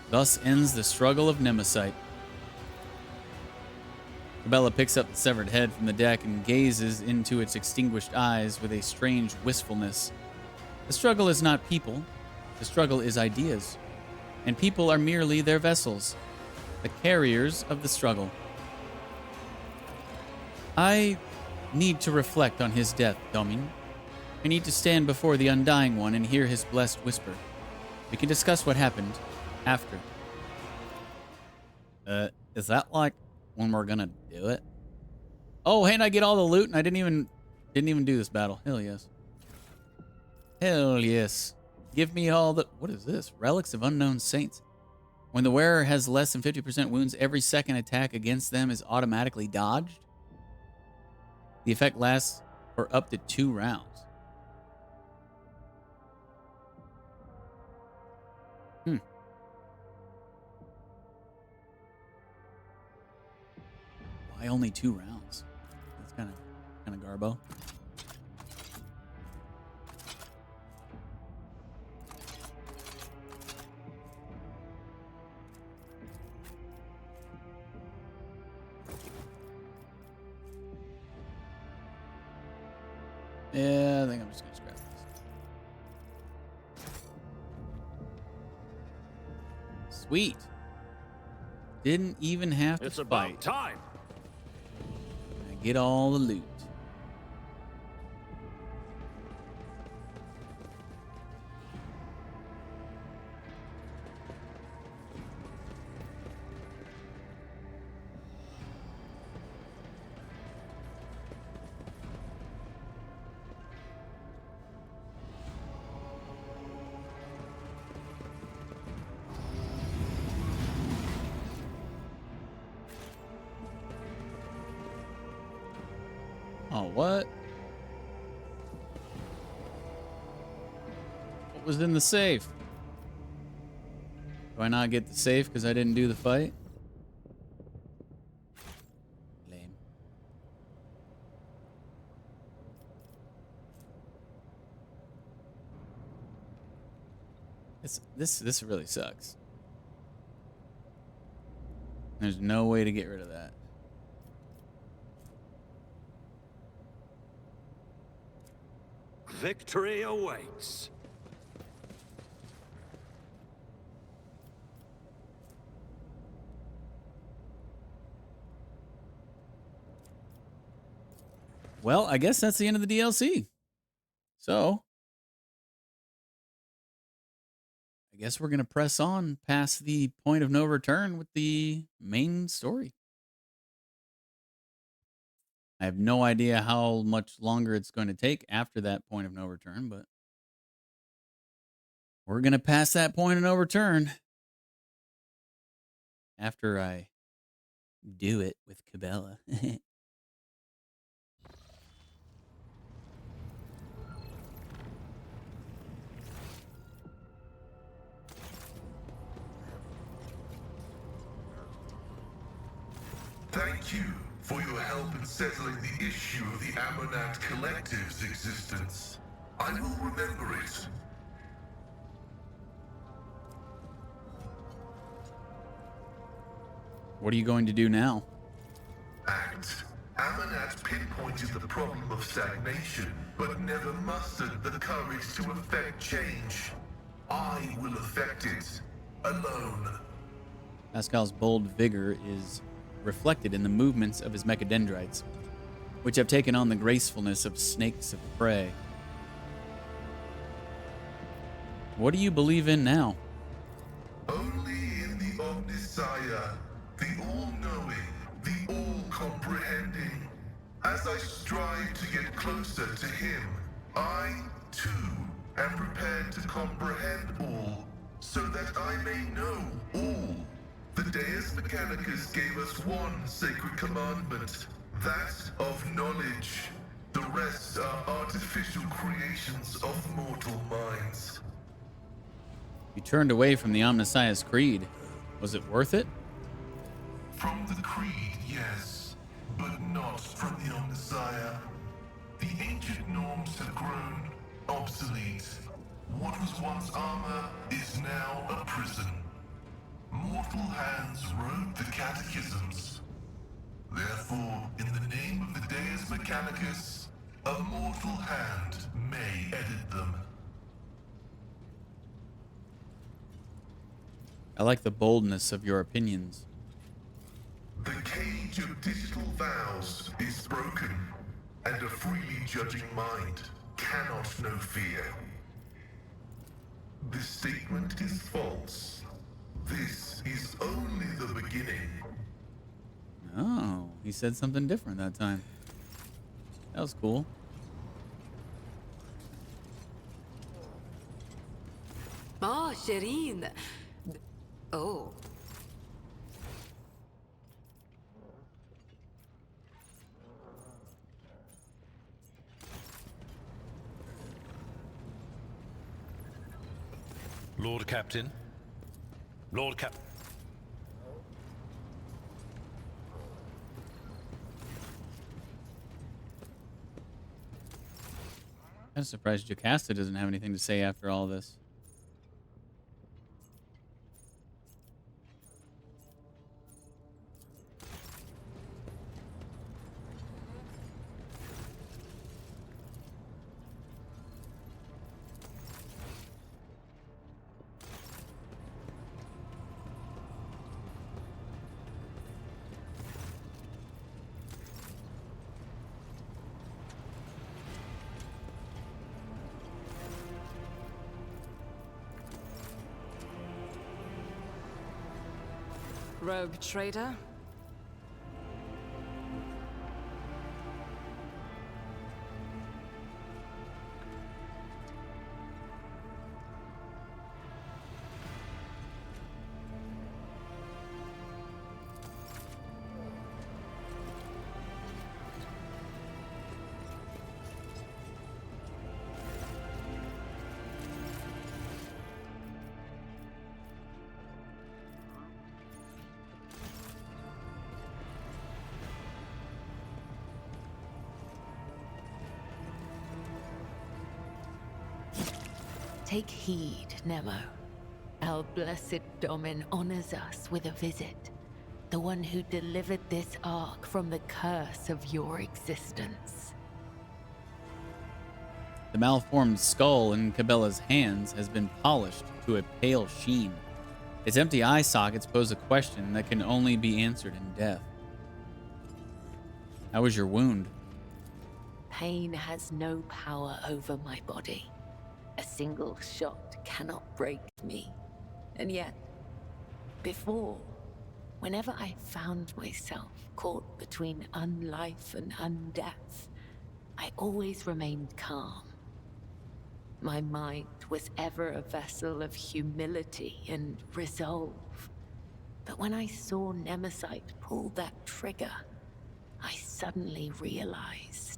S3: Thus ends the struggle of Nemesis. Cabela picks up the severed head from the deck and gazes into its extinguished eyes with a strange wistfulness. The struggle is not people. The struggle is ideas. And people are merely their vessels, the carriers of the struggle. I need to reflect on his death, Domin. I need to stand before the Undying One and hear his blessed whisper. We can discuss what happened after. Is that like when we're gonna do it? Oh, hey, and I get all the loot and I didn't even do this battle. Hell yes. Hell yes. Give me all the... What is this? Relics of Unknown Saints. When the wearer has less than 50% wounds, every second attack against them is automatically dodged. The effect lasts for up to 2 rounds. Why only 2 rounds? That's kind of garbo. Yeah, I think I'm just gonna scrap this. Sweet. Didn't even have to
S6: It's
S3: fight.
S6: about time.
S3: I get all the loot. Oh, what? What was in the safe? Do I not get the safe because I didn't do the fight? Lame. This really sucks. There's no way to get rid of that.
S6: Victory awaits.
S3: Well, I guess that's the end of the DLC. So, I guess we're going to press on past the point of no return with the main story. I have no idea how much longer it's going to take after that point of no return, but we're going to pass that point of no return after I do it with Cabela.
S8: Thank you for your help in settling the issue of the Ammonat Collective's existence. I will remember it.
S3: What are you going to do now?
S8: Act. Ammonat pinpointed the problem of stagnation, but never mustered the courage to effect change. I will effect it. Alone.
S3: Pascal's bold vigor is reflected in the movements of his mechadendrites, which have taken on the gracefulness of snakes of prey. What do you believe in now?
S8: Only in the Omnissiah, the all-knowing, the all-comprehending. As I strive to get closer to him, I, too, am prepared to comprehend all, so that I may know all. The Deus Mechanicus gave us one sacred commandment, that of knowledge. The rest are artificial creations of mortal minds.
S3: You turned away from the Omnissiah's creed. Was it worth it?
S8: From the creed, yes, but not from the Omnissiah. The ancient norms have grown obsolete. What was once armor is now a prison. Mortal hands wrote the catechisms. Therefore, in the name of the Deus Mechanicus, a mortal hand may edit them.
S3: I like the boldness of your opinions.
S8: The cage of digital vows is broken, and a freely judging mind cannot know fear. This statement is false. This is only the beginning.
S3: Oh, he said something different that time. That was cool.
S4: Ah, Shireen. Oh.
S5: Lord Captain. Lord Cap...
S3: I'm surprised Jocasta doesn't have anything to say after all this.
S10: Rogue trader?
S7: Take heed, Nemo. Our blessed Domin honors us with a visit. The one who delivered this ark from the curse of your existence.
S3: The malformed skull in Cabela's hands has been polished to a pale sheen. Its empty eye sockets pose a question that can only be answered in death. How was your wound?
S7: Pain has no power over my body. A single shot cannot break me. And yet, before, whenever I found myself caught between unlife and undeath, I always remained calm. My mind was ever a vessel of humility and resolve. But when I saw Nemesis pull that trigger, I suddenly realized.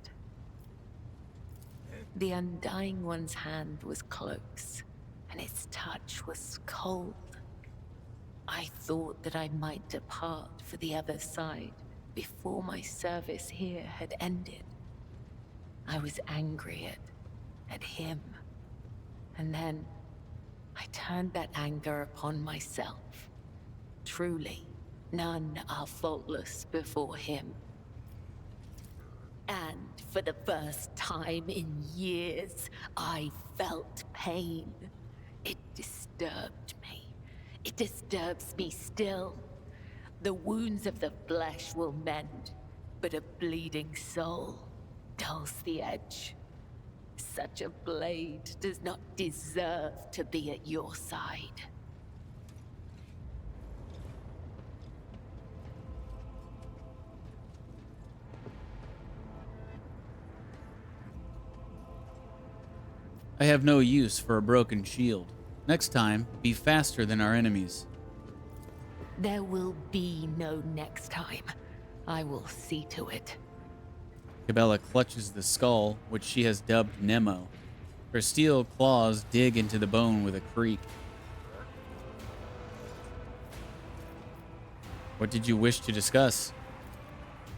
S7: The Undying One's hand was close, and its touch was cold. I thought that I might depart for the other side before my service here had ended. I was angry at him. And then I turned that anger upon myself. Truly, none are faultless before him. And for the first time in years, I felt pain. It disturbed me. It disturbs me still. The wounds of the flesh will mend, but a bleeding soul dulls the edge. Such a blade does not deserve to be at your side.
S3: I have no use for a broken shield. Next time, be faster than our enemies.
S7: There will be no next time. I will see to it.
S3: Cabela clutches the skull, which she has dubbed Nemo. Her steel claws dig into the bone with a creak. What did you wish to discuss?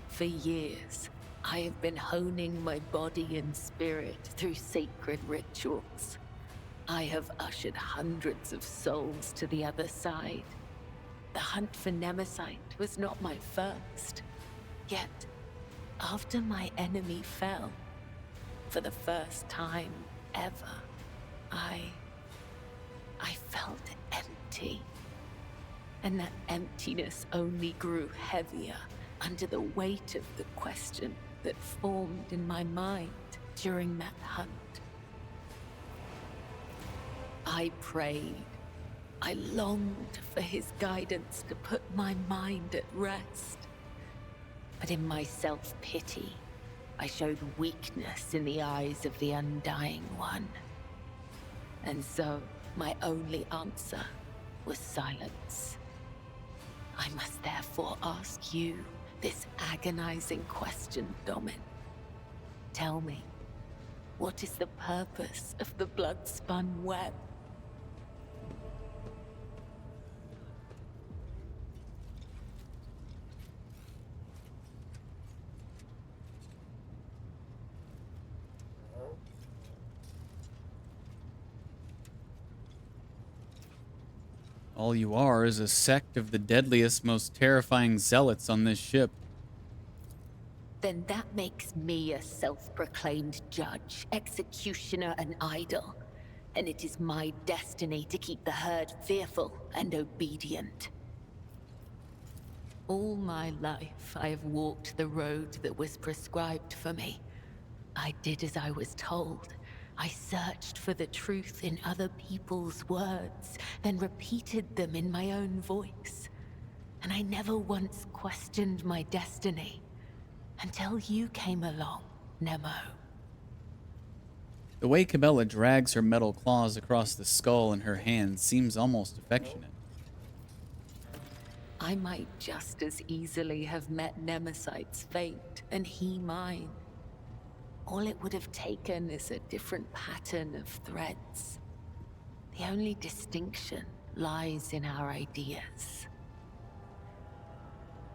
S7: For years, I have been honing my body and spirit through sacred rituals. I have ushered hundreds of souls to the other side. The hunt for Nemesis was not my first. Yet, after my enemy fell, for the first time ever, I felt empty. And that emptiness only grew heavier under the weight of the question that formed in my mind during that hunt. I prayed. I longed for his guidance to put my mind at rest. But in my self-pity, I showed weakness in the eyes of the Undying One. And so, my only answer was silence. I must therefore ask you this agonizing question, Domin. Tell me, what is the purpose of the blood-spun web?
S3: All you are is a sect of the deadliest, most terrifying zealots on this ship.
S7: Then that makes me a self-proclaimed judge, executioner, and idol. And it is my destiny to keep the herd fearful and obedient. All my life, I have walked the road that was prescribed for me. I did as I was told. I searched for the truth in other people's words, then repeated them in my own voice. and I never once questioned my destiny until you came along, Nemo.
S3: The way Cabela drags her metal claws across the skull in her hand seems almost affectionate.
S7: I might just as easily have met Nemesis' fate and he mine. All it would have taken is a different pattern of threads. The only distinction lies in our ideas.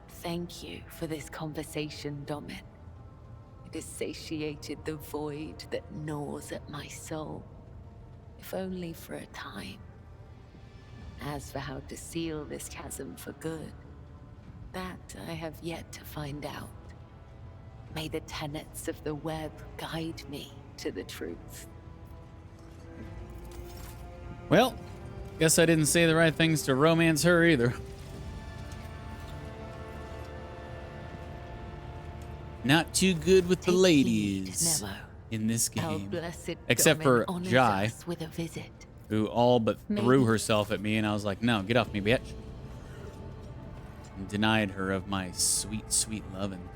S7: Thank you for this conversation, Domin. It has satiated the void that gnaws at my soul, if only for a time. As for how to seal this chasm for good, that I have yet to find out. May the tenets of the web guide me to the truth.
S3: Well, guess I didn't say the right things to romance her either. Not too good with the
S7: Take
S3: ladies
S7: heed, Nemo.
S3: in this
S7: Our
S3: game.
S7: blessed
S3: Except
S7: Domin
S3: for
S7: honors
S3: Jai,
S7: us with a visit.
S3: who all but
S7: Maybe.
S3: threw herself at me, and I was like, no, get off me, bitch. And denied her of my sweet, sweet loving.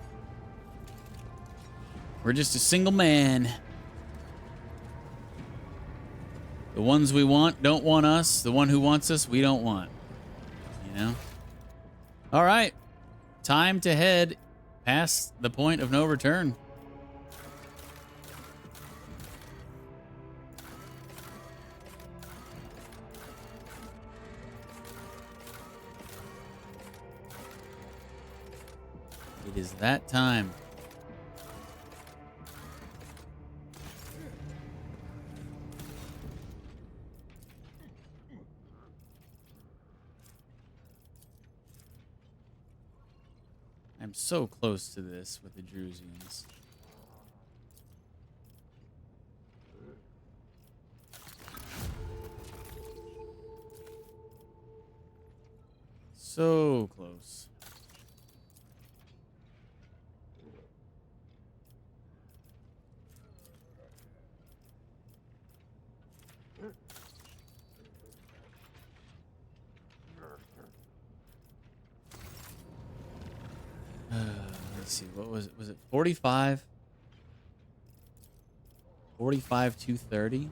S3: We're just a single man. The ones we want don't want us. The one who wants us, we don't want. You know? All right. Time to head past the point of no return. It is that time. I'm so close to this with the Drusians. So close. Let's see, what was it? Was it 45? 45 230?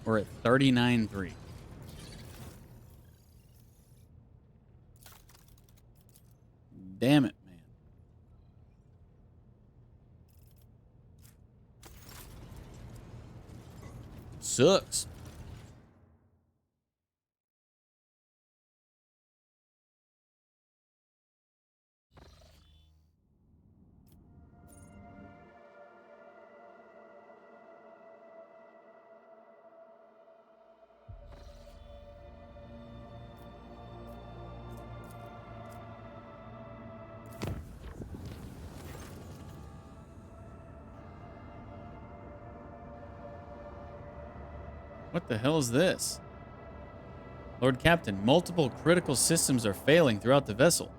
S3: Or at 39.3? Damn it, man. Sucks. What the hell is this? Lord Captain, multiple critical systems are failing throughout the vessel.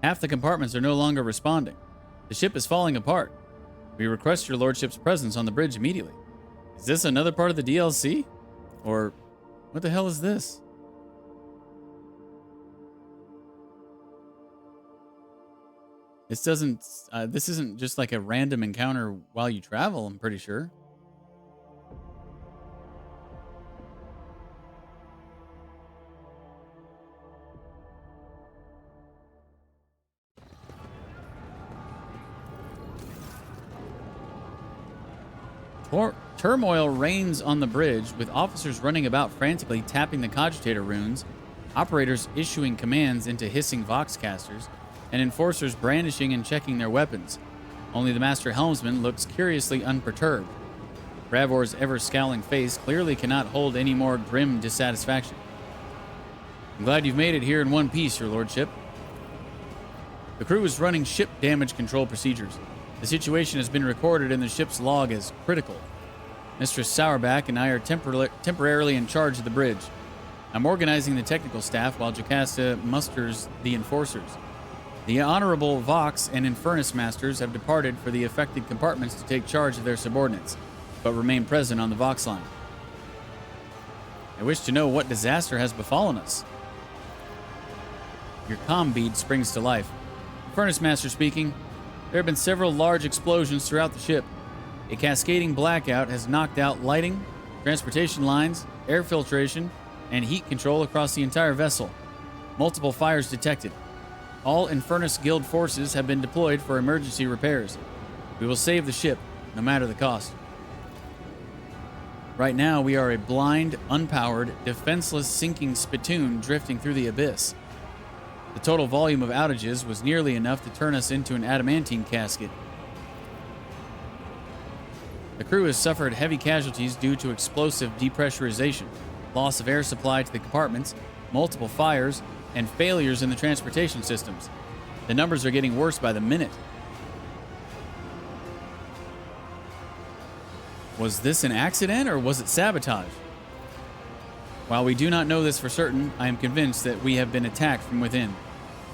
S3: Half the compartments are no longer responding. The ship is falling apart. We request your lordship's presence on the bridge immediately. Is this another part of the DLC? Or what the hell is this? This doesn't, this isn't just like a random encounter while you travel, I'm pretty sure. Turmoil reigns on the bridge, with officers running about frantically tapping the cogitator runes, operators issuing commands into hissing voxcasters, and enforcers brandishing and checking their weapons. Only the master helmsman looks curiously unperturbed. Ravor's ever-scowling face clearly cannot hold any more grim dissatisfaction. I'm glad you've made it here in one piece, your lordship. The crew is running ship damage control procedures. The situation has been recorded in the ship's log as critical. Mistress Sourback and I are temporarily in charge of the bridge. I'm organizing the technical staff while Jocasta musters the enforcers. The Honorable Vox and Infernus Masters have departed for the affected compartments to take charge of their subordinates, but remain present on the Vox line. I wish to know what disaster has befallen us. Your comm bead springs to life. Furnace Master speaking. There have been several large explosions throughout the ship. A cascading blackout has knocked out lighting, transportation lines, air filtration, and heat control across the entire vessel. Multiple fires detected. All Infernus Guild forces have been deployed for emergency repairs. We will save the ship, no matter the cost. Right now, we are a blind, unpowered, defenseless sinking spittoon drifting through the abyss. The total volume of outages was nearly enough to turn us into an adamantine casket. The crew has suffered heavy casualties due to explosive depressurization, loss of air supply to the compartments, multiple fires, and failures in the transportation systems. The numbers are getting worse by the minute. Was this an accident or was it sabotage? While we do not know this for certain, I am convinced that we have been attacked from within.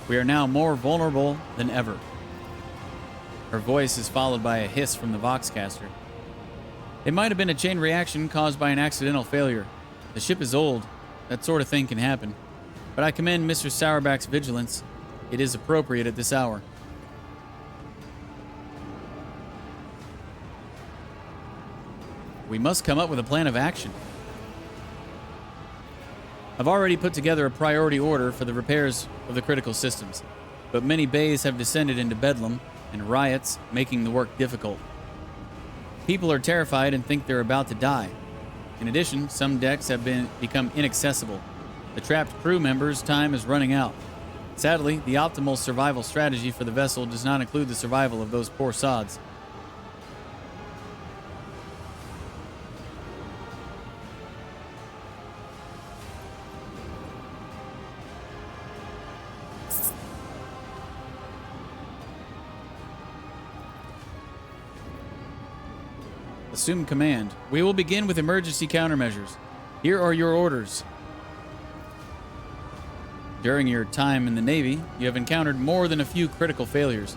S3: We are now more vulnerable than ever. Her voice is followed by a hiss from the Voxcaster. It might have been a chain reaction caused by an accidental failure. The ship is old. That sort of thing can happen. But I commend Mr. Sourback's vigilance. It is appropriate at this hour. We must come up with a plan of action. I've already put together a priority order for the repairs of the critical systems, but many bays have descended into bedlam and riots, making the work difficult. People are terrified and think they're about to die. In addition, some decks have become inaccessible. The trapped crew members' time is running out. Sadly, the optimal survival strategy for the vessel does not include the survival of those poor sods. Assume command. We will begin with emergency countermeasures. Here are your orders. During your time in the Navy, you have encountered more than a few critical failures.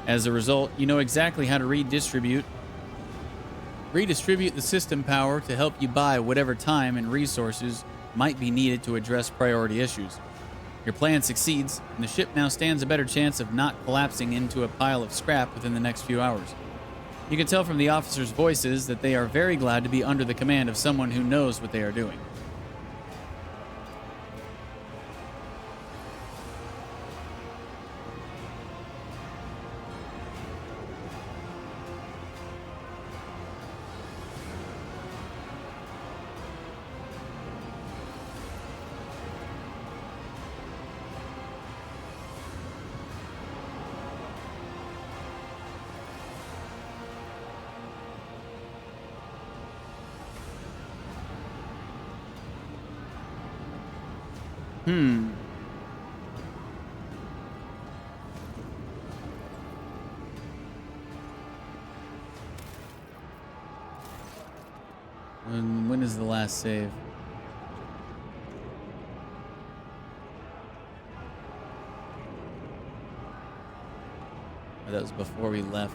S3: As a result, you know exactly how to redistribute the system power to help you buy whatever time and resources might be needed to address priority issues. Your plan succeeds, and the ship now stands a better chance of not collapsing into a pile of scrap within the next few hours. You can tell from the officers' voices that they are very glad to be under the command of someone who knows what they are doing. And when is the last save? Oh, that was before we left.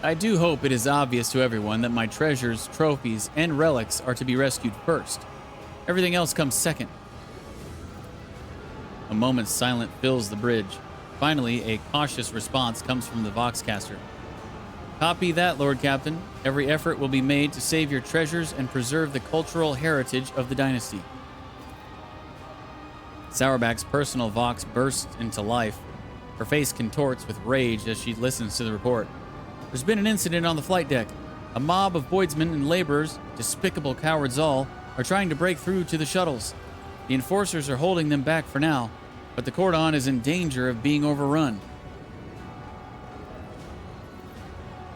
S3: I do hope it is obvious to everyone that my treasures, trophies, and relics are to be rescued first. Everything else comes second. A moment's silence fills the bridge. Finally, a cautious response comes from the Voxcaster. Copy that, Lord Captain. Every effort will be made to save your treasures and preserve the cultural heritage of the dynasty. Sourback's personal Vox bursts into life. Her face contorts with rage as she listens to the report. There's been an incident on the flight deck. A mob of boidsmen and laborers, despicable cowards all, are trying to break through to the shuttles. The enforcers are holding them back for now, but the cordon is in danger of being overrun.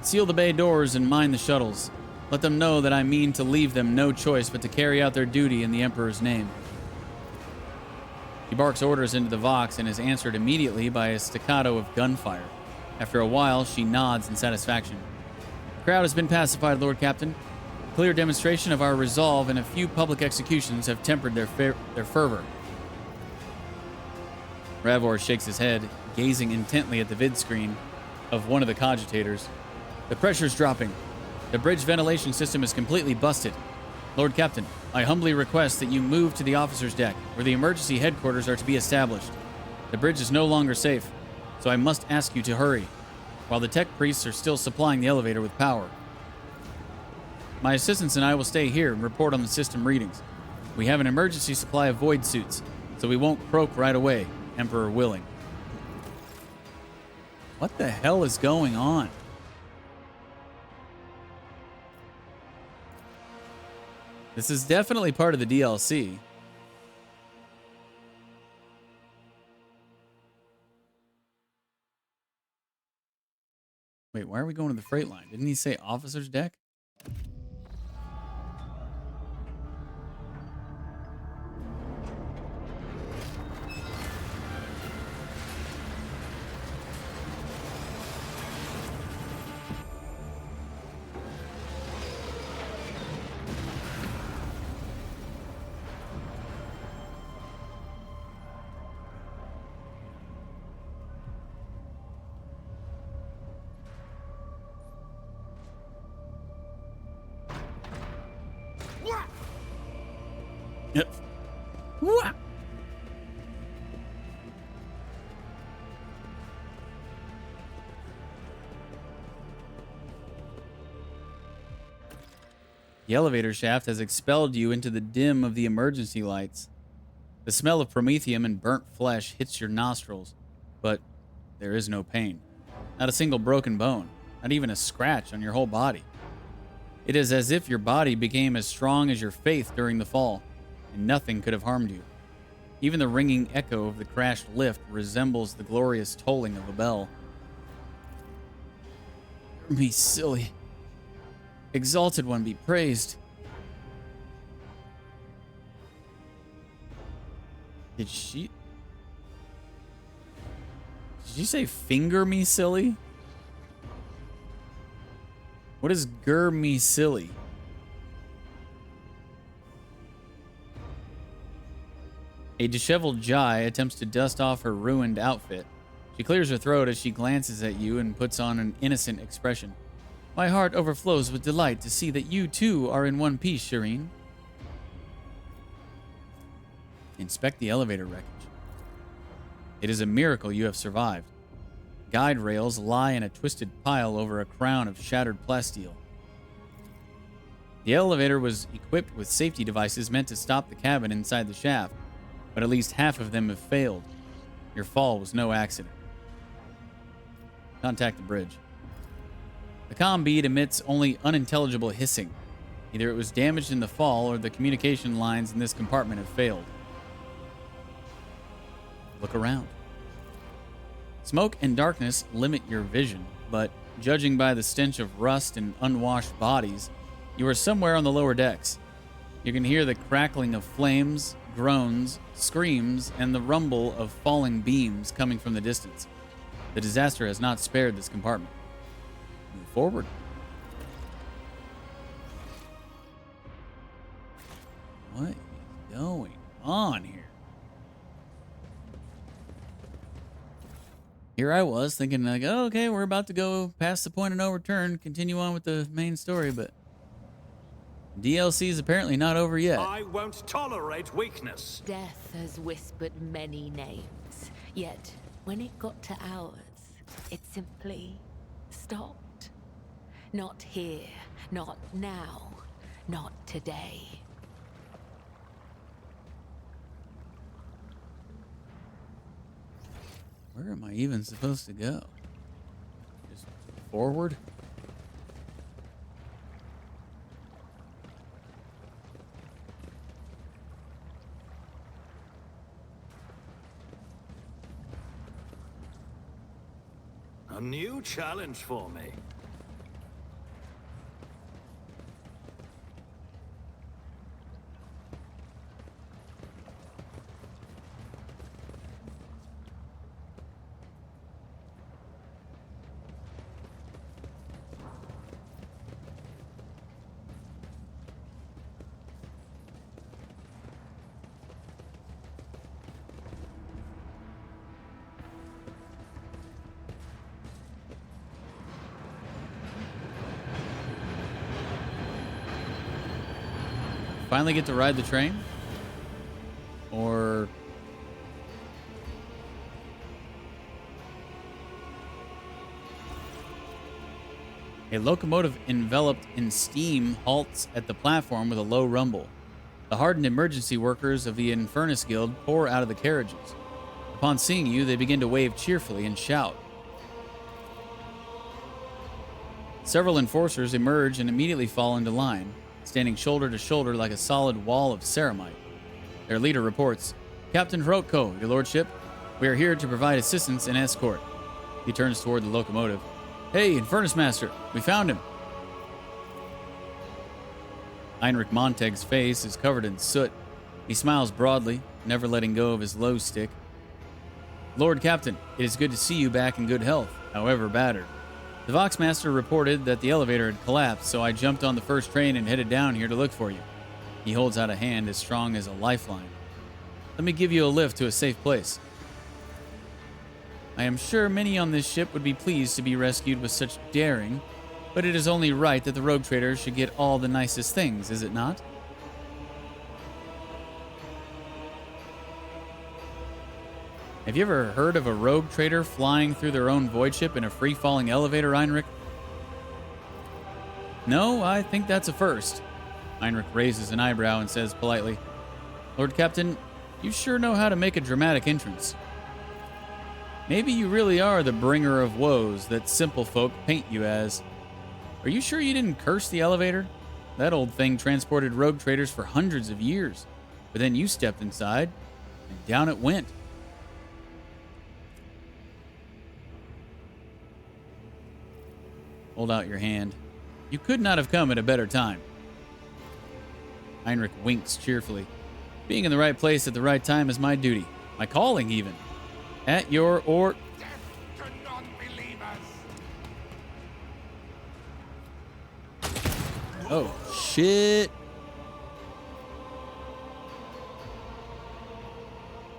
S3: Seal the bay doors and mind the shuttles. Let them know that I mean to leave them no choice but to carry out their duty in the Emperor's name. He barks orders into the Vox and is answered immediately by a staccato of gunfire. After a while, she nods in satisfaction. The crowd has been pacified, Lord Captain. A clear demonstration of our resolve and a few public executions have tempered their fervor. Ravor shakes his head, gazing intently at the vid screen of one of the cogitators. The pressure's dropping. The bridge ventilation system is completely busted. Lord Captain, I humbly request that you move to the officer's deck, where the emergency headquarters are to be established. The bridge is no longer safe, so I must ask you to hurry, while the tech priests are still supplying the elevator with power. My assistants and I will stay here and report on the system readings. We have an emergency supply of void suits, so we won't croak right away, Emperor willing. What the hell is going on? This is definitely part of the DLC. Wait, why are we going to the freight line? Didn't he say officer's deck? Yep. What? The elevator shaft has expelled you into the dim of the emergency lights. The smell of promethium and burnt flesh hits your nostrils, but there is no pain. Not a single broken bone, not even a scratch on your whole body. It is as if your body became as strong as your faith during the fall, and nothing could have harmed you. Even the ringing echo of the crashed lift resembles the glorious tolling of a bell. Me silly. Exalted One be praised. Did she say finger me silly? What is gur me silly? A disheveled Jai attempts to dust off her ruined outfit. She clears her throat as she glances at you and puts on an innocent expression. My heart overflows with delight to see that you too are in one piece, Shireen. Inspect the elevator wreckage. It is a miracle you have survived. Guide rails lie in a twisted pile over a crown of shattered plasteel. The elevator was equipped with safety devices meant to stop the cabin inside the shaft, but at least half of them have failed. Your fall was no accident. Contact the bridge. The comm bead emits only unintelligible hissing. Either it was damaged in the fall or the communication lines in this compartment have failed. Look around. Smoke and darkness limit your vision, but judging by the stench of rust and unwashed bodies, you are somewhere on the lower decks. You can hear the crackling of flames, groans, screams, and the rumble of falling beams coming from the distance. The disaster has not spared this compartment. Move forward. What is going on here? Here I was thinking like, oh, okay, we're about to go past the point of no return, continue on with the main story, but DLC is apparently not over yet.
S6: I won't tolerate weakness.
S7: Death has whispered many names, yet when it got to ours, it simply stopped. Not here, not now, not today.
S3: Where am I even supposed to go? Just forward?
S6: A new challenge for me.
S3: finally get to ride the train? Or... A locomotive enveloped in steam halts at the platform with a low rumble. The hardened emergency workers of the Infernus Guild pour out of the carriages. Upon seeing you, they begin to wave cheerfully and shout. Several enforcers emerge and immediately fall into line, standing shoulder to shoulder like a solid wall of ceramite. Their leader reports, "Captain Hrotko, your lordship, we are here to provide assistance and escort." He turns toward the locomotive. "Hey, Infernus Master, we found him." Heinrich Monteg's face is covered in soot. He smiles broadly, never letting go of his low stick. "Lord Captain, it is good to see you back in good health, however battered. The Voxmaster reported that the elevator had collapsed, so I jumped on the first train and headed down here to look for you." He holds out a hand as strong as a lifeline. "Let me give you a lift to a safe place." "I am sure many on this ship would be pleased to be rescued with such daring, but it is only right that the rogue traders should get all the nicest things, is it not?" Have you ever heard of a rogue trader flying through their own void ship in a free-falling elevator, Heinrich? No, I think that's a first. Heinrich raises an eyebrow and says politely, "Lord Captain, you sure know how to make a dramatic entrance. Maybe you really are the bringer of woes that simple folk paint you as. Are you sure you didn't curse the elevator? That old thing transported rogue traders for hundreds of years, but then you stepped inside, and down it went." Hold out your hand. "You could not have come at a better time." Heinrich winks cheerfully. "Being in the right place at the right time is my duty. My calling, even. At your or..."
S9: Death to non-believers!
S3: Oh, shit.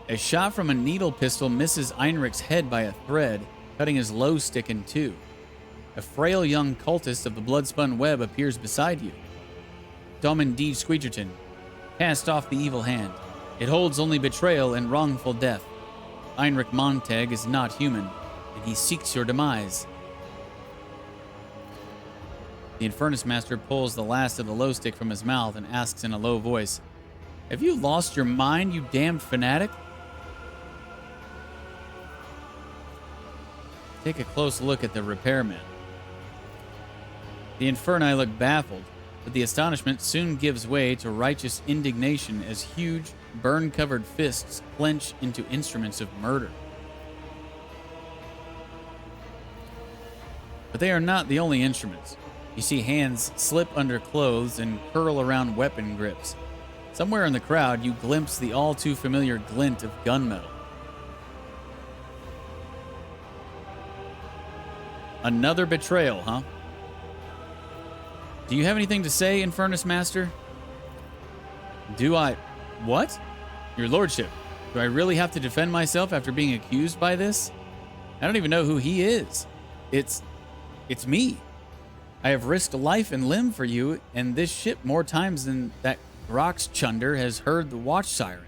S3: A shot from a needle pistol misses Heinrich's head by a thread, cutting his low stick in two. A frail young cultist of the blood-spun web appears beside you. "Domin DeejTheSqueejerton, cast off the evil hand. It holds only betrayal and wrongful death. Heinrich Montag is not human, and he seeks your demise." The Infernus Master pulls the last of the low stick from his mouth and asks in a low voice, "Have you lost your mind, you damned fanatic?" Take a close look at the repairman. The Inferni look baffled, but the astonishment soon gives way to righteous indignation as huge, burn-covered fists clench into instruments of murder. But they are not the only instruments. You see hands slip under clothes and curl around weapon grips. Somewhere in the crowd, you glimpse the all-too-familiar glint of gunmetal. Another betrayal, huh? "Do you have anything to say, Infernus Master?" "Do I... What? Your lordship, do I really have to defend myself after being accused by this? I don't even know who he is. It's me. I have risked life and limb for you and this ship more times than that Grox chunder has heard the watch siren."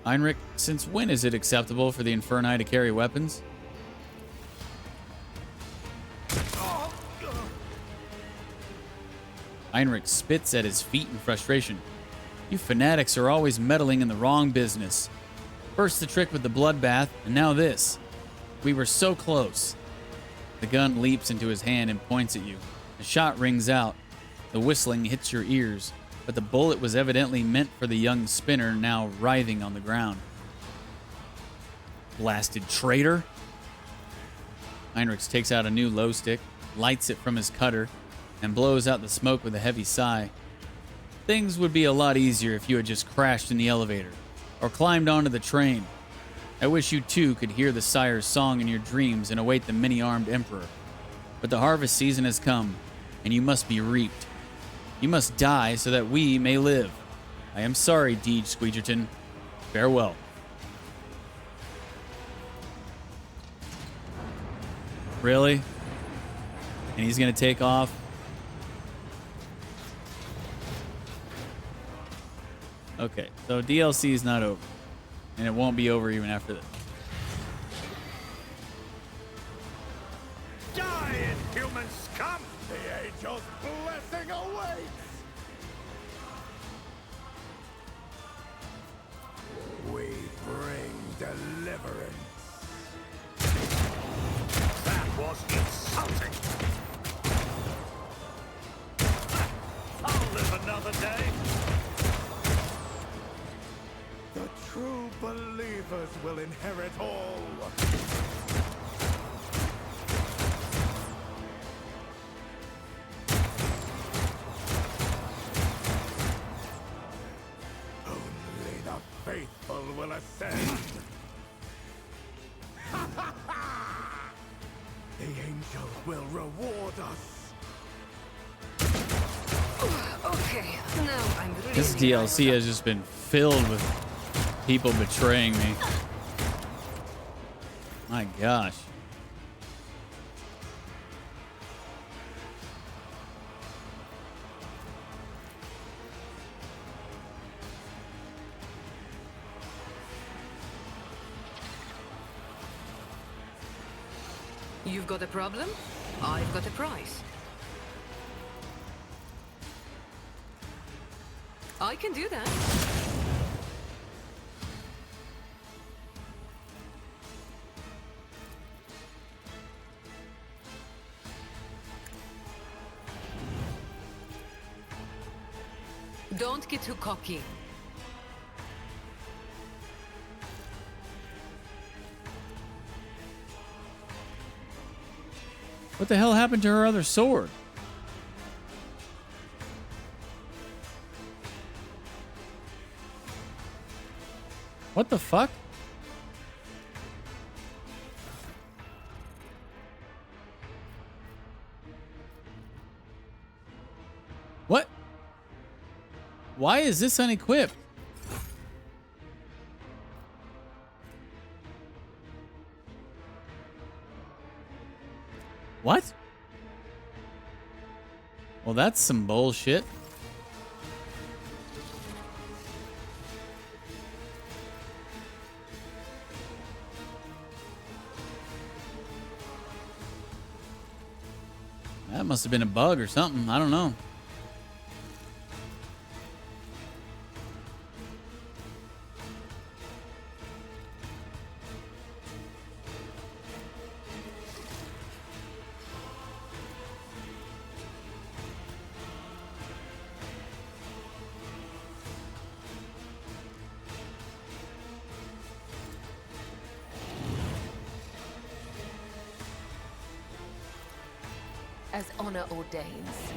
S3: "Heinrich, since when is it acceptable for the Inferni to carry weapons?" Heinrich spits at his feet in frustration. "You fanatics are always meddling in the wrong business. First the trick with the bloodbath, and now this. We were so close." The gun leaps into his hand and points at you. The shot rings out. The whistling hits your ears, but the bullet was evidently meant for the young spinner now writhing on the ground. "Blasted traitor!" Heinrich takes out a new low stick, lights it from his cutter, and blows out the smoke with a heavy sigh. "Things would be a lot easier if you had just crashed in the elevator, or climbed onto the train. I wish you too could hear the sire's song in your dreams and await the many-armed emperor. But the harvest season has come, and you must be reaped. You must die so that we may live. I am sorry, DeejTheSqueejerton. Farewell." Really? And he's going to take off. Okay, so DLC is not over. And it won't be over even after this.
S9: Die, inhuman scum! The angel's blessing awaits! We bring deliverance. That was insulting! I'll live another day. The true believers will inherit all. Only the faithful will ascend. The angel will reward us.
S4: Okay, now I'm really...
S3: This DLC has just been filled with people betraying me. My gosh.
S4: You've got a problem? I've got a price. I can do that. Don't get too cocky.
S3: What the hell happened to her other sword? What the fuck? What? Why is this unequipped? What? Well, that's some bullshit. That must have been a bug or something. I don't know.
S7: As honor ordains.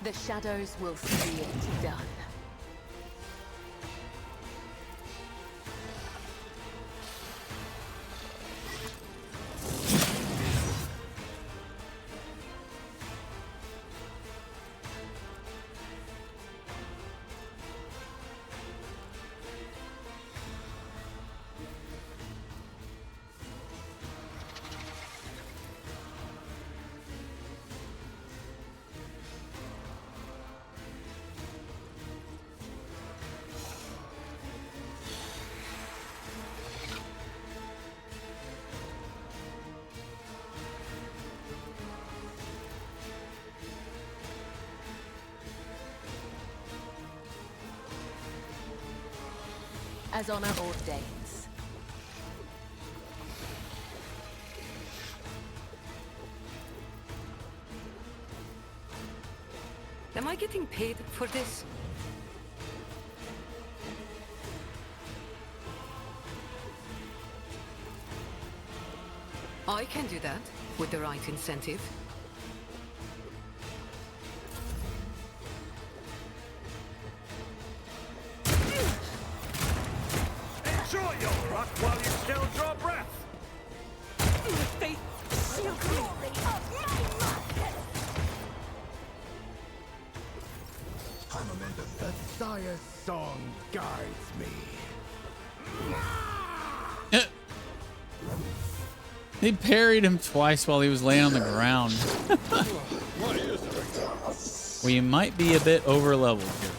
S7: The shadows will see it done. As honor ordains.
S4: Am I getting paid for this? I can do that with the right incentive.
S9: Enjoy your rut while you still draw breath.
S10: They shield glory of my
S9: The Sire's song guides me.
S3: He parried him twice while he was laying on the ground.
S6: What is it?
S3: We might be a bit over leveled here.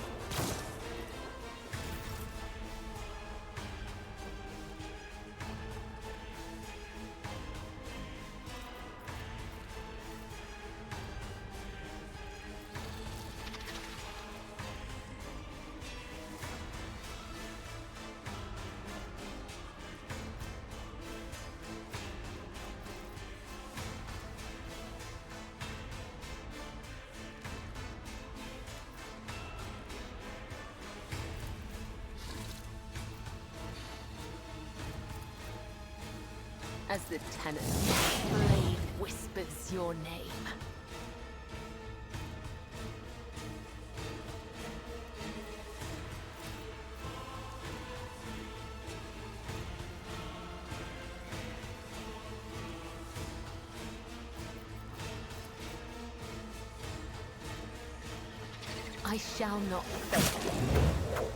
S7: As the tenant's blade whispers your name. I shall not fail.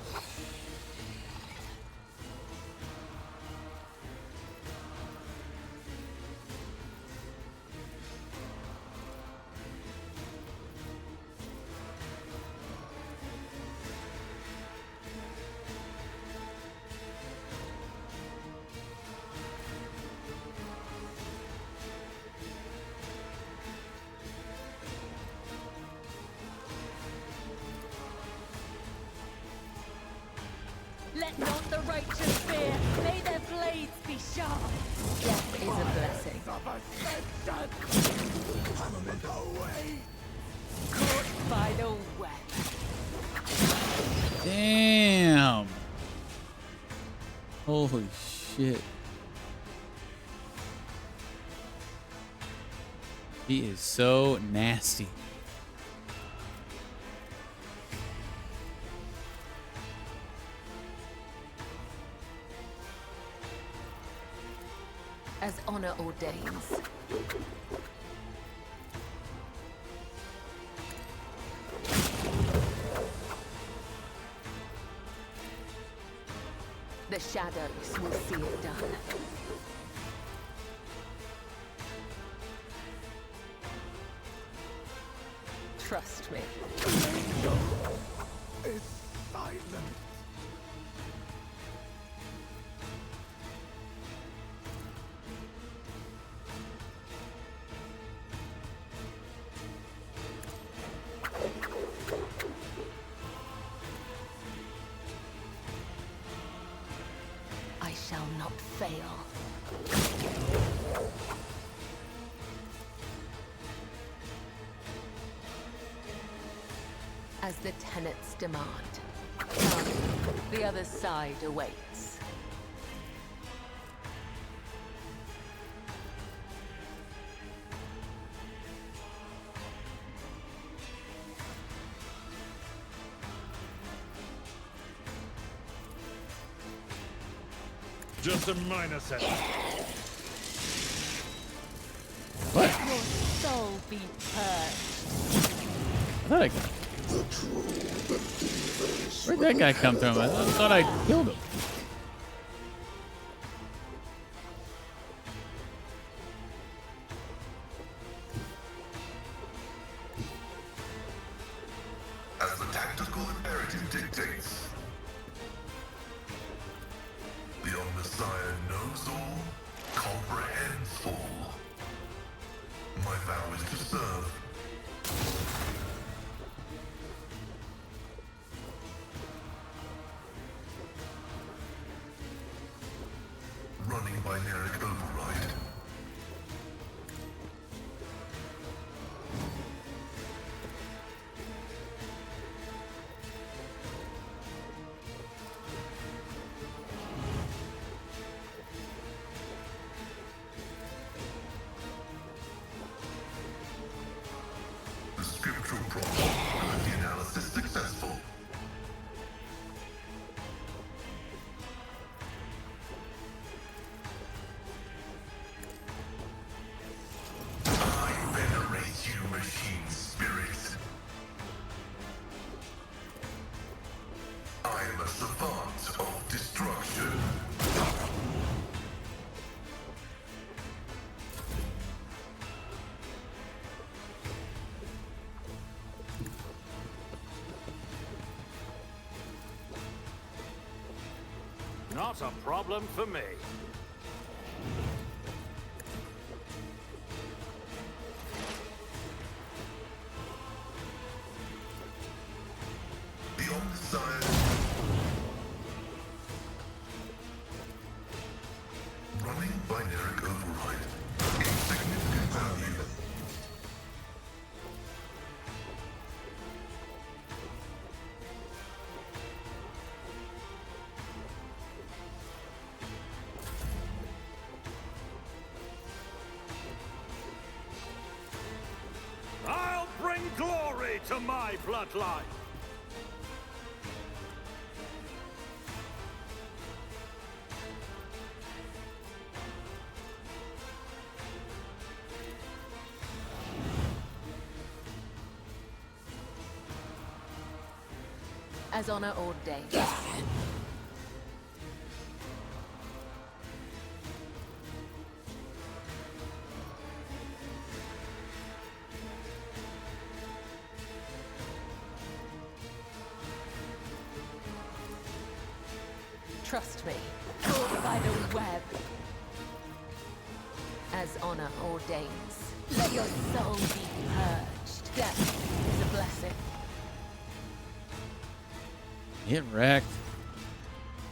S7: Let not the righteous fear. May their blades be sharp. Death is a blessing. Caught by the web.
S3: Damn. Holy shit. He is so nasty.
S7: As honor ordains. The shadows will see it done. Trust me.
S9: It's silent.
S7: I shall not fail. As the tenants demand. Come, the other side awaits.
S6: Just a minor setback.
S3: What?
S7: Your soul be purged.
S3: I thought Where'd that guy come from? I thought I killed him.
S8: As the tactical imperative dictates. The Omnissiah knows all, comprehends all. My vow is to serve. Running binaric override. The scriptural problem, the analysis successful. I venerate you, machine spirit. I am a savant of destruction.
S6: Not a problem for me.
S8: Beyond the science, running binary override. Insignificant value.
S6: I'll bring glory to my bloodline.
S7: As honor ordained. Trust me, caught by the web. As honor ordains, let your soul be purged. Death is a blessing.
S3: Get wrecked.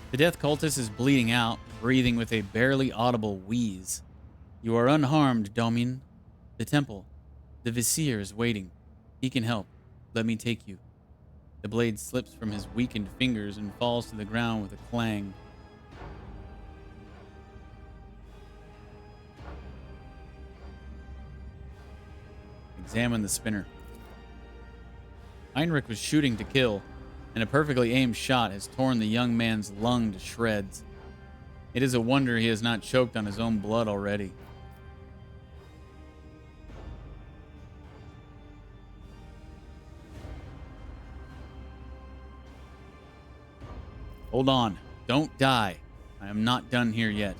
S3: The death cultist is bleeding out, breathing with a barely audible wheeze. You are unharmed, Domin. The temple. The Vizier is waiting. He can help. Let me take you. The blade slips from his weakened fingers and falls to the ground with a clang. Examine the spinner. Heinrich was shooting to kill, and a perfectly aimed shot has torn the young man's lung to shreds. It is a wonder he has not choked on his own blood already. Hold on. Don't die. I am not done here yet.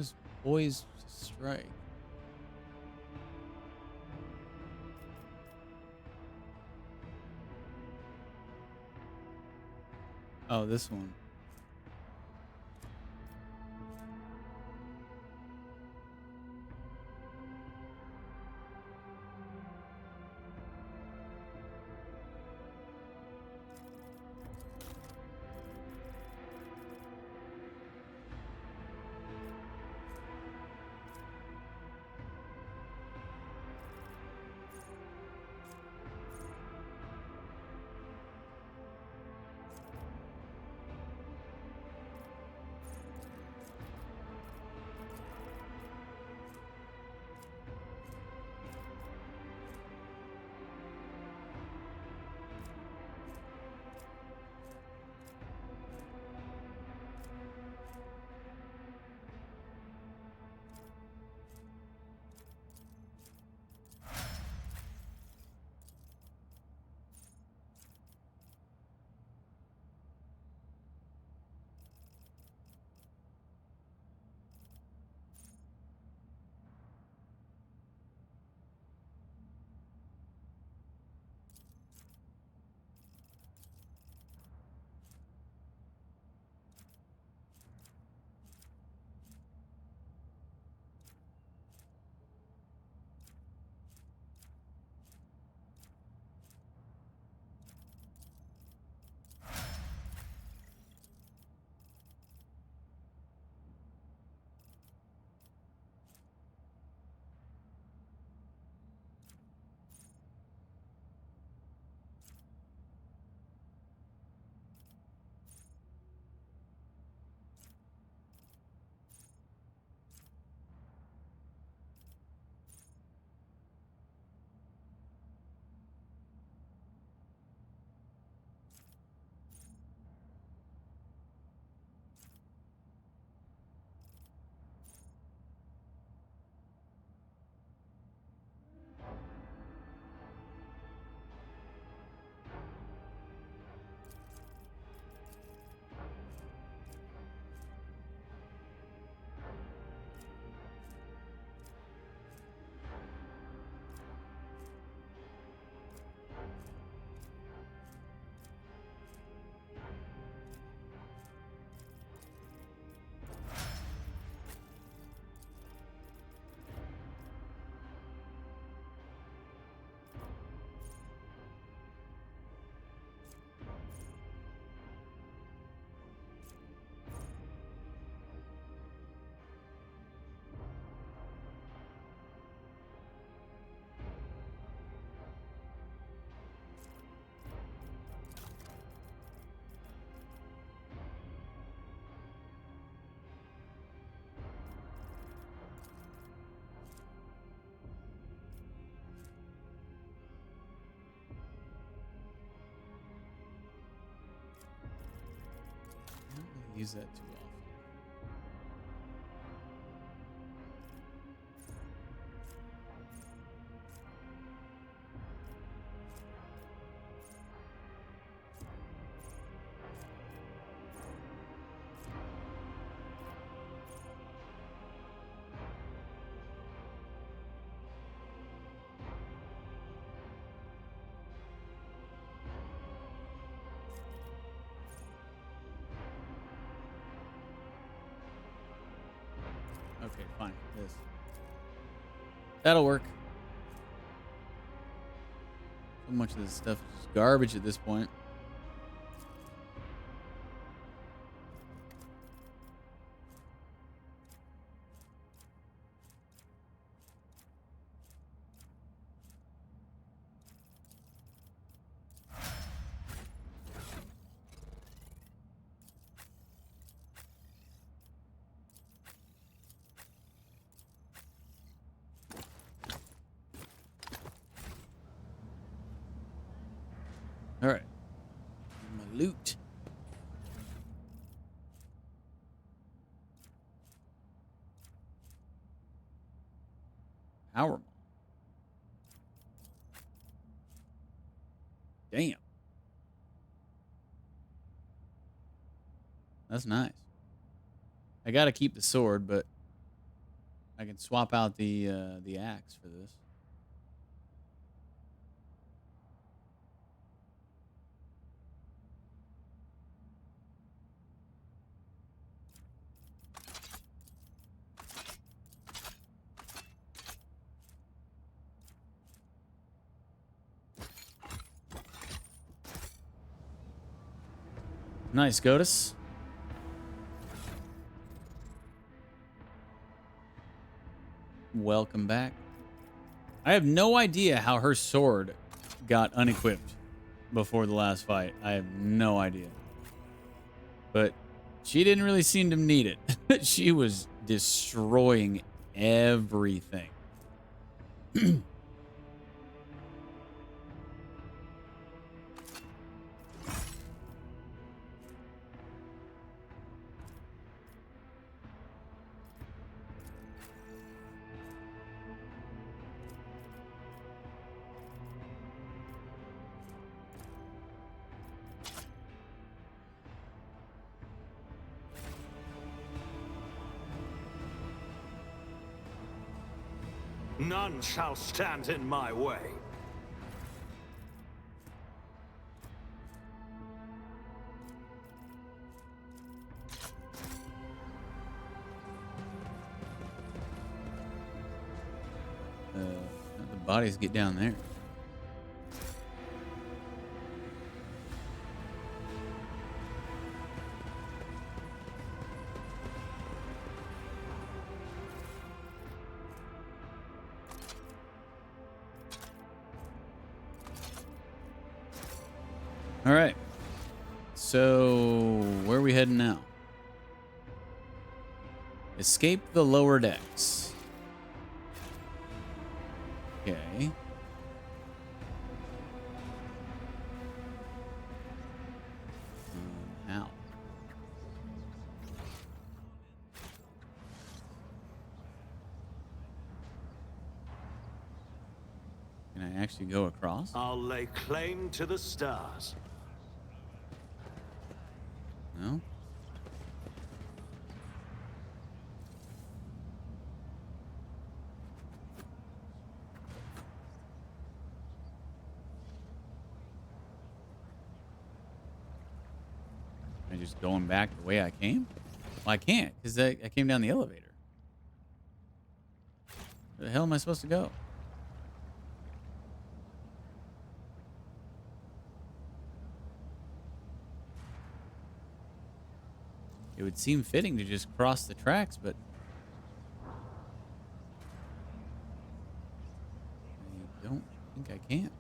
S3: is poised to strike? Oh, this one. Use that too often. Okay, fine. This. That'll work. So much of this stuff is just garbage at this point. All right. My loot. Power Maul. Damn. That's nice. I gotta keep the sword, but I can swap out the axe for this. Nice, Godus. Welcome back. I have no idea how her sword got unequipped before the last fight. I have no idea. But she didn't really seem to need it. She was destroying everything.
S6: None shall stand in my way.
S3: The bodies get down there. All right. So, where are we heading now? Escape the lower decks. Okay. How? Can I actually go across?
S6: I'll lay claim to the stars.
S3: No? Am I just going back the way I came? Well, I can't, because I came down the elevator. Where the hell am I supposed to go? It would seem fitting to just cross the tracks, but I don't think I can.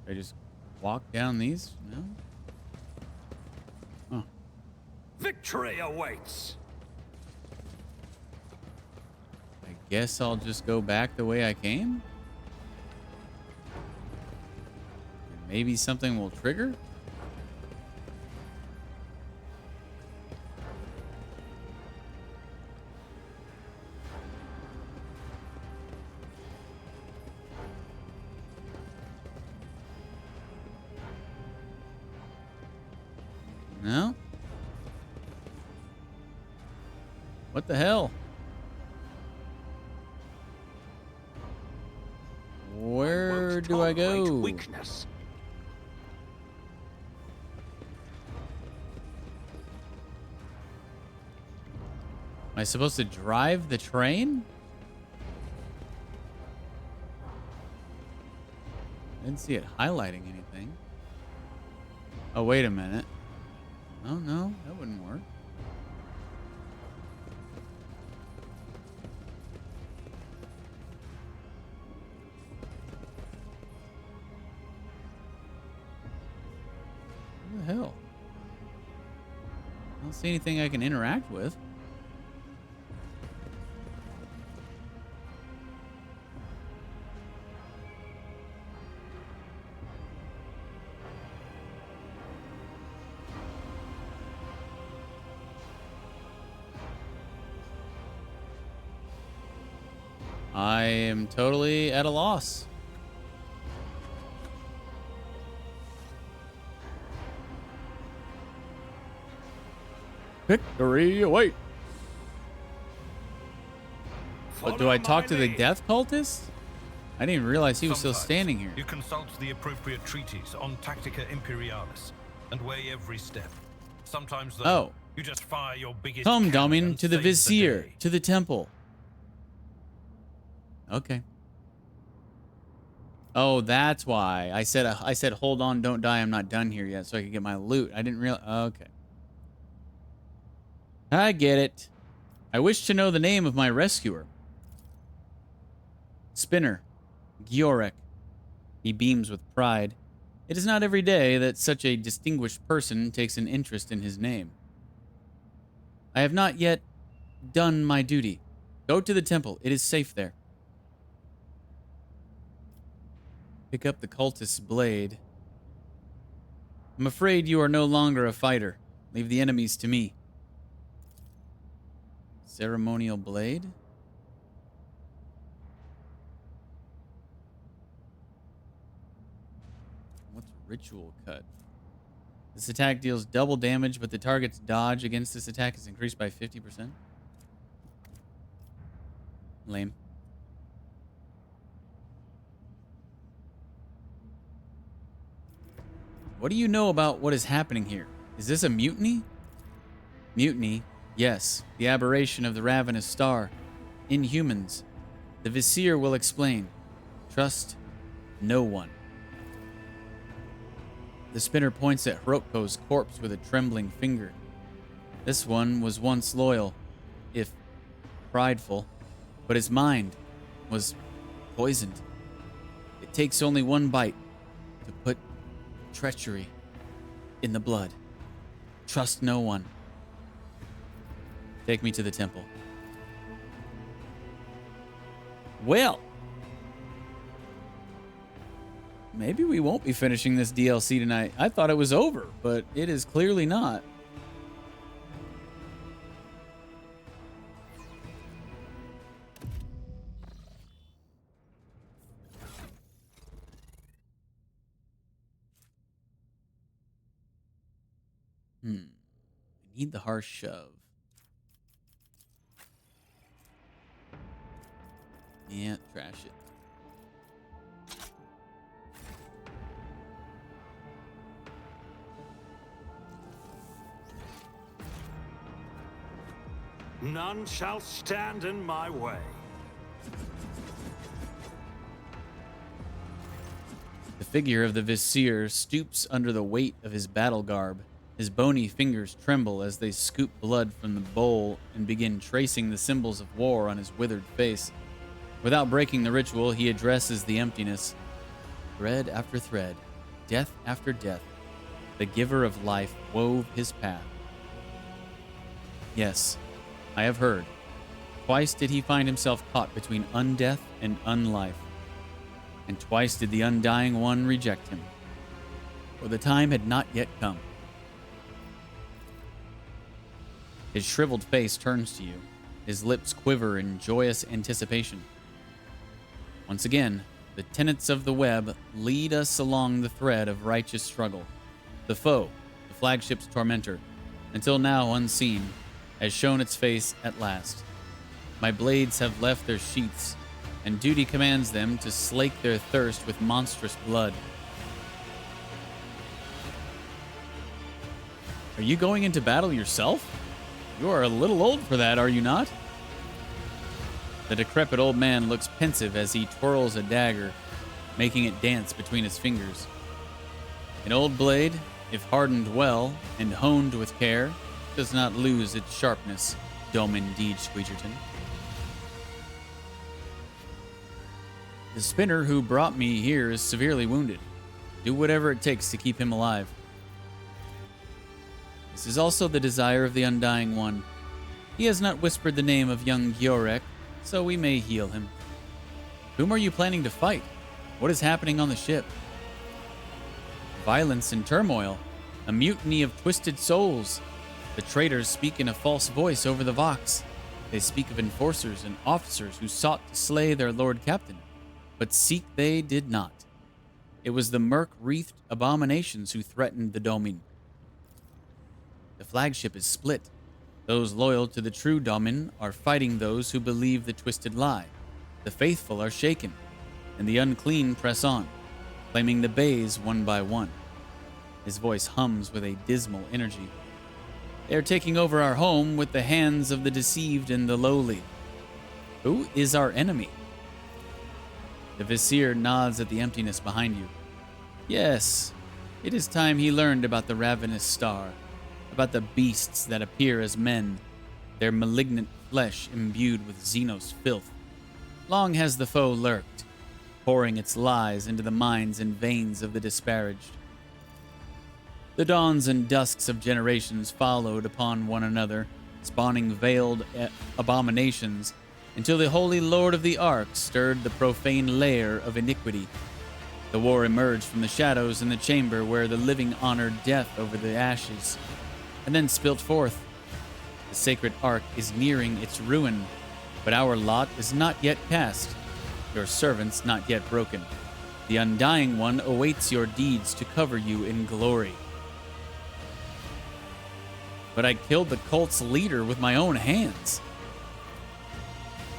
S3: I just walk down these? No? Oh.
S6: Victory awaits!
S3: I guess I'll just go back the way I came? And maybe something will trigger? No? What the hell? Where do I go?
S6: Weakness.
S3: Am I supposed to drive the train? I didn't see it highlighting anything. Oh, wait a minute. Oh, no, that wouldn't work. What the hell? I don't see anything I can interact with. I am totally at a loss. Victory away. But do I talk to the death cultist? I didn't even realize he was still standing here.
S5: You consult the appropriate treatise on Tactica Imperialis and weigh every step. Sometimes, though, you just fire your biggest
S3: Come,
S5: cannon
S3: Domin,
S5: and
S3: to the
S5: save
S3: Vizier,
S5: day.
S3: to the temple. Okay. Oh, that's why I said hold on, don't die. I'm not done here yet, so I could get my loot. I didn't realize. Okay. I get it. I wish to know the name of my rescuer. Spinner, Giorek. He beams with pride. It is not every day that such a distinguished person takes an interest in his name. I have not yet done my duty. Go to the temple. It is safe there. Pick up the cultist's blade. I'm afraid you are no longer a fighter. Leave the enemies to me. Ceremonial blade? What's ritual cut? This attack deals double damage, but the target's dodge against this attack is increased by 50%. Lame. What do you know about what is happening here? Is this a mutiny? Mutiny? Yes, the aberration of the ravenous star. Inhumans. The Vizier will explain. Trust no one. The spinner points at Hrotko's corpse with a trembling finger. This one was once loyal, if prideful, but his mind was poisoned. It takes only one bite to put treachery in the blood. Trust no one. Take me to the temple. Well, maybe we won't be finishing this DLC tonight. I thought it was over, but it is clearly not. I need the harsh shove. Yeah, trash it.
S6: None shall stand in my way.
S3: The figure of the Vizier stoops under the weight of his battle garb. His bony fingers tremble as they scoop blood from the bowl and begin tracing the symbols of war on his withered face. Without breaking the ritual, he addresses the emptiness. Thread after thread, death after death, the giver of life wove his path. Yes, I have heard. Twice did he find himself caught between undeath and unlife. And twice did the Undying One reject him. For the time had not yet come. His shriveled face turns to you. His lips quiver in joyous anticipation. Once again, the tenets of the web lead us along the thread of righteous struggle. The foe, the flagship's tormentor, until now unseen, has shown its face at last. My blades have left their sheaths, and duty commands them to slake their thirst with monstrous blood. Are you going into battle yourself? You are a little old for that, are you not? The decrepit old man looks pensive as he twirls a dagger, making it dance between his fingers. An old blade, if hardened well and honed with care, does not lose its sharpness, Domin DeejTheSqueejerton. The spinner who brought me here is severely wounded. Do whatever it takes to keep him alive. This is also the desire of the Undying One. He has not whispered the name of young Giorek, so we may heal him. Whom are you planning to fight? What is happening on the ship? Violence and turmoil. A mutiny of twisted souls. The traitors speak in a false voice over the Vox. They speak of enforcers and officers who sought to slay their lord captain, but seek they did not. It was the murk-wreathed abominations who threatened the Domin. The flagship is split. Those loyal to the true Domin are fighting those who believe the twisted lie. The faithful are shaken, and the unclean press on, claiming the bays one by one. His voice hums with a dismal energy. They are taking over our home with the hands of the deceived and the lowly. Who is our enemy? The Vizier nods at the emptiness behind you. Yes, it is time he learned about the ravenous star, about the beasts that appear as men, their malignant flesh imbued with Xenos filth. Long has the foe lurked, pouring its lies into the minds and veins of the disparaged. The dawns and dusks of generations followed upon one another, spawning veiled abominations, until the Holy Lord of the Ark stirred the profane lair of iniquity. The war emerged from the shadows in the chamber where the living honored death over the ashes, and then spilt forth. The sacred Ark is nearing its ruin, but our lot is not yet cast, your servants not yet broken. The Undying One awaits your deeds to cover you in glory. But I killed the cult's leader with my own hands.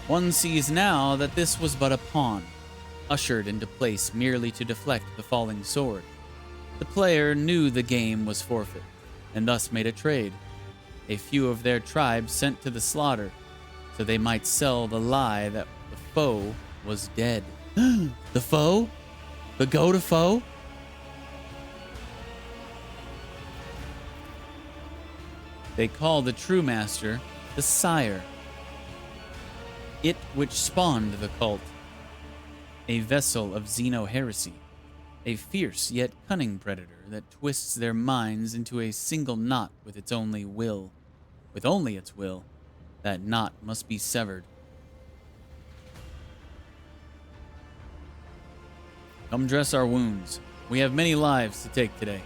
S3: One sees now that this was but a pawn, ushered into place merely to deflect the falling sword. The player knew the game was forfeit, and thus made a trade. A few of their tribe sent to the slaughter, so they might sell the lie that the foe was dead. The foe? The go-to-foe? They call the true master the Sire. It which spawned the cult. A vessel of Xeno heresy. A fierce yet cunning predator that twists their minds into a single knot with its only will. With only its will, that knot must be severed. Come dress our wounds. We have many lives to take today.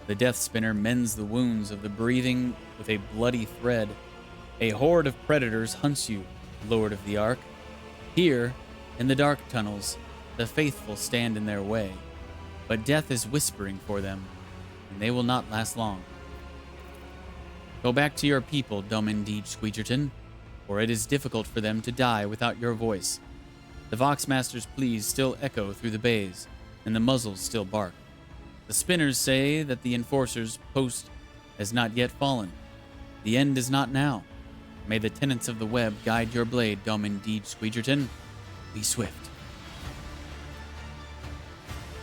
S3: The Death Spinner mends the wounds of the breathing with a bloody thread. A horde of predators hunts you, Lord of the Ark. Here, in the dark tunnels, the faithful stand in their way, but death is whispering for them, and they will not last long. Go back to your people, Domin DeejTheSqueejerton, for it is difficult for them to die without your voice. The Voxmaster's pleas still echo through the bays, and the muzzles still bark. The spinners say that the Enforcer's post has not yet fallen. The end is not now. May the tenets of the web guide your blade, Domin DeejTheSqueejerton. Be swift.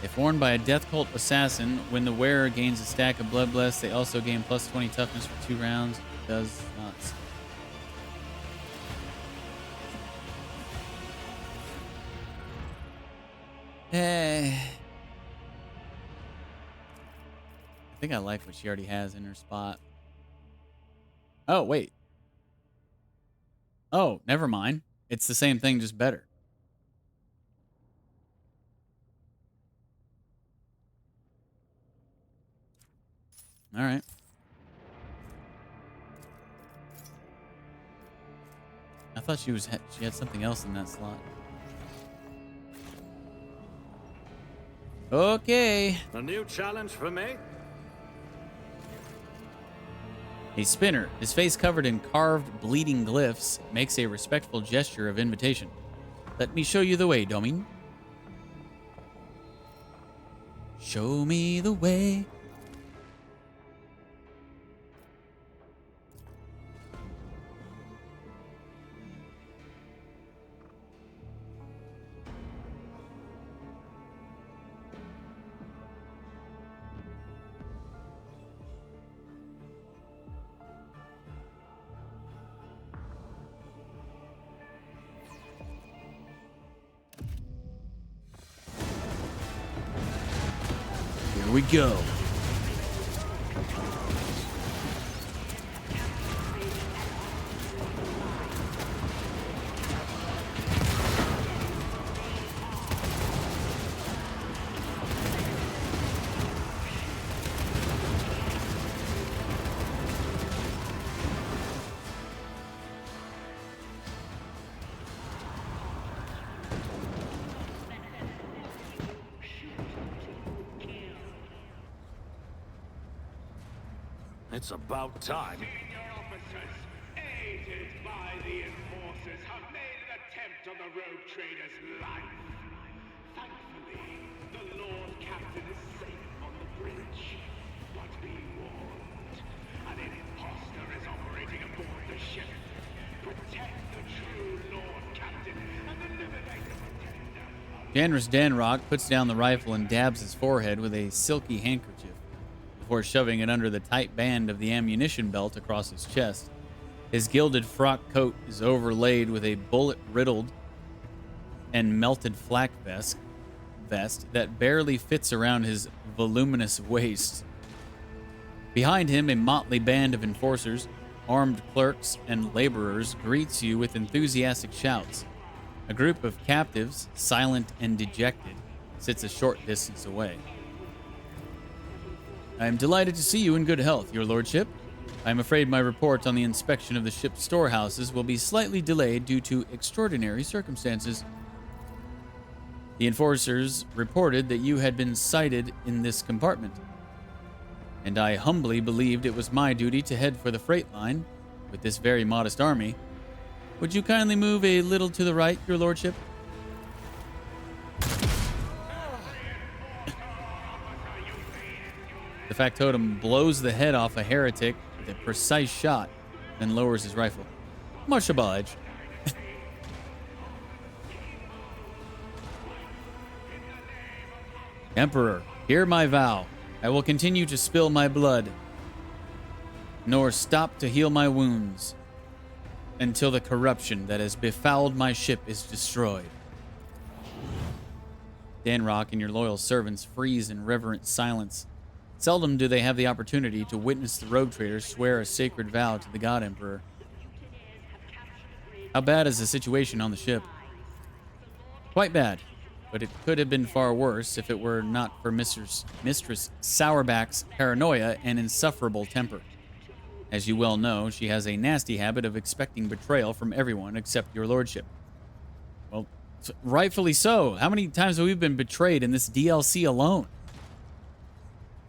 S3: If worn by a Death Cult assassin, when the wearer gains a stack of Bloodbless, they also gain plus 20 toughness for 2 rounds. It does not. I think I like what she already has in her spot. Oh, wait. Oh, never mind. It's the same thing, just better. All right. I thought she had something else in that slot. Okay.
S6: A new challenge for me?
S3: A spinner, his face covered in carved, bleeding glyphs, makes a respectful gesture of invitation. Let me show you the way, Domin. Show me the way. Here we go.
S6: It's about time.
S9: Your officers, aided by the enforcers, have made an attempt on the rogue trader's life. Thankfully, the Lord Captain is safe on the bridge. But be warned, an imposter is operating aboard the ship. Protect the true Lord Captain and eliminate the pretender.
S3: Janris Danrock puts down the rifle and dabs his forehead with a silky handkerchief before shoving it under the tight band of the ammunition belt across his chest. His gilded frock coat is overlaid with a bullet-riddled and melted flak vest that barely fits around his voluminous waist. Behind him, a motley band of enforcers, armed clerks, and laborers greets you with enthusiastic shouts. A group of captives, silent and dejected, sits a short distance away. I am delighted to see you in good health, your lordship. I am afraid my report on the inspection of the ship's storehouses will be slightly delayed due to extraordinary circumstances. The enforcers reported that you had been sighted in this compartment, and I humbly believed it was my duty to head for the freight line with this very modest army. Would you kindly move a little to the right, your lordship? The factotum blows the head off a heretic with a precise shot, then lowers his rifle. Much obliged. Emperor, hear my vow. I will continue to spill my blood, nor stop to heal my wounds, until the corruption that has befouled my ship is destroyed. Danrock and your loyal servants freeze in reverent silence. Seldom do they have the opportunity to witness the rogue traders swear a sacred vow to the God Emperor. How bad is the situation on the ship? Quite bad, but it could have been far worse if it were not for Mistress Sourback's paranoia and insufferable temper. As you well know, she has a nasty habit of expecting betrayal from everyone except your lordship. Well, rightfully so. How many times have we been betrayed in this DLC alone?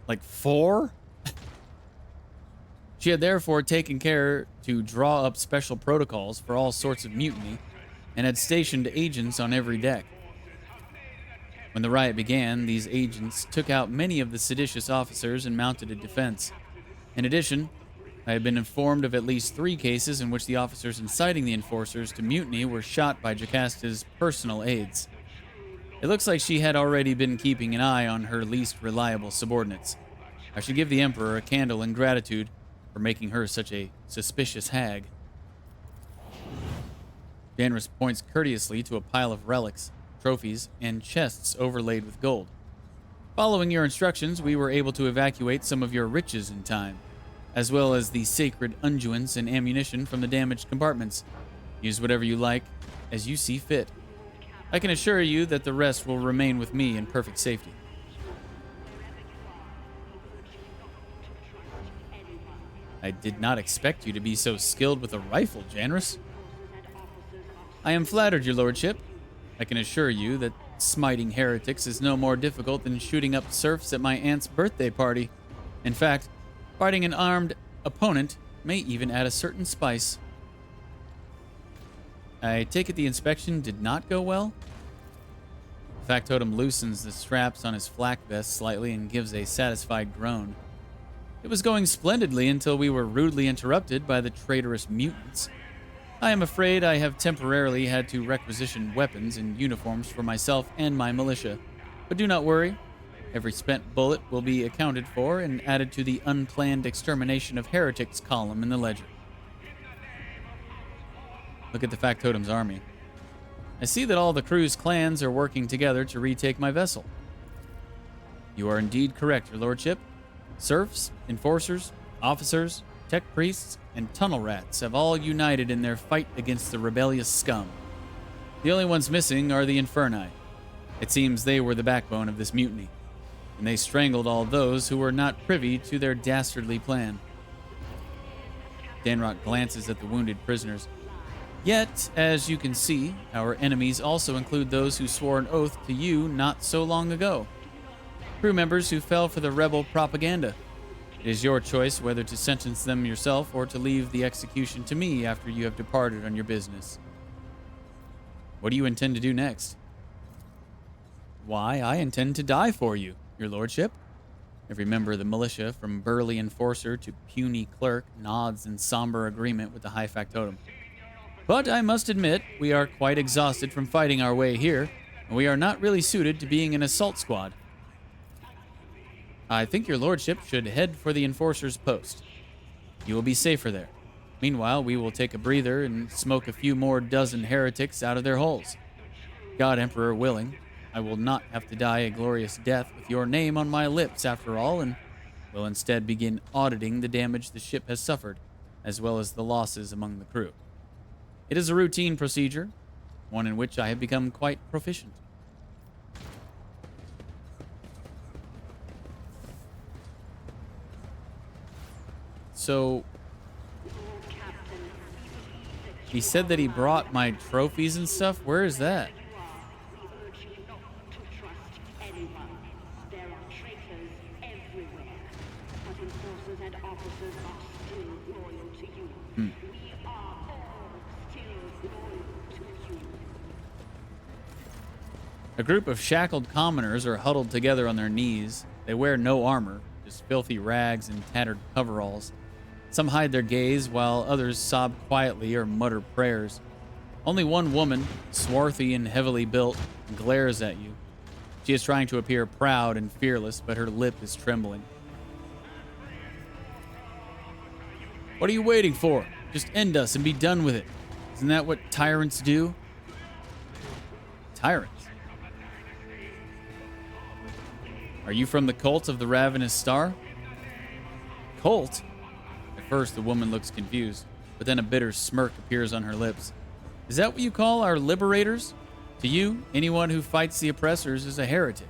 S3: Like 4? She had therefore taken care to draw up special protocols for all sorts of mutiny and had stationed agents on every deck. When the riot began, these agents took out many of the seditious officers and mounted a defense. In addition, I have been informed of at least 3 cases in which the officers inciting the enforcers to mutiny were shot by Jocasta's personal aides. It looks like she had already been keeping an eye on her least reliable subordinates. I should give the Emperor a candle in gratitude for making her such a suspicious hag. Janris points courteously to a pile of relics, trophies, and chests overlaid with gold. Following your instructions, we were able to evacuate some of your riches in time, as well as the sacred unguents and ammunition from the damaged compartments. Use whatever you like, as you see fit. I can assure you that the rest will remain with me in perfect safety. I did not expect you to be so skilled with a rifle, Janris. I am flattered, your lordship. I can assure you that smiting heretics is no more difficult than shooting up serfs at my aunt's birthday party. In fact, fighting an armed opponent may even add a certain spice. I take it the inspection did not go well? The factotum loosens the straps on his flak vest slightly and gives a satisfied groan. It was going splendidly until we were rudely interrupted by the traitorous mutants. I am afraid I have temporarily had to requisition weapons and uniforms for myself and my militia. But do not worry. Every spent bullet will be accounted for and added to the unplanned extermination of heretics column in the ledger. Look at the factotum's army. I see that all the crew's clans are working together to retake my vessel. You are indeed correct, your lordship. Serfs, enforcers, officers, tech priests, and tunnel rats have all united in their fight against the rebellious scum. The only ones missing are the Inferni. It seems they were the backbone of this mutiny, and they strangled all those who were not privy to their dastardly plan. Danrock glances at the wounded prisoners. Yet, as you can see, our enemies also include those who swore an oath to you not so long ago. Crew members who fell for the rebel propaganda. It is your choice whether to sentence them yourself or to leave the execution to me after you have departed on your business. What do you intend to do next? Why, I intend to die for you, your lordship. Every member of the militia, from burly enforcer to puny clerk, nods in somber agreement with the high factotum. But I must admit, we are quite exhausted from fighting our way here, and we are not really suited to being an assault squad. I think your lordship should head for the enforcer's post. You will be safer there. Meanwhile, we will take a breather and smoke a few more dozen heretics out of their holes. God Emperor willing, I will not have to die a glorious death with your name on my lips after all, and will instead begin auditing the damage the ship has suffered, as well as the losses among the crew. It is a routine procedure, one in which I have become quite proficient. So, he said that he brought my trophies and stuff. Where is that? A group of shackled commoners are huddled together on their knees. They wear no armor, just filthy rags and tattered coveralls. Some hide their gaze, while others sob quietly or mutter prayers. Only one woman, swarthy and heavily built, glares at you. She is trying to appear proud and fearless, but her lip is trembling. What are you waiting for? Just end us and be done with it. Isn't that what tyrants do? Tyrants? Are you from the cult of the Ravenous Star? Cult? At first, the woman looks confused, but then a bitter smirk appears on her lips. Is that what you call our liberators? To you, anyone who fights the oppressors is a heretic.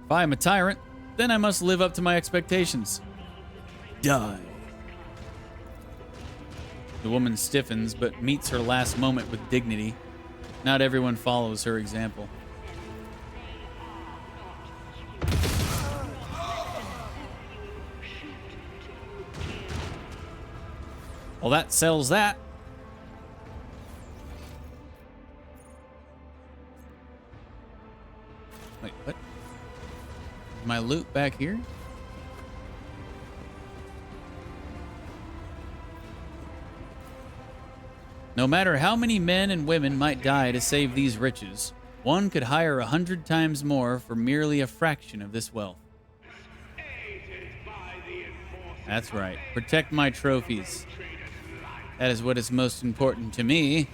S3: If I am a tyrant, then I must live up to my expectations. Die. The woman stiffens, but meets her last moment with dignity. Not everyone follows her example. Well, that sells that. Wait, what? Is my loot back here? No matter how many men and women might die to save these riches, one could hire 100 times more for merely a fraction of this wealth. That's right. Protect my trophies. That is what is most important to me.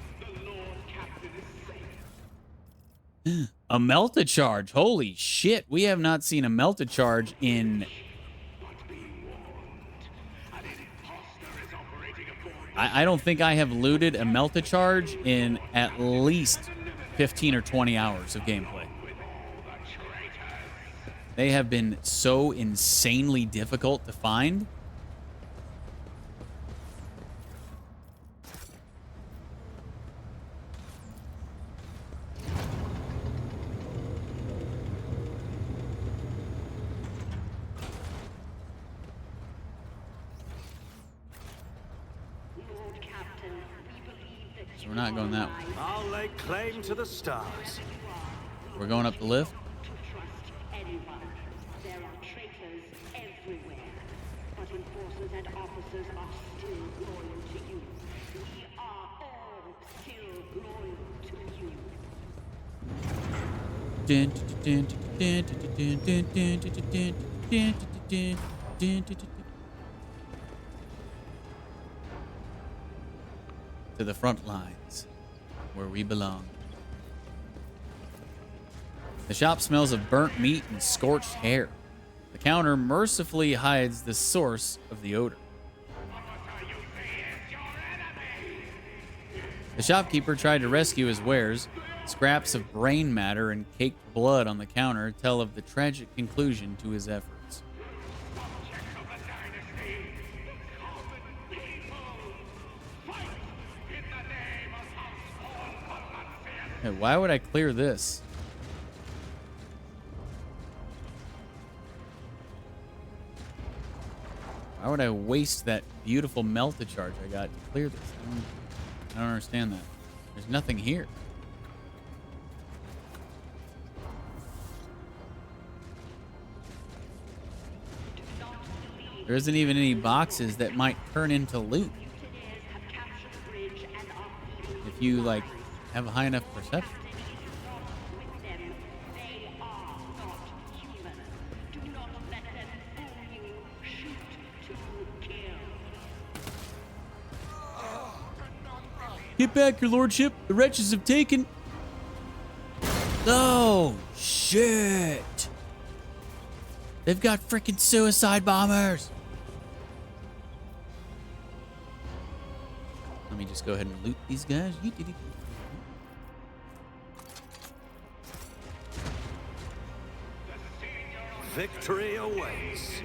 S3: A melta charge. Holy shit. We have not seen a melta charge in... I don't think I have looted a melta charge in at least 15 or 20 hours of gameplay. They have been so insanely difficult to find. So we're not going that way.
S6: I'll lay claim to the stars.
S3: We're going up the lift.
S13: There are traitors everywhere, but enforcers and officers are still loyal to you. We are all still loyal to you.
S3: To the front lines, where we belong. The shop smells of burnt meat and scorched hair. The counter mercifully hides the source of the odor. The shopkeeper tried to rescue his wares. Scraps of brain matter and caked blood on the counter tell of the tragic conclusion to his efforts. Hey, why would I clear this? Why would I waste that beautiful melta charge I got to clear this? I don't understand that. There's nothing here. There isn't even any boxes that might turn into loot. If you, like, have a high enough perception. Get back, your lordship. The wretches have taken... Oh, shit. They've got freaking suicide bombers. Let me just go ahead and loot these guys.
S5: Victory awaits.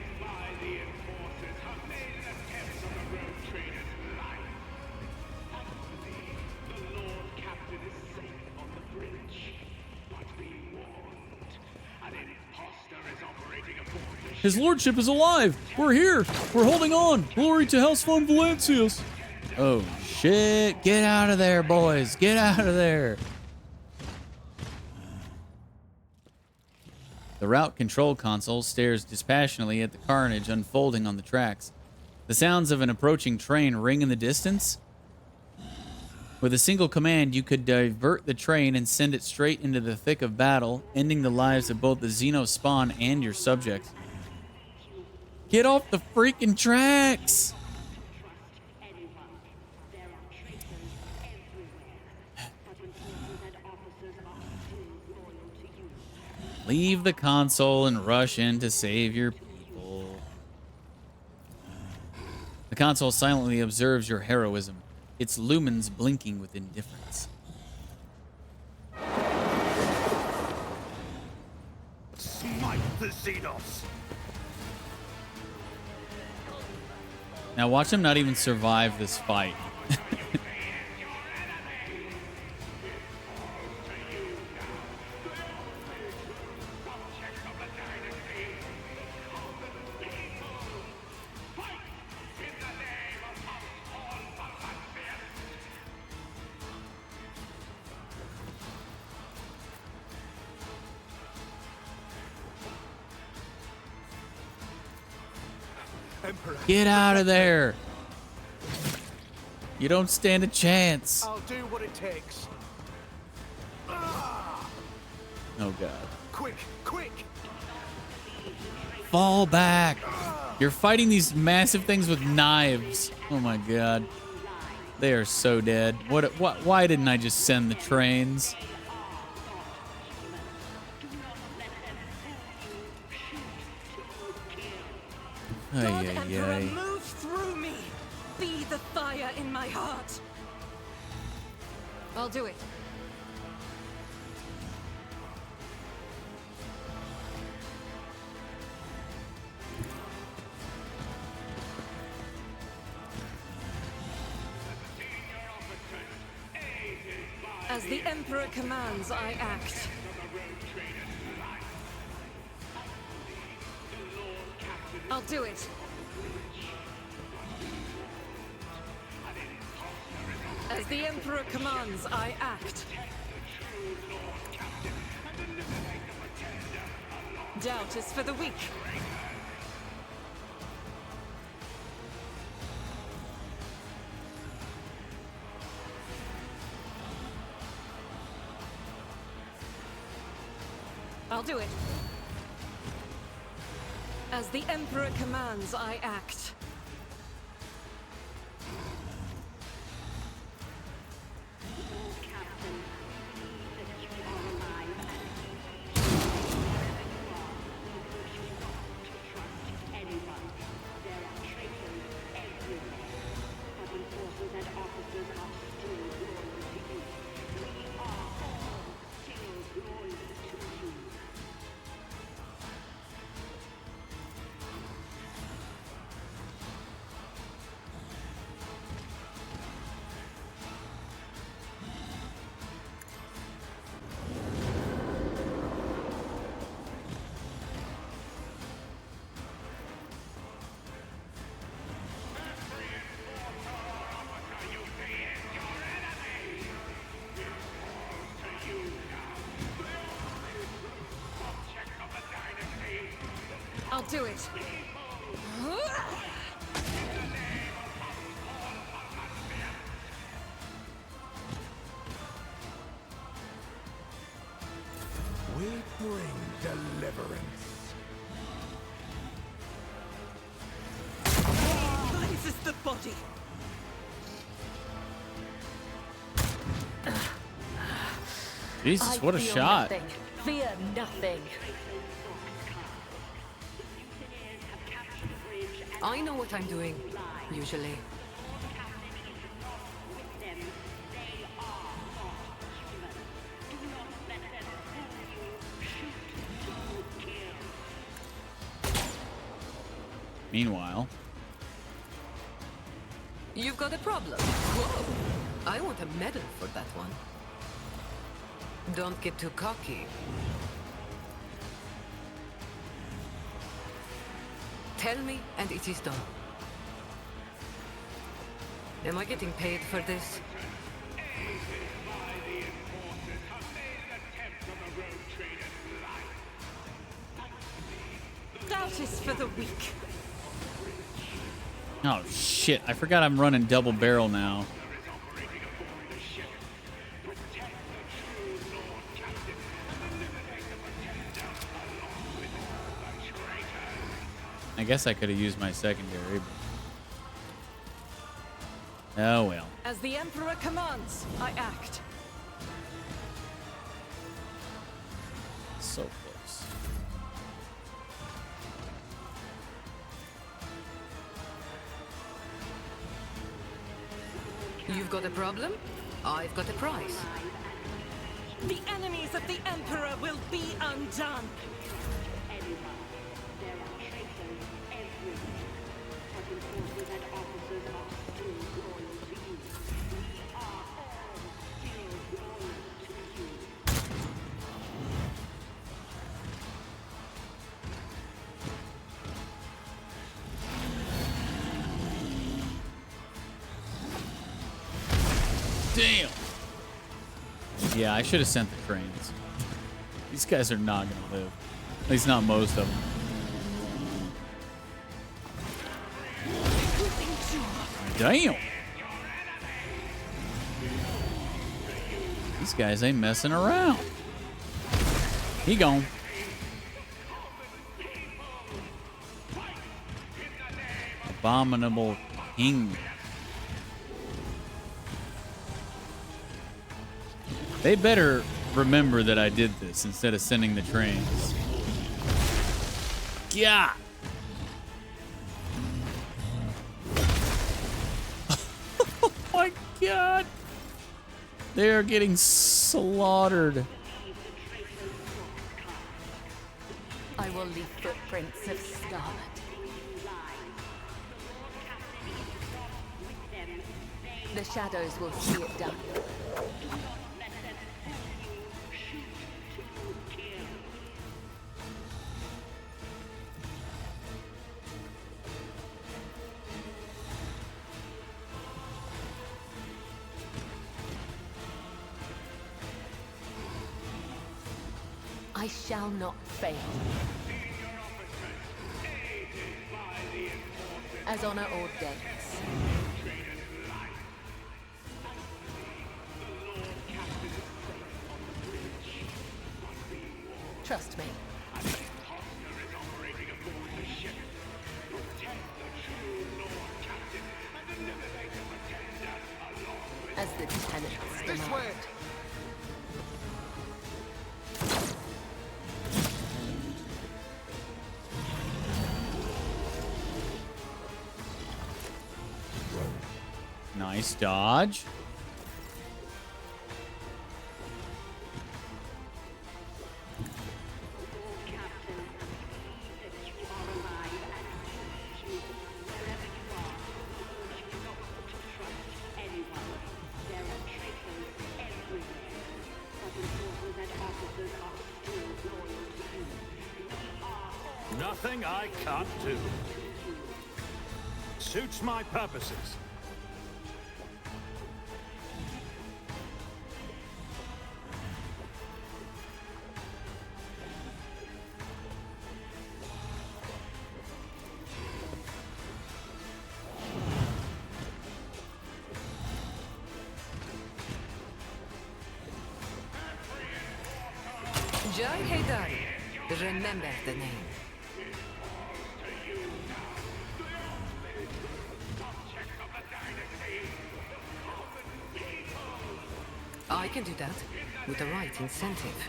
S3: His lordship is alive. We're here. We're holding on. Glory to House von Valancius. Oh, shit. Get out of there, boys. Get out of there. The route control console stares dispassionately at the carnage unfolding on the tracks. The sounds of an approaching train ring in the distance. With a single command, you could divert the train and send it straight into the thick of battle, ending the lives of both the Xeno spawn and your subjects. Get off the freaking tracks! Leave the console and rush in to save your people. The console silently observes your heroism, its lumens blinking with indifference.
S5: Smite the Xenos!
S3: Now watch him not even survive this fight. Get out of there! You don't stand a chance.
S2: I'll do what it takes.
S3: Oh god.
S2: Quick, quick!
S3: Fall back! You're fighting these massive things with knives. Oh my god. They are so dead. Why didn't I just send the trains?
S10: God Emperor, move through me. Be the fire in my heart. I'll do it. As the Emperor commands, I act. I'll do it. As the Emperor commands, I act. Doubt is for the weak. I'll do it. As the Emperor commands, I act. do it.
S2: We bring deliverance.
S10: Places the body.
S3: Jesus, what a shot.
S7: Nothing. Fear nothing.
S4: I know what I'm doing, usually.
S3: Meanwhile,
S4: You've got a problem. Whoa. I want a medal for that one. Don't get too cocky. Tell me, and it is done. Am I getting paid for this?
S10: Doubt is for the weak.
S3: oh shit, I forgot I'm running double barrel now. I guess I could have used my secondary. But... oh well.
S10: As the Emperor commands, I act.
S3: So close.
S4: You've got a problem? I've got a prize.
S10: The enemies of the Emperor will be undone.
S3: Damn. Yeah, I should have sent the cranes. These guys are not gonna live. At least not most of them. Damn. These guys ain't messing around. He gone. Abominable King. They better remember that I did this instead of sending the trains. Yeah. Oh my God. They are getting slaughtered.
S7: I will leave footprints of scarlet. The shadows will see it done. I shall not fail. As honor ordains. Trust me. As the tenants demand.
S3: Nice dodge.
S6: Nothing I can't do. Suits my purposes.
S4: Jai Haydari. Remember the name. I can do that with the right incentive.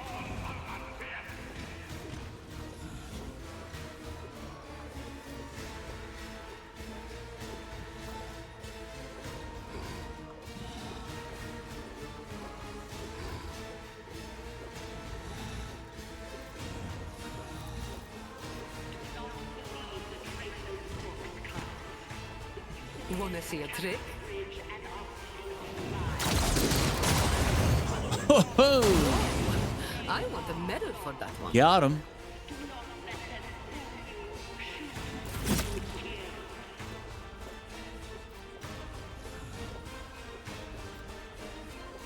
S4: Wanna see a trick? I want a medal for that one.
S3: Got him.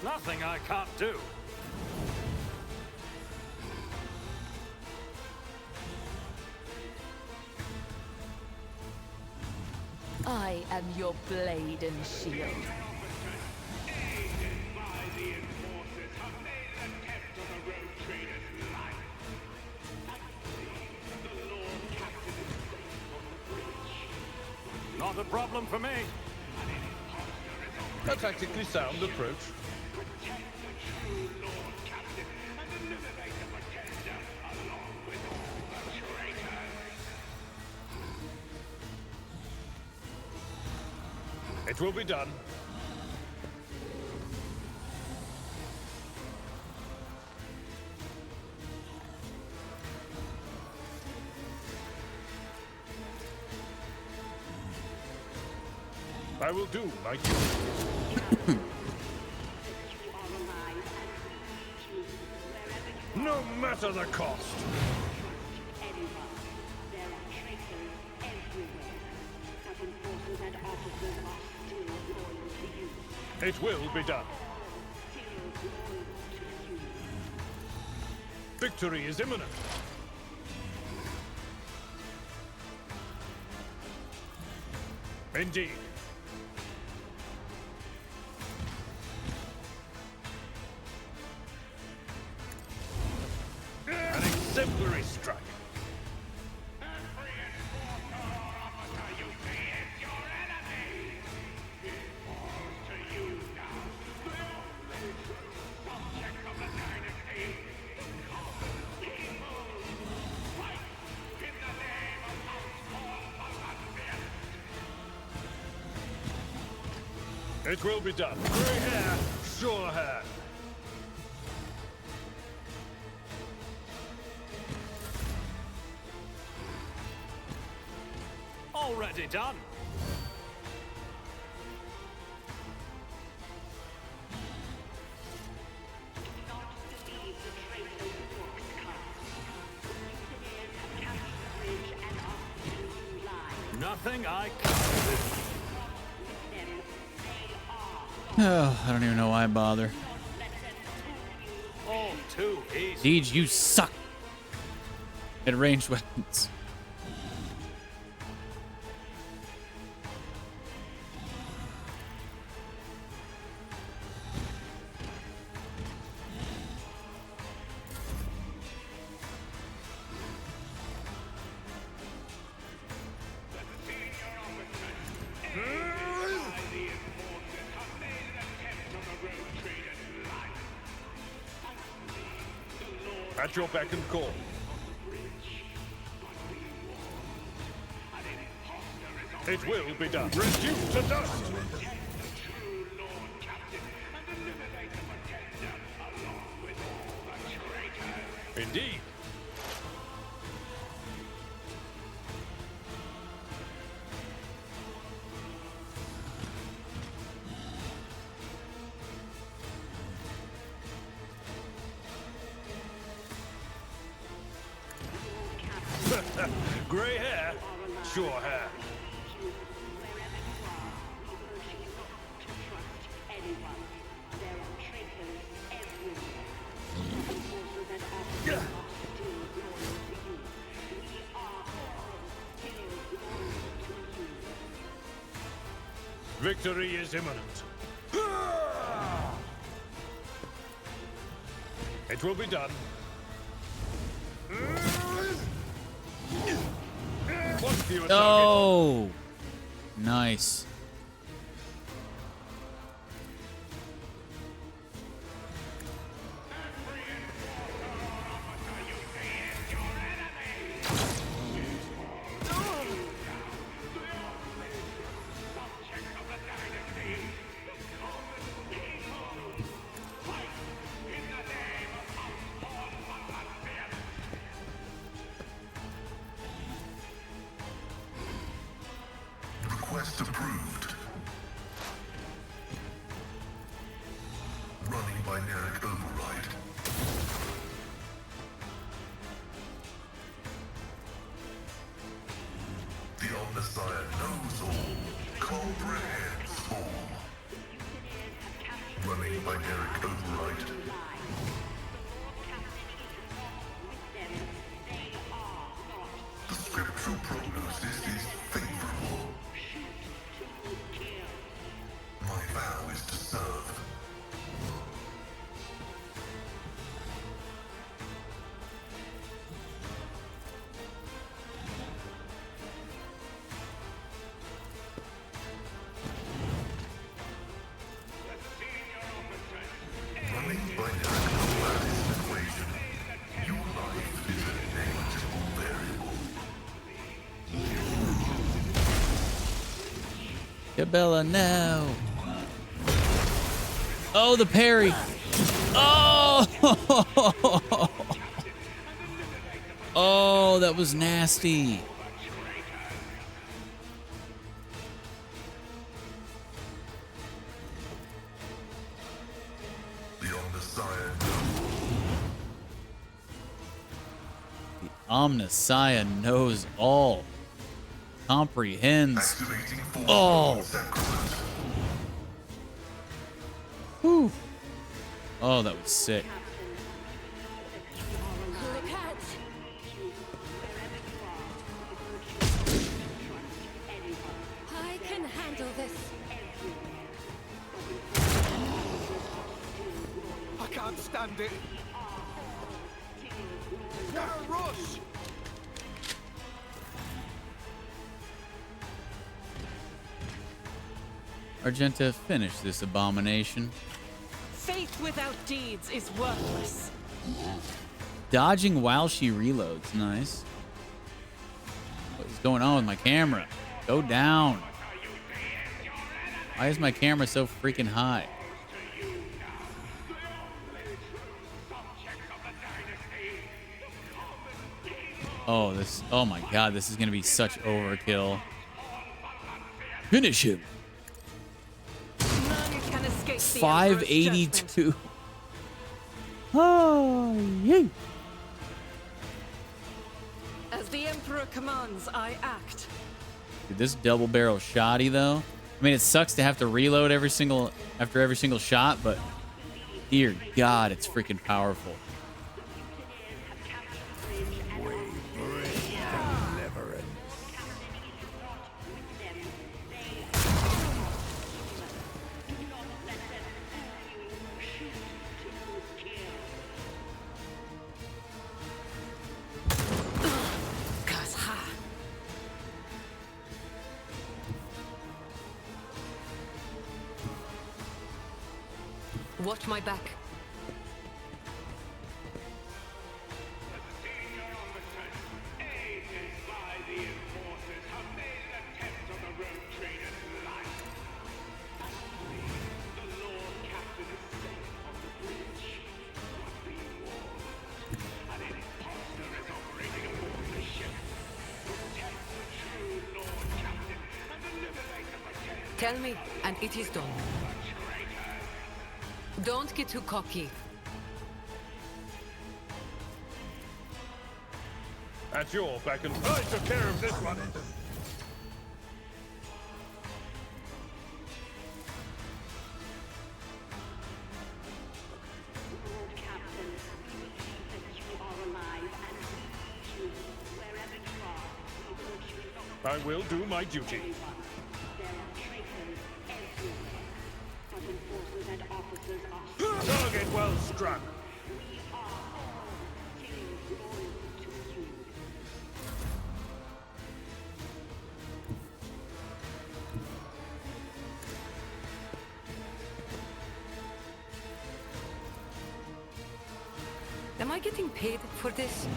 S6: Nothing I can't do.
S7: I am your blade and shield.
S6: Not a problem for me.
S5: A tactically sound approach.
S6: It will be done. I will do my duty. No matter the cost. It will be done. Victory is imminent. Indeed. An exemplary strike. It will be done. Grey hair, sure hand. Already done. Nothing I can't do.
S3: Oh, I don't even know why I bother.
S6: All too easy.
S3: Deej, you suck at ranged weapons.
S5: At your beck and call. It will be done. Reduced to dust. Indeed. Grey hair, sure hair. Victory is imminent. It will be done.
S6: One fewer target.
S3: Oh, nice.
S8: Request approved. Running binaric override. The Omnissiah knows all, comprehends all. Running binaric override. The scriptural prognosis is favorable. My vow is to serve. Running binary combat is an equation. Your life is an inevitable variable.
S3: Cabela, no. Oh, the parry. Oh. Oh, that was nasty.
S8: The Omnissiah knows.
S3: The Omnissiah knows all. Comprehends.
S8: Activating full
S3: Oh.
S8: sacrament.
S3: Whew. Oh, that was sick.
S13: Look out! I can handle this.
S11: I can't stand it. What a rush!
S3: Argenta, finish this abomination.
S10: Faith without deeds is worthless.
S3: Dodging while she reloads. Nice. What is going on with my camera? Go down. Why is my camera so freaking high? Oh, oh my God, this is going to be such overkill. Finish him.
S10: None can escape the Emperor's
S3: 582. Oh, yay.
S10: As the Emperor commands, I act.
S3: Dude, this double barrel shotty though. I mean, it sucks to have to reload after every single shot, but dear God, it's freaking powerful.
S4: Watch my back. Tell me, and it is done. Don't get too cocky.
S6: At your beck and I took care of this one.
S13: Lord Captain, we see that you are alive and we need you. Wherever you are, we want you not
S6: I will do my duty.
S13: anyone. There are traitors everywhere. But enforcers and officers are
S6: Target well struck.
S13: we are all still loyal to
S4: Am I getting paid for this?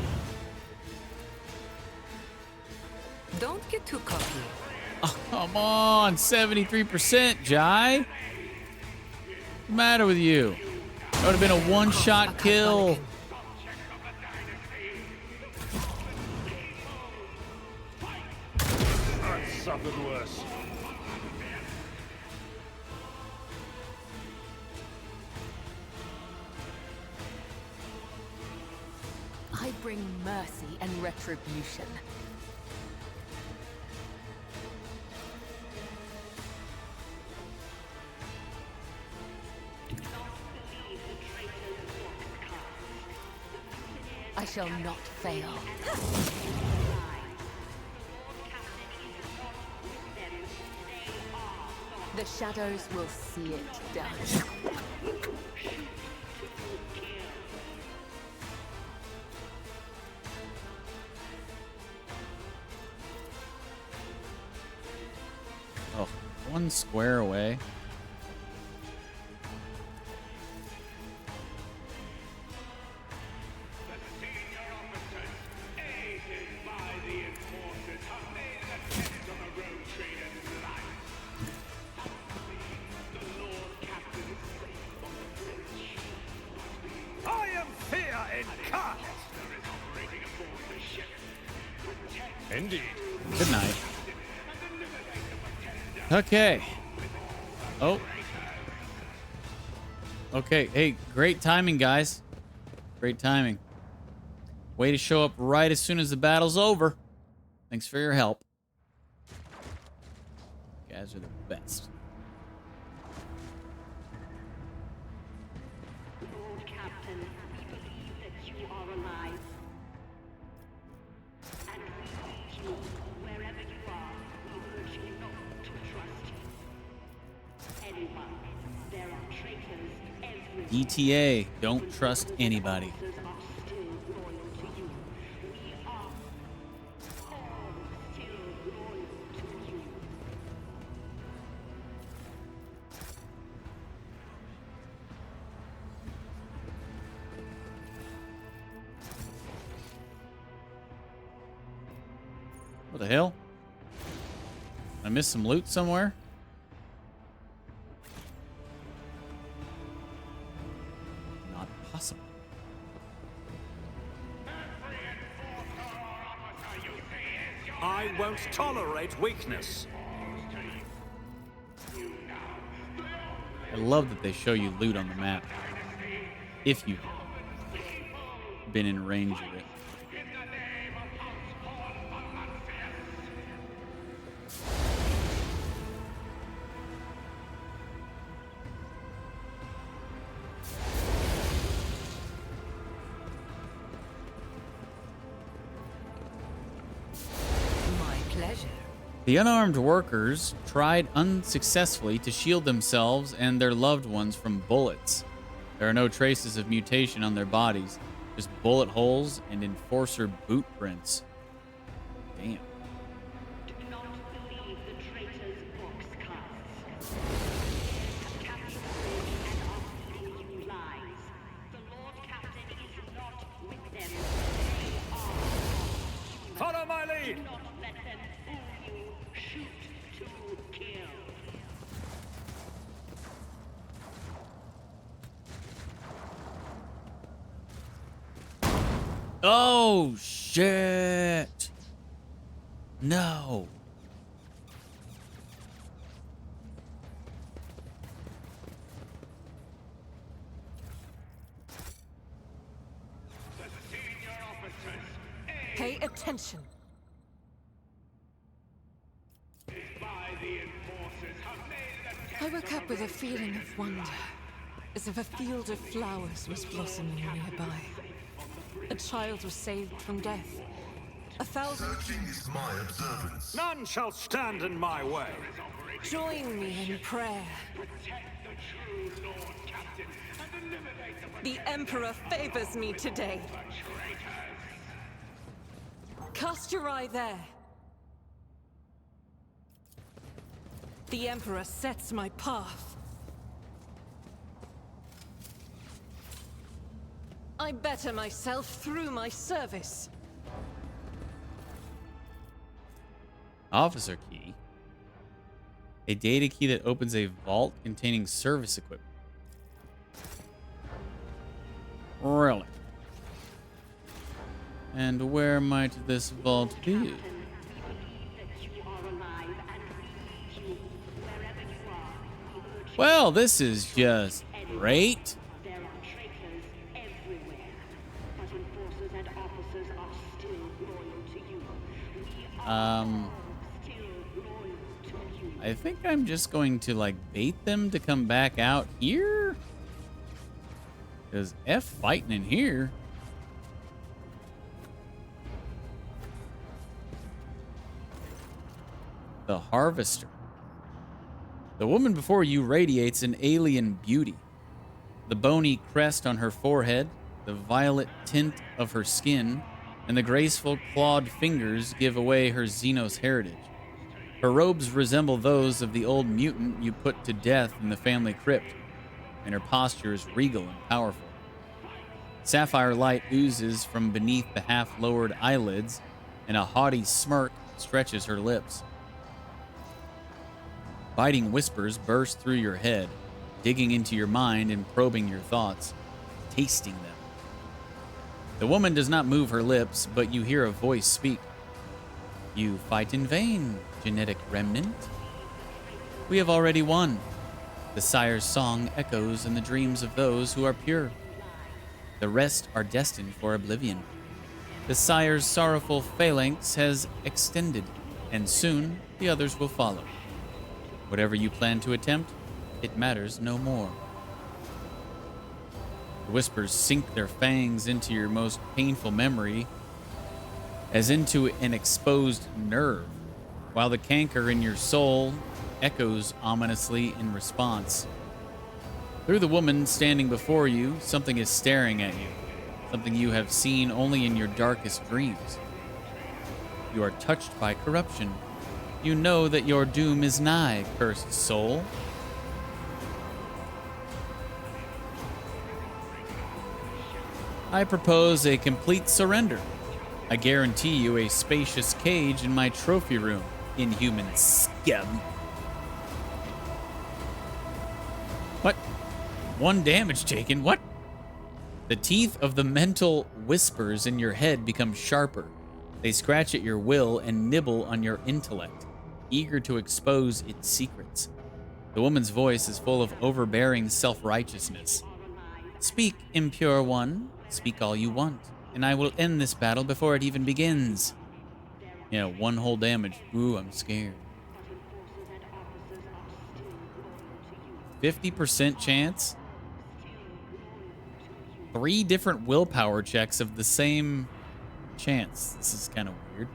S4: Don't get too cocky.
S3: Oh, come on, 73%, Jai. What's the matter with you? That would have been a one-shot kill.
S6: I've suffered worse.
S7: I bring mercy and retribution. I shall not fail. The shadows will see it done.
S3: Oh, one square away.
S6: I am fear incarnate. Indeed.
S3: Good night. Okay. Oh. Okay. Hey, great timing, guys. Great timing. Way to show up right as soon as the battle's over. Thanks for your help. You guys are the best.
S13: Lord Captain, we believe that you are alive. And we need you. Wherever you are, we urge you not to trust anyone. There are traitors everywhere.
S3: ETA. Don't trust anybody.
S13: Officers are still loyal to you. We are all still loyal to you.
S3: What the hell? I missed some loot somewhere? Not possible.
S6: I won't tolerate weakness.
S3: I love that they show you loot on the map. If you've been in range of it.
S4: My pleasure.
S3: The unarmed workers tried unsuccessfully to shield themselves and their loved ones from bullets. There are no traces of mutation on their bodies, just bullet holes and enforcer boot prints. Damn.
S13: Do not believe the traitors' box cards. Have captured Bridge and are feeding you lies. The Lord Captain is not with them. They are.
S6: Follow my lead.
S13: Do not let them fool you. Shoot to kill.
S3: Oh, shit. No.
S10: Pay attention. I woke up with a feeling of wonder, as if a field of flowers was blossoming nearby. A child was saved from death. 1,000...
S8: Searching is my observance.
S6: None shall stand in my way.
S10: Join me in prayer. The Emperor favors me today. Cast your eye there. The Emperor sets my path. I better myself through my service.
S3: Officer key. A data key that opens a vault containing service equipment. Really? And where might this vault be? Well, this is just great.
S13: There are traitors everywhere, but enforcers and officers are still loyal to you. We are still loyal to you.
S3: I think I'm just going to like bait them to come back out here. Because F fighting in here. The Harvester. The woman before you radiates an alien beauty. The bony crest on her forehead, the violet tint of her skin, and the graceful clawed fingers give away her Xenos heritage. Her robes resemble those of the old mutant you put to death in the family crypt, and her posture is regal and powerful. Sapphire light oozes from beneath the half-lowered eyelids, and a haughty smirk stretches her lips. Biting whispers burst through your head, digging into your mind and probing your thoughts, tasting them. The woman does not move her lips, but you hear a voice speak. You fight in vain, genetic remnant. We have already won. The sire's song echoes in the dreams of those who are pure. The rest are destined for oblivion. The sire's sorrowful phalanx has extended, and soon the others will follow. Whatever you plan to attempt, it matters no more. The whispers sink their fangs into your most painful memory, as into an exposed nerve, while the canker in your soul echoes ominously in response. Through the woman standing before you, something is staring at you, something you have seen only in your darkest dreams. You are touched by corruption. You know that your doom is nigh, cursed soul. I propose a complete surrender. I guarantee you a spacious cage in my trophy room, inhuman scum. What? 1 damage taken? What? The teeth of the mental whispers in your head become sharper. They scratch at your will and nibble on your intellect, eager to expose its secrets. The woman's voice is full of overbearing self-righteousness. Speak, impure one. Speak all you want, and I will end this battle before it even begins. Yeah, 1 whole damage. Ooh, I'm scared. 50% chance? 3 different willpower checks of the same chance. This is kind of weird.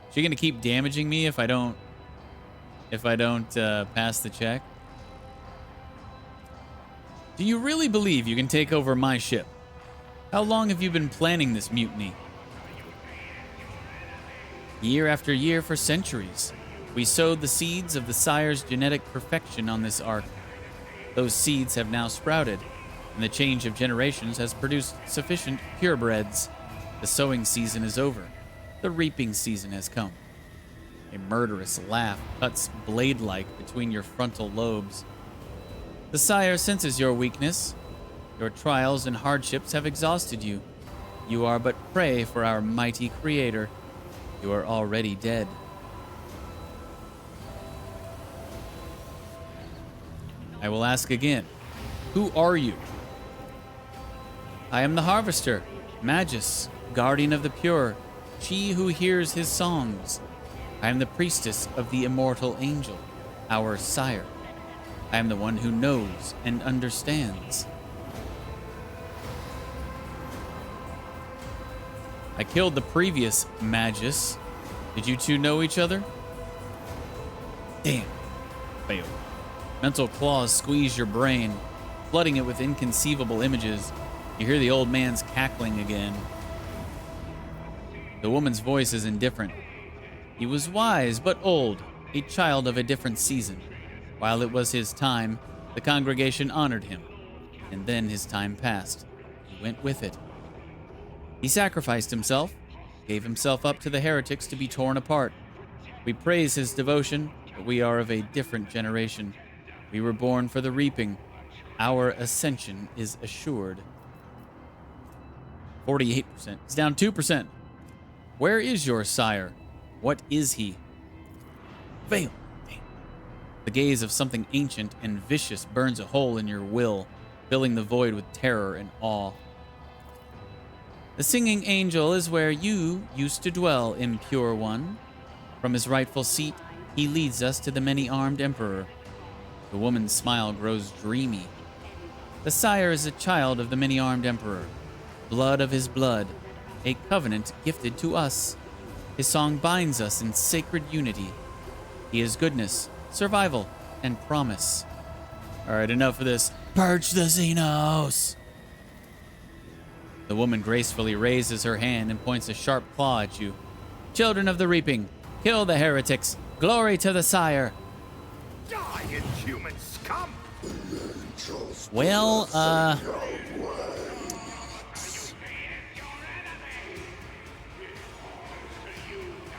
S3: Is she gonna keep damaging me if I don't pass the check? Do you really believe you can take over my ship? How long have you been planning this mutiny? Year after year for centuries, we sowed the seeds of the sire's genetic perfection on this ark. Those seeds have now sprouted, and the change of generations has produced sufficient purebreds. The sowing season is over. The reaping season has come. A murderous laugh cuts blade-like between your frontal lobes. The sire senses your weakness. Your trials and hardships have exhausted you. You are but prey for our mighty creator. You are already dead. I will ask again. Who are you? I am the Harvester, Magus, guardian of the pure, she who hears his songs. I am the priestess of the immortal angel, our sire. I am the one who knows and understands. I killed the previous Magus. Did you two know each other? Damn. Failed. Mental claws squeeze your brain, flooding it with inconceivable images. You hear the old man's cackling again. The woman's voice is indifferent. He was wise but old, a child of a different season. While it was his time, The congregation honored him, and then his time passed. He went with it. He sacrificed himself, gave himself up to the heretics to be torn apart. We praise his devotion, but we are of a different generation. We were born for the reaping. Our ascension is assured. 48%. It's down 2%. Where is your sire? What is he? Veil. The gaze of something ancient and vicious burns a hole in your will, filling the void with terror and awe. The singing angel is where you used to dwell, impure one. From his rightful seat, he leads us to the many-armed emperor. The woman's smile grows dreamy. The sire is a child of the many-armed emperor, blood of his blood, a covenant gifted to us. His song binds us in sacred unity. He is goodness, survival, and promise. All right, enough of this. Purge the Xenos! The woman gracefully raises her hand and points a sharp claw at you. Children of the reaping, kill the heretics. Glory to the sire.
S9: Die, inhuman scum!
S3: Well,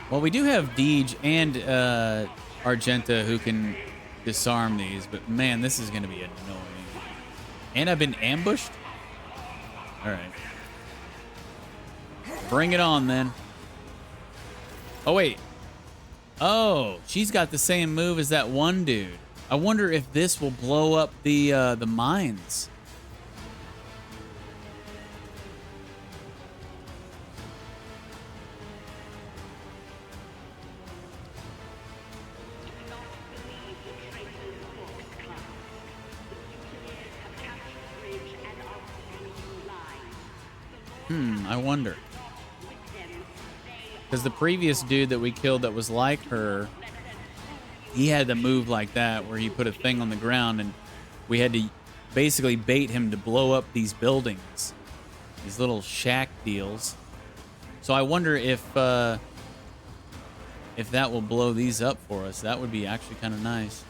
S3: well, we do have Deej and Argenta who can disarm these, but man, this is going to be annoying. And I've been ambushed? All right. Bring it on, then. Oh, wait. Oh, she's got the same move as that one dude. I wonder if this will blow up the mines. I wonder. Because the previous dude that we killed that was like her, he had the move like that where he put a thing on the ground and we had to basically bait him to blow up these buildings, these little shack deals. So I wonder if that will blow these up for us. That would be actually kind of nice.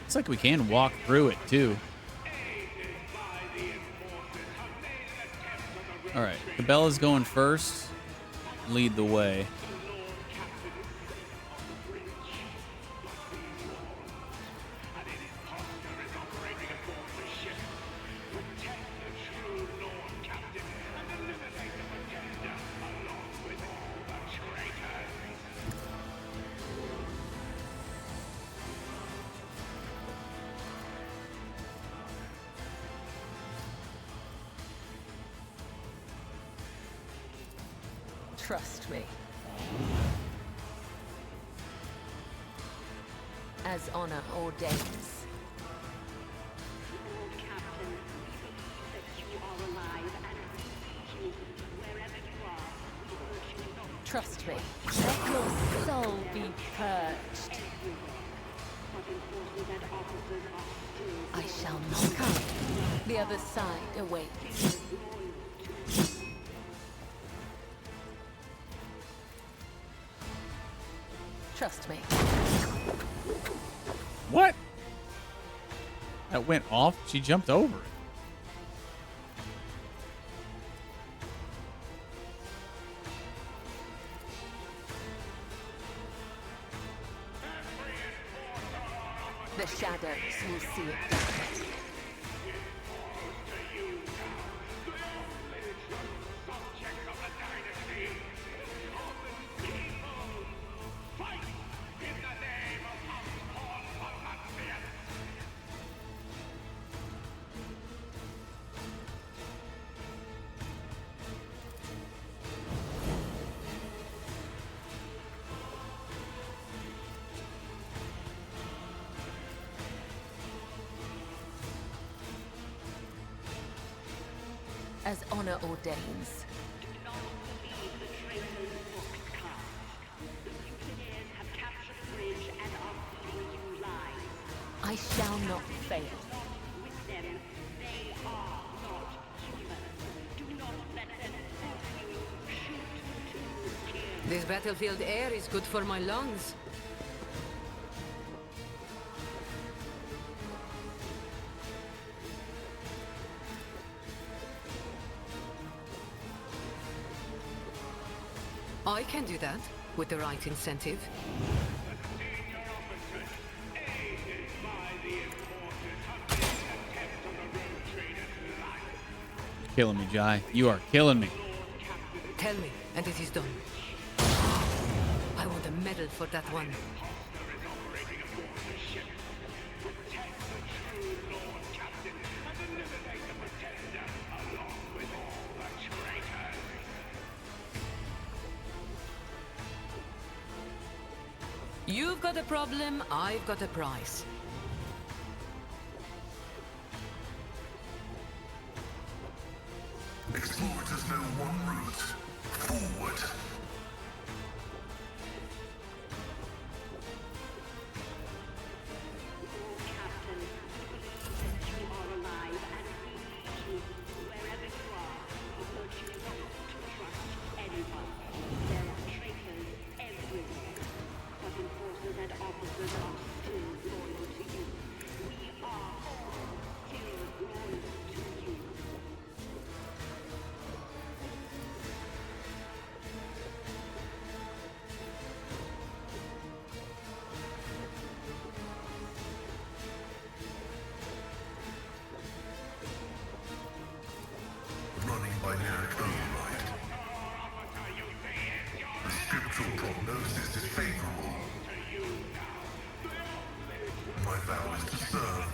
S3: Looks like we can walk through it too. All right, Cabela's going first. Lead the way.
S7: Trust me. As honor ordains.
S13: Lord Captain, we believe that you are alive and we seek you. Wherever you are, we urge you not to
S7: Trust me. Let your soul be purged.
S13: but enforcers and officers are still
S7: I shall not come. The other side awaits. Trust me.
S3: What? That went off. She jumped over it.
S7: The shadows will see it done. As honor ordains.
S13: Do not believe the traitor's books cast. The mutineers have captured the bridge and are feeding you lies.
S7: I shall not fail.
S13: With them, they are not human. Do not let them fool you. Shoot to kill.
S7: This
S4: battlefield air is good for my lungs. I can do that with the right incentive.
S3: Killing me, Jai. You are killing me.
S4: Tell me, and it is done. I want a medal for that one. You've got a problem, I've got a prize.
S8: Explorers know one route. Forward.
S13: Captain, we believe that you are alive and we need you. Wherever you are, we urge you not to trust anyone. There are traitors everywhere. But enforcers and officers are still loyal to you. We are all still loyal to you.
S8: Running binaric override. The scriptural prognosis is favorable. My vow is to serve.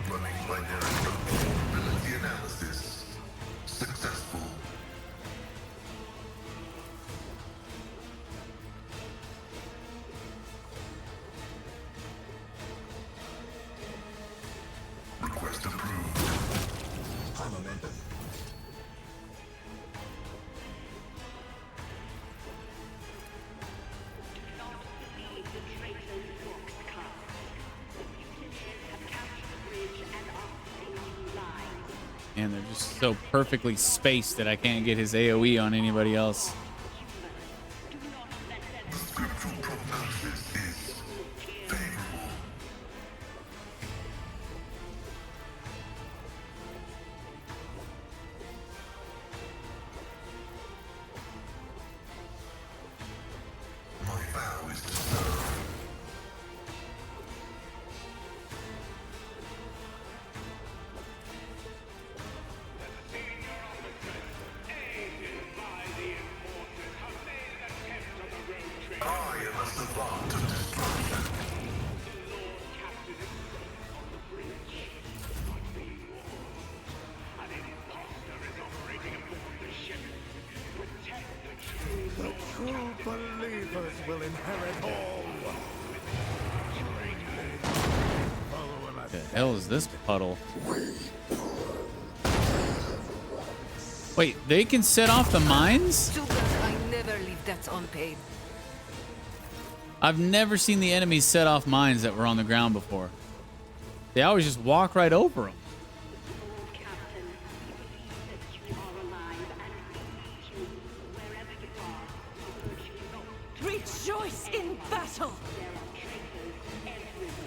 S8: Running binaric vulnerability analysis. Successful. Request approved. High momentum.
S13: Do not believe the traitors' box cards. The mutineers have captured the bridge and are stealing lives.
S3: And they're just so perfectly spaced that I can't get his AoE on anybody else.
S13: Do not let them
S8: The scriptural prognosis is favorable. My vow is to serve. I am a savant of destruction.
S9: The true believers will inherit all.
S3: The hell is this puddle? Wait, they can set off the mines?
S4: Too bad I never leave that unpaid.
S3: I've never seen the enemies set off mines that were on the ground before. They always just walk right over them.
S13: Lord Captain, we believe that you are alive and we need you. Wherever you are, we urge you not to
S10: Rejoice in battle!
S13: There are traitors everywhere.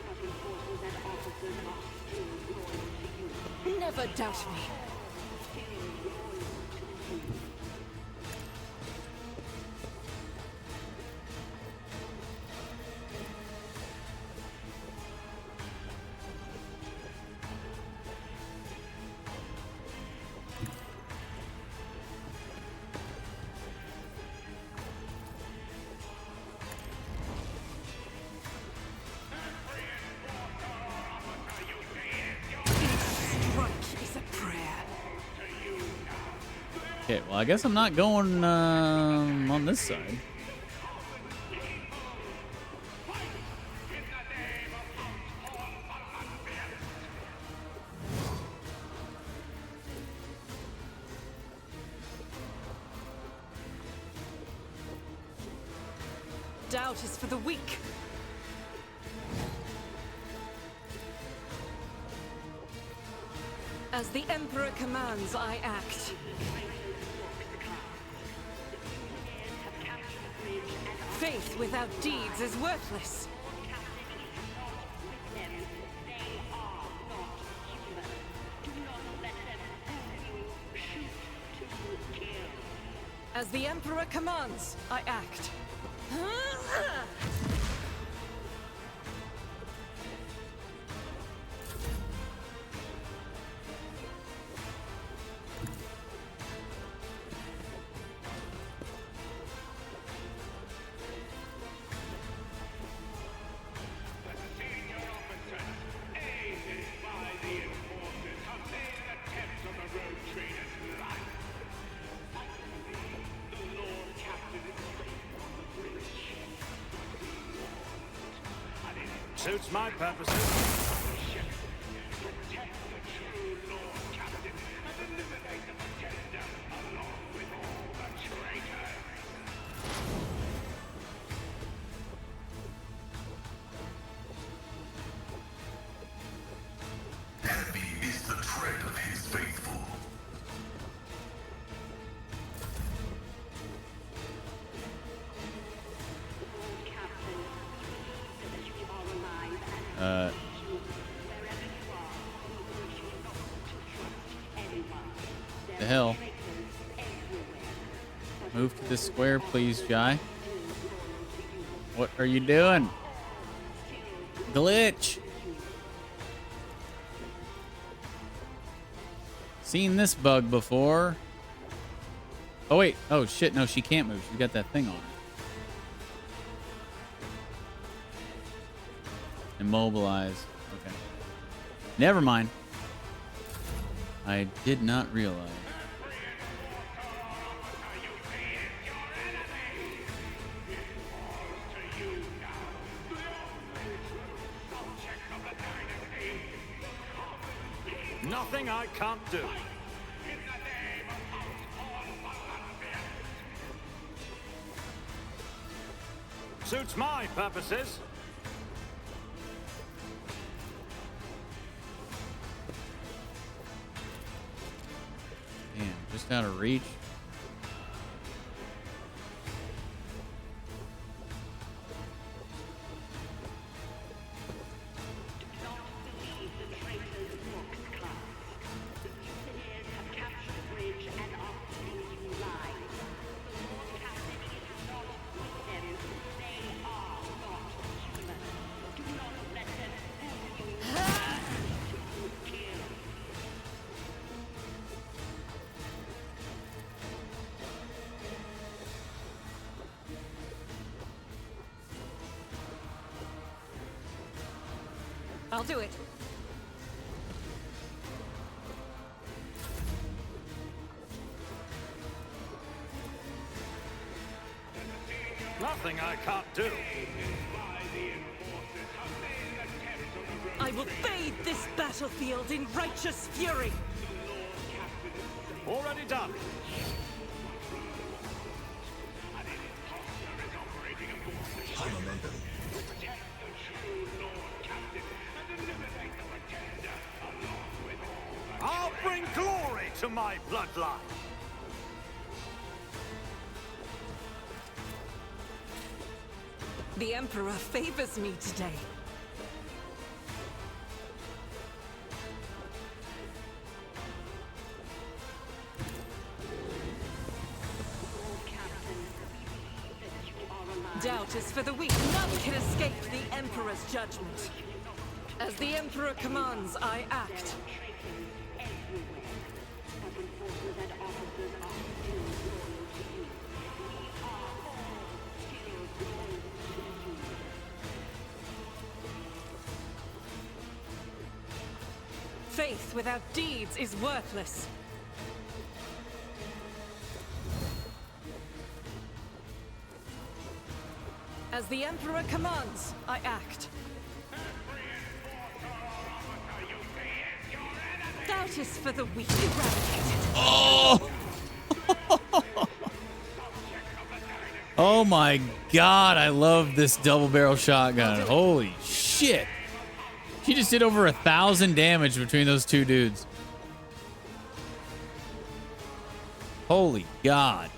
S13: But enforcers and officers are still loyal to you.
S10: Never doubt me.
S13: Still loyal to you.
S10: Strike is a prayer.
S3: Okay, well, I guess I'm not going on this side.
S10: Doubt is for the weak. As the Emperor commands, I act. Faith without deeds is worthless. As the Emperor commands, I act.
S6: Suits my purposes.
S8: Heavy is the tread of his faithful.
S3: The hell? Move to the square, please, Jai. What are you doing? Glitch. Seen this bug before. Oh, wait. Oh, shit. No, she can't move. She's got that thing on her. Immobilize. Okay. Never mind. I did not realize.
S6: Nothing I can't do. Suits my purposes.
S3: Damn, just out of reach.
S10: I'll do it.
S6: Nothing I can't do.
S10: I will bathe this battlefield in righteous fury.
S6: Already done. I'll bring glory to my bloodline.
S10: The Emperor favors me today. Doubt is for the weak. None can escape the Emperor's judgment. As the Emperor commands, I act. Faith without deeds is worthless. As the Emperor commands, I act. Doubt is for the weak. Eradicated.
S3: Oh! Oh my god, I love this double barrel shotgun. Holy shit. She just did over 1,000 damage between those two dudes. Holy God.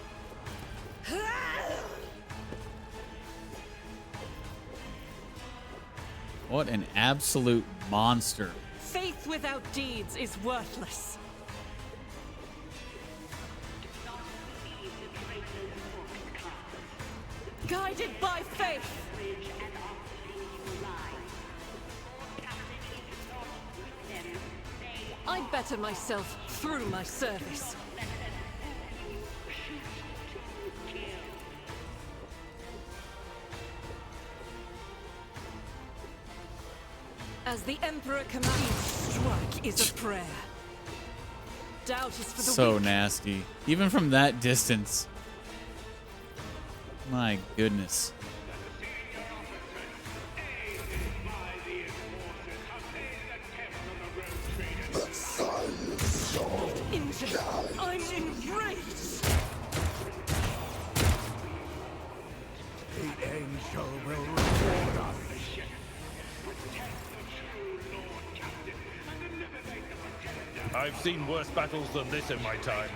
S3: What an absolute monster.
S10: Faith without deeds is worthless. Guided by faith. I better myself through my service. As the Emperor commands, strike is a prayer. Doubt is for the
S3: So
S10: weak.
S3: nasty. Even from that distance. My goodness.
S10: Injured. I'm enraged.
S9: The angel will reward us.
S6: I've seen worse battles than this in my time.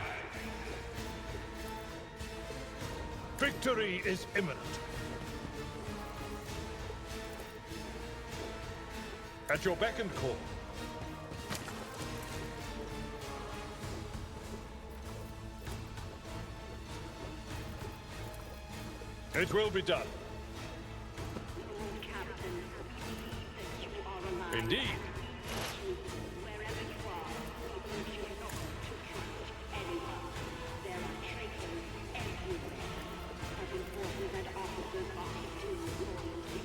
S6: Victory is imminent. At your beck and call. It will be done. Indeed.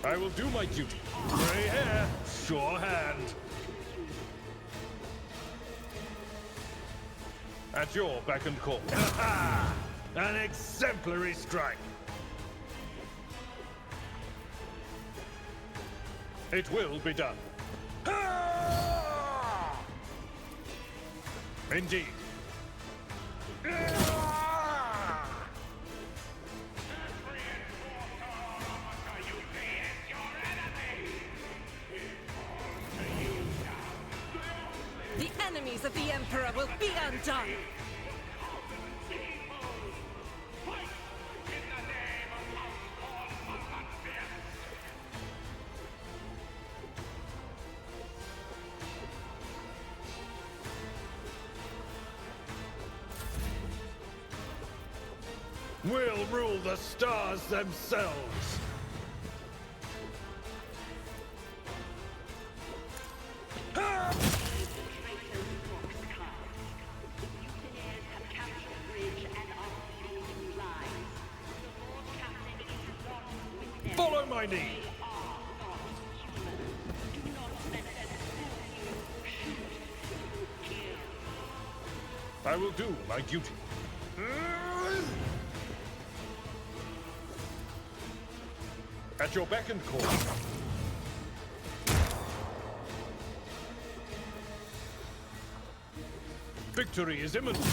S6: I will do my duty. Gray hair, sure hand. At your beck and call. Ha! An exemplary strike. It will be done. Ha! Indeed.
S10: The enemies of the Emperor will be undone.
S6: We'll rule the stars themselves. Follow my lead. I will do my duty. At your beck and call. Victory is imminent.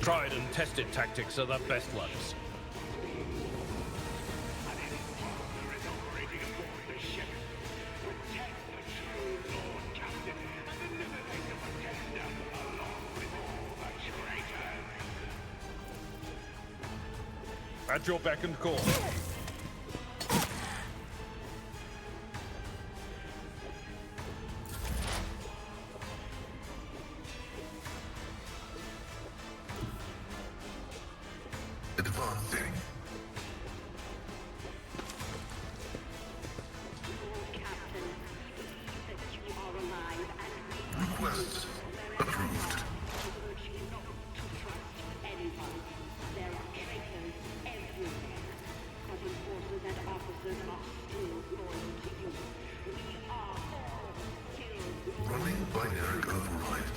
S6: Tried and tested tactics are the best ones. At your beck and call.
S8: Advancing. Request approved. Running binary override.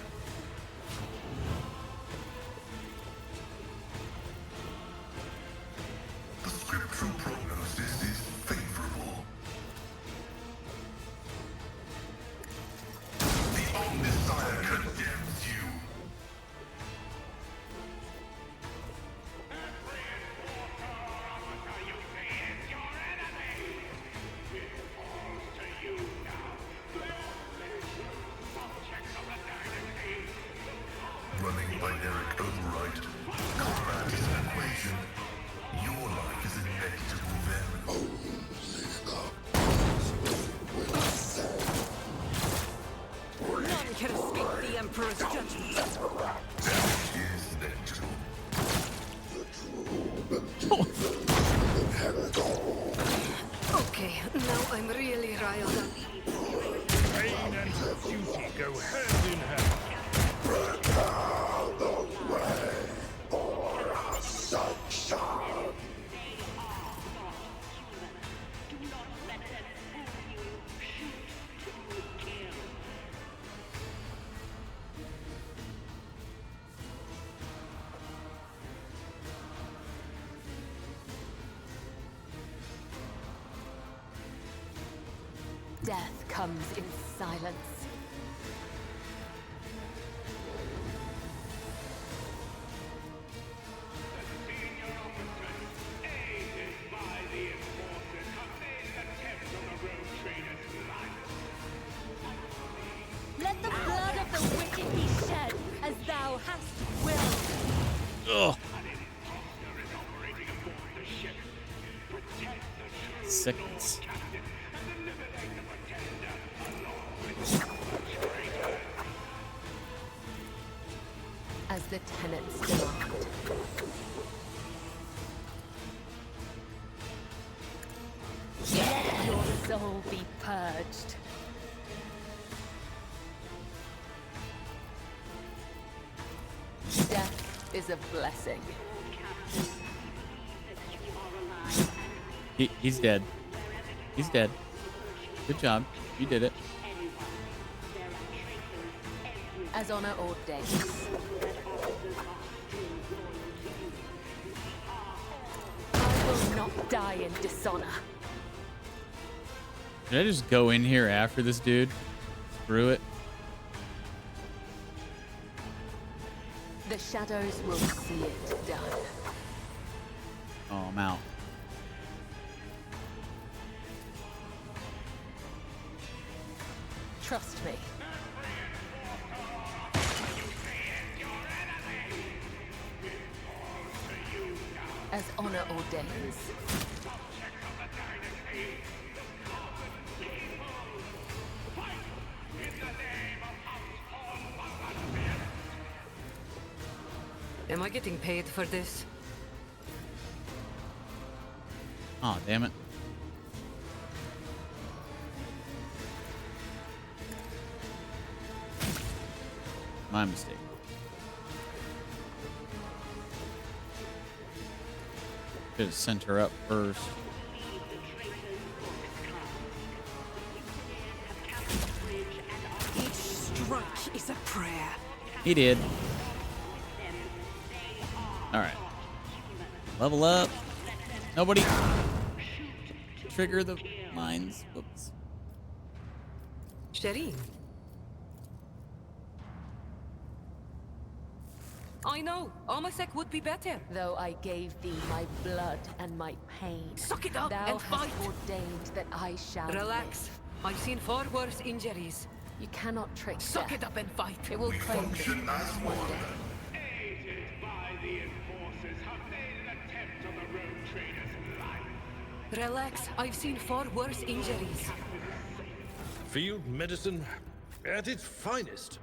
S7: Death comes in silence. Let the blood of the wicked be shed, as thou hast willed.
S3: Ugh. Sickness.
S7: As the tenants demand. Let your soul be purged. Death is a blessing.
S3: He's dead. He's dead. Good job. You did it.
S7: As honor ordains. I will not die in dishonor.
S3: Did I just go in here after this dude? Screw it.
S7: The shadows will see it done.
S3: Oh, I'm out.
S7: Trust me. As honor ordains.
S4: Am I getting paid for this?
S3: Oh, damn it. My mistake. Should have sent her up first.
S10: Each strike is a prayer.
S3: He did. Alright. Level up. Nobody. Trigger the mines. Whoops.
S4: Shireen. I know. Amasek would be better.
S7: Though I gave thee my blood and my pain.
S4: Suck it up
S7: thou
S4: and
S7: hast
S4: fight.
S7: ordained that I shall
S4: Relax. I've seen far worse injuries.
S7: live. You cannot trick
S4: Suck
S7: death.
S4: it up and fight.
S7: It will
S8: We
S7: claim thee
S8: function as
S7: one
S8: one.
S7: day.
S9: Aided by the enforcers, have made an attempt on the road trader's life.
S4: Relax. I've seen far worse injuries.
S5: Field medicine at its finest.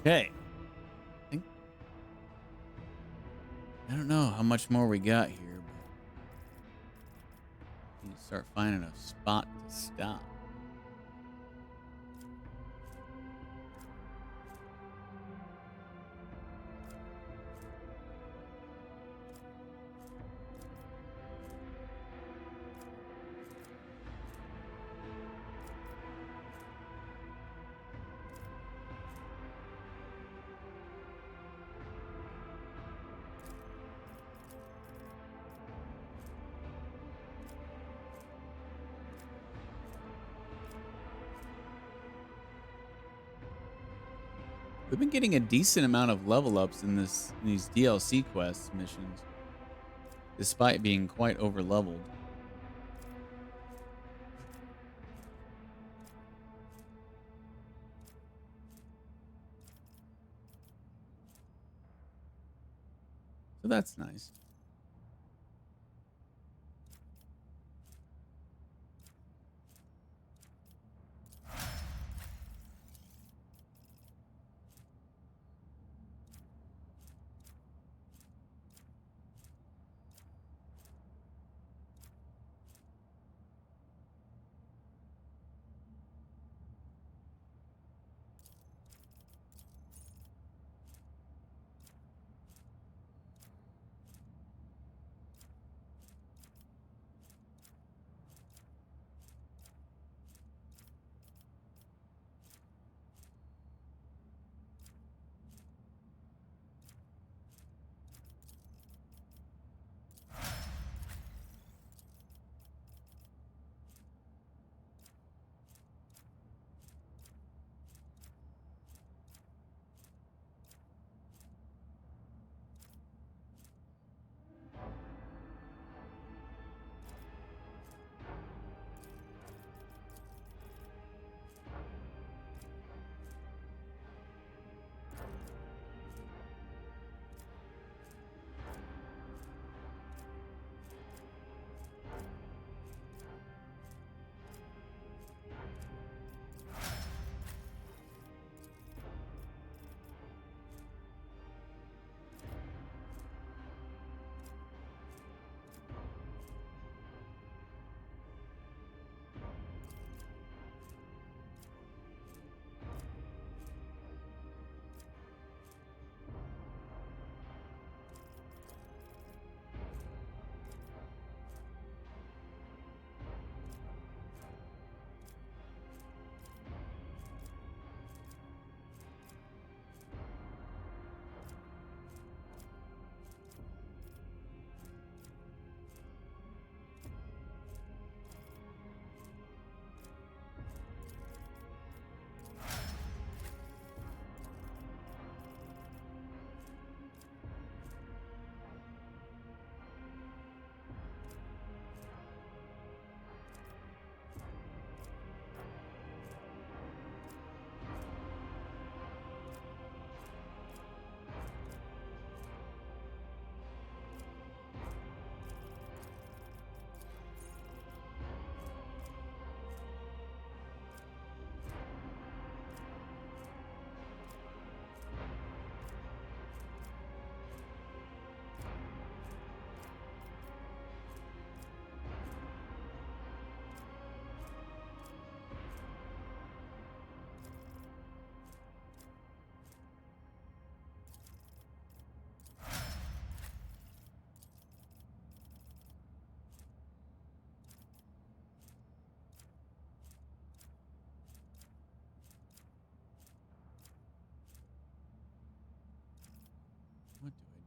S3: Okay. I don't know how much more we got here, but need to start finding a spot to stop. We've been getting a decent amount of level ups in these DLC quests missions, despite being quite over leveled. So that's nice.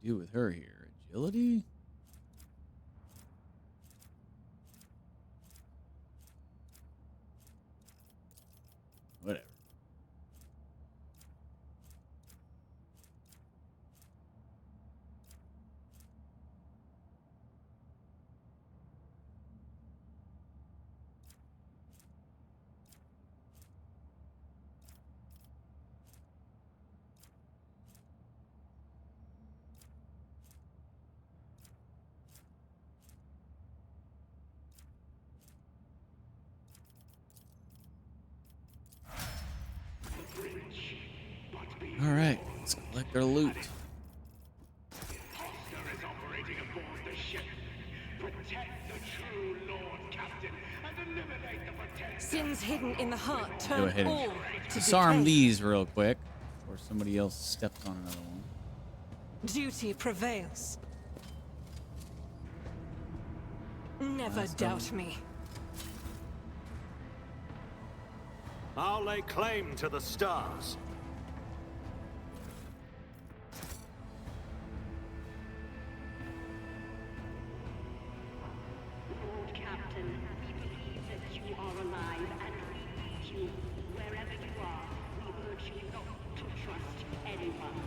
S3: do with her here? Agility? Whatever. All right, let's collect our loot.
S10: Sins hidden in the heart
S3: Go
S10: turn
S3: ahead
S10: all
S3: and
S10: to
S3: disarm
S10: decay.
S3: these real quick, or somebody else steps on another one.
S10: Duty prevails. Never
S3: Last
S10: doubt me.
S6: I'll lay claim to the stars.
S13: Lord Captain, we believe that you are alive and we need you. Wherever you are, we urge you not to trust anyone.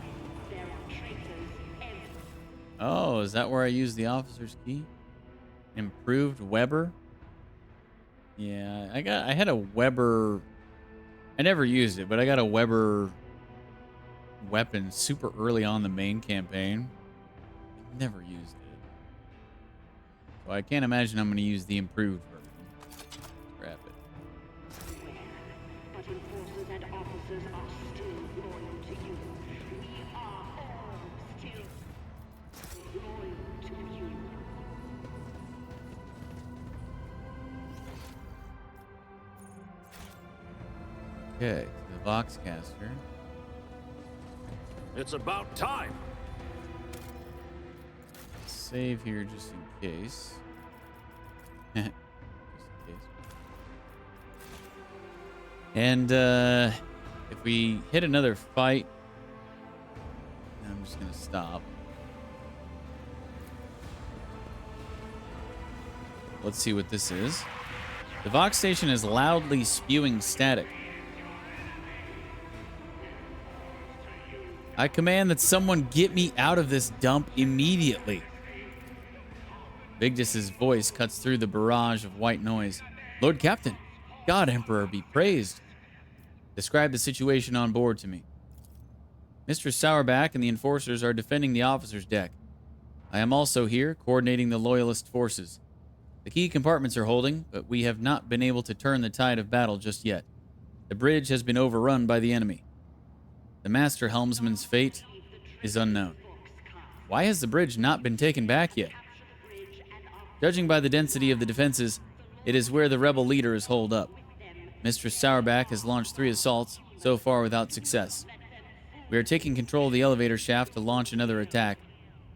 S13: There are traitors everywhere.
S3: Oh, is that where I use the officer's key? Improved Weber? Yeah, I had a Weber. I never used it, but I got a Weber weapon super early on the main campaign. I never used it. So I can't imagine I'm going to use the improved version. Scrap it.
S13: But enforcers and officers are still loyal to you. We are all still loyal to you.
S3: Okay, the Voxcaster.
S6: It's about time.
S3: Save here just in case. Just in case. And if we hit another fight, I'm just gonna stop. Let's see what this is. The Vox station is loudly spewing static. I command that someone get me out of this dump immediately. Vigdis's voice cuts through the barrage of white noise. Lord Captain, God Emperor be praised. Describe the situation on board to me. Mistress Sourback and the enforcers are defending the officer's deck. I am also here, coordinating the loyalist forces. The key compartments are holding, but we have not been able to turn the tide of battle just yet. The bridge has been overrun by the enemy. The master helmsman's fate is unknown. Why has the bridge not been taken back yet? Judging by the density of the defenses, it is where the rebel leader is holed up. Mistress Sourback has launched 3 assaults, so far without success. We are taking control of the elevator shaft to launch another attack,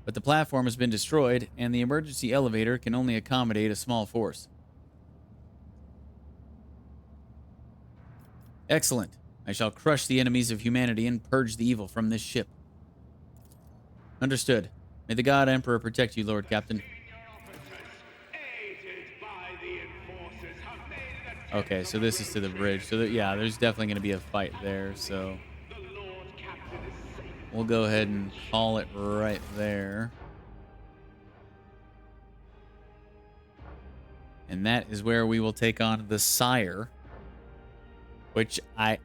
S3: but the platform has been destroyed, and the emergency elevator can only accommodate a small force. Excellent. I shall crush the enemies of humanity and purge the evil from this ship. Understood. May the God Emperor protect you, Lord Captain. Okay, so this is to the bridge. So, yeah, there's definitely going to be a fight there, so we'll go ahead and call it right there. And that is where we will take on the Sire, which I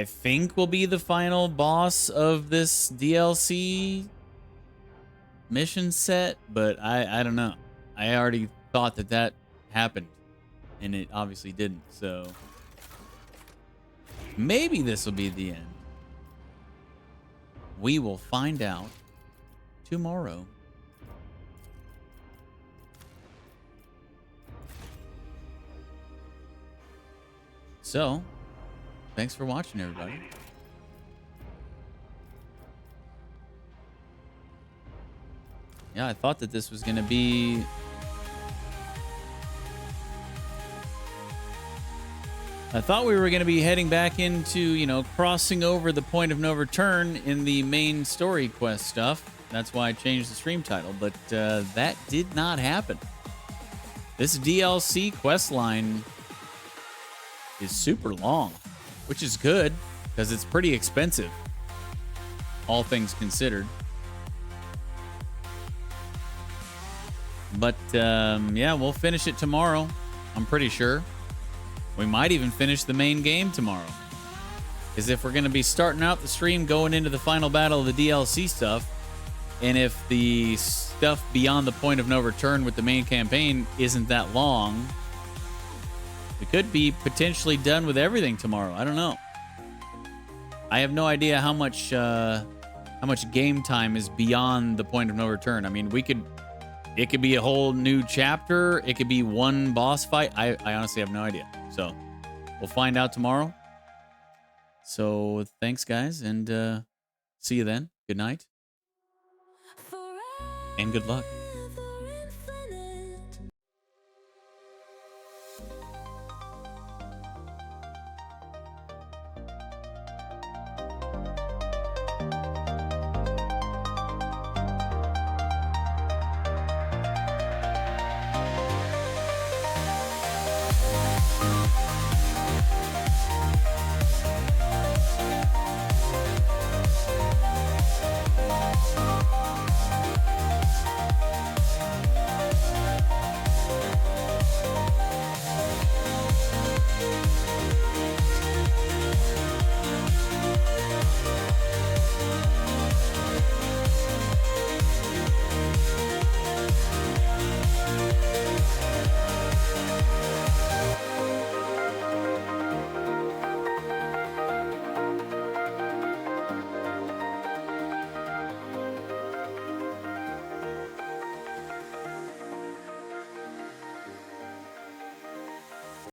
S3: think will be the final boss of this DLC mission set, but I don't know. I already thought that happened, and it obviously didn't, so maybe this will be the end. We will find out tomorrow. So, thanks for watching, everybody. Yeah, I thought that this was going to be... I thought we were going to be heading back into, crossing over the point of no return in the main story quest stuff. That's why I changed the stream title, but that did not happen. This DLC quest line is super long, which is good because it's pretty expensive, all things considered. But yeah, we'll finish it tomorrow, I'm pretty sure. We might even finish the main game tomorrow. Because if we're going to be starting out the stream going into the final battle of the DLC stuff, and if the stuff beyond the point of no return with the main campaign isn't that long, we could be potentially done with everything tomorrow. I don't know. I have no idea how much game time is beyond the point of no return. I mean, it could be a whole new chapter. It could be one boss fight. I honestly have no idea. So we'll find out tomorrow. So thanks, guys, and see you then. Good night. And good luck.